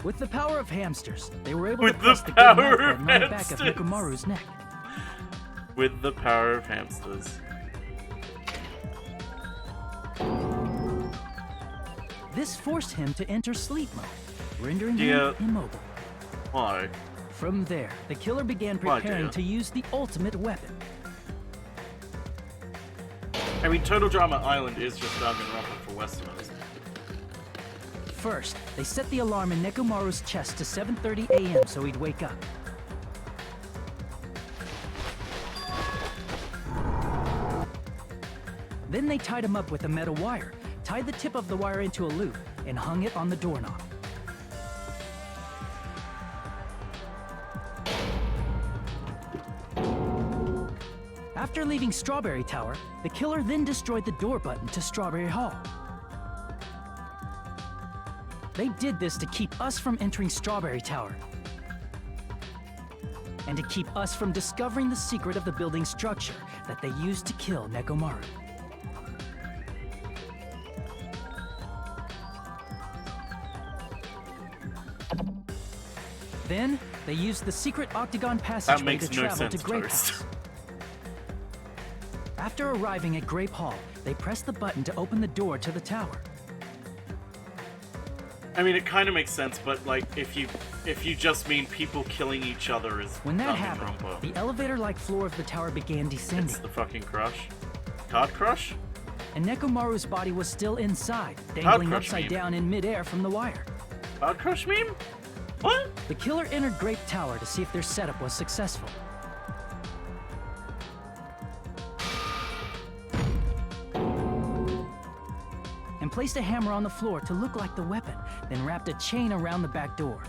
With the power of hamsters, they were able With to the press the good power knife of on the back of hamsters. Nekomaru's neck. With the power of hamsters. This forced him to enter sleep mode, rendering Yeah. him immobile. Why? From there, the killer began Why, preparing dear? to use the ultimate weapon. I mean, Total Drama Island is just Danganronpa for Westerners. First, they set the alarm in Nekomaru's chest to 7:30 a.m. so he'd wake up. Then they tied him up with a metal wire, tied the tip of the wire into a loop, and hung it on the doorknob. After leaving Strawberry Tower, the killer then destroyed the door button to Strawberry Hall. They did this to keep us from entering Strawberry Tower, and to keep us from discovering the secret of the building structure that they used to kill Nekomaru. Then, they used the secret octagon passageway makes to no travel to sense, Grape Toast. House. After arriving at Grape Hall, they pressed the button to open the door to the tower. I mean, it kind of makes sense, but like, if you just mean people killing each other is When that happened, Danganronpa. the elevator-like floor of the tower began descending. It's the fucking crush. Card Crush? And Nekomaru's body was still inside, dangling Crush upside meme. down in midair from the wire. Card Crush meme? What? The killer entered Grape Tower to see if their setup was successful. And placed a hammer on the floor to look like the weapon, then wrapped a chain around the back door.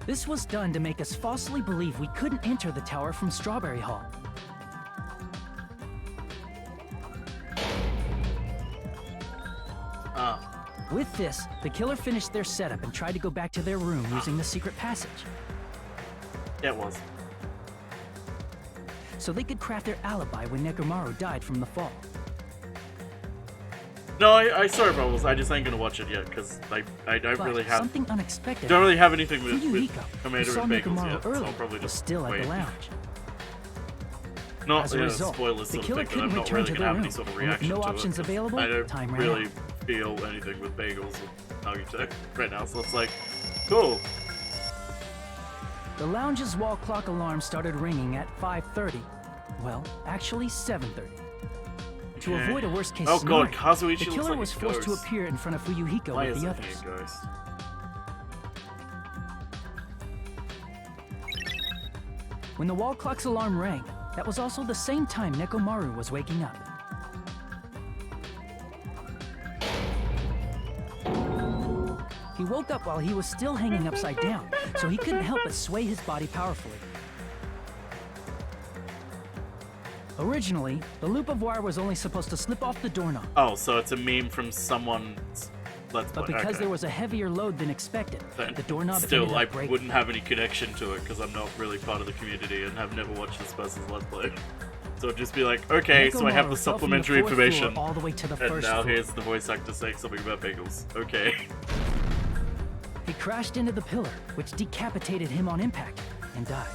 This was done to make us falsely believe we couldn't enter the tower from Strawberry Hall. With this, the killer finished their setup and tried to go back to their room using the secret passage, Yeah, it was. so they could craft their alibi when Nekomaru died from the fall. No, I saw it, Bubbles. I just ain't gonna watch it yet, because I don't But really have... something unexpected Don't really have anything with Fuyuhiko, who Commander saw and Bagels Nekomaru yet, so earlier, I'll probably was just still at wait. the lounge. Not As a result, spoilers the sort killer of thing, but couldn't I'm not return really to gonna their have any room, sort of and with reaction no to options it. 'Cause available, I don't time ran really out. feel anything with bagels or Nagito right now, so it's like, cool. The lounge's wall clock alarm started ringing at 5:30. Well, actually 7:30. To Okay. avoid a worst-case Oh scenario, god, Kazuichi the looks killer like was a forced to ghost. appear in front of Fuyuhiko Why with is the it others. a ghost? When the wall clock's alarm rang, that was also the same time Nekomaru was waking up. He woke up while he was still hanging upside down, so he couldn't help but sway his body powerfully. Originally, the loop of wire was only supposed to slip off the doorknob, Oh, so it's a meme from someone's Let's but Play. because Okay. there was a heavier load than expected, Then the doorknob still, ended I up breaking. wouldn't have any connection to it because I'm not really part of the community and have never watched this person's Let's Play. So it'd just be like, okay, so I have Nekomaru the fell from the supplementary fourth floor information, all the way to the and first now floor. here's the voice actor saying something about bagels. Okay. He crashed into the pillar, which decapitated him on impact, and died.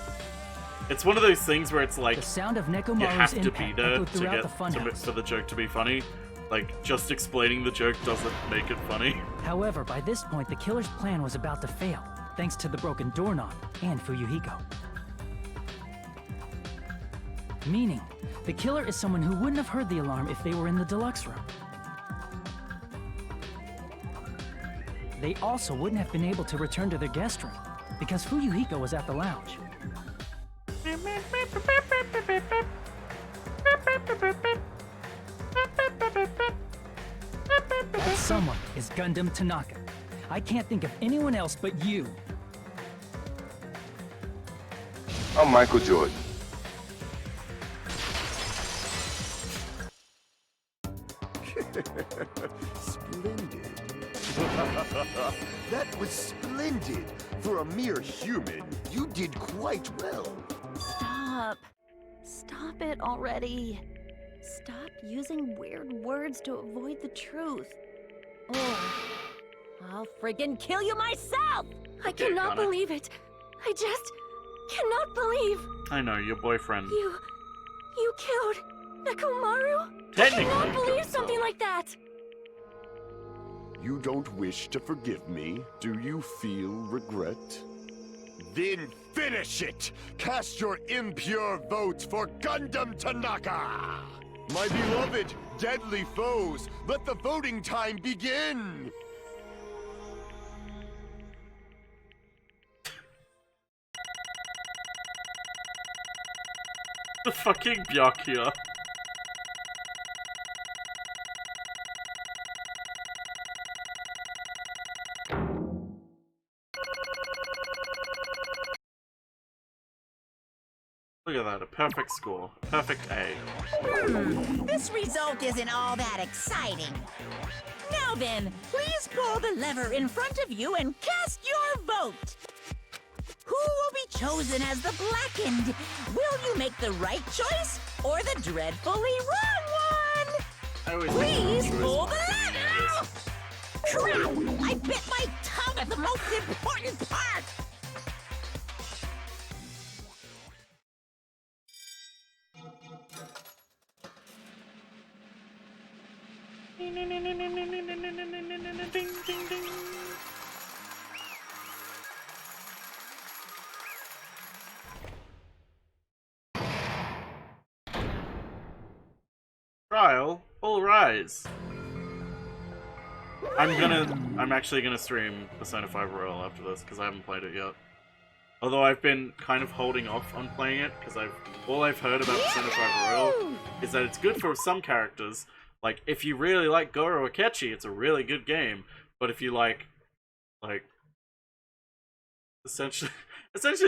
It's one of those things where it's like, The sound of you Nekomaru's have to be impact there echoed to throughout get the funhouse. for the joke to be funny. Like, just explaining the joke doesn't make it funny. However, by this point, the killer's plan was about to fail, thanks to the broken doorknob and Fuyuhiko. Meaning, the killer is someone who wouldn't have heard the alarm if they were in the deluxe room. They also wouldn't have been able to return to their guest room, because Fuyuhiko was at the lounge. That someone is Gundam Tanaka. I can't think of anyone else but you. I'm Michael Jordan. Splendid. That was splendid. For a mere human, you did quite well. Stop. Stop it already. Stop using weird words to avoid the truth. Oh, I'll friggin' kill you myself! I cannot believe it. I just cannot believe. I know, your boyfriend. You killed Nekomaru? Technically, I cannot believe so. something like that. You don't wish to forgive me? Do you feel regret? Then finish it! Cast your impure votes for Gundam Tanaka! My beloved, deadly foes, let the voting time begin! The fucking Byakuya. Look at that, a perfect score. Perfect A. This result isn't all that exciting. Now then, please pull the lever in front of you and cast your vote. Who will be chosen as the blackened? Will you make the right choice or the dreadfully wrong one? Please pull the lever! Crap! I bit my tongue at the most important part! Trial, all rise. I'm actually gonna stream Persona 5 Royal after this because I haven't played it yet. Although I've been kind of holding off on playing it because all I've heard about Persona 5 Royal is that it's good for some characters. Like if you really like Goro Akechi, it's a really good game. But if you like essentially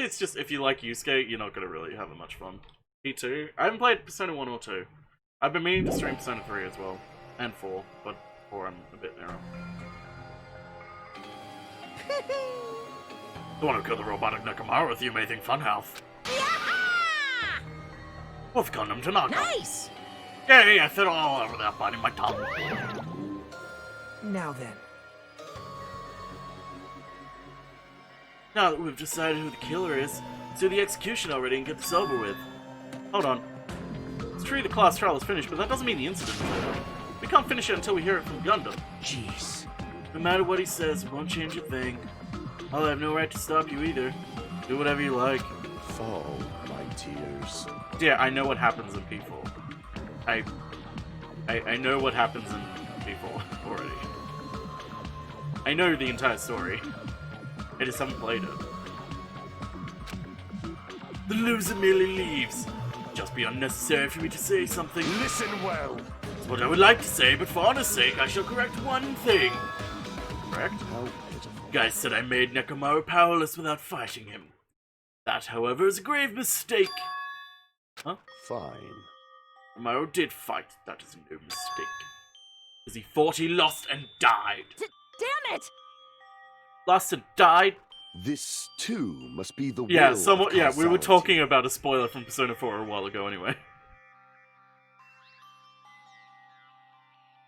it's just if you like Yusuke, you're not gonna really have much fun. P2. I haven't played Persona 1 or 2. I've been meaning to stream Persona 3 as well. And 4, but 4 I'm a bit narrow. The one who killed the robotic Nekomaru with the amazing funhouse. With Gundam Tanaka. Nice! Yay, I fit all over that biting my tongue. Now then. Now that we've decided who the killer is, let's do the execution already and get this over with. Hold on. It's true the class trial is finished, but that doesn't mean the incident is over. We can't finish it until we hear it from Gundam. Jeez. No matter what he says, it won't change a thing. I'll have no right to stop you either. Do whatever you like. Fall, my tears. Yeah, I know what happens in P4. I know what happens in P4 already. I know the entire story. I just haven't played it. The loser merely leaves. Just be unnecessary for me to say something. Listen well. It's what I would like to say, but for honor's sake, I shall correct one thing. Correct? How pitiful. Guys said I made Nekomaru powerless without fighting him. That, however, is a grave mistake. Huh? Fine. Nekomaru did fight. That is no mistake. As he fought, he lost and died. Damn it! Lost and died? This, too, must be the Yeah, will somewhat. of Yeah, we were causality. talking about a spoiler from Persona 4 a while ago anyway.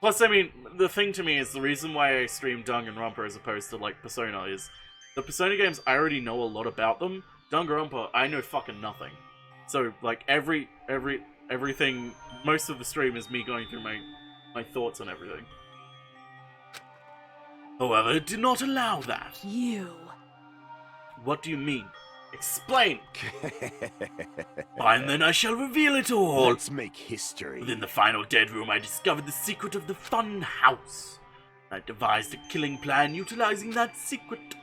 Plus, I mean, the thing to me is the reason why I stream Danganronpa as opposed to, like, Persona is the Persona games, I already know a lot about them. Danganronpa, I know fucking nothing. So, like, everything, most of the stream is me going through my thoughts on everything. However, it did not allow that. You. What do you mean? Explain! Fine, then I shall reveal it all. Let's make history. Within the final dead room, I discovered the secret of the fun house. I devised a killing plan utilizing that secret.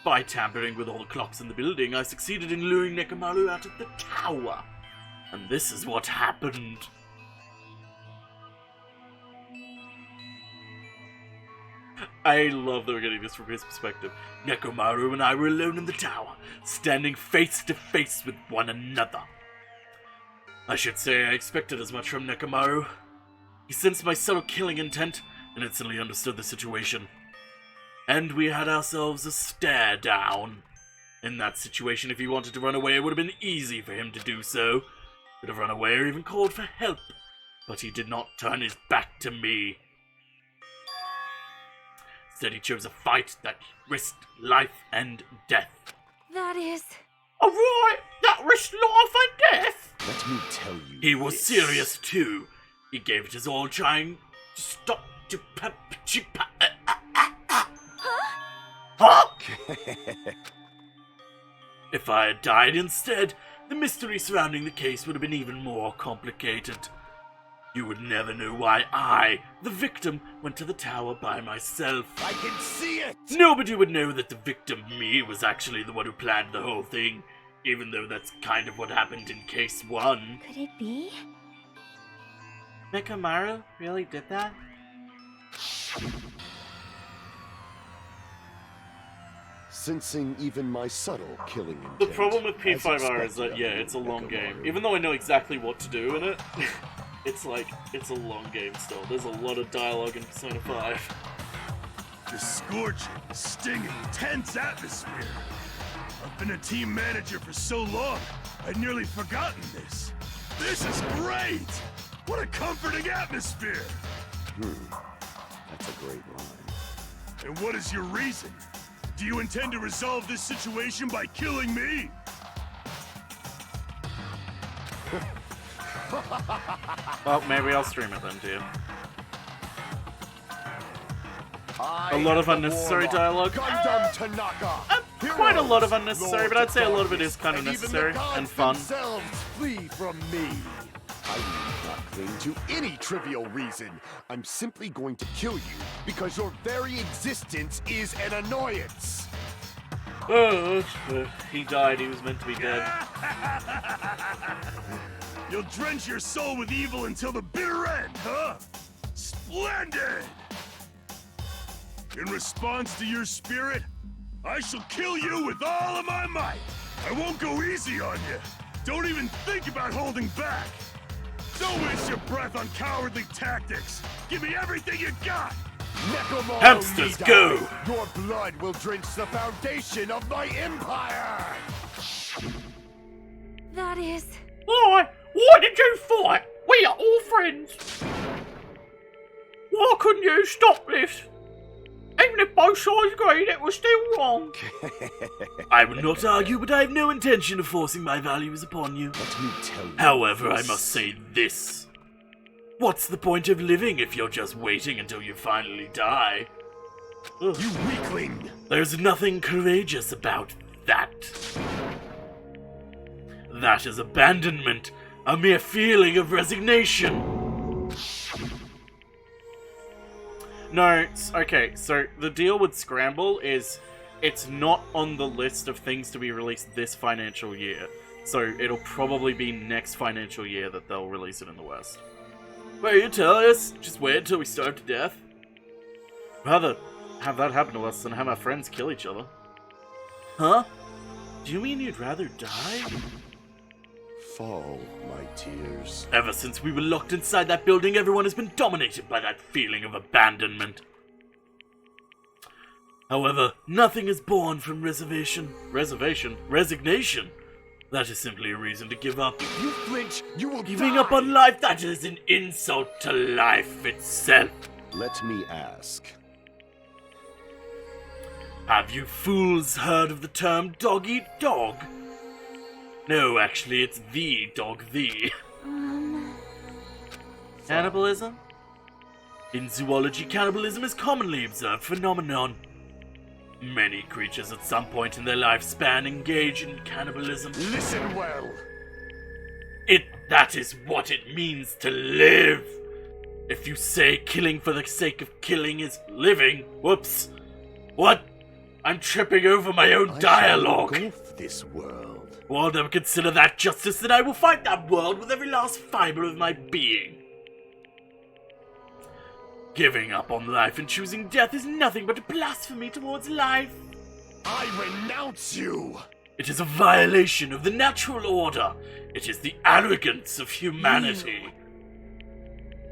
By tampering with all the clocks in the building, I succeeded in luring Nekomaru out of the tower. And this is what happened. I love that we're getting this from his perspective. Nekomaru and I were alone in the tower, standing face to face with one another. I should say I expected as much from Nekomaru. He sensed my subtle killing intent and instantly understood the situation. And we had ourselves a stare down. In that situation, if he wanted to run away, it would have been easy for him to do so. Could have run away or even called for help. But he did not turn his back to me. Instead, he chose a fight that risked life and death. That is... Alright, that risked life and death? Let me tell you He was serious too. He gave it his all, trying to stop to Huh? If I had died instead, the mystery surrounding the case would have been even more complicated. You would never know why I, the victim, went to the tower by myself. I can see it! Nobody would know that the victim, me, was actually the one who planned the whole thing, even though that's kind of what happened in case 1. Could it be? Nekomaru really did that? Sensing even my subtle killing intent. The problem with P5R is expected that, of yeah, you, it's a long game. Nekomaru. Even though I know exactly what to do in it, it's like, it's a long game still. There's a lot of dialogue in Persona 5. The scorching, stinging, tense atmosphere. I've been a team manager for so long, I'd nearly forgotten this. This is great! What a comforting atmosphere! That's a great line. And what is your reason? Do you intend to resolve this situation by killing me? Well, maybe I'll stream it then, dear. A lot of unnecessary dialogue. Quite a lot of unnecessary, but I'd say a lot of it is kind of necessary and fun. Flee from me. I need not cling to any trivial reason. I'm simply going to kill you because your very existence is an annoyance. He died. He was meant to be dead. You'll drench your soul with evil until the bitter end, huh? Splendid! In response to your spirit, I shall kill you with all of my might. I won't go easy on you. Don't even think about holding back. Don't waste your breath on cowardly tactics. Give me everything you got. Nekomaru Hamsters, Nida, go! Your blood will drench the foundation of my empire. That is... Why? Why did you fight? We are all friends. Why couldn't you stop this? Even if both sides agreed, it was still wrong. I will not argue, but I have no intention of forcing my values upon you. Let me tell you. However, I must say this. What's the point of living if you're just waiting until you finally die? Ugh. You weakling! There's nothing courageous about that. That is abandonment, a mere feeling of resignation. No, okay, so the deal with Scramble is it's not on the list of things to be released this financial year. So it'll probably be next financial year that they'll release it in the West. Well, you tell us, just wait until we starve to death. Rather have that happen to us than have our friends kill each other. Huh? Do you mean you'd rather die? Fall, my tears. Ever since we were locked inside that building, everyone has been dominated by that feeling of abandonment. However, nothing is born from resignation. That is simply a reason to give up. If you flinch, you will Giving die. up on life, that is an insult to life itself. Let me ask. Have you fools heard of the term dog-eat-dog? No, actually, it's the dog-the. Cannibalism? In zoology, cannibalism is a commonly observed phenomenon. Many creatures at some point in their lifespan engage in cannibalism. Listen well. That is what it means to live. If you say killing for the sake of killing is living, whoops. What? I'm tripping over my own dialogue. I shall engulf this world. Well, then consider that justice, that I will fight that world with every last fiber of my being. Giving up on life and choosing death is nothing but a blasphemy towards life. I renounce you! It is a violation of the natural order. It is the arrogance of humanity.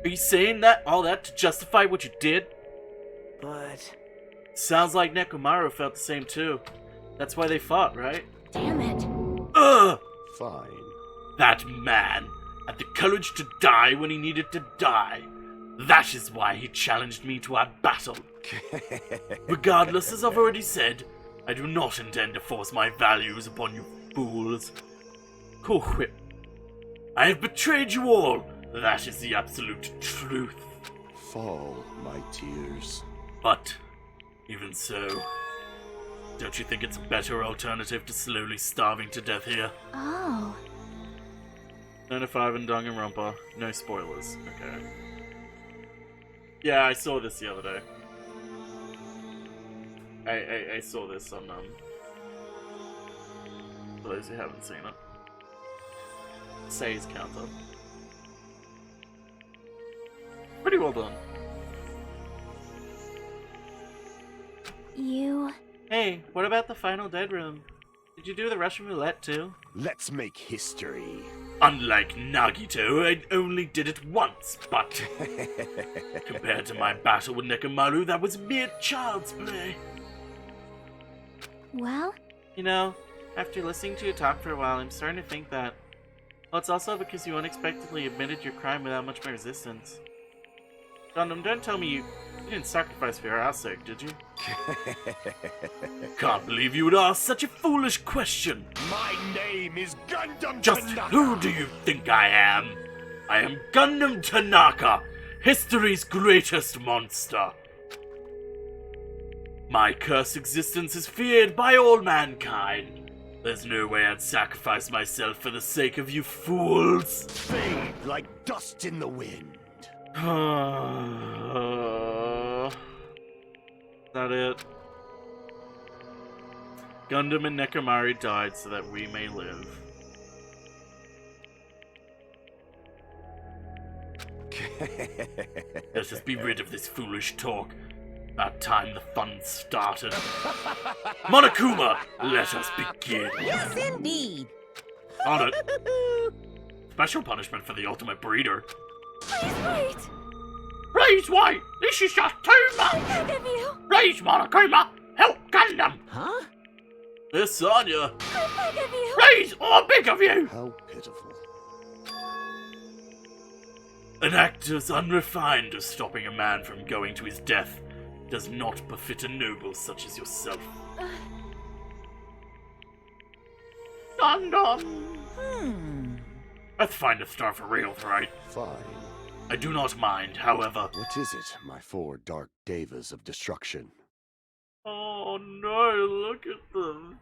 Are you saying all that to justify what you did? But... Sounds like Nekomaru felt the same too. That's why they fought, right? Damn it. Ugh! Fine. That man had the courage to die when he needed to die. That is why he challenged me to our battle. Regardless, as I've already said, I do not intend to force my values upon you fools. Cool whip. I have betrayed you all. That is the absolute truth. Fall, my tears. But, even so, don't you think it's a better alternative to slowly starving to death here? Oh. 9 to 5 in Danganronpa. No spoilers. Okay. Yeah, I saw this the other day. I saw this on, for those who haven't seen it. Say's counter. Pretty well done. You... Hey, what about the final dead room? Did you do the Russian roulette too? Let's make history. Unlike Nagito, I only did it once, but compared to my battle with Nekomaru, that was mere child's play. Well? You know, after listening to you talk for a while, I'm starting to think that... Well, it's also because you unexpectedly admitted your crime without much more resistance. Gundam, don't tell me you didn't sacrifice for our sake, did you? Can't believe you would ask such a foolish question. My name is Gundam Just Tanaka. who do you think I am? I am Gundam Tanaka, history's greatest monster. My cursed existence is feared by all mankind. There's no way I'd sacrifice myself for the sake of you fools. Fade like dust in the wind. Is that it? Gundam and Nekomaru died so that we may live. Let's just be rid of this foolish talk. About time the fun started. Monokuma, let us begin. Yes, indeed. On it. Special punishment for the ultimate breeder. Please wait! Please wait! This is just too much! I beg of you! Please, Monokuma! Help Gundam! Huh? Miss Sonia! I beg of you! Please, I beg of you! How pitiful. An act as unrefined as stopping a man from going to his death does not befit a noble such as yourself. Gundam! Let's find a star for real, right? Fine. I do not mind, however. What is it, my 4 dark devas of destruction? Oh no, look at them.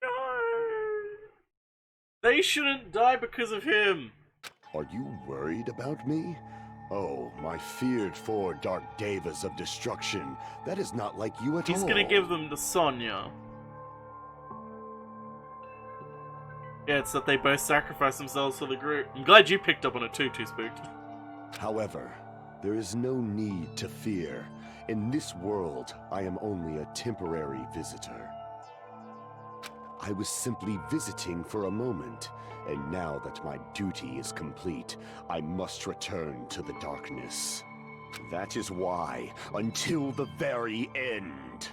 No! They shouldn't die because of him. Are you worried about me? Oh, my feared 4 dark devas of destruction. That is not like you at all. He's gonna give them to Sonya. Yeah, it's that they both sacrifice themselves for the group. I'm glad you picked up on it too, Too Spooked. However, there is no need to fear. In this world, I am only a temporary visitor. I was simply visiting for a moment, and now that my duty is complete, I must return to the darkness. That is why, until the very end,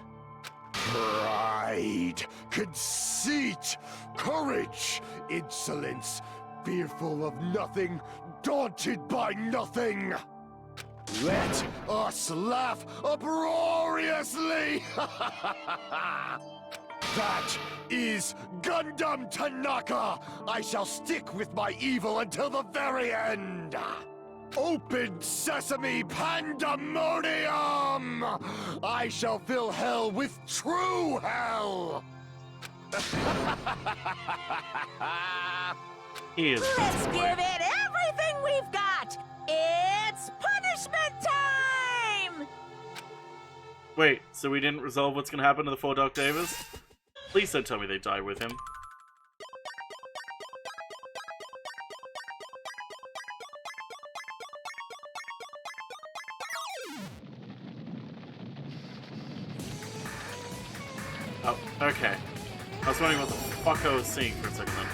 pride, conceit, courage, insolence, fearful of nothing, daunted by nothing. Let us laugh uproariously! That is Gundam Tanaka! I shall stick with my evil until the very end! Open sesame pandemonium! I shall fill hell with true hell! Let's give it everything we've got! It's punishment time! Wait, so we didn't resolve what's gonna happen to the 4 Dark Devas? Please don't tell me they die with him. Oh, okay. I was wondering what the fuck I was seeing for a second then.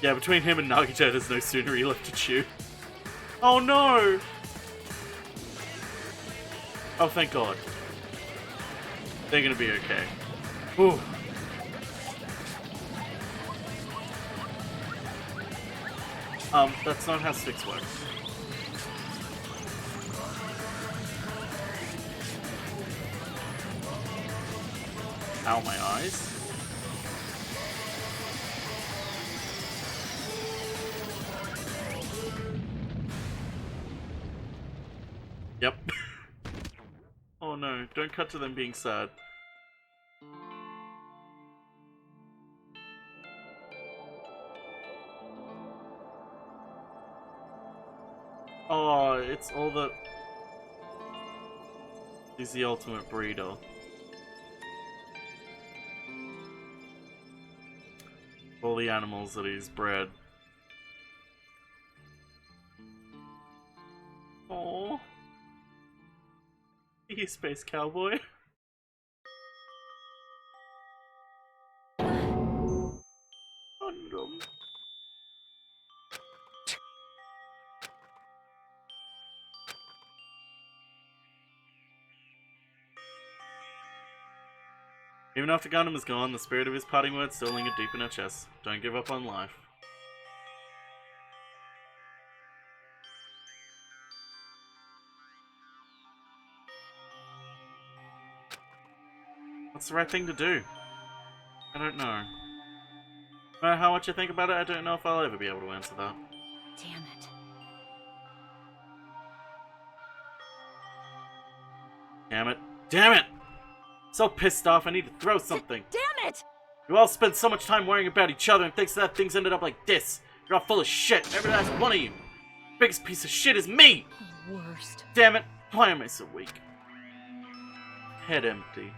Yeah, between him and Nagita, there's no scenery left to chew. Oh no! Oh, thank God. They're gonna be okay. Ooh. That's not how sticks work. Ow, my eyes. Yep. Oh no, don't cut to them being sad. Oh, it's all the... He's the ultimate breeder. All the animals that he's bred. Aww. He's Space Cowboy. Condom. Even after Gundam is gone, the spirit of his parting words still linger deep in our chests. Don't give up on life. What's the right thing to do? I don't know. No matter how much I think about it, I don't know if I'll ever be able to answer that. Damn it. Damn it. Damn it! So pissed off, I need to throw something. Damn it! You all spend so much time worrying about each other, and thanks to that things ended up like this. You're all full of shit, every last one of you. Biggest piece of shit is me! Worst. Damn it, why am I so weak? Head empty.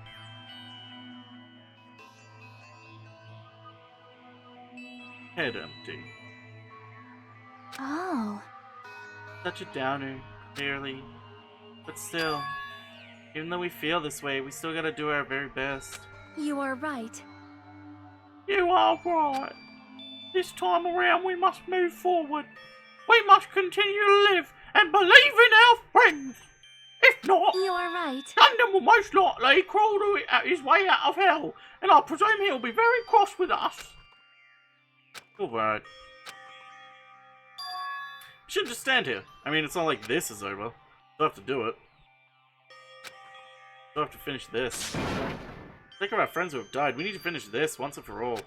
Head empty. Oh. Such a downer, clearly. But still, even though we feel this way, we still gotta do our very best. You are right. You are right. This time around we must move forward. We must continue to live and believe in our friends. If not, You are right. Gundam will most likely crawl his way out of hell, and I presume he'll be very cross with us. Alright. We shouldn't just stand here. I mean, it's not like this is over. We'll have to do it. We'll have to finish this. Think of our friends who have died. We need to finish this once and for all.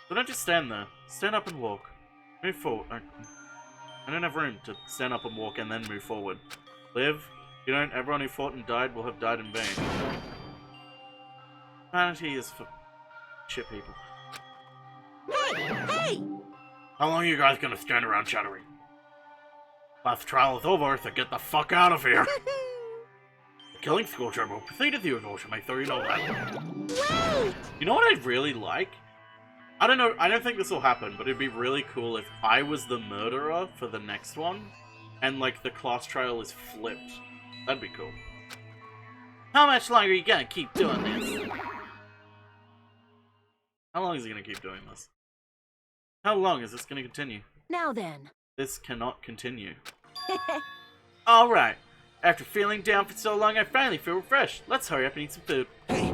So don't just stand there. Stand up and walk. Move forward. I don't have room to stand up and walk and then move forward. Live. You don't. Everyone who fought and died will have died in vain. Humanity is for shit people. Hey! Hey! How long are you guys gonna stand around chattering? Last trial is over, so get the fuck out of here! The killing school trip will proceed as usual, should make sure you know that. Wait! You know what I'd really like? I don't know, I don't think this will happen, but it'd be really cool if I was the murderer for the next one, and like the class trial is flipped. That'd be cool. How much longer are you gonna keep doing this? How long is he gonna keep doing this? How long is this gonna continue? Now then. This cannot continue. Alright. After feeling down for so long, I finally feel refreshed. Let's hurry up and eat some food. Hey!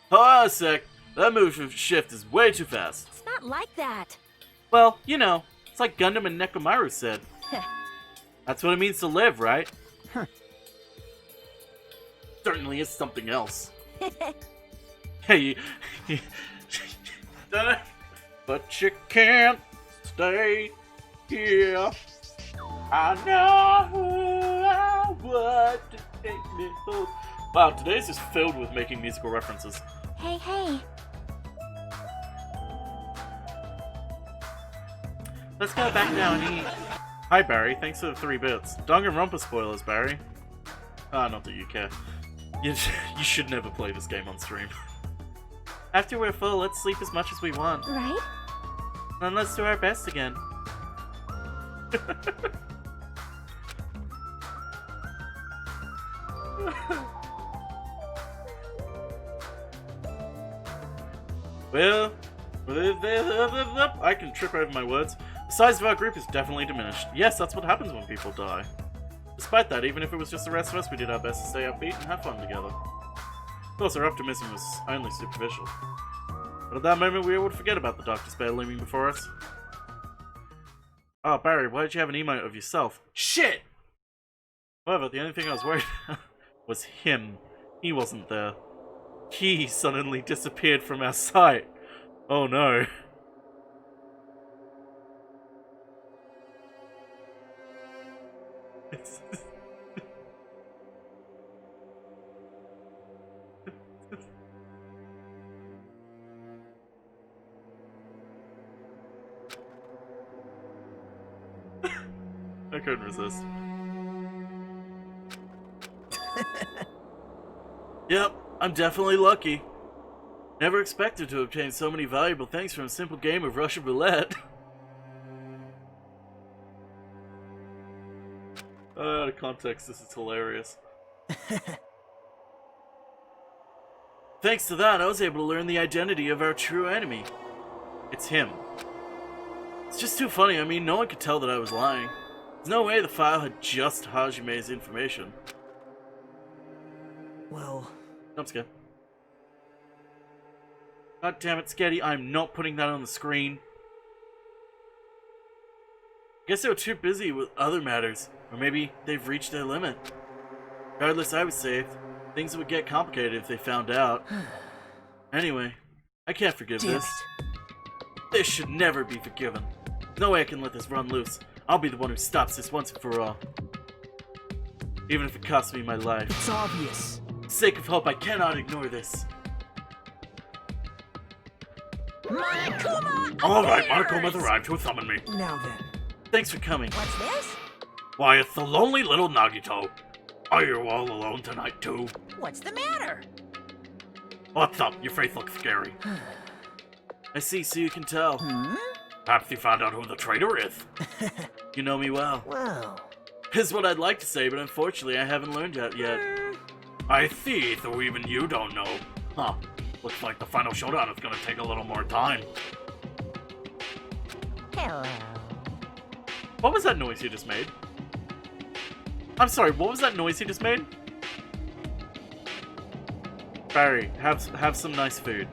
Hold on a sec. That move shift is way too fast. It's not like that. Well, you know, it's like Gundam and Nekomaru said. That's what it means to live, right? Certainly is something else. Hey, but you can't stay here. I know I would take me home. Wow, today's just filled with making musical references. Hey, hey. Let's go back now and eat. Hi Barry, thanks for the 3 bits. Danganronpa spoilers, Barry. Ah, not that you care. You should never play this game on stream. After we're full, let's sleep as much as we want. Right? Then let's do our best again. Well, I can trip over my words. The size of our group is definitely diminished. Yes, that's what happens when people die. Despite that, even if it was just the rest of us, we did our best to stay upbeat and have fun together. Of course, our optimism was only superficial. But at that moment, we would forget about the dark despair looming before us. Oh, Barry, why did you have an emote of yourself? Shit! However, the only thing I was worried about was him. He wasn't there. He suddenly disappeared from our sight. Oh no. I couldn't resist. Yep, I'm definitely lucky. Never expected to obtain so many valuable things from a simple game of Russian roulette. Out of context, this is hilarious. Thanks to that, I was able to learn the identity of our true enemy. It's him. It's just too funny. I mean, no one could tell that I was lying. There's no way the file had just Hajime's information. Well... I'm scared. God damn it, Sketty, I'm not putting that on the screen. Guess they were too busy with other matters. Or maybe they've reached their limit. Regardless, I was safe. Things would get complicated if they found out. Anyway, I can't forgive this. This should never be forgiven. There's no way I can let this run loose. I'll be the one who stops this once and for all. Even if it costs me my life. It's obvious. For the sake of hope, I cannot ignore this. Monokuma! Alright, Monokuma's arrived to summon me. Now then. Thanks for coming. What's this? Why, it's the lonely little Nagito. Are you all alone tonight, too? What's the matter? What's up? Your face looks scary. I see, so you can tell. Perhaps you found out who the traitor is. You know me well. Well... Is what I'd like to say, but unfortunately I haven't learned that yet. I see, so even you don't know. Huh. Looks like the final showdown is gonna take a little more time. Hello. What was that noise you just made? I'm sorry, what was that noise you just made? Barry, have some nice food.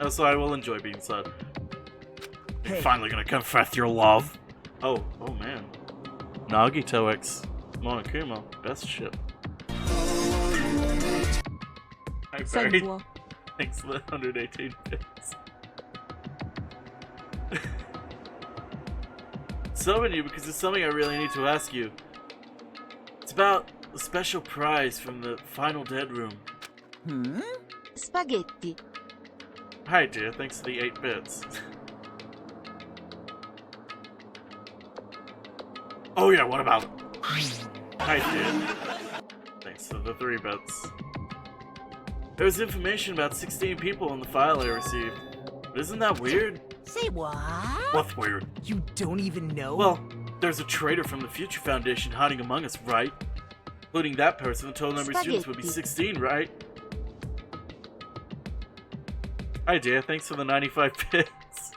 Also, I will enjoy being sad. You're finally gonna confess your love. Oh man. Nagito X Monokuma, best ship. Hi Barry. Thanks for the 118 bits. Summon you because there's something I really need to ask you. It's about the special prize from the final dead room. Spaghetti. Hi dear, thanks for the 8 bits. Oh yeah, what about it? Hi dear. Thanks for the 3 bits. There was information about 16 people in the file I received. But isn't that weird? Say what? What's weird? You don't even know? Well, there's a traitor from the Future Foundation hiding among us, right? Including that person, the total number of students would be 16, right? Hi dear, thanks for the 95 bits.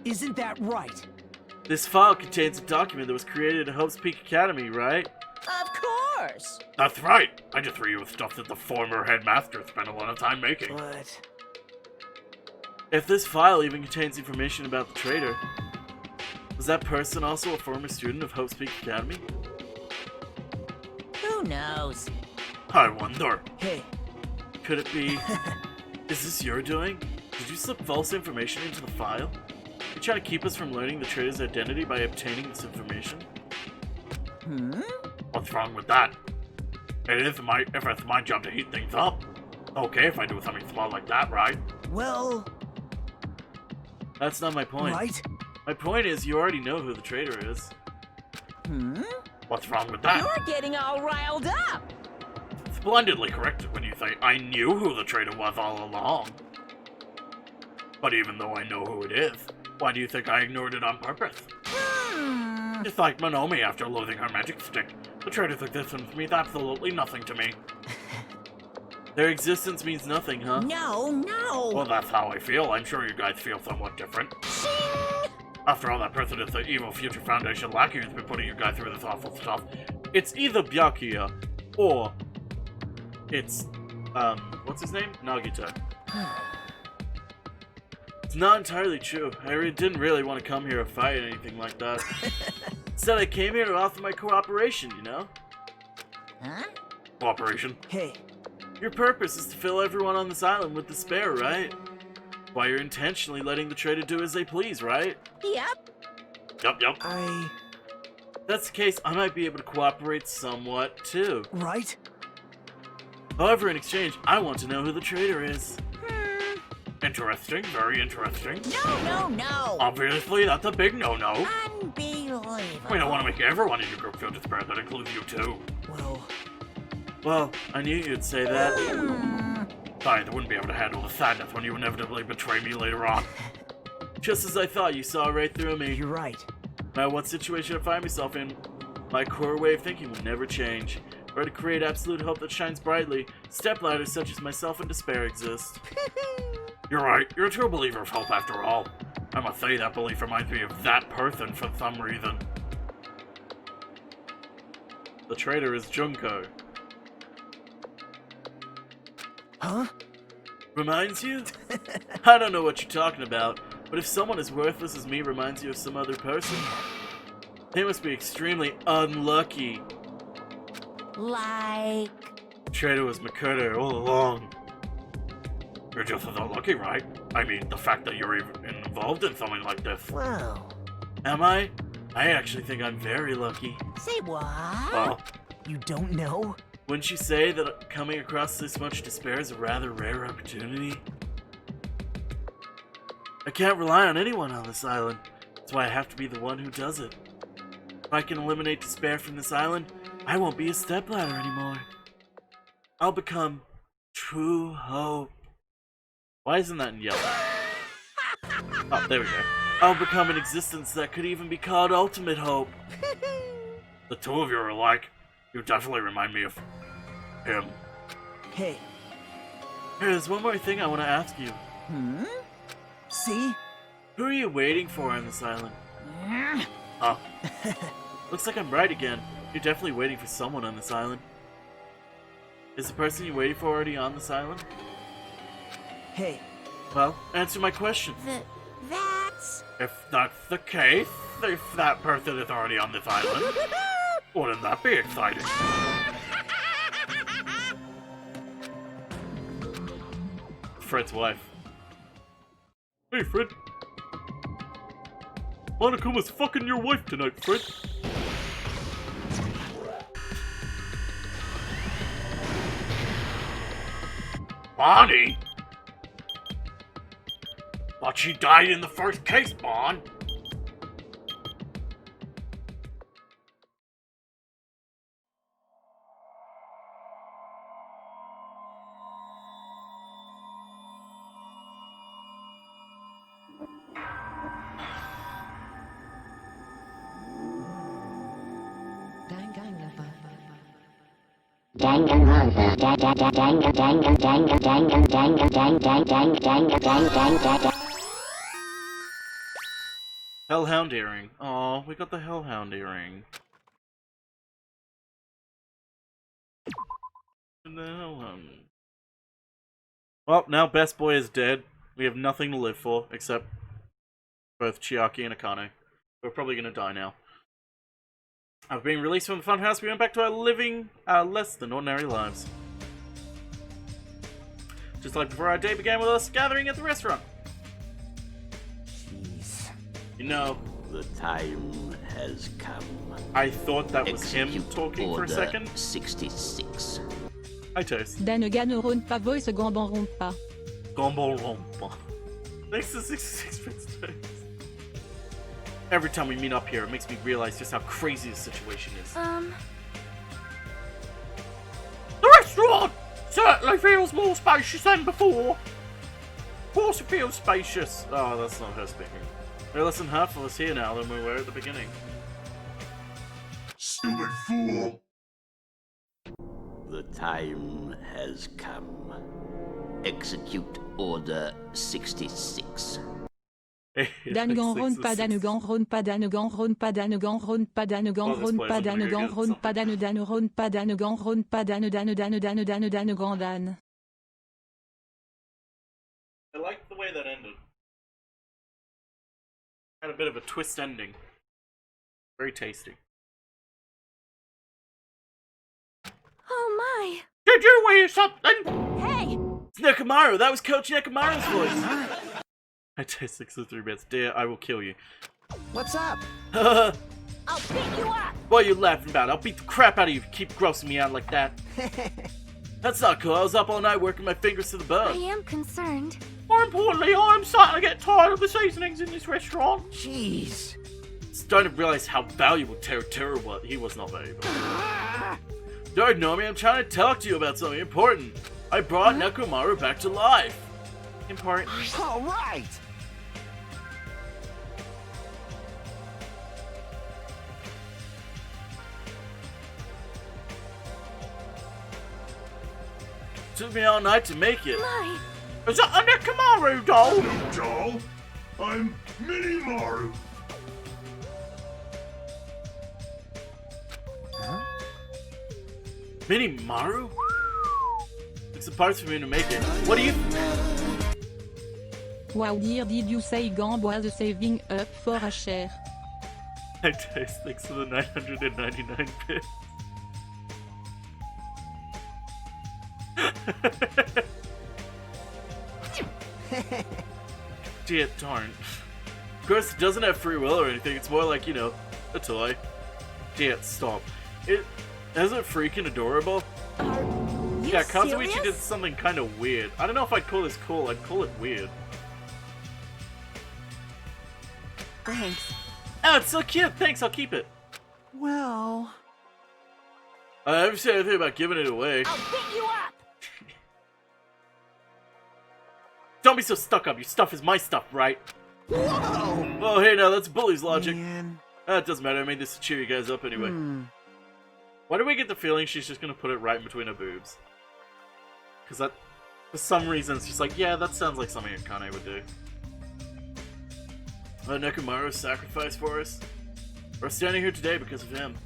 Isn't that right? This file contains a document that was created at Hope's Peak Academy, right? Of course! That's right! I just threw you with stuff that the former headmaster spent a lot of time making. But... if this file even contains information about the traitor, was that person also a former student of Hope's Peak Academy? Who knows? I wonder. Hey. Could it be... is this your doing? Did you slip false information into the file? You trying to keep us from learning the traitor's identity by obtaining this information? What's wrong with that? If it's my job to heat things up, okay if I do something small like that, right? Well... that's not my point. Right? My point is you already know who the traitor is. What's wrong with that? You're getting all riled up! Splendidly correct when you say I knew who the traitor was all along. But even though I know who it is, why do you think I ignored it on purpose? Just like Monomi after loathing her magic stick. The traitor think this one's means absolutely nothing to me. Their existence means nothing, huh? No. Well, that's how I feel. I'm sure you guys feel somewhat different. After all, that person is the evil Future Foundation lackey who's been putting you guys through this awful stuff. It's either Byakuya, or it's, what's his name? Nagita. It's not entirely true. I didn't really want to come here or fight or anything like that. Instead, I came here to offer my cooperation, you know? Huh? Cooperation? Hey. Your purpose is to fill everyone on this island with despair, right? Why you're intentionally letting the traitor do as they please, right? Yep. Yup. If that's the case, I might be able to cooperate somewhat, too. Right? However, in exchange, I want to know who the traitor is. Interesting, very interesting. No. Obviously, that's a big no-no. Unbelievable. We don't want to make everyone in your group feel despair, that includes you, too. Well, I knew you'd say that. Sorry, I wouldn't be able to handle the sadness when you inevitably betray me later on. Just as I thought, you saw right through me. You're right. No matter what situation I find myself in, my core way of thinking will never change. Or to create absolute hope that shines brightly, stepladders such as myself in despair exist. You're right, you're a true believer of hope after all. I must say that belief reminds me of that person for some reason. The traitor is Junko. Huh? Reminds you? I don't know what you're talking about, but if someone as worthless as me reminds you of some other person, they must be extremely unlucky. Like... Traitor was Makoto all along. You're just as unlucky, right? I mean, the fact that you're even involved in something like this. Wow. Am I? I actually think I'm very lucky. Say what? Oh. You don't know? Wouldn't you say that coming across this much despair is a rather rare opportunity? I can't rely on anyone on this island. That's why I have to be the one who does it. If I can eliminate despair from this island, I won't be a stepladder anymore. I'll become true hope. Why isn't that in yellow? Oh, there we go. I'll become an existence that could even be called ultimate hope. The two of you are alike. You definitely remind me of him. Hey. There's one more thing I want to ask you. See? Who are you waiting for on this island? Oh. Looks like I'm right again. You're definitely waiting for someone on this island. Is the person you're waiting for already on this island? Hey. Well, answer my question. That's... If that's the case, if that person is already on this island, wouldn't that be exciting? Fred's wife. Hey, Fred. Monokuma's fucking your wife tonight, Fred. Bonnie? But she died in the first case, Bon. Hellhound earring. Aw, we got the Hellhound earring. And the Hellhound. Well, now Best Boy is dead. We have nothing to live for, except both Chiaki and Akane. We're probably gonna die now. After being released from the funhouse, we went back to our living less than ordinary lives. Just like before, our day began with us gathering at the restaurant. Jeez. You know, the time has come. I thought that was him talking for a second. 66. Hi, Toast. Danganronpa voice Danganronpa. Danganronpa. Thanks to 66 bits, Toast. Every time we meet up here, it makes me realize just how crazy the situation is. The restaurant certainly feels more spacious than before. Of course it feels spacious. Oh, that's not her speaking. We're less than half of us here now than we were at the beginning. stupid fool! The time has come. Execute Order 66. Danganronpa Danganronpa Danganronpa Danganronpa Danganronpa Danganronpa Danganronpa Danganronpa Danganronpa. I like the way that ended. Had a bit of a twist ending. Very tasty. Oh my! Did you hear something? Hey! It's Nekomaru! That was Coach Nekomaru's voice! I taste 63 bits. Dear, I will kill you. What's up? I'll beat you up! What are you laughing about? I'll beat the crap out of you if you keep grossing me out like that. That's not cool. I was up all night working my fingers to the I bone. am concerned. More importantly, I'm starting to get tired of the seasonings in this restaurant. Jeez. Starting to realize how valuable Terra was. He was not valuable. Don't know me. I'm trying to talk to you about something important. I brought Nekomaru back to life. Important. All right. Took me all night to make it. My. Is that a Nekomaru doll? No doll! I'm Mini-Maru! Huh? Mini-Maru? It's the parts for me to make it. What do you... Wow, dear, did you say Gamb was saving up for a share? I taste thanks to the 999 bits. Dear darn. Of course, it doesn't have free will or anything. It's more like, you know, a toy. Dear, stop. Isn't it freaking adorable? Yeah, Kazuichi did something kind of weird. I don't know if I'd call this cool. I'd call it weird. Thanks. Oh, it's so cute. Thanks, I'll keep it. Well... I never said anything about giving it away. I'll beat you up! Don't be so stuck up. Your stuff is my stuff, right? Whoa! Oh, hey, now that's bully's logic. Man. It doesn't matter. I made this to cheer you guys up anyway. Why do we get the feeling she's just gonna put it right in between her boobs? Because that, for some reason, it's just like, yeah, that sounds like something Akane would do. Nekomaru's sacrifice for us. We're standing here today because of him.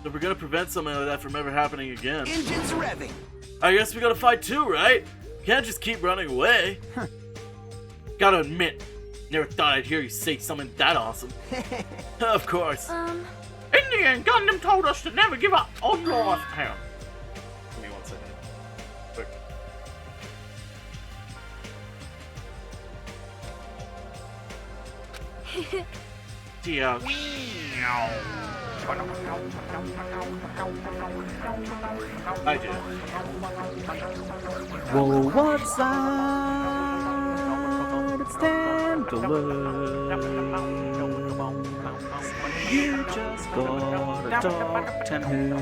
If we're gonna prevent something like that from ever happening again, Engines revving. I guess we gotta fight too, right? Can't just keep running away. Gotta admit, never thought I'd hear you say something that awesome. Of course. In the end, Gundam told us to never give up on life. Hang on. Give me 1 second. Quick. Dear. I do. Well, what's that? It's Dandelion. You just got a dog tattoo.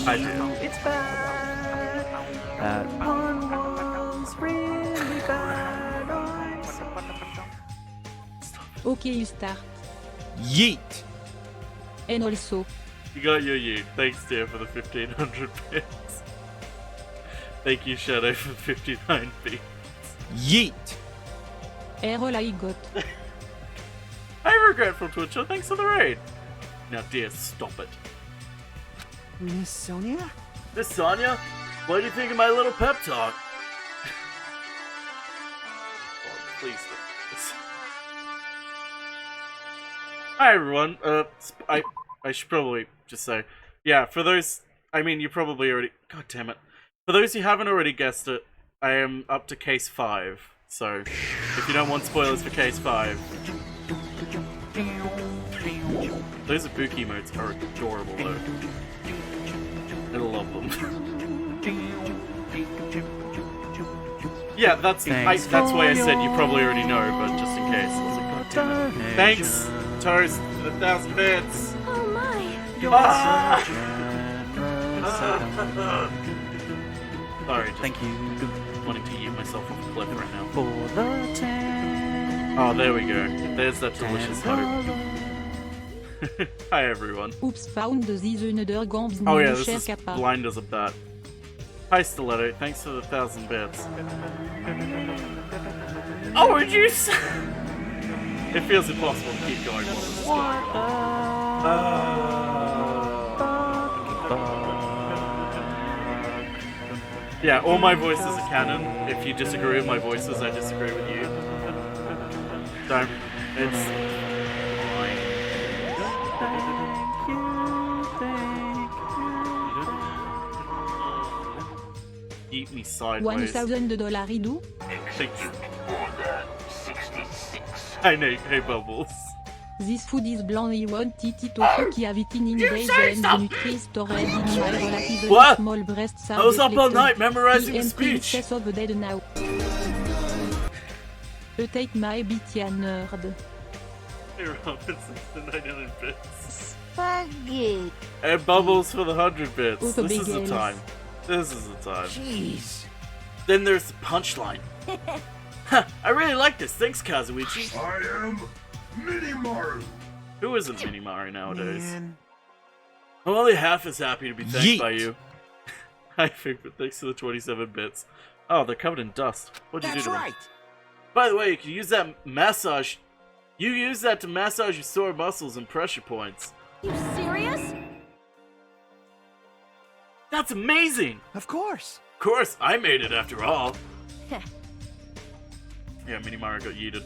I do. It's bad. That one was really bad. Okay, you start. Yeet. And also. You got your yeet. Thanks, dear, for the 1500 bits. Thank you, Shadow, for 59 bits. Yeet. Errol I got. I regret from Twitcher. Thanks for the raid. Now, dear, stop it. Miss Sonia? Miss Sonia? What do you think of my little pep talk? Oh, please don't do this. Hi, everyone. I should probably just say, yeah, for those, I mean, you probably already, god damn it. For those who haven't already guessed it, I am up to case 5. So, if you don't want spoilers for case 5. Those Ibuki emotes are adorable, though. I love them. Yeah, that's why I said you probably already know, but just in case. I was like, god damn it. Thanks, Toast, for the 1,000 bits. Oh my. Sorry, just thank you. Wanting to eat myself off a cliff right now. For the 10 Oh, there we go. There's that delicious hope. Hi, everyone. Oops, found this another gambs Oh yeah, this is blind as a bat. Hi, Stiletto. Thanks for the 1,000 bits. Oh, would you say? It feels impossible to keep going while this is Yeah, all my voices are canon. If you disagree with my voices, I disagree with you. Don't. It's fine. Eat me sideways. $1,000 do? Execute Order 66. I know, hey Bubbles. This food is bland. I want it also qui have it in days and the nutrients stored in my relatively What? small breasts are I was up all depleted. night memorizing I the am speech. princess of the dead now. You take my bit, ya nerd. Hey Robinson, the 99 bits. Spaghetti. And Bubbles for the 100 bits. With the This is big the L's. time. This is the time. Jeez. Then there's the punchline. Huh, I really like this. Thanks, Kazuichi. I am Minimaru. Who isn't Minimaru nowadays? Man. I'm only half as happy to be thanked Yeet. by you. I think, but thanks to the 27 bits. Oh, they're covered in dust. What'd you That's do to them? right. By the way, you can use that massage. You use that to massage your sore muscles and pressure points. You serious? That's amazing! Of course. Of course, I made it after all. Yeah, Minimaru got yeeted.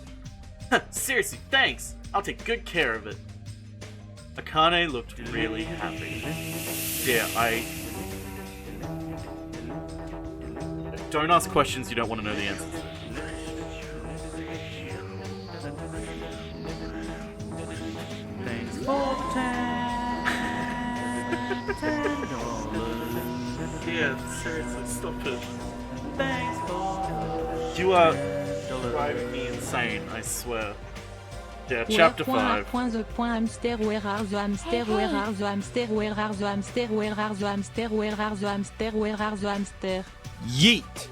Seriously, thanks! I'll take good care of it. Akane looked really happy. Yeah, don't ask questions you don't want to know the answers to. Thanks for $10. Yeah, seriously, stop it. Thanks for... You are driving me insane, I swear. Yeah, chapter 5. Hamster, where are the hamster, where are the hamster, where are the hamster, where are the hamster, where are the hamster, where are the hamster? Yeet.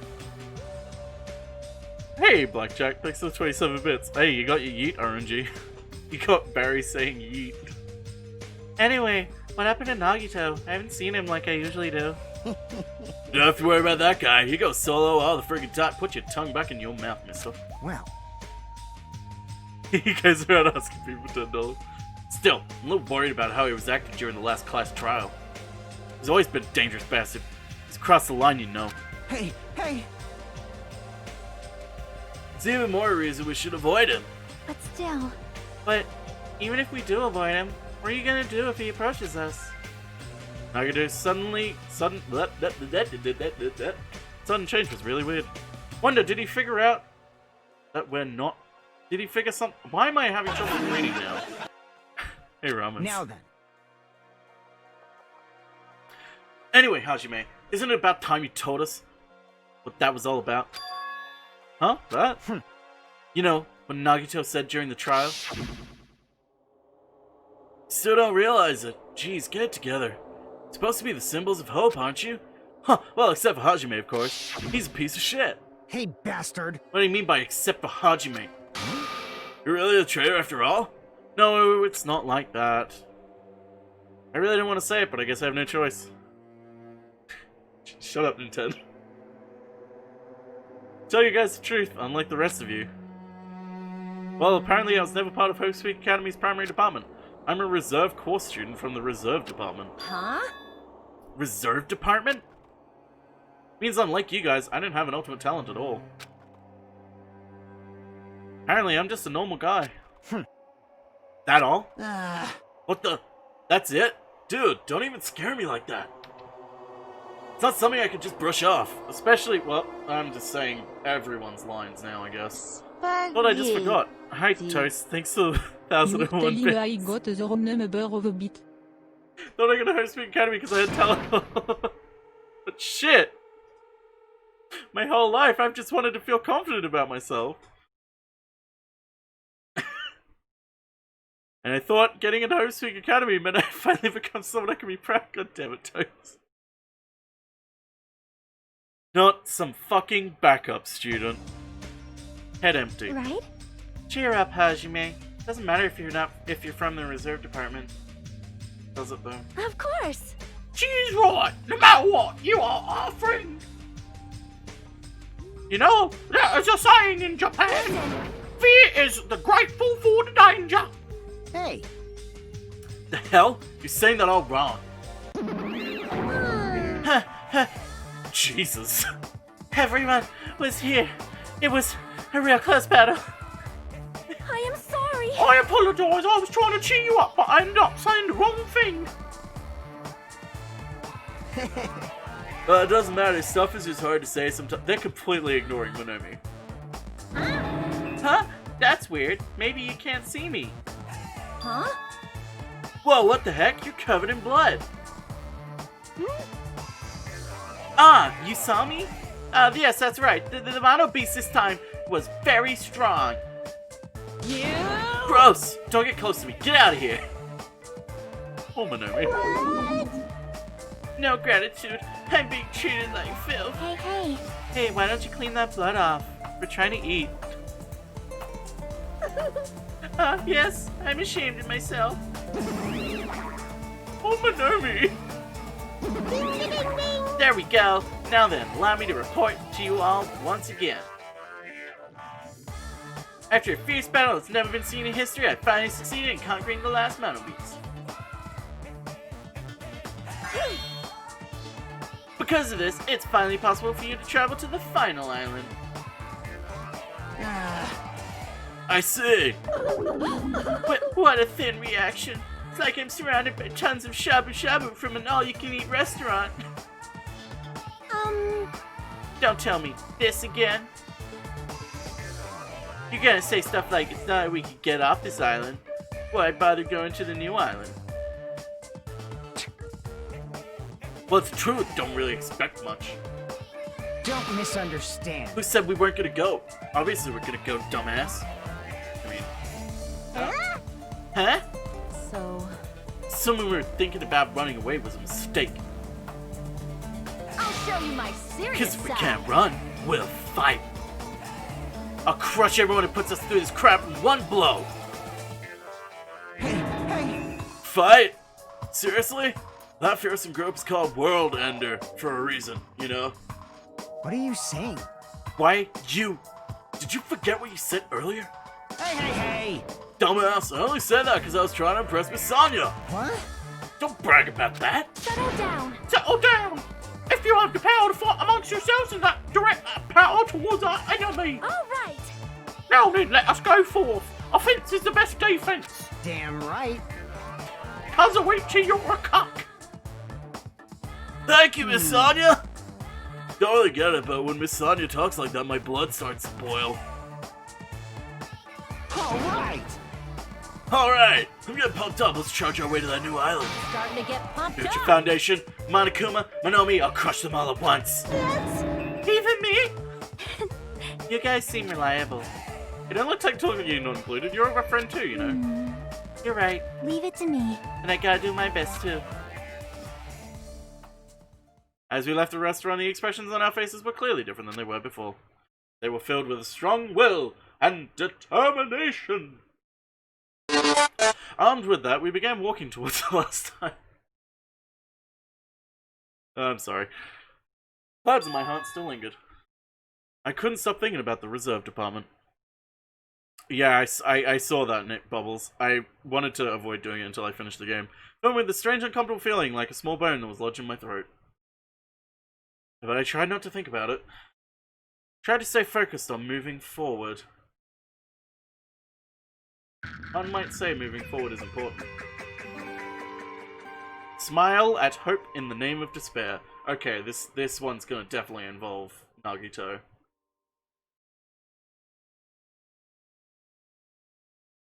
Hey, Blackjack, thanks for the 27 bits. Hey, you got your yeet, RNG. You got Barry saying yeet. Anyway, what happened to Nagito? I haven't seen him like I usually do. You don't have to worry about that guy. He goes solo all the friggin' time. Put your tongue back in your mouth, mister. Well. He goes around asking people $10. Still, I'm a little worried about how he was acting during the last class trial. He's always been a dangerous bastard. He's crossed the line, you know. Hey, hey. It's even more reason we should avoid him. But still. But even if we do avoid him, what are you gonna do if he approaches us? Nagito sudden change was really weird. Wonder, did he figure out that we're not? Did he figure something? Why am I having trouble reading now? Hey, Ramens. Now then. Anyway, Hajime, isn't it about time you told us what that was all about? Huh? That? You know, what Nagito said during the trial? Still don't realize it. Jeez, get it together. It's supposed to be the symbols of hope, aren't you? Huh, well, except for Hajime, of course. He's a piece of shit. Hey, bastard. What do you mean by except for Hajime? You're really a traitor after all? No, it's not like that. I really didn't want to say it, but I guess I have no choice. Shut up, Nintendo. Tell you guys the truth, unlike the rest of you. Well, apparently I was never part of Hope Sweet Academy's primary department. I'm a reserve course student from the reserve department. Huh? Reserve department? Means unlike you guys, I didn't have an ultimate talent at all. Apparently, I'm just a normal guy. That all? What the? That's it? Dude, don't even scare me like that. It's not something I could just brush off. Especially, well, I'm just saying everyone's lines now, I guess. But I just forgot. Hi, Toast. Thanks for 1,001 bits. I got the wrong number of a bit. Thought I got a Hope Sweet Academy because I had talent. But shit! My whole life, I've just wanted to feel confident about myself. And I thought getting into Hope Sweet Academy meant I'd finally become someone I can be proud. God damn it, Toast. Not some fucking backup student. Head empty. Right? Cheer up, Hajime. Doesn't matter if you're from the reserve department. Does it though? Of course. She's right. No matter what, you are our friend. You know, there's a saying in Japan. Fear is the grateful for the danger. Hey. The hell? You're saying that all wrong. Jesus. Everyone was here. It was a real close battle. I am sorry. I apologize. I was trying to cheer you up, but I ended up saying the wrong thing. It doesn't matter. Stuff is just hard to say sometimes. They're completely ignoring Monomi. Huh? That's weird. Maybe you can't see me. Huh? Whoa, what the heck? You're covered in blood. Ah, you saw me? Yes, that's right. The mono beast this time was very strong. You? Gross! Don't get close to me. Get out of here. Oh, Monomi. No gratitude. I'm being treated like filth. Hey. Hey, why don't you clean that blood off? We're trying to eat. Yes, I'm ashamed of myself. Oh, Monomi. Ding, ding, ding. There we go. Now then, allow me to report to you all once again. After a fierce battle that's never been seen in history, I finally succeeded in conquering the last mono beast. Because of this, it's finally possible for you to travel to the final island. I see. What a thin reaction. It's like I'm surrounded by tons of shabu shabu from an all-you-can-eat restaurant. Don't tell me this again. You're gonna say stuff like it's not we could get off this island. Why bother going to the new island? Well, it's true. Don't really expect much. Don't misunderstand. Who said we weren't gonna go? Obviously we're gonna go, dumbass. I mean... Huh? So... Assuming we were thinking about running away was a mistake. I'll show you my serious Because if we side. can't run, we'll fight. I'll crush everyone who puts us through this crap in one blow. Hey! Fight? Seriously? That fearsome group is called World Ender for a reason, you know? What are you saying? Why you? Did you forget what you said earlier? Hey! Dumbass, I only said that because I was trying to impress Miss Sonia. What? Don't brag about that. Settle down. Settle down. If you have the power to fight amongst yourselves and that direct that power towards our enemy. All right. Now then, let us go forth. Offense is the best defense. Damn right. Kazuichi, you're a cock. Thank you, Miss Sonia. Don't really get it, but when Miss Sonia talks like that, my blood starts to boil. Alright, I'm getting pumped up. Let's charge our way to that new island. Starting to get pumped Future up. Foundation, Monokuma, Monomi, I'll crush them all at once. Even me? You guys seem reliable. You don't look like talking to you not included. You're a friend too, you know. You're right. Leave it to me. And I gotta do my best too. As we left the restaurant, the expressions on our faces were clearly different than they were before. They were filled with a strong will and determination. Armed with that, we began walking towards the last time. I'm sorry. Clouds in my heart still lingered. I couldn't stop thinking about the reserve department. Yeah, I saw that, Nick Bubbles. I wanted to avoid doing it until I finished the game. But with the strange uncomfortable feeling like a small bone that was lodged in my throat. But I tried not to think about it. Tried to stay focused on moving forward. One might say moving forward is important. Smile at hope in the name of despair. Okay, this one's gonna definitely involve Nagito.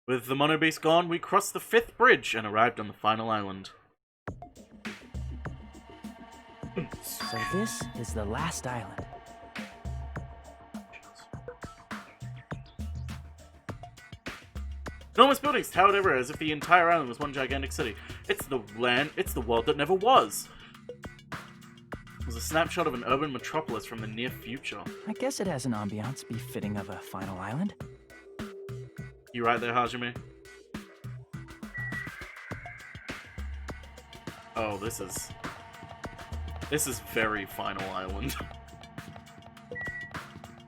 With the Mono Beast gone, we crossed the 5th bridge and arrived on the final island. So this is the last island. Enormous buildings towered everywhere as if the entire island was one gigantic city. It's the world that never was. It was a snapshot of an urban metropolis from the near future. I guess it has an ambiance befitting of a final island. You right there, Hajime? Oh, this is very Final Island.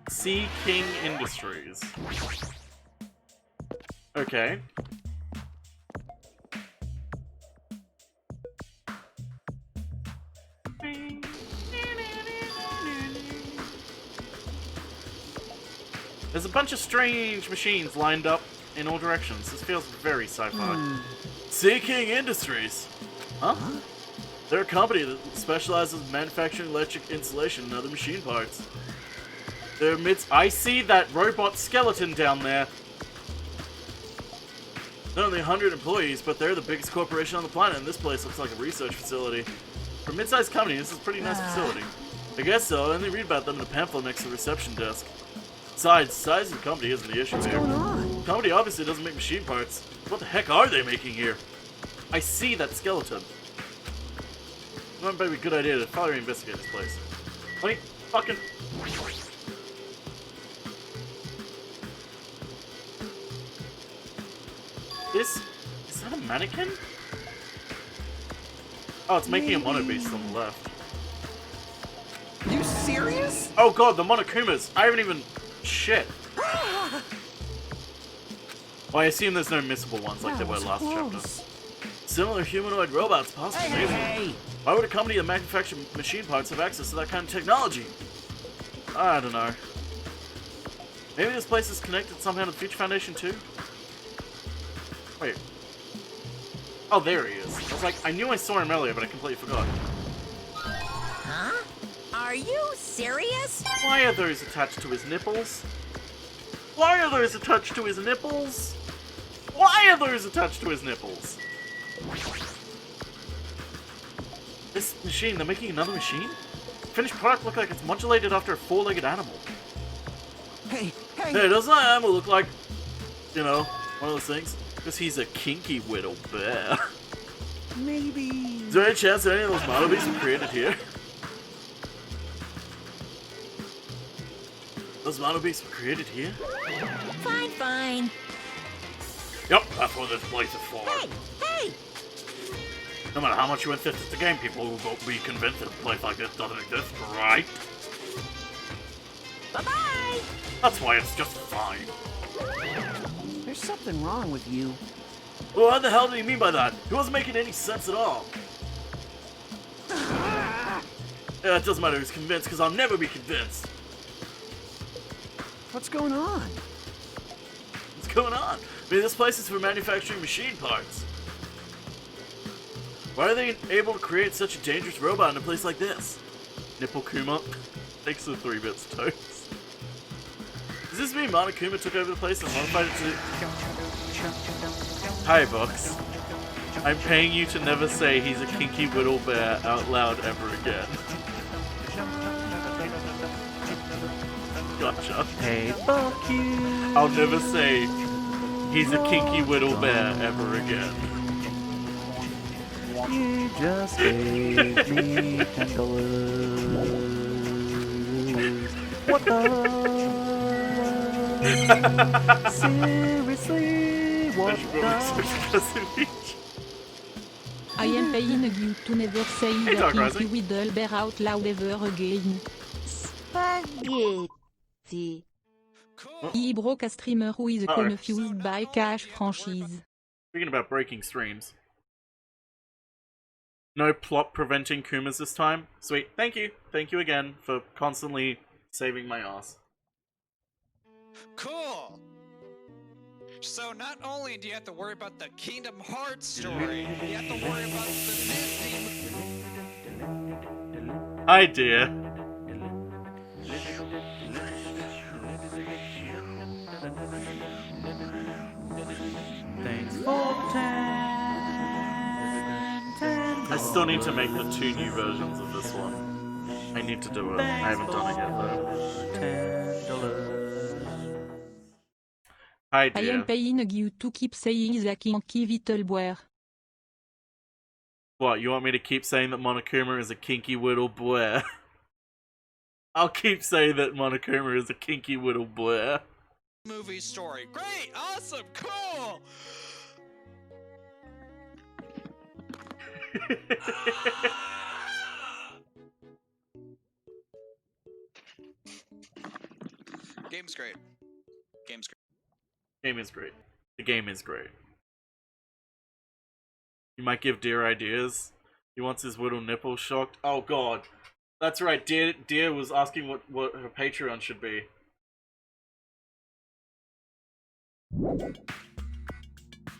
Sea King Industries. Okay. There's a bunch of strange machines lined up in all directions. This feels very sci-fi. Sea King Industries. Huh? They're a company that specializes in manufacturing electric insulation and other machine parts. I see that robot skeleton down there. Not only 100 employees, but they're the biggest corporation on the planet, and this place looks like a research facility. For a mid-sized company, this is a pretty nice facility. I guess so. I only read about them in a pamphlet next to the reception desk. Besides, the size of the company isn't the issue here. What's going on? The company obviously doesn't make machine parts. What the heck are they making here? I see that skeleton. It might be a good idea to probably investigate this place. Let me fucking... Is that a mannequin? Oh, it's making a mono beast on the left. You serious? Oh god, the Monokumas! I haven't even... Shit. Well, I assume there's no missable ones like there were last chapter. Similar humanoid robots, possibly. Hey. Why would a company that manufactures machine parts have access to that kind of technology? I don't know. Maybe this place is connected somehow to the Future Foundation too? Wait. Oh, there he is. I was like, I knew I saw him earlier, but I completely forgot. Huh? Are you serious? Why are those attached to his nipples? Why are those attached to his nipples? Why are those attached to his nipples? This machine, they're making another machine? Finished product look like it's modulated after a four-legged animal. Hey. Hey, doesn't that animal look like, you know, one of those things? Because he's a kinky little bear. Maybe... Is there any chance that any of those model beasts were created here? Those model beasts were created here? Fine, fine. Yep, that's what this place is for. Hey! No matter how much you insist it's the game, people will be convinced that a place like this doesn't exist, right? Bye-bye! That's why it's just fine. There's something wrong with you. Well, what the hell do you mean by that? It wasn't making any sense at all. Yeah, it doesn't matter who's convinced, because I'll never be convinced. What's going on? What's going on? I mean, this place is for manufacturing machine parts. Why are they able to create such a dangerous robot in a place like this? Nipple Kuma. Thanks for the 3 bits, Toads. Does this mean Monokuma took over the place and modified it to... Hi, Box. I'm paying you to never say he's a kinky little bear out loud ever again. Gotcha. Hey, fuck you. I'll never say he's a kinky little bear ever again. You just gave me $10. What the? Seriously? What the? I am paying you to never say Hey, that Dark kinky Whittle bear out loud ever again. Spaghetti. He broke a streamer who is confused by cash franchise. Speaking about breaking streams. No plot preventing Kumas this time. Sweet. Thank you. Thank you again for constantly saving my ass. Cool! So not only do you have to worry about the Kingdom Hearts story, you have to worry about the Disney... Hi, dear. Thanks for I still need to make the 2 new versions of this one. I need to do it. I haven't done it yet, though. Hi, I dear. am paying you to keep saying the kinky Whittle bear. What, you want me to keep saying that Monokuma is a kinky little bear? I'll keep saying that Monokuma is a kinky little bear. movie story. Great, awesome, cool. Game's great. Game's great. Game is great. The game is great. You might give Deer ideas. He wants his little nipple shocked. Oh god. That's right, Deer was asking what her Patreon should be.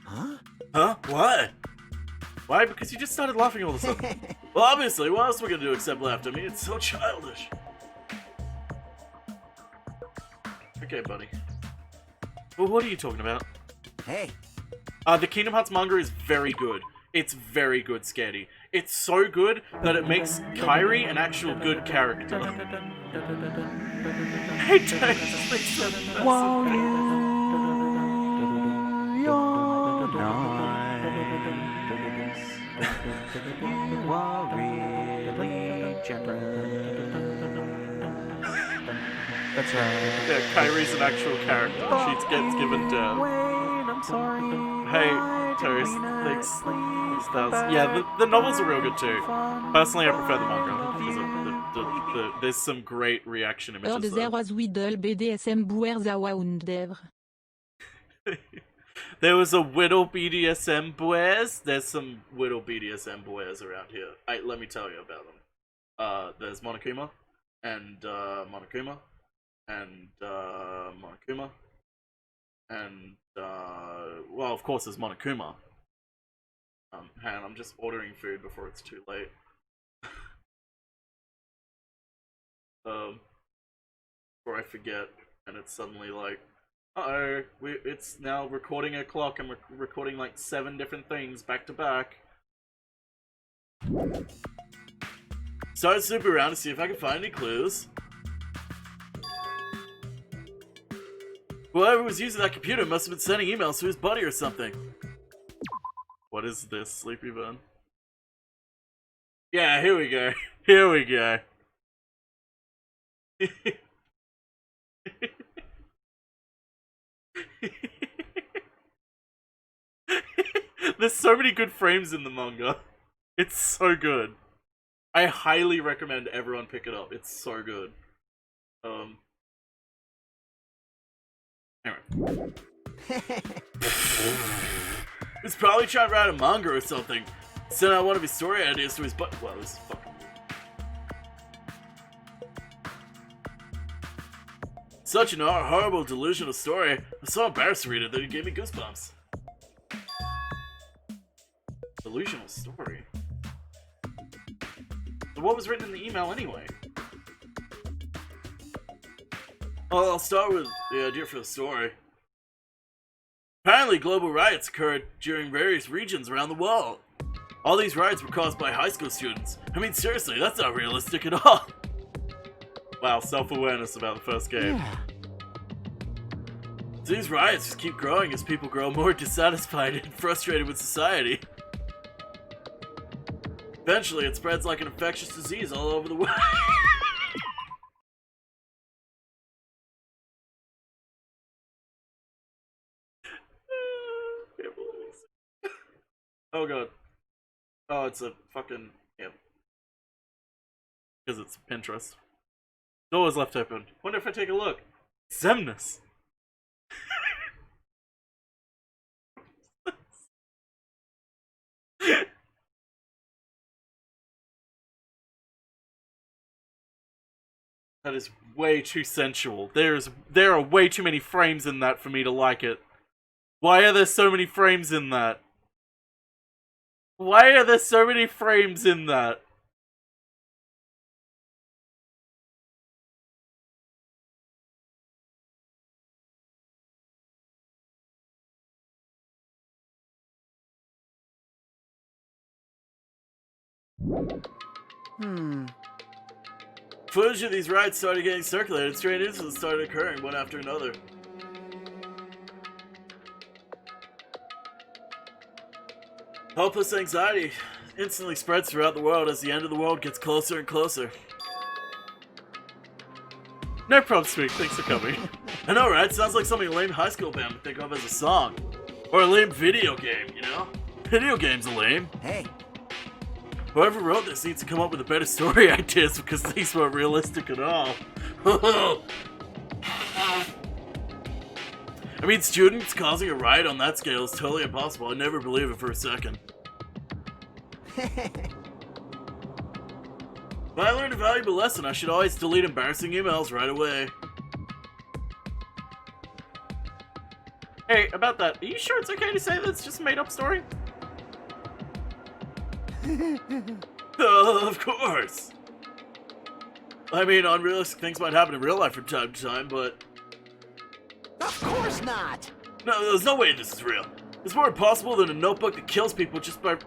Huh? Huh? What? Why? Because you just started laughing all of a sudden. Well, obviously, what else are we gonna do except laugh? I mean, it's so childish. Okay, buddy. Well, what are you talking about? Hey. The Kingdom Hearts manga is very good. It's very good, Scatty. It's so good that it makes Kairi an actual good character. Hey, Dave, While you are really generous. That's right. Yeah, Kairi's an actual character. She gets given death. Wait, I'm sorry. Hey, Toast, thanks. Yeah, the novels are real good too. Personally, I prefer the manga because there's some great reaction Heure images. de Zero Widdle BDSM Boer Zawa und Devre. There was a Whittle BDSM boys. There's some Whittle BDSM boys around here. Let me tell you about them. There's Monokuma, and Monokuma, and Monokuma, and well, of course, there's Monokuma. Hang on, I'm just ordering food before it's too late. Before I forget, and it's suddenly like, uh-oh, it's now recording o'clock, and we're recording like 7 different things back to back. Started snooping around to see if I could find any clues. Whoever was using that computer must have been sending emails to his buddy or something. What is this, Sleepy Bun? Yeah, here we go. Here we go. There's so many good frames in the manga. It's so good. I highly recommend everyone pick it up. It's so good. Anyway. He's probably trying to write a manga or something. Sent out one of his story ideas to his butt. Well, this is fucking weird. Such an horrible, delusional story. I'm so embarrassed to read it that it gave me goosebumps. Delusional story? So what was written in the email anyway? Well, I'll start with the idea for the story. Apparently, global riots occurred during various regions around the world. All these riots were caused by high school students. I mean, seriously, that's not realistic at all. Wow, self-awareness about the first game. Yeah. So these riots just keep growing as people grow more dissatisfied and frustrated with society. Eventually, it spreads like an infectious disease all over the world. Oh god. Oh, it's a fucking... yeah. Because it's Pinterest. Door's left open. Wonder if I take a look. Zemnis! That is way too sensual. There are way too many frames in that for me to like it. Why are there so many frames in that? Why are there so many frames in that? Footage of these riots started getting circulated. Strange incidents started occurring one after another. Hopeless anxiety instantly spreads throughout the world as the end of the world gets closer and closer. No problem, Sweet. Thanks for coming. I know, right? Sounds like something a lame high school band would think of as a song. Or a lame video game, you know? Video games are lame. Hey. Whoever wrote this needs to come up with a better story ideas because these weren't realistic at all. I mean, students causing a riot on that scale is totally impossible. I never believe it for a second. But I learned a valuable lesson. I should always delete embarrassing emails right away. Hey, about that, are you sure it's okay to say that it's just a made-up story? Of course! I mean, unrealistic things might happen in real life from time to time, but... Of course not! No, there's no way this is real. It's more impossible than a notebook that kills people just by...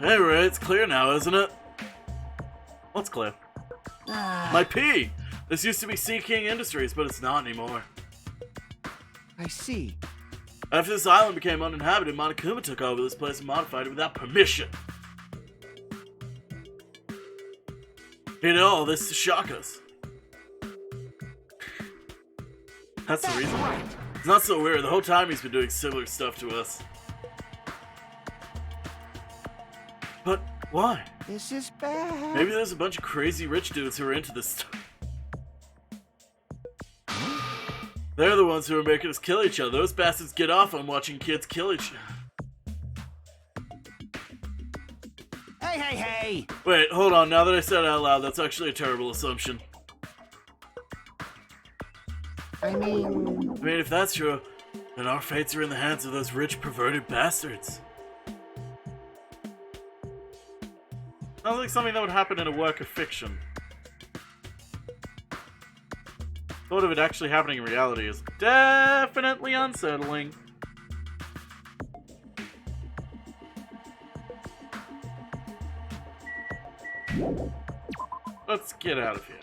Anyway, it's clear now, isn't it? What's clear? My P! This used to be Sea King Industries, but it's not anymore. I see. After this island became uninhabited, Monokuma took over this place and modified it without permission. He did all this to shock us. That's the reason. Right. It's not so weird. The whole time he's been doing similar stuff to us. But why? This is bad. Maybe there's a bunch of crazy rich dudes who are into this stuff. They're the ones who are making us kill each other. Those bastards get off on watching kids kill each other. Hey, hey, hey! Wait, hold on. Now that I said it out loud, that's actually a terrible assumption. I mean, if that's true, then our fates are in the hands of those rich, perverted bastards. Sounds like something that would happen in a work of fiction. Thought of it actually happening in reality is definitely unsettling. Let's get out of here.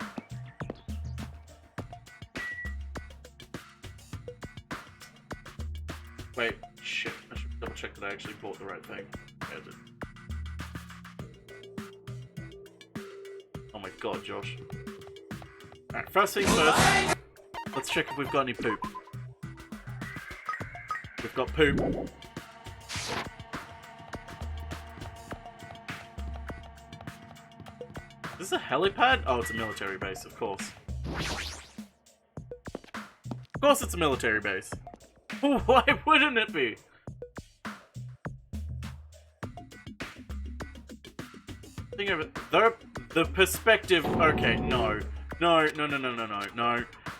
Wait, shit. I should double check that I actually bought the right thing. Yeah, I did. Oh my god, Josh. Alright, first things first. Let's check if we've got any poop. We've got poop. Is this a helipad? Oh, it's a military base, of course. Of course it's a military base. Why wouldn't it be? Think of it. The perspective. Okay, no. No.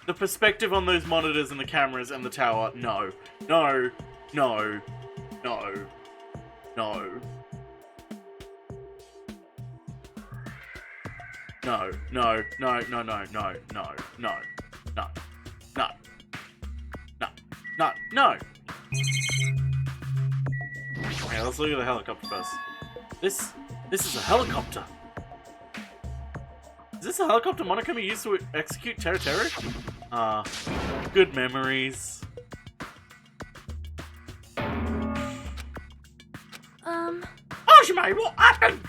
The perspective on those monitors and the cameras and the tower. No. No. No. No. No. No. No. No. No. No. No. No. No. No. No. No, no! Okay, let's look at the helicopter first. This is a helicopter! Is this a helicopter Monokuma used to execute Teru? Good memories. Hajime, what happened?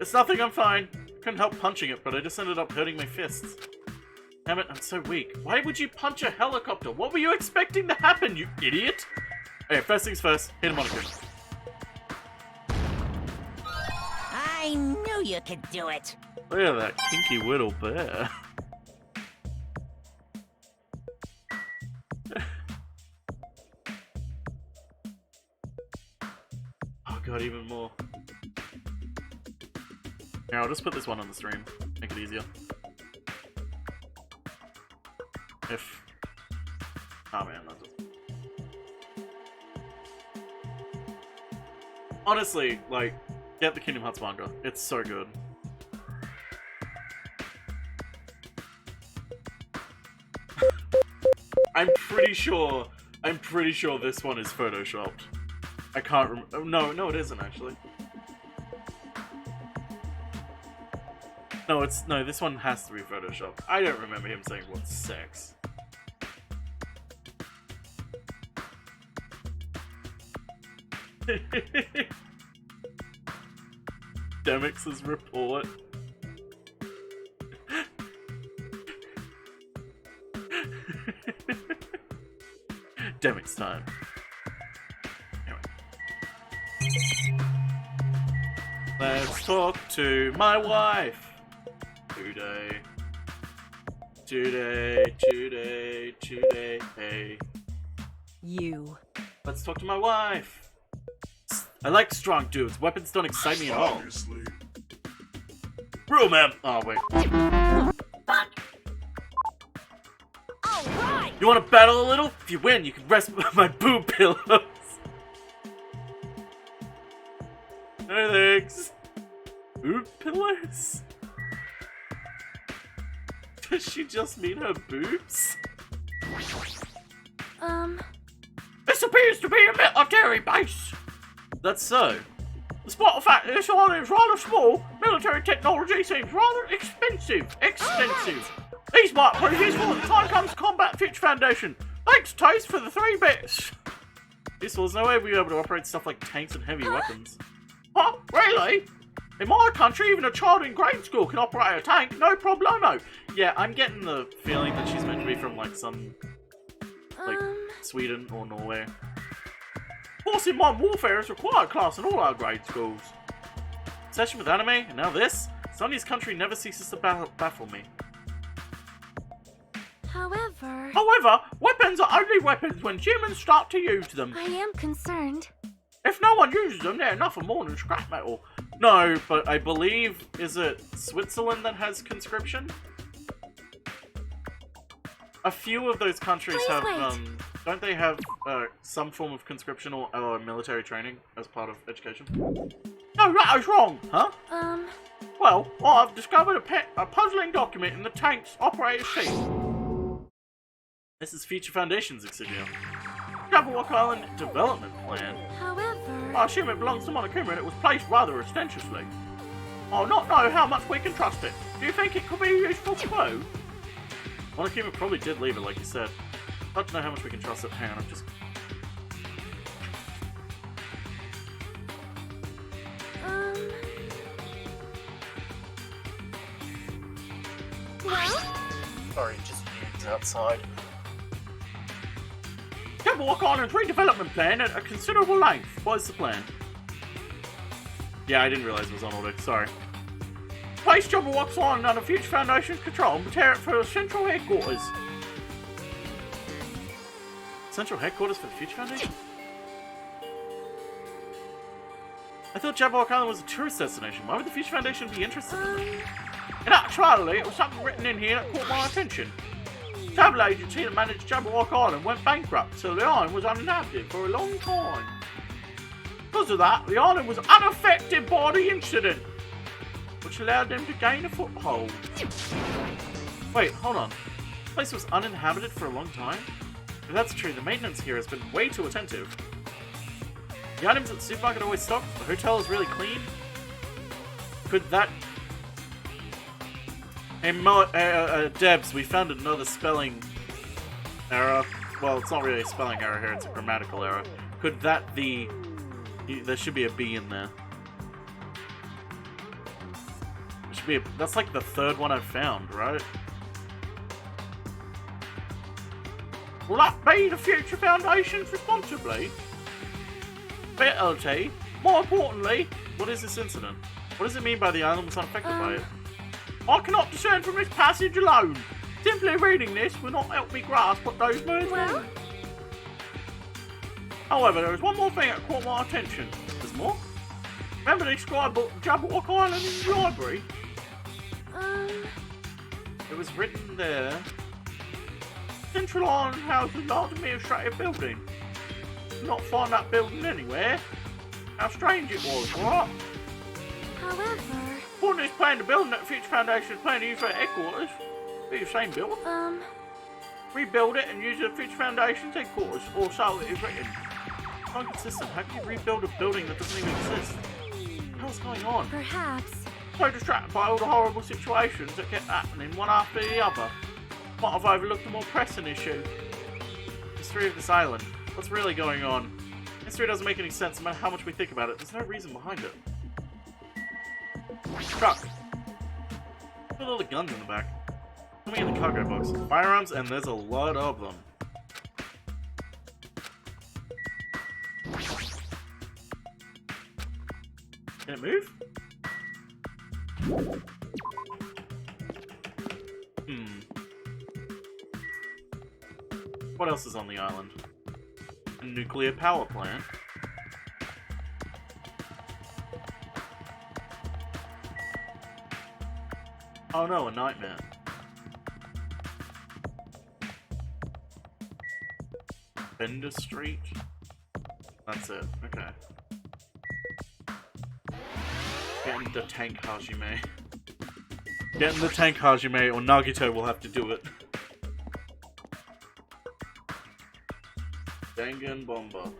It's nothing, I'm fine. Couldn't help punching it, but I just ended up hurting my fists. Damn it, I'm so weak. Why would you punch a helicopter? What were you expecting to happen, you idiot? Okay, first things first, hit him on a good. I knew you could do it. Look at that kinky little bear. Oh god, even more. Here, I'll just put this one on the stream. Make it easier. If... Oh man, that doesn't... Honestly, like, get the Kingdom Hearts manga. It's so good. I'm pretty sure this one is photoshopped. I can't remember. No, it isn't actually. No, this one has to be Photoshop. I don't remember him saying what's sex. Demix's report. Demix time. Anyway. Let's talk to my wife. Today, hey. You. Let's talk to my wife. I like strong dudes. Weapons don't excite me at all. Rule, ma'am. Oh, wait. Alright! You want to battle a little? If you win, you can rest my boob pillows. No thanks. Boob pillows? Does she just mean her boobs? This appears to be a military base. That's so. Despite the fact that this island is rather small, military technology seems rather expensive. These might prove useful when the time comes to combat Fitch Foundation. Thanks, Taste, for the 3 bits. Useful, there's no way we'll be able to operate stuff like tanks and heavy weapons. Huh? Really? In my country, even a child in grade school can operate a tank, no problemo. Yeah, I'm getting the feeling that she's meant to be from, like, some... like, Sweden or Norway. Force in modern warfare is required class in all our grade schools. Obsession with anime, and now this? Sonya's country never ceases to baffle me. However, weapons are only weapons when humans start to use them. I am concerned. If no one uses them, they're nothing more than scrap metal. No, but I believe, is it Switzerland that has conscription? A few of those countries have, don't they have some form of conscription or military training as part of education? No, that is wrong, huh? Well, I've discovered a puzzling document in the tank's operator's sheet. This is Future Foundation's insignia. Jabberwock Island Development Plan. I assume it belongs to Monokuma and it was placed rather ostentiously. I'll not know how much we can trust it. Do you think it could be a useful clue? Monokuma probably did leave it, like you said. I'd like to know how much we can trust it. Hang on, I'm just... Well? Sorry, just dudes outside. Jabberwock Island's redevelopment plan at a considerable length. What is the plan? Yeah, I didn't realize it was on order. Sorry. Place Jabberwock Island under Future Foundation's control and prepare it for central headquarters. Central headquarters for the Future Foundation? I thought Jabberwock Island was a tourist destination. Why would the Future Foundation be interested? In actuality, it was something written in here that caught my attention. The travel agency that managed Jabberwock Island went bankrupt, so the island was uninhabited for a long time. Because of that, the island was unaffected by the incident, which allowed them to gain a foothold. Wait, hold on. This place was uninhabited for a long time? If that's true, the maintenance here has been way too attentive. The items at the supermarket are always stocked, the hotel is really clean. Could that... Hey, Debs, we found another spelling error. Well, it's not really a spelling error here, it's a grammatical error. Could that be... There should be a B in there. There should be a... That's like the third one I've found, right? Will that be the Future Foundation's responsibly? BLT. More importantly, what is this incident? What does it mean by the island was unaffected by it? I cannot discern from this passage alone. Simply reading this will not help me grasp what those words mean. However, there is one more thing that caught my attention. There's more? Remember the scribe book Jabberwock Island in the library? It was written there. Central Island houses a large administrative building. Could not find that building anywhere. How strange it was, right? However... According to this plan, the building that Future Foundation is planning to use for headquarters be the same building. Rebuild it and use the Future Foundation's headquarters, or so it is written. inconsistent. How can you rebuild a building that doesn't even exist? What the hell's going on? Perhaps. So distracted by all the horrible situations that kept happening one after the other. Might have overlooked a more pressing issue. History of this island. What's really going on? History doesn't make any sense no matter how much we think about it. There's no reason behind it. Truck. Look at all the guns in the back. Something in the cargo box. Firearms, and there's a lot of them. Can it move? What else is on the island? A nuclear power plant. Oh no, a nightmare. Bender Street? That's it, okay. Getting the tank Hajime. Getting the tank Hajime, or Nagito will have to do it. Danganronpa.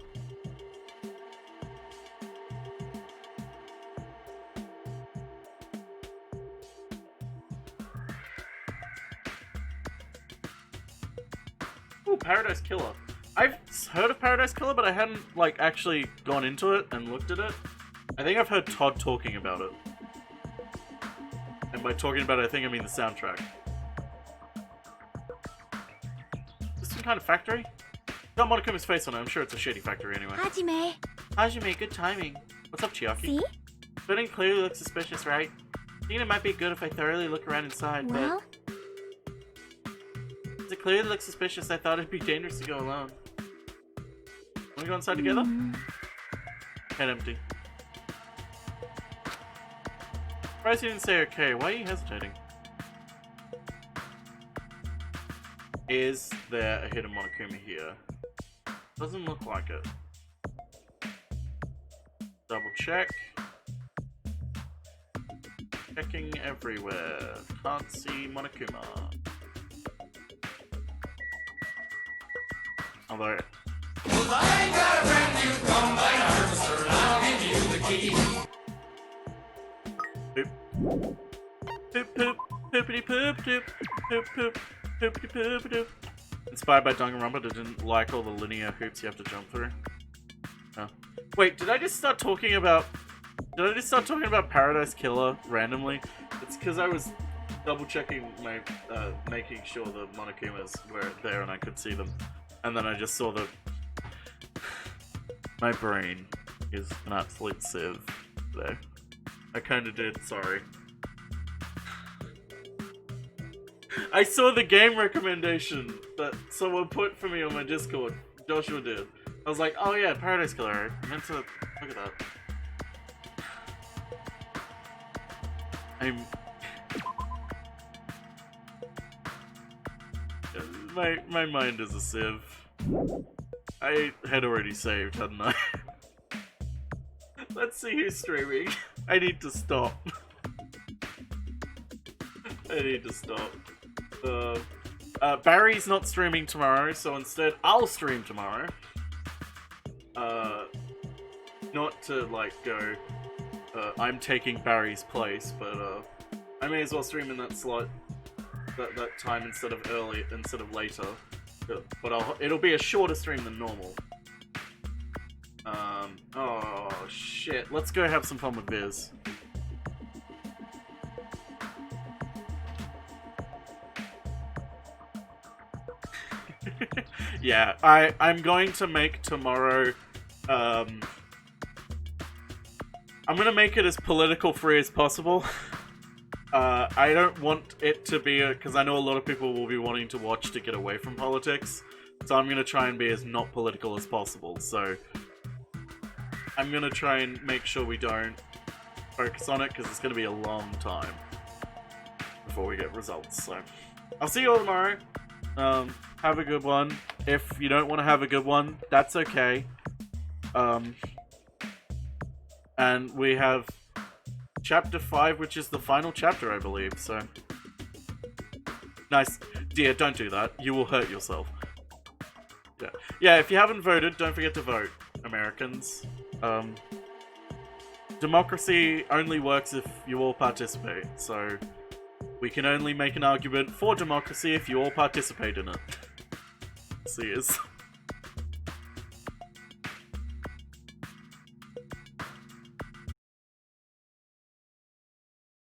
Ooh, Paradise Killer. I've heard of Paradise Killer, but I hadn't, like, actually gone into it and looked at it. I think I've heard Todd talking about it. And by talking about it, I think I mean the soundtrack. Is this some kind of factory? Got Monokuma's face on it, I'm sure it's a shady factory anyway. Hajime. Hajime, good timing. What's up, Chiaki? See? Building clearly looks suspicious, right? I think it might be good if I thoroughly look around inside, Well? but... It clearly looks suspicious, I thought it'd be dangerous to go alone. Wanna go inside together? Head empty. Surprised you didn't say okay, why are you hesitating? Is there a hidden Monokuma here? Doesn't look like it. Double check. Checking everywhere. Can't see Monokuma. Although... Well, I ain't got a brand new combine harvester, and I'll give you the key. Poop. Poop poop. Poopity poop doop. Poop poop. Poopity poop doop. Inspired by Danganronpa, that didn't like all the linear hoops you have to jump through. Oh. Wait, did I just start talking about... Did I just start talking about Paradise Killer randomly? It's because I was double checking my... making sure the Monokumas were there and I could see them. And then I just saw the... My brain is an absolute sieve today. I kinda did, sorry. I saw the game recommendation that someone put for me on my Discord. Joshua did. I was like, oh yeah, Paradise Killer. I meant to look at that. My mind is a sieve. I had already saved, hadn't I? Let's see who's streaming. I need to stop. I need to stop. Barry's not streaming tomorrow, so instead I'll stream tomorrow. Not to like go, I'm taking Barry's place, but I may as well stream in that slot, that time instead of later. But it'll be a shorter stream than normal. Oh shit, let's go have some fun with Viz. Yeah, I'm going to make tomorrow, I'm gonna make it as political free as possible. I don't want it to be because I know a lot of people will be wanting to watch to get away from politics, so I'm gonna try and be as not political as possible, so I'm gonna try and make sure we don't focus on it, because it's gonna be a long time before we get results, so I'll see you all tomorrow. Have a good one. If you don't want to have a good one, that's okay. And we have chapter 5, which is the final chapter, I believe, so... Nice. Dear, don't do that. You will hurt yourself. Yeah, if you haven't voted, don't forget to vote, Americans. Democracy only works if you all participate, so we can only make an argument for democracy if you all participate in it. See,